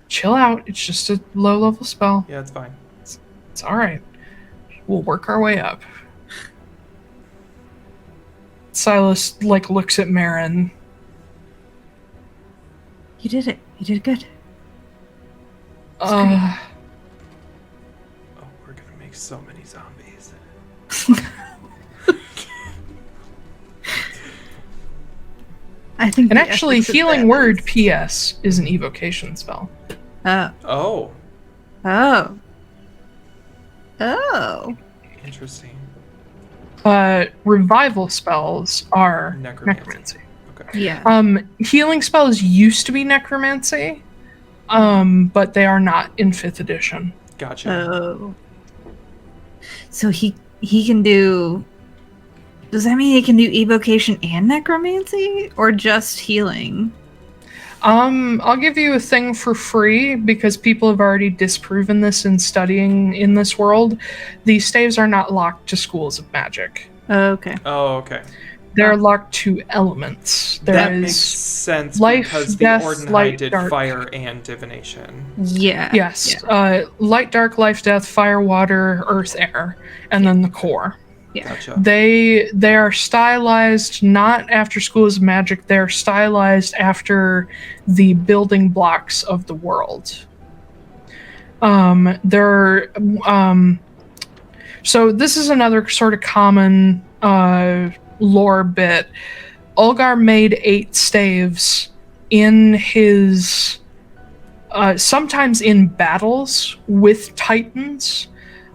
chill out. It's just a low-level spell. Yeah, it's fine. It's all right. We'll work our way up. Silas, like, looks at Marin. You did it. You did good. Oh, we're gonna make so many zombies. I think. And actually, healing word PS is an evocation spell. Oh. Interesting. Revival spells are necromancy. Okay. Yeah. Healing spells used to be necromancy, but they are not in 5th edition. Gotcha. Oh. So he can do... Does that mean he can do evocation and necromancy? Or just healing? I'll give you a thing for free because people have already disproven this in studying in this world. These staves are not locked to schools of magic. Okay. Oh, okay. They're locked to elements. That makes sense life, because death, the Ordenhide light, did dark. fire and divination. Yeah. Yes. Yeah. Light, dark, life, death, fire, water, earth, air, and then the core. Yeah. Gotcha. They are stylized not after schools of magic. They're stylized after the building blocks of the world. So this is another sort of common lore bit. Ulgar made 8 staves in his sometimes in battles with titans.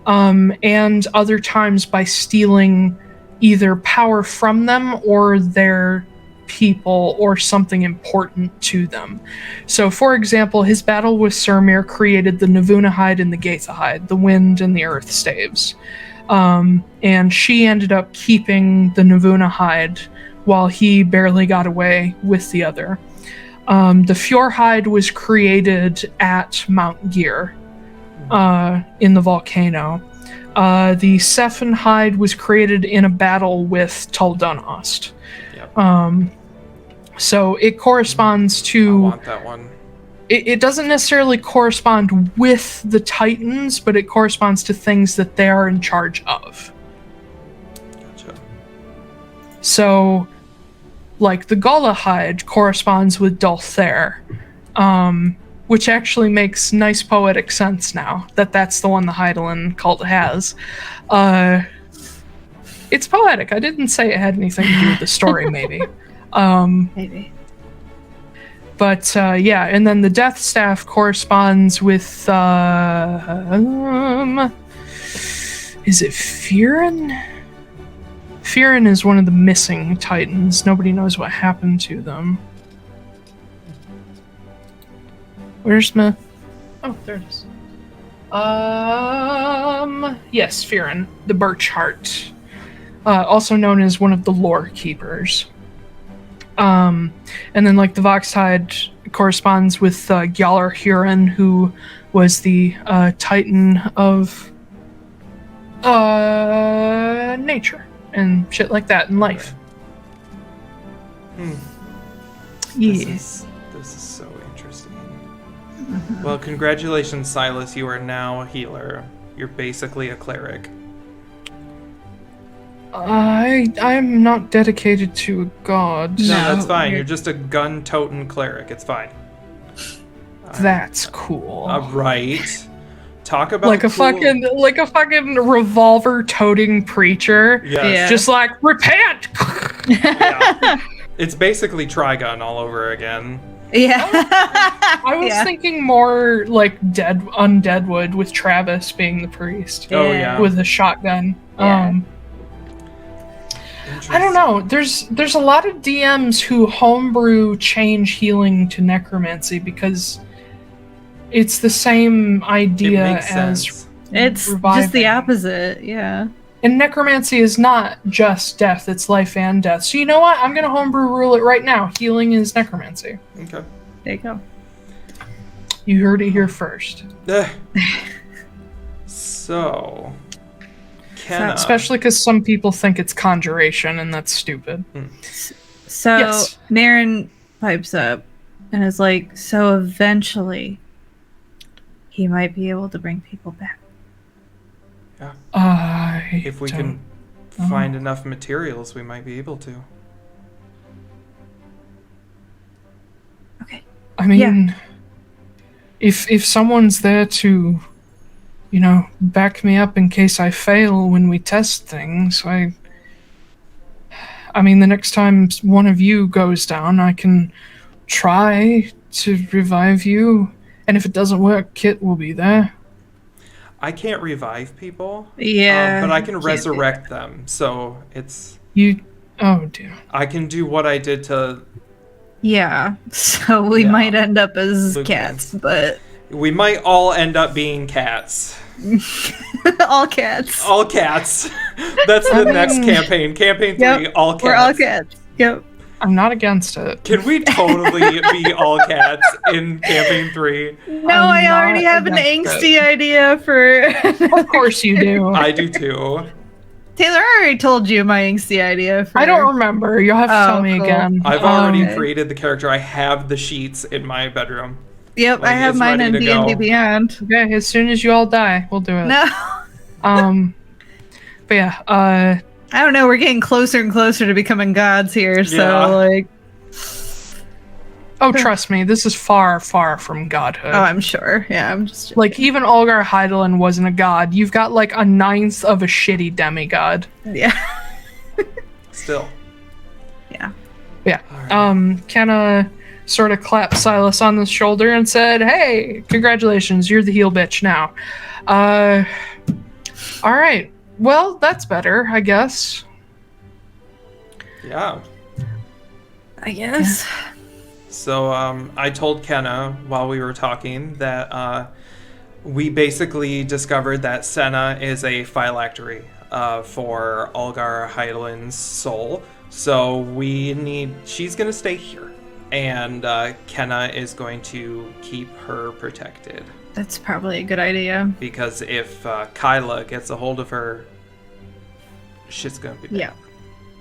And other times by stealing either power from them or their people or something important to them. So, for example, his battle with Surmir created the Navunahide and the Gaethahide, the wind and the earth staves. And she ended up keeping the Navunahide while he barely got away with the other. The Fjorhide was created at Mount Gear. In the volcano. The Sephenhide was created in a battle with Tuldunost. Yep. So it corresponds to... I want that one. It doesn't necessarily correspond with the Titans, but it corresponds to things that they are in charge of. Gotcha. So, like, the Gullahide corresponds with Dulthair. Which actually makes nice poetic sense now, that that's the one the Heidelen Cult has. It's poetic. I didn't say it had anything to do with the story, maybe. Maybe. But, yeah, and then the Death Staff corresponds with, is it Firin? Firin is one of the missing Titans. Nobody knows what happened to them. Where's my Oh, there it is. Yes, Firin, the Birch Heart, also known as one of the Lore Keepers. And then, like, the Voxhide corresponds with Gjallar Huron, who was the Titan of nature and shit like that in life. This is so interesting. Well, congratulations, Silas. You are now a healer. You're basically a cleric. I'm not dedicated to a god. No, that's fine. You're just a gun-toting cleric. It's fine. That's cool. Right. Talk about like a fucking revolver-toting preacher. Yes. Yeah. Just like, repent! Yeah. It's basically Trigun all over again. Yeah. I was thinking more like Undeadwood with Travis being the priest. Oh, yeah. With a shotgun. Yeah. I don't know. There's a lot of DMs who homebrew change healing to necromancy because it's the same idea It makes as sense. It's reviving. just the opposite, yeah. And necromancy is not just death, it's life and death. So you know what? I'm gonna homebrew rule it right now. Healing is necromancy. Okay. There you go. You heard it here first. So, Kenna. Especially because some people think it's conjuration, and that's stupid. So Yes. Marin pipes up and is like, so eventually he might be able to bring people back. If we can find enough materials, we might be able to. Okay. I mean, if someone's there to, back me up in case I fail when we test things, I mean, the next time one of you goes down, I can try to revive you, and if it doesn't work, Kit will be there. I can't revive people. Yeah. but I can resurrect them. So it's... Oh, dear. I can do what I did to... Yeah. So we might end up as Luke cats, but... We might all end up being cats. all cats. All cats. That's the next campaign. Campaign 3, Yep, all cats. We're all cats. Yep. I'm not against it. Can we totally be all cats in campaign 3? No, I already have an angsty idea for... Of course you do. I do too. Taylor, I already told you my angsty idea for... I don't remember. You'll have to tell me cool. again. I've already Okay. created the character. I have the sheets in my bedroom. Yep, Like, I have it's mine ready in to go. D&D Beyond. Okay, as soon as you all die, we'll do it. No. But yeah, I don't know, we're getting closer and closer to becoming gods here, so, Yeah. trust me, this is far, far from godhood. Oh, I'm sure. Yeah, I'm just... Like, even Olgar Heidelen wasn't a god. You've got, like, a ninth of a shitty demigod. Yeah. Still. Yeah. Yeah. Alright. Kenna sort of clapped Silas on the shoulder and said, hey, congratulations, you're the heel bitch now. Alright. Well, that's better, I guess. Yeah. I guess. So I told Kenna while we were talking that we basically discovered that Senna is a phylactery for Olgar Heidelen's soul. So she's going to stay here. And Kenna is going to keep her protected. That's probably a good idea. Because if Kyla gets a hold of her, shit's going to be bad. Yeah.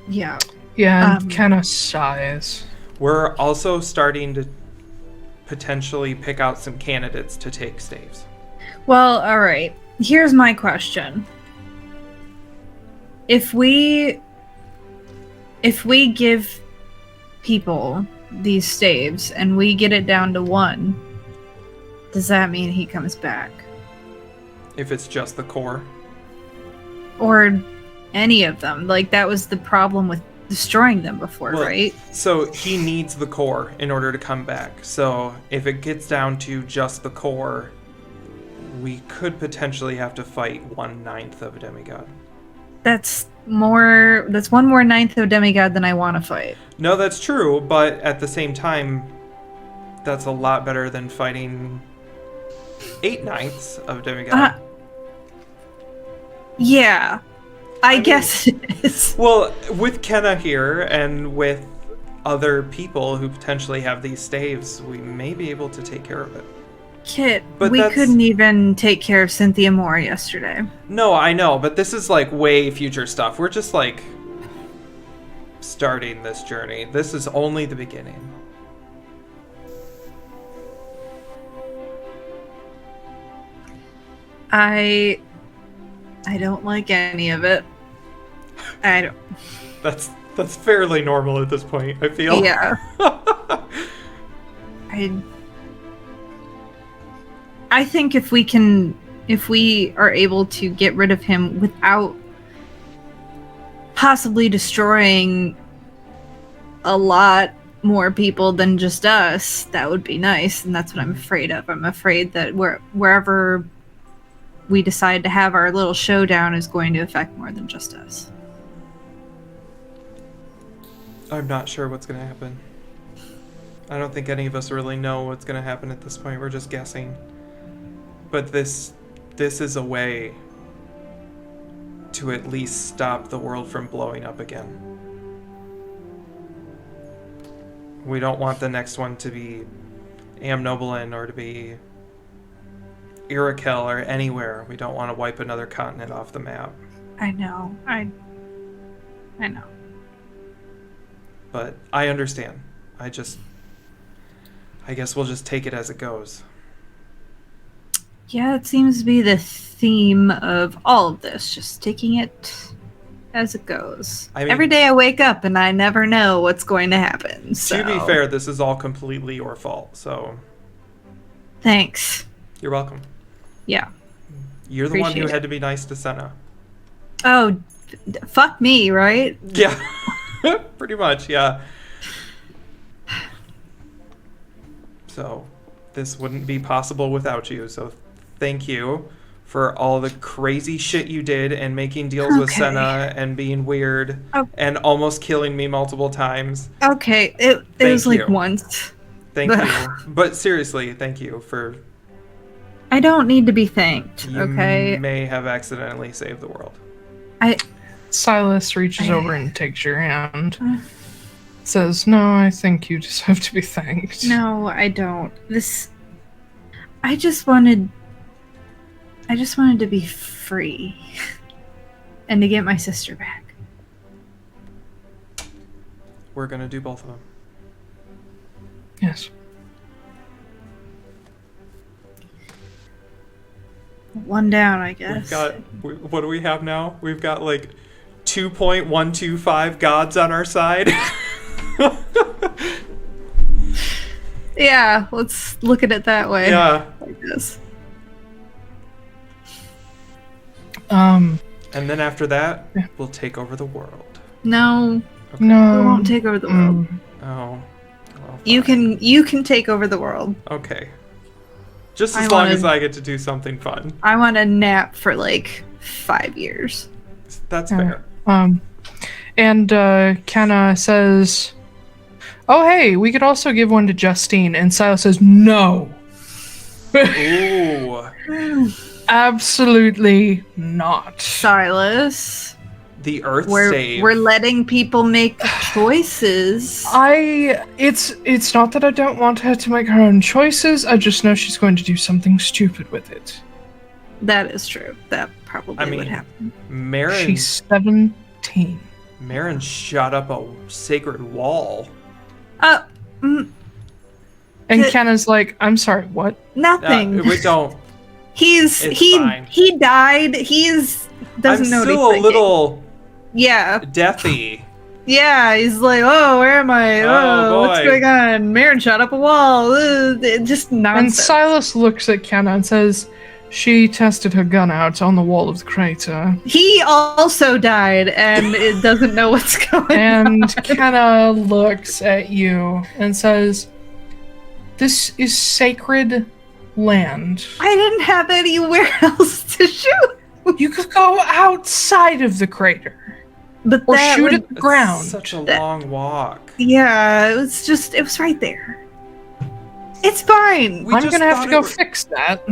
Yeah. Yeah, and Kenna sighs. We're also starting to potentially pick out some candidates to take staves. Well, alright. Here's my question. If we give people these staves and we get it down to 1, does that mean he comes back? If it's just the core. Or any of them? Like, that was the problem with destroying them before, Well, right? So he needs the core in order to come back. So if it gets down to just the core, we could potentially have to fight 1/9 of a demigod. That's 1 more 9th of demigod than I want to fight. No, that's true, but at the same time, that's a lot better than fighting 8/9 of demigod. Yeah. I mean, guess it is. Well, with Kenna here and with other people who potentially have these staves, we may be able to take care of it. Kit, But we that's- couldn't even take care of Cynthia Moore yesterday. No, I know, but this is like way future stuff. We're just like starting this journey. This is only the beginning. I don't like any of it. I don't. That's fairly normal at this point, I feel. Yeah. I think if we are able to get rid of him without possibly destroying a lot more people than just us, that would be nice, and that's what I'm afraid of. I'm afraid that wherever we decide to have our little showdown is going to affect more than just us. I'm not sure what's going to happen. I don't think any of us really know what's going to happen at this point. We're just guessing. But this is a way to at least stop the world from blowing up again. We don't want the next one to be Amnoblin or to be Irakel or anywhere. We don't want to wipe another continent off the map. I know. I know. But I understand. I guess we'll just take it as it goes. Yeah, it seems to be the theme of all of this, just taking it as it goes. I mean, every day I wake up and I never know what's going to happen. So. To be fair, this is all completely your fault, so... Thanks. You're welcome. Yeah. You're the one who Appreciate had to be nice to Senna. Oh, fuck me, right? Yeah. Pretty much, yeah. So, this wouldn't be possible without you, so thank you for all the crazy shit you did and making deals with Senna and being weird and almost killing me multiple times. Okay, it was like once. Thank you. But seriously, thank you for... I don't need to be thanked, You okay? may have accidentally saved the world. Silas reaches over and takes your hand. Says, "No, I think you deserve to be thanked." No, I don't. I just wanted to be free and to get my sister back. We're gonna do both of them. Yes. One down, I guess. We've got... What do we have now? We've got like 2.125 gods on our side. Yeah, let's look at it that way. Yeah. I guess. And then after that, we'll take over the world. No, Okay. No. we won't take over the world. Oh. Well, You fine. can take over the world. Okay. Just I as long wanted- as I get to do something fun. I want a nap for like 5 years. That's Yeah. fair. And Kenna says, "Oh, hey, we could also give one to Justine." And Silas says, "No. Ooh. Absolutely not." Silas, The Earth we're save. letting people make choices. It's not that I don't want her to make her own choices. I just know she's going to do something stupid with it. That is true. That probably would happen. Marin, She's 17. Marin shot up a sacred wall. And Th- Kenna's like, "I'm sorry, what?" Nothing. We don't. It's fine. He died. Doesn't know I'm what still he's a little Yeah. deathy. Yeah, he's like, oh, where am I? Oh, What's boy. going on? Marin shot up a wall. Just And nonsense. Silas looks at Kenna and says, "She tested her gun out on the wall of the crater." He also died, and it doesn't know what's going on. And Kenna looks at you and says, "This is sacred land. I didn't have anywhere else to shoot. You could go outside of the crater But or that shoot would- at the ground." Such a long walk. Yeah, it was right there. It's fine. We I'm just gonna have thought to go it were- fix that.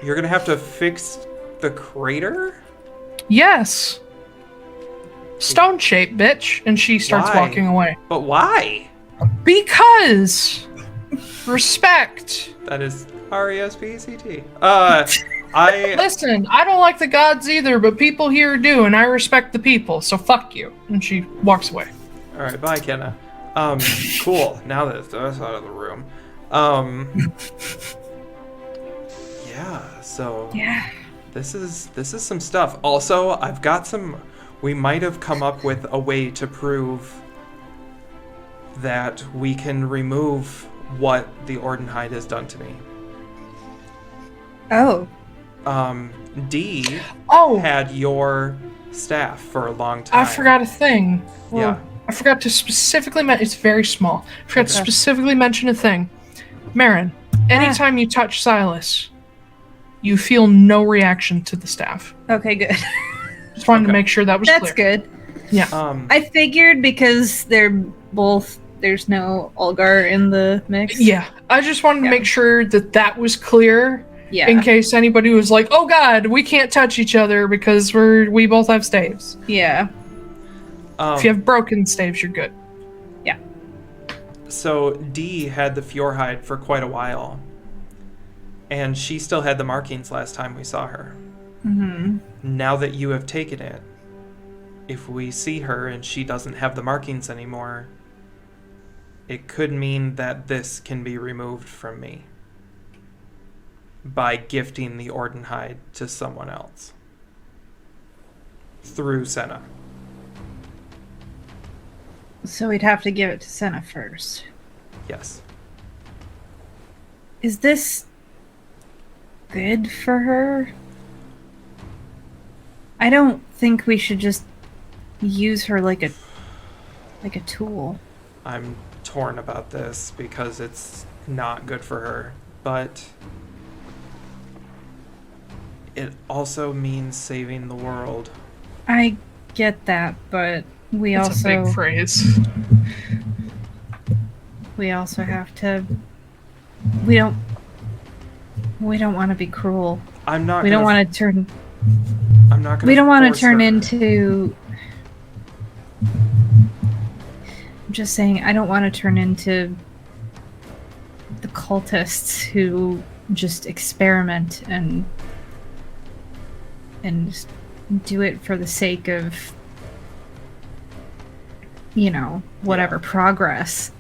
You're gonna have to fix the crater? Yes. Stone shape, bitch. And she starts Why? walking away. But why? Because respect. That is RESPECT. I Listen, I don't like the gods either, but people here do, and I respect the people, so fuck you. And she walks away. all right, bye, Kenna. Cool. Now that that's out of the room. Yeah. So Yeah. this is some stuff. Also, I've got some. We might have come up with a way to prove that we can remove what the Ordenhide has done to me. Oh. D Oh, had your staff for a long time. I forgot a thing. Well, Yeah. I forgot to specifically mention. It's very small. I forgot to specifically mention a thing. Marin, anytime you touch Silas, you feel no reaction to the staff. Okay, good. Just wanted to Okay. make sure that was That's clear. good. Yeah. I figured because they're both. There's no Olgar in the mix. Yeah. I just wanted to make sure that that was clear. Yeah. In case anybody was like, "Oh God, we can't touch each other because we both have staves." Yeah. If you have broken staves, you're good. Yeah. So D had the Fjordhide for quite a while, and she still had the markings last time we saw her. Mm-hmm. Now that you have taken it, if we see her and she doesn't have the markings anymore, it could mean that this can be removed from me by gifting the Ordenhide to someone else through Senna. So we'd have to give it to Senna first. Yes. Is this good for her? I don't think we should just use her like a tool. I'm torn about this because it's not good for her, but it also means saving the world. I get that, but we That's a big also phrase. have to. We don't want to be cruel. I'm not. We don't want to turn. I'm not gonna. We don't want to force turn her. into. I'm just saying, I don't want to turn into the cultists who just experiment and just do it for the sake of, whatever progress.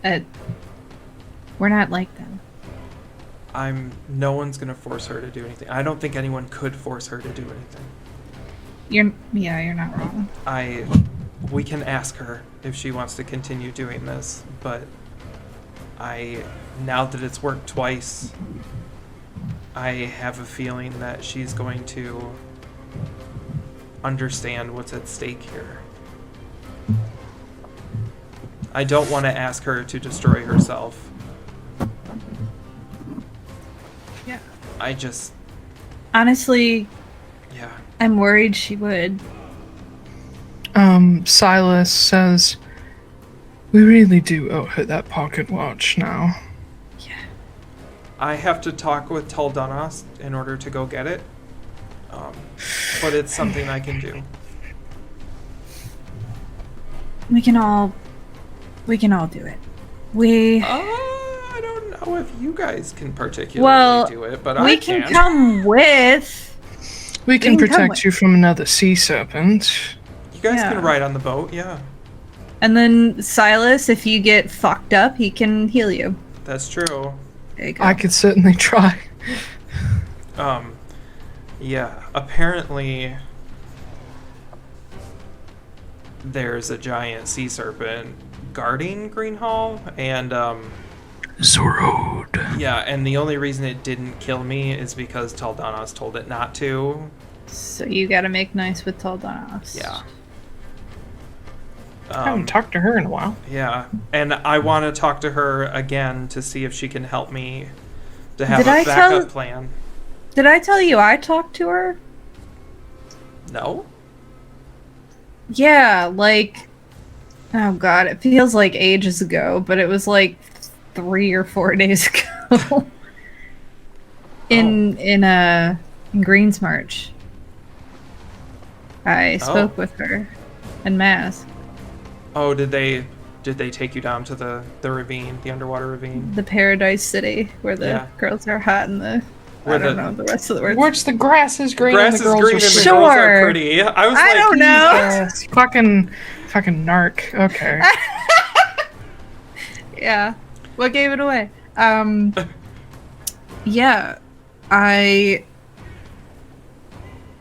We're not like them. No one's gonna force her to do anything. I don't think anyone could force her to do anything. You're not wrong. We can ask her if she wants to continue doing this, but now that it's worked twice, I have a feeling that she's going to understand what's at stake here. I don't want to ask her to destroy herself. Yeah. I just, Honestly, yeah. I'm worried she would. Silas says, "We really do owe her that pocket watch now." I have to talk with Taldanas in order to go get it. But it's something I can do. We can all do it. I don't know if you guys can particularly do it, but we I can can. come with. We can can come protect with- you from another sea serpent. You guys Yeah. can ride on the boat, yeah. And then Silas, if you get fucked up, he can heal you. That's true. There you go. I could certainly try. Yeah, apparently there's a giant sea serpent guarding Greenhall, and Zorod. yeah, and the only reason it didn't kill me is because Taldanas told it not to. So you gotta make nice with Taldanas. Yeah. I haven't talked to her in a while. Yeah, and I want to talk to her again to see if she can help me to have Did a I backup plan. Did I tell you I talked to her? No? Yeah, oh god, it feels like ages ago, but it was like 3 or 4 days ago. in Green's March. I spoke with her in Mass. Oh, did they take you down to the ravine, the underwater ravine? The Paradise City, where the girls are hot and the rest of the words. Which the grass is green Grass and the is girls green are and the short. girls are pretty. I don't know. Yes, fucking narc. Okay. Yeah. What gave it away? Yeah.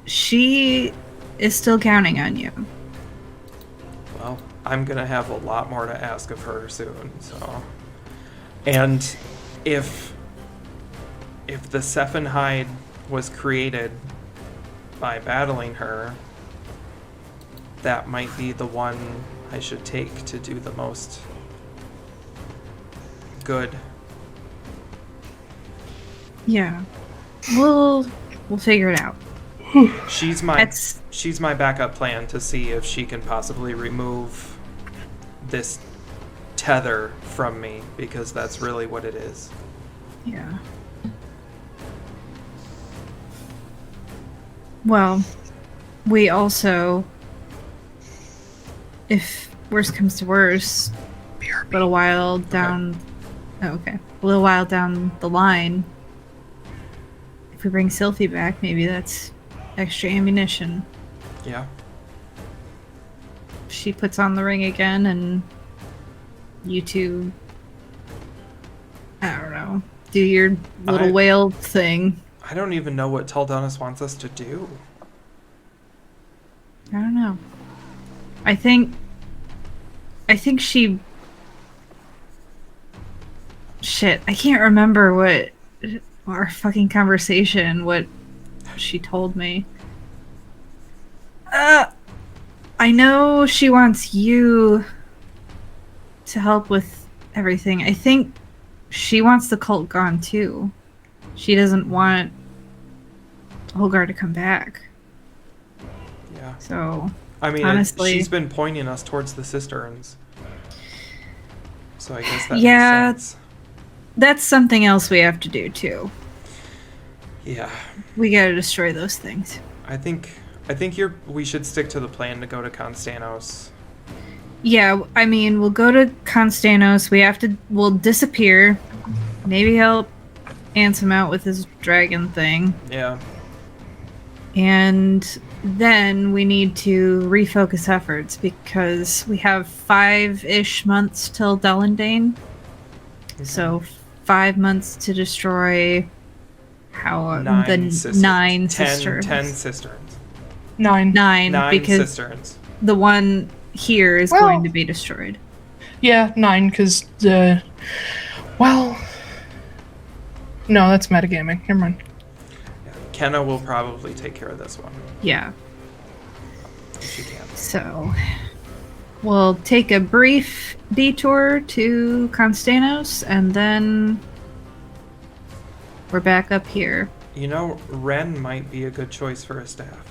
She is still counting on you. Well, I'm gonna have a lot more to ask of her soon, so. And if the Sephenhide was created by battling her, that might be the one I should take to do the most good. Yeah. We'll figure it out. She's my backup plan to see if she can possibly remove this tether from me, because that's really what it is. Yeah. Well, we also, if worst comes to worst, a little while down the line, if we bring Sylphie back, maybe that's extra ammunition. Yeah. She puts on the ring again, and you two, I don't know, do your little whale thing. I don't even know what Taldonis wants us to do. I don't know. I think she... Shit, I can't remember what our fucking conversation, what she told me. I know she wants you to help with everything. I think she wants the cult gone too. She doesn't want Holgar to come back. Yeah. So, I mean, honestly, she's been pointing us towards the cisterns. So I guess that makes sense. That's something else we have to do too. Yeah. We gotta destroy those things. I think we should stick to the plan to go to Constanos. Yeah, I mean, we'll go to Constanos. We'll disappear. Maybe help Ansem out with his dragon thing. Yeah. And then we need to refocus efforts because we have 5-ish months till Delendane. Okay. So 5 months to destroy nine cisterns. 10 cisterns. Nine because cisterns. The one here is going to be destroyed. Yeah, 9 because no, that's metagaming. Never mind. Yeah, Kenna will probably take care of this one. Yeah. If she can. So we'll take a brief detour to Constanos and then we're back up here. You know, Ren might be a good choice for a staff.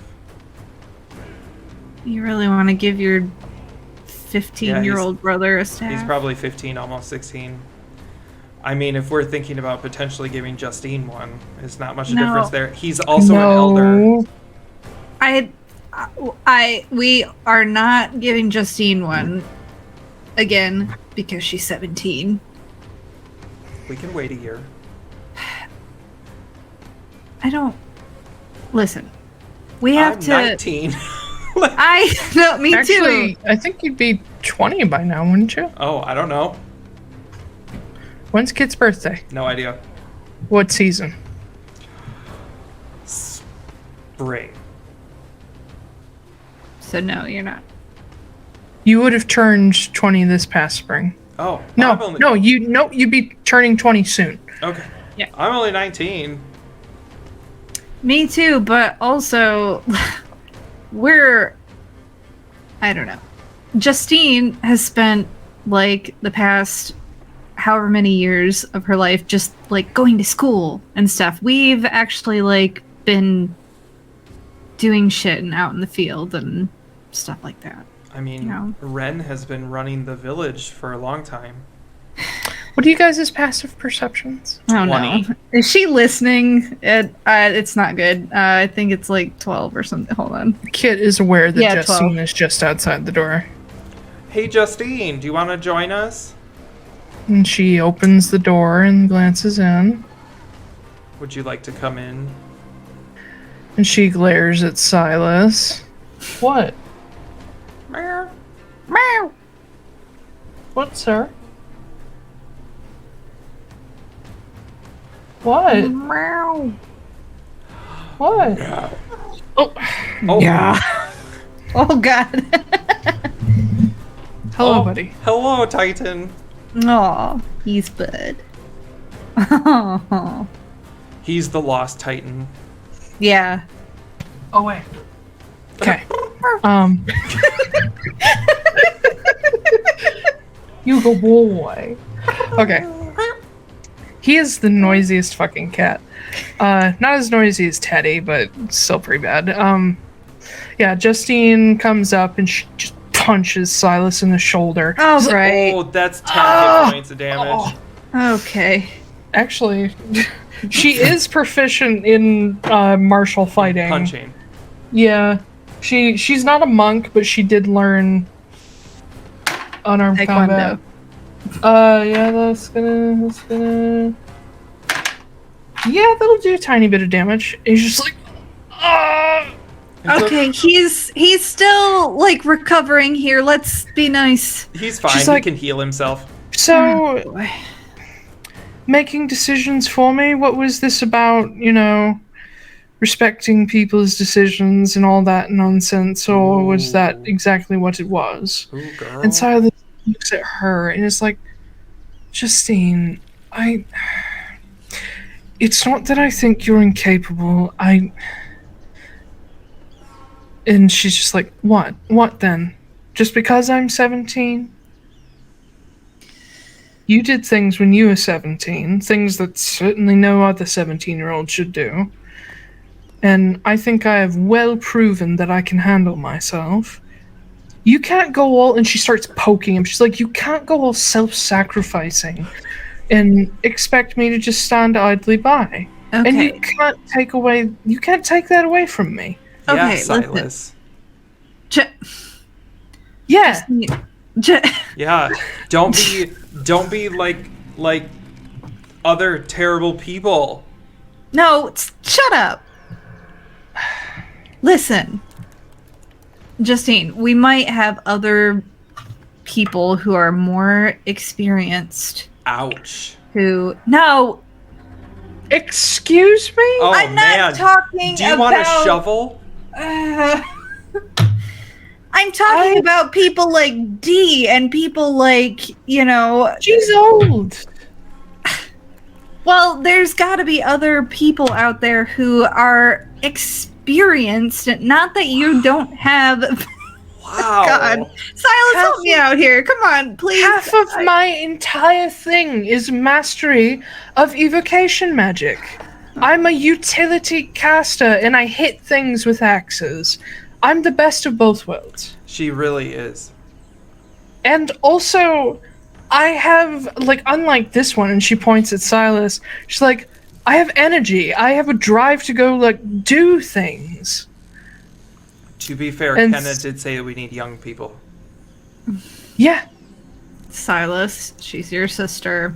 You really want to give your 15-year-old brother a staff? He's probably 15, almost 16. I mean, if we're thinking about potentially giving Justine one, it's not much of a difference there. He's also an elder. We are not giving Justine one again because she's 17. We can wait a year. Listen. We have to 19. me Actually, too. I think you'd be 20 by now, wouldn't you? Oh, I don't know. When's Kit's birthday? No idea. What season? Spring. So no, you're not. You would have turned 20 this past spring. Oh. You'd be turning 20 soon. Okay. Yeah. I'm only 19. Me too, but also I don't know. Justine has spent like the past however many years of her life just like going to school and stuff. We've actually like been doing shit and out in the field and stuff like that. I mean, Ren has been running the village for a long time. What are you guys' passive perceptions? Oh 20. no. Is she listening? It's not good. I think it's like 12 or something. Hold on. Kit is aware that Yeah, Justine 12. is just outside the door. Hey, Justine, do you want to join us? And she opens the door and glances in. Would you like to come in? And she glares at Silas. What? Meow. Meow. What, sir? What? Meow. What? Oh. Oh. Yeah. Oh god. Hello, Oh, buddy. Hello, Titan. Aw, he's bud. Oh. He's the lost Titan. Yeah. Oh, wait. Okay. You go boy. Okay. He is the noisiest fucking cat. Not as noisy as Teddy, but still pretty bad. Yeah, Justine comes up and she just punches Silas in the shoulder. Oh, right. Oh, that's 10 hit points of damage. Okay. Actually, she is proficient in martial fighting. Punching. Yeah. She's not a monk, but she did learn unarmed Taekwondo. combat. Yeah, that's gonna. Yeah, that'll do a tiny bit of damage. He's just like, ah. Okay, he's still like recovering here. Let's be nice. He's fine. She's He like- can heal himself. So, Boy. making decisions for me. What was this about? You know, respecting people's decisions and all that nonsense, or was that Ooh. exactly what it was? Ooh, girl. And Silas looks at her and is like, Justine, it's not that I think you're incapable. And she's just like, what? What then? Just because I'm 17? You did things when you were 17, things that certainly no other 17-year-old should do. And I think I have well proven that I can handle myself. You can't go all, and she starts poking him. She's like, you can't go all self-sacrificing and expect me to just stand idly by. Okay. And you can't take that away from me. Yeah, Okay, Silas. Yeah. Yeah. Don't be like other terrible people. No, shut up. Listen, Justine, we might have other people who are more experienced Ouch. No, Excuse me? Oh I'm man. not talking Do you want a about- shovel? I'm talking about people like D and people like, She's old. well, there's got to be other people out there who are experienced. Not that you don't have. Wow. God, Silas, help me out here. Come on, please. Half of my entire thing is mastery of evocation magic. I'm a utility caster and I hit things with axes. I'm the best of both worlds. She really is. And also, I have, like, unlike this one, and she points at Silas, she's like, I have energy. I have a drive to go, like, do things. To be fair, And Kenna did say that we need young people. Yeah. Silas, she's your sister.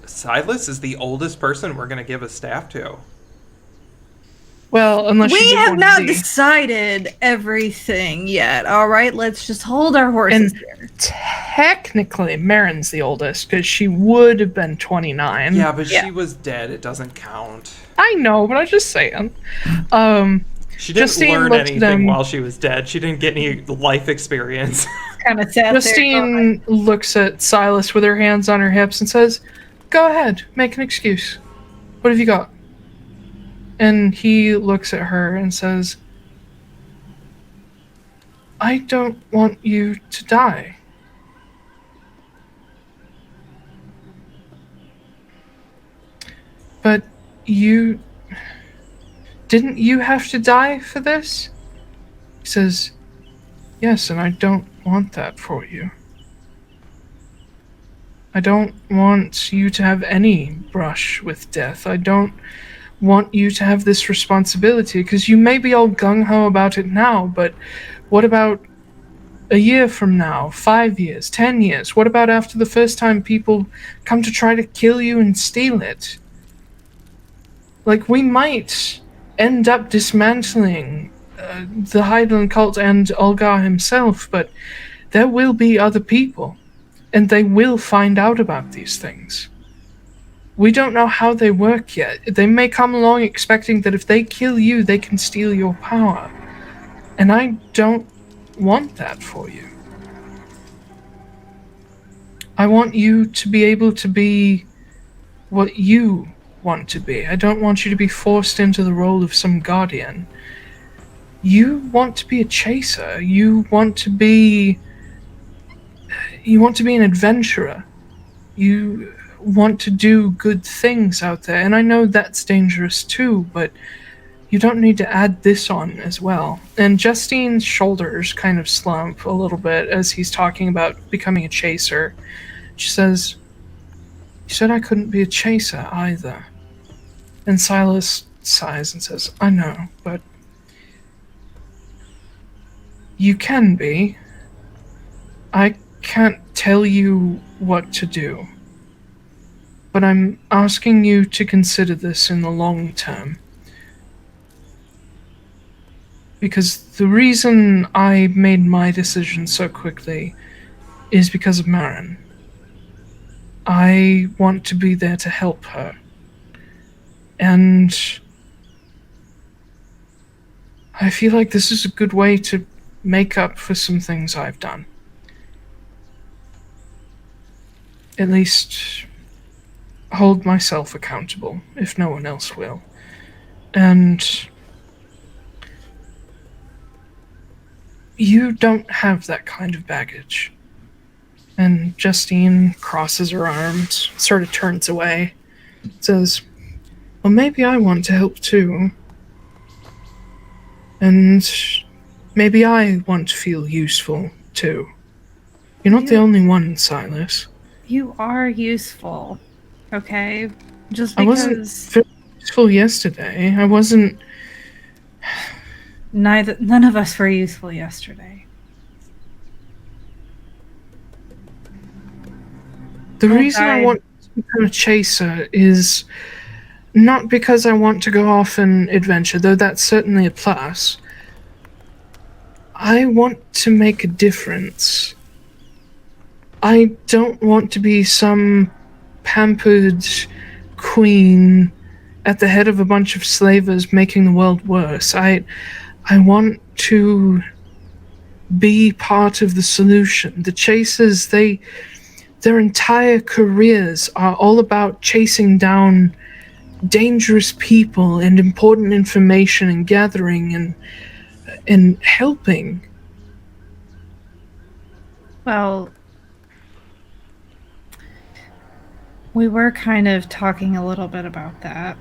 Silas is the oldest person we're gonna give a staff to. Well, unless We you have want not to be. decided everything yet. All right, let's just hold our horses And here. technically, Marin's the oldest, because she would have been 29. Yeah, but Yeah. she was dead. It doesn't count. I know, but I'm just saying. She didn't Justine learn looked at anything him. while she was dead. She didn't get any life experience. Kind of sad. Justine looks at Silas with her hands on her hips and says, go ahead, make an excuse. What have you got? And he looks at her and says, I don't want you to die. But didn't you have to die for this? He says, yes, and I don't want that for you. I don't want you to have any brush with death. I don't want you to have this responsibility, because you may be all gung-ho about it now, but what about a year from now, 5 years, 10 years? What about after the first time people come to try to kill you and steal it? Like, we might end up dismantling the Heidelen Cult and Ulgar himself, but there will be other people, and they will find out about these things. We don't know how they work yet. They may come along expecting that if they kill you, they can steal your power. And I don't want that for you. I want you to be able to be what you want to be. I don't want you to be forced into the role of some guardian. You want to be a chaser. You want to be an adventurer. You want to do good things out there. And I know that's dangerous too, but you don't need to add this on as well. And Justine's shoulders kind of slump a little bit as he's talking about becoming a chaser. She says, "You said I couldn't be a chaser either." And Silas sighs and says, "I know, but you can be. I can't tell you what to do. But I'm asking you to consider this in the long term. Because the reason I made my decision so quickly is because of Marin. I want to be there to help her. And I feel like this is a good way to make up for some things I've done. At least hold myself accountable, if no one else will. And you don't have that kind of baggage." And Justine crosses her arms, sort of turns away, says, "Well, maybe I want to help too. And maybe I want to feel useful too. You're not the only one, Silas." You are useful, okay? Just I because... wasn't very useful yesterday. I wasn't... None of us were useful yesterday. The reason I want to become a chaser is not because I want to go off and adventure, though that's certainly a plus. I want to make a difference. I don't want to be some pampered queen at the head of a bunch of slavers making the world worse. I want to be part of the solution. The chasers, their entire careers are all about chasing down dangerous people and important information and gathering and helping. Well, we were kind of talking a little bit about that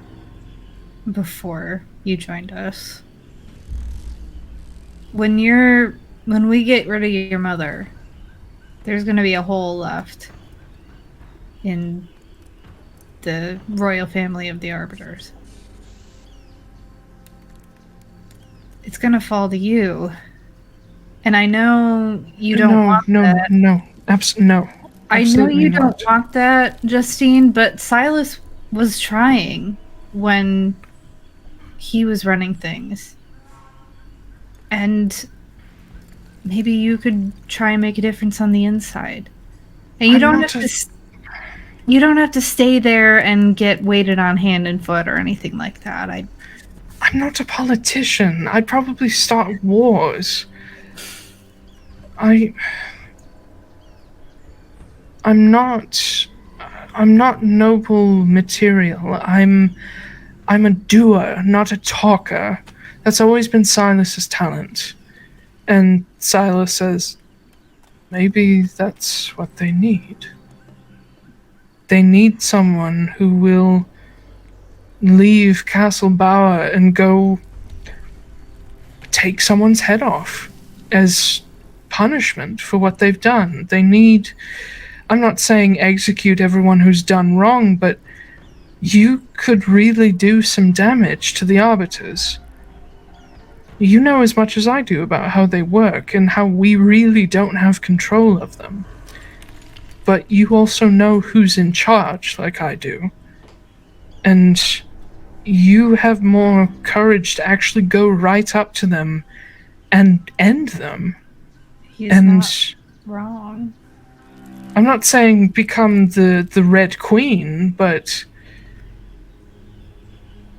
before you joined us. When we get rid of your mother, there's going to be a hole left in the royal family of the Arbiters. It's going to fall to you. And I know you don't want that. No. I know you don't want that, Justine, but Silas was trying when he was running things. And maybe you could try and make a difference on the inside. And you don't have to stay there and get waited on hand and foot or anything like that. I'm not a politician. I'd probably start wars. I'm not noble material. I'm a doer, not a talker. That's always been Silas's talent. And Silas says, maybe that's what they need. They need someone who will leave Castle Bauer and go take someone's head off as punishment for what they've done. They need I'm not saying execute everyone who's done wrong, but you could really do some damage to the Arbiters. You know as much as I do about how they work and how we really don't have control of them. But you also know who's in charge, like I do. And you have more courage to actually go right up to them and end them. He's not wrong. I'm not saying become the Red Queen, but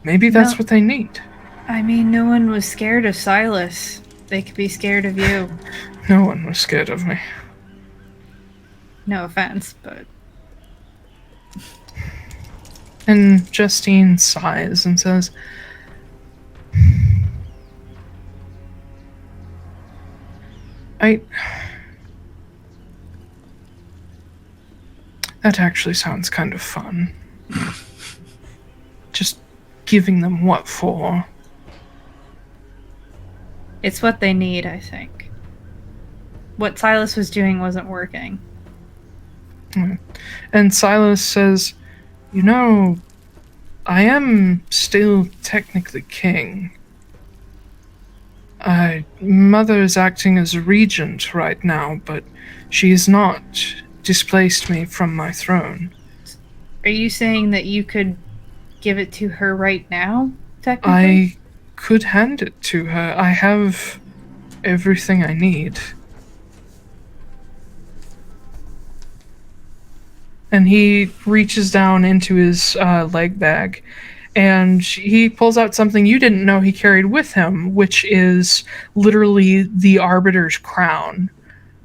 maybe that's what they need. I mean, no one was scared of Silas. They could be scared of you. No one was scared of me. No offense, but... And Justine sighs and says, that actually sounds kind of fun. Just giving them what for? It's what they need, I think. What Silas was doing wasn't working. And Silas says, you know, I am still technically king. Mother is acting as a regent right now, but she has not displaced me from my throne. Are you saying that you could give it to her right now, technically? I could hand it to her. I have everything I need. And he reaches down into his leg bag, and he pulls out something you didn't know he carried with him, which is literally the Arbiter's crown.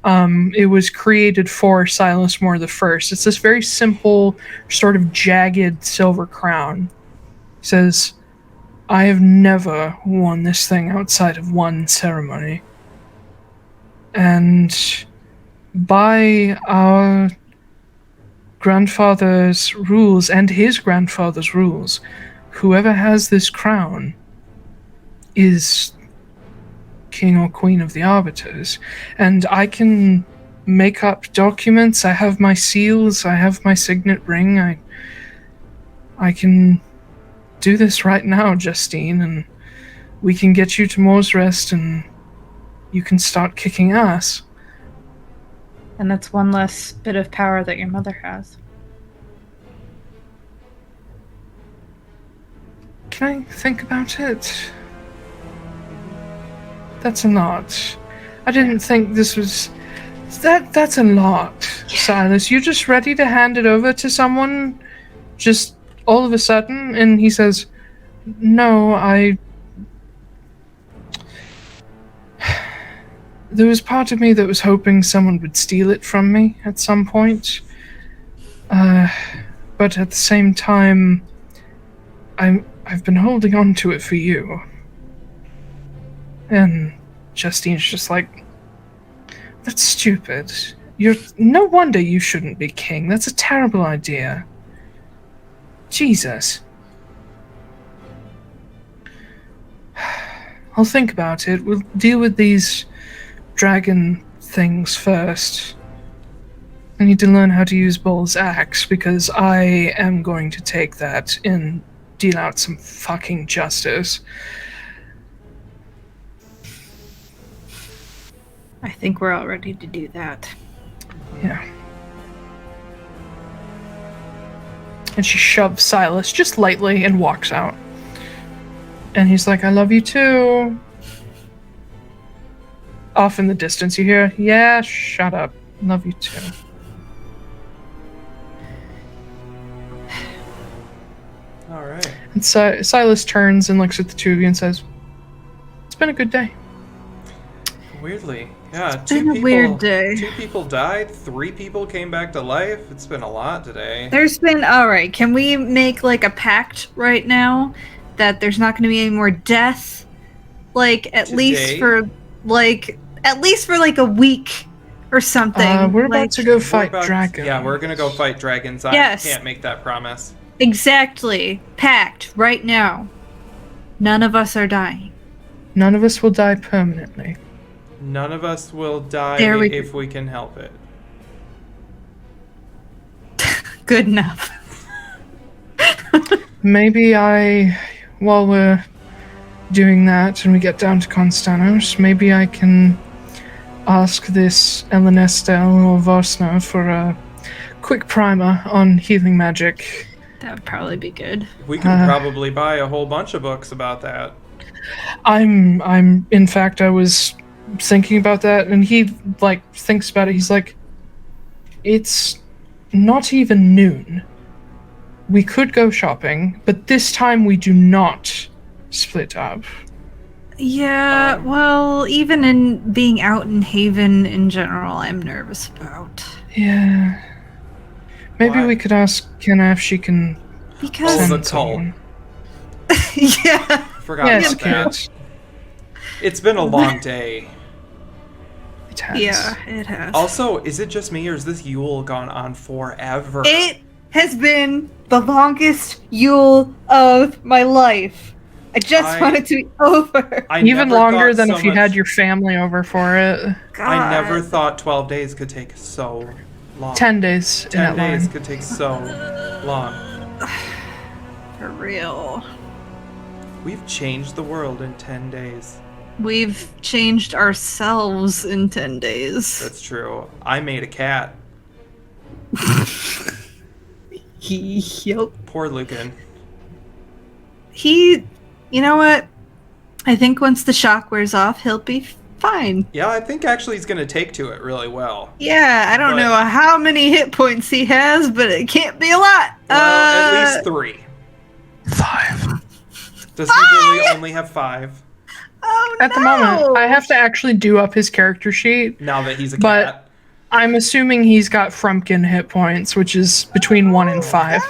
It was created for Silas Moore the First. It's this very simple, sort of jagged silver crown. He says, I have never worn this thing outside of one ceremony. And by our grandfather's rules and his grandfather's rules, whoever has this crown is king or queen of the Arbiters. And I can make up documents. I have my seals. I have my signet ring. I can do this right now, Justine, and we can get you to Moore's Rest and you can start kicking ass. And that's one less bit of power that your mother has. Can I think about it? That's a lot. I didn't think this was... That's a lot, Silas. You're just ready to hand it over to someone just all of a sudden? And he says, no, there was part of me that was hoping someone would steal it from me at some point. But at the same time, I've been holding on to it for you. And Justine's just like, that's stupid. No wonder you shouldn't be king. That's a terrible idea. Jesus. I'll think about it. We'll deal with these dragon things first. I need to learn how to use Bull's axe, because I am going to take that and deal out some fucking justice. I think we're all ready to do that. Yeah. And she shoves Silas just lightly and walks out. And he's like, I love you too. Off in the distance you hear, yeah, shut up. Love you too. Alright. And Silas turns and looks at the two of you and says, it's been a good day. Weirdly. Yeah, It's been a weird day. 2 people died, 3 people came back to life. It's been a lot today. There's been... Alright, can we make, like, a pact right now that there's not going to be any more death? Like, at least for a week or something. We're about to go fight dragons. Yeah, we're gonna go fight dragons. Yes. I can't make that promise. Exactly. Pact right now. None of us are dying. None of us will die permanently. None of us will die if we can help it. good enough. Maybe while we're doing that and we get down to Konstanos, maybe I can ask this Elenestel or Vosna for a quick primer on healing magic. That would probably be good. We can probably buy a whole bunch of books about that. In fact, I was thinking about that, and he, thinks about it. He's like, it's not even noon. We could go shopping, but this time we do not split up. Yeah, well, even in being out in Haven in general, I'm nervous about. Yeah. Maybe we could ask Kenna if she can Because... the cult. yeah. Forgot Yes, about that. kids. It's been a long day. It has. Yeah, it has. Also, is it just me or is this Yule gone on forever? It has been the longest Yule of my life. I just want it to be over. Even longer than if you much... had your family over for it. God. I never thought 12 days could take so long. 10 days. 10 days could take so long. For real. We've changed the world in 10 days. We've changed ourselves in 10 days. That's true. I made a cat. Yup. Poor Lucan. You know what? I think once the shock wears off, he'll be fine. Yeah, I think actually he's going to take to it really well. Yeah, I don't know how many hit points he has, but it can't be a lot. Well, at least 3. 5. Does he really only have 5? Oh, At the moment, I have to actually do up his character sheet. Now that he's a But cat. I'm assuming he's got Frumpkin hit points, which is between 1 and 5.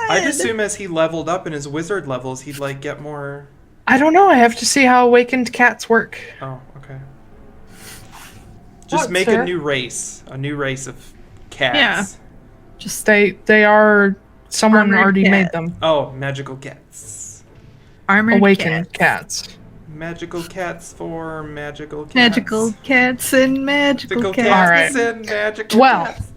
I'd assume as he leveled up in his wizard levels, he'd get more... I don't know. I have to see how awakened cats work. Oh, okay. Just What, make sir? a new race of cats. Yeah. Just They are... Someone Armored already cat. made them. Oh, magical cats. armored Awakened cats. Magical cats for magical cats. Magical cats and magical Magical cats. cats Alright. and magical Well, cats.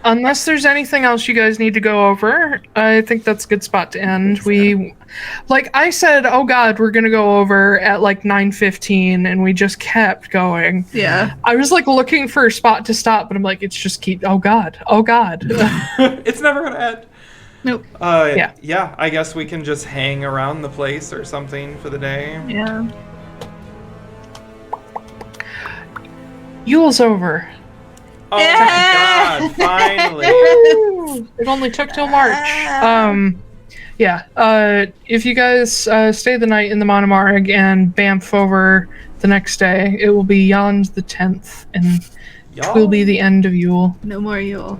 Unless there's anything else you guys need to go over, I think that's a good spot to end. I said, oh god, we're gonna go over at 9:15, and we just kept going. Yeah. I was looking for a spot to stop, but I'm it's just oh god. It's never gonna end. Nope. Yeah, I guess we can just hang around the place or something for the day. Yeah. Yule's over. Oh my god, finally. It only took till March. If you guys stay the night in the Manamarig and bamf over the next day, it will be Yond the 10th, and it will be the end of Yule. No more Yule.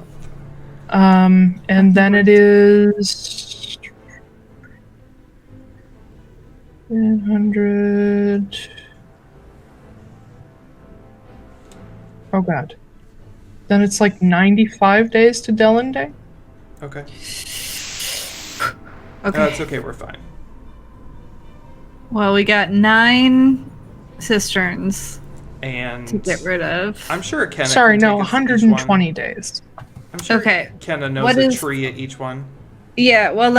And then it is 100. Oh god. Then it's 95 days to Dellen Day. Okay. Okay. It's okay, we're fine. Well, we got 9 cisterns And to get rid of. I'm sure Kenna Sorry, can no, take us to each 120 one. days. I'm sure Okay. Kenna knows What a is- tree at each one. Yeah, well,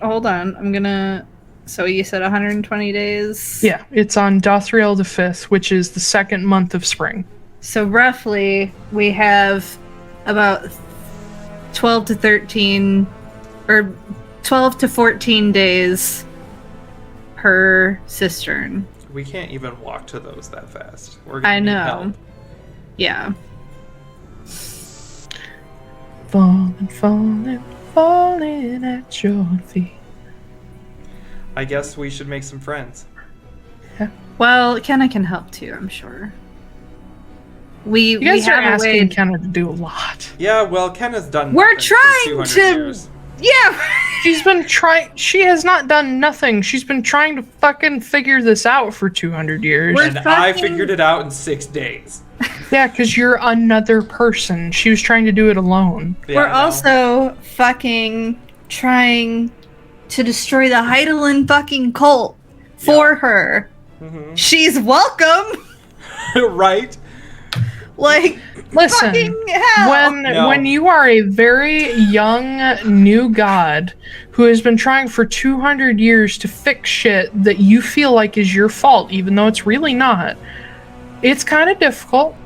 hold on. I'm gonna... So you said 120 days? Yeah, it's on Dothriel the 5th, which is the second month of spring. So roughly, we have about 12 to 13, or 12 to 14 days per cistern. We can't even walk to those that fast. We're I gonna need know. help. Yeah. Falling at your feet. I guess we should make some friends. Well, Kenna can help too, I'm sure. You guys we are have a way. asking Kenna to do a lot. Yeah, well, Kenna's done We're nothing for trying 200 to- years. Yeah! She's been trying. She has not done nothing. She's been trying to fucking figure this out for 200 years. We're And I fucking- figured it out in 6 days. Yeah, because you're another person. She was trying to do it alone. Yeah, We're I know. also fucking trying to destroy the Heidelen fucking cult for her. Mhm. She's welcome! Right? Like, Listen, fucking hell. when you are a very young new god who has been trying for 200 years to fix shit that you feel like is your fault, even though it's really not, it's kind of difficult.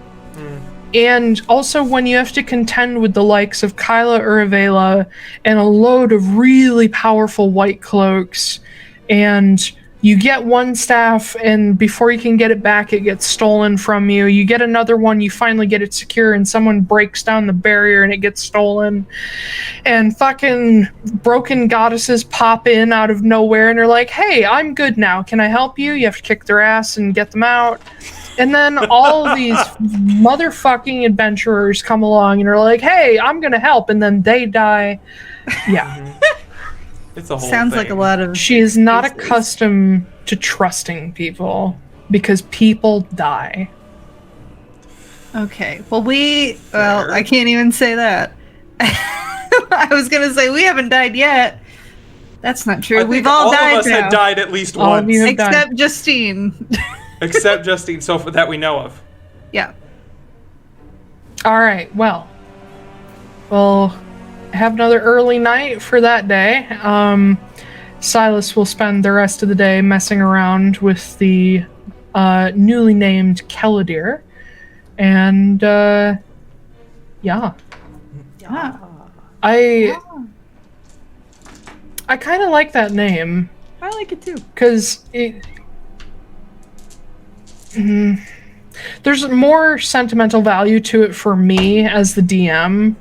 And also when you have to contend with the likes of Kyla Urvela and a load of really powerful white cloaks, and you get one staff and before you can get it back, it gets stolen from you. You get another one, you finally get it secure, and someone breaks down the barrier and it gets stolen. And fucking broken goddesses pop in out of nowhere and they're like, hey, I'm good now. Can I help you? You have to kick their ass and get them out. And then all these motherfucking adventurers come along and are like, hey, I'm going to help. And then they die. Yeah. It's a whole Sounds thing. like a lot of... She is not accustomed to trusting people because people die. Okay. Well, I can't even say that. I was going to say we haven't died yet. That's not true. We've all died of us now. had died at least All of once. you have Except died. Justine. Except Justine, so that we know of. Yeah. All right, well, we'll have another early night for that day. Silas will spend the rest of the day messing around with the newly named Kelley. And, yeah. Yeah. I kind of like that name. I like it too. Because there's more sentimental value to it for me as the DM,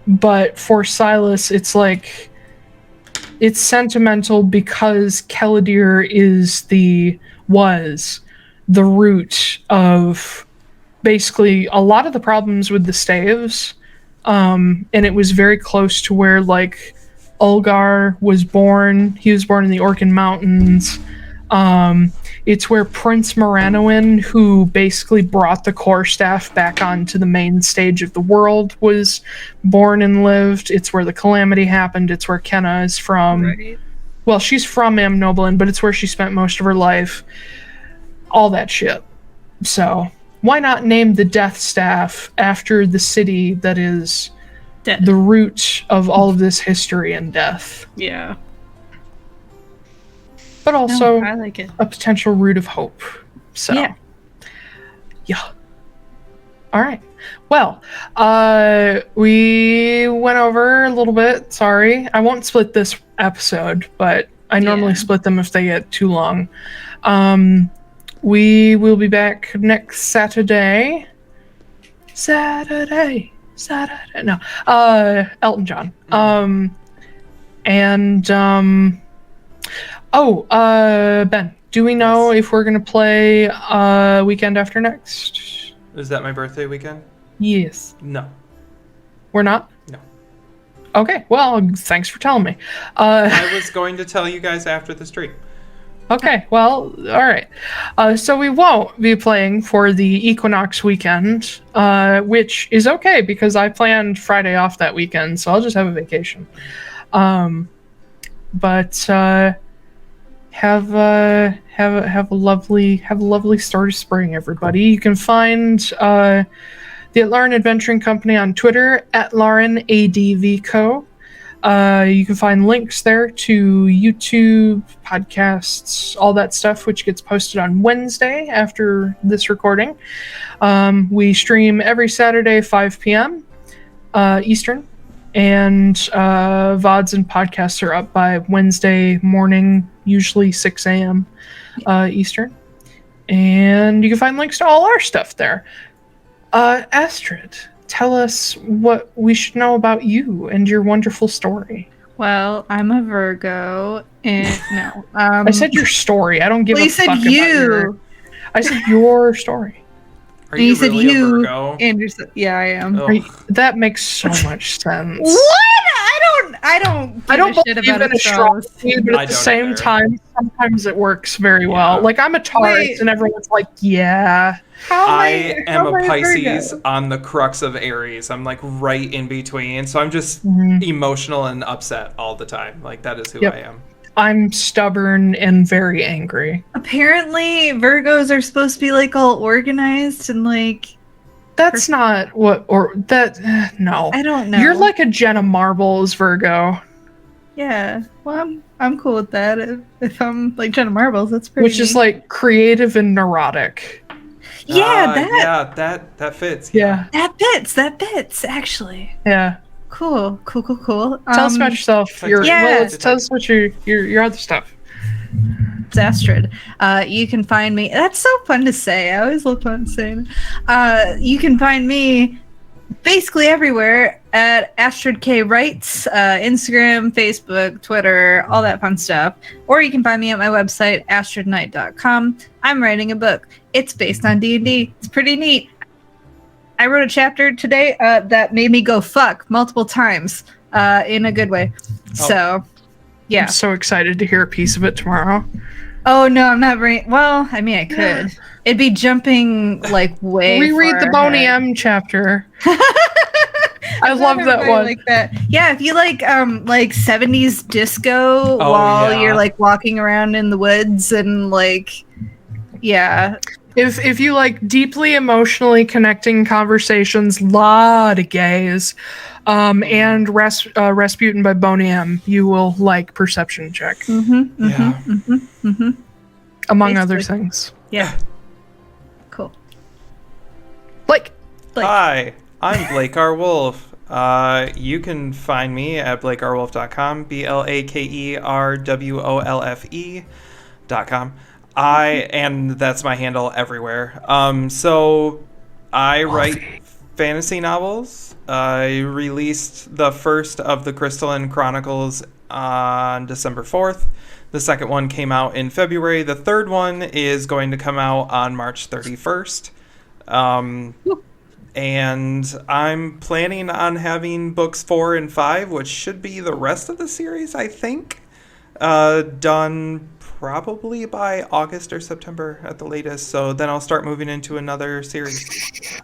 but for Silas, it's like it's sentimental because Kelley was the root of basically a lot of the problems with the staves, and it was very close to where like Ulgar was born. He was born in the Orcan Mountains. It's where Prince Maranoin, who basically brought the core staff back onto the main stage of the world, was born and lived. It's where the calamity happened. It's where Kenna is from. Right. Well, she's from Amnoblin, but it's where she spent most of her life. All that shit. So, why not name the Death Staff after the city that is Dead. the root of all of this history and death? Yeah. But also No, I like it. a potential root of hope. So, yeah. All right. Well, we went over a little bit. Sorry. I won't split this episode, but I normally split them if they get too long. We will be back next Saturday. No. Elton John. Ben, do we know if we're going to play weekend after next? Is that my birthday weekend? Yes. No. We're not? No. Okay, well, thanks for telling me. I was going to tell you guys after the stream. Okay, well, all right. So we won't be playing for the Equinox weekend, which is okay because I planned Friday off that weekend, so I'll just have a vacation. But have a lovely start of spring, everybody. You can find the Atlaran Adventuring Company on Twitter @LarenADVCo. You can find links there to YouTube, podcasts, all that stuff, which gets posted on Wednesday after this recording. We stream every Saturday, 5 p.m. Eastern, and VODs and podcasts are up by Wednesday morning, usually 6 a.m. Eastern. And you can find links to all our stuff there. Astrid, tell us what we should know about you and your wonderful story. Well, I'm a Virgo, and no. I said your story. I don't give a fuck about your... I said your story. Are you said really you, a Virgo? Anderson. Yeah, I am. Ugh. That makes so much sense. What? I don't believe shit about in astrology, but I at the don't same either. time, sometimes it works very well. Like, I'm a Taurus, Wait. and everyone's like, yeah. I am a Pisces Virgo? on the crux of Aries. I'm like right in between. So I'm just emotional and upset all the time. Like that is who Yep. I am. I'm stubborn and very angry. Apparently, Virgos are supposed to be like all organized and like That's not what, or that, no. I don't know. You're like a Jenna Marbles Virgo. Yeah. Well, I'm cool with that. If I'm like Jenna Marbles, that's pretty. Which is like creative and neurotic. That fits. Yeah. That fits, actually. Yeah. Cool. Tell us about yourself. Yeah. Tell us what your other stuff. It's Astrid. You can find me. That's so fun to say. I always love fun saying. You can find me basically everywhere at Astrid K Writes, Instagram, Facebook, Twitter, all that fun stuff. Or you can find me at my website, astridnight.com. I'm writing a book. It's based on D&D. It's pretty neat. I wrote a chapter today that made me go fuck multiple times in a good way. So, yeah. I'm so excited to hear a piece of it tomorrow. Oh, no, I'm not very... Well, I mean, I could. It'd be jumping, like, way Reread the far Boney ahead. M chapter. I love that one. Like that. Yeah, if you like 70s disco while you're, like, walking around in the woods and, like... Yeah. If you like deeply emotionally connecting conversations, lot of gays, and Rasputin by Boney M, you will like Perception Check. Among other things. Yeah. Cool. Like. Hi, I'm Blake R. Wolfe. You can find me at blakerwolfe.com, BlakerWolfe.com. And that's my handle everywhere. So I write fantasy novels. I released the first of the Crystalline Chronicles on December 4th. The second one came out in February. The third one is going to come out on March 31st. And I'm planning on having books 4 and 5, which should be the rest of the series, I think, done probably by August or September at the latest. So then I'll start moving into another series.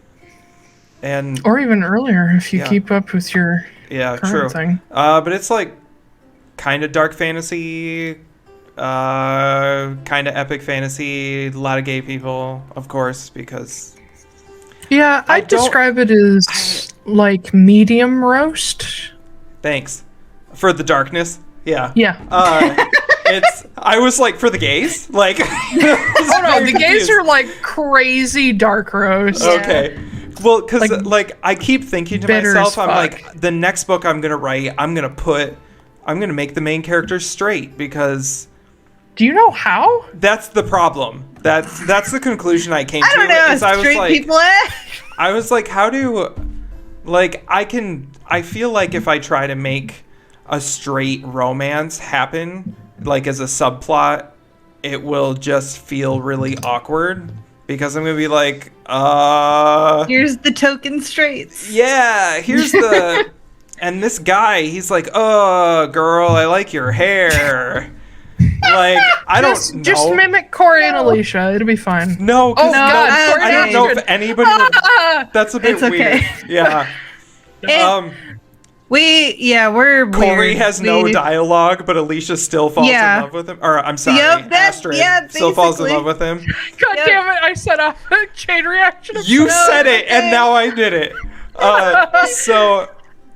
Or even earlier if you keep up with your current thing. But it's like kind of dark fantasy, kind of epic fantasy, a lot of gay people, of course, because... Yeah, I'd describe it as like medium roast. Thanks. For the darkness? Yeah. Yeah. I was like, for the gays? Like, oh no, the gays are like crazy dark roast. Okay. Well, because like I keep thinking to myself, I'm like, the next book I'm gonna write, I'm gonna make the main character straight, because. Do you know how? That's the problem. That's the conclusion I came to. I don't know. Straight people. I was like, how do, like, I feel like if I try to make a straight romance happen, like as a subplot, it will just feel really awkward, because I'm gonna be like, here's the token straights. Yeah, here's the, and this guy, he's like, oh, girl, I like your hair. Like, I don't know. Just mimic Corey and Alicia. It'll be fine. No, God, I don't know if anybody would, that's a bit weird. Yeah. We're Corey weird. has no dialogue, but Alicia still falls in love with him. Or, I'm sorry, Astrid still falls in love with him. God damn it, I said a chain reaction. You said it, and now I did it. So...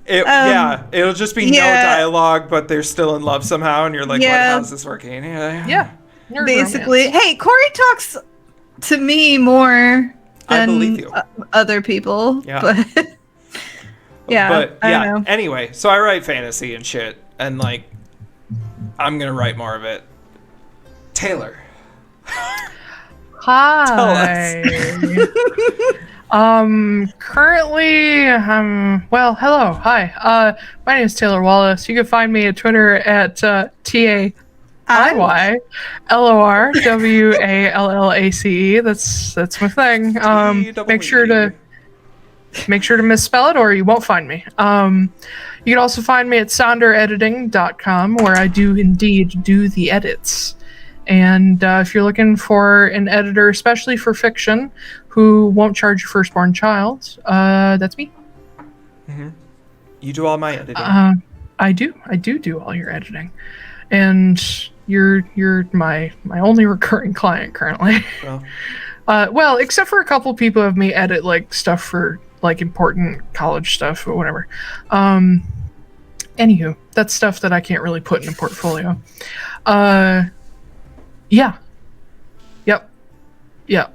it'll just be no dialogue, but they're still in love somehow, and you're like, how's this working? Yeah. Basically. Hey, Corey talks to me more than other people. Yeah. But But I don't know. Anyway, so I write fantasy and shit, and like, I'm gonna write more of it. Taiylor. Hi. Tell us. Currently, well, hello, hi. My name is Taiylor Wallace. You can find me at Twitter at TAIYLORWALLACE. That's my thing. Make sure to misspell it, or you won't find me. You can also find me at sonderediting.com, where I do indeed do the edits. And if you're looking for an editor, especially for fiction, who won't charge your firstborn child, that's me. Mm-hmm. You do all my editing. I do all your editing, and you're my only recurring client currently. Well, Well, except for a couple people who have me edit like stuff for like important college stuff or whatever. Anywho, that's stuff that I can't really put in a portfolio. Yeah. Yep. Yep.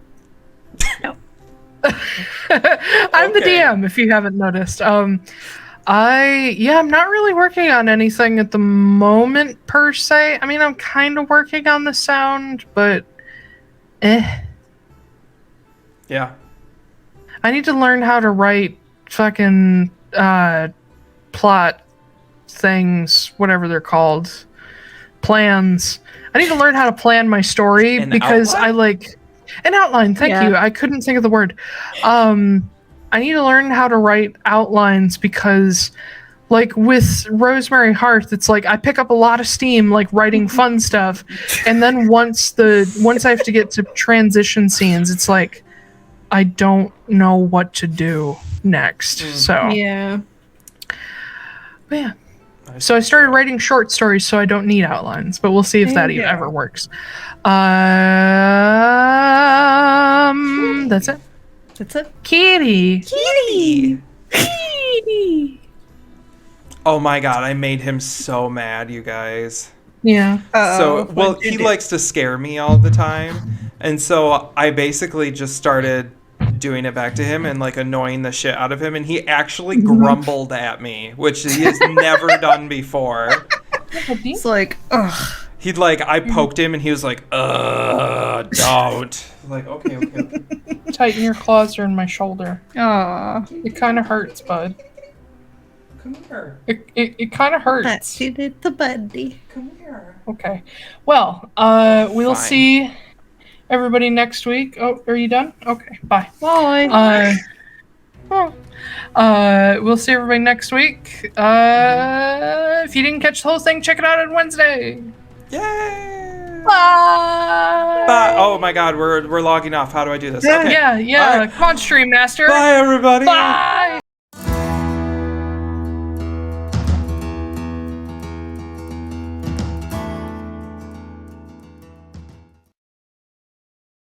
I'm the DM, if you haven't noticed. I'm not really working on anything at the moment per se. I mean, I'm kind of working on the sound, but Yeah. I need to learn how to write fucking plot things, whatever they're called, plans. I need to learn how to plan my story because outline? I like an outline. Thank you. I couldn't think of the word. I need to learn how to write outlines because, like with Rosemary Hearth, it's like I pick up a lot of steam, like writing fun stuff, and then once I have to get to transition scenes, it's like I don't know what to do next. So Yeah. but yeah. So I started writing short stories, so I don't need outlines. But we'll see if that ever works. That's it. That's it. Kitty. Oh my god, I made him so mad, you guys. Yeah. He likes to scare me all the time. And so I basically just started doing it back to him and like annoying the shit out of him, and he actually grumbled at me, which he has never done before. It's like, ugh. He'd like, I poked him and he was like, don't. Like, okay. Tighten your claws are in my shoulder. Aw. It kind of hurts, bud. Come here. It kind of hurts. That's it, the buddy. Come here. Okay. Well, we'll Fine. see everybody next week. Oh, are you done? Okay, bye. Bye. We'll see everybody next week. If you didn't catch the whole thing, check it out on Wednesday. Yay! Bye. Bye. Oh my god, we're logging off. How do I do this? Okay. Yeah. All right. Come on, Stream Master. Bye, everybody. Bye.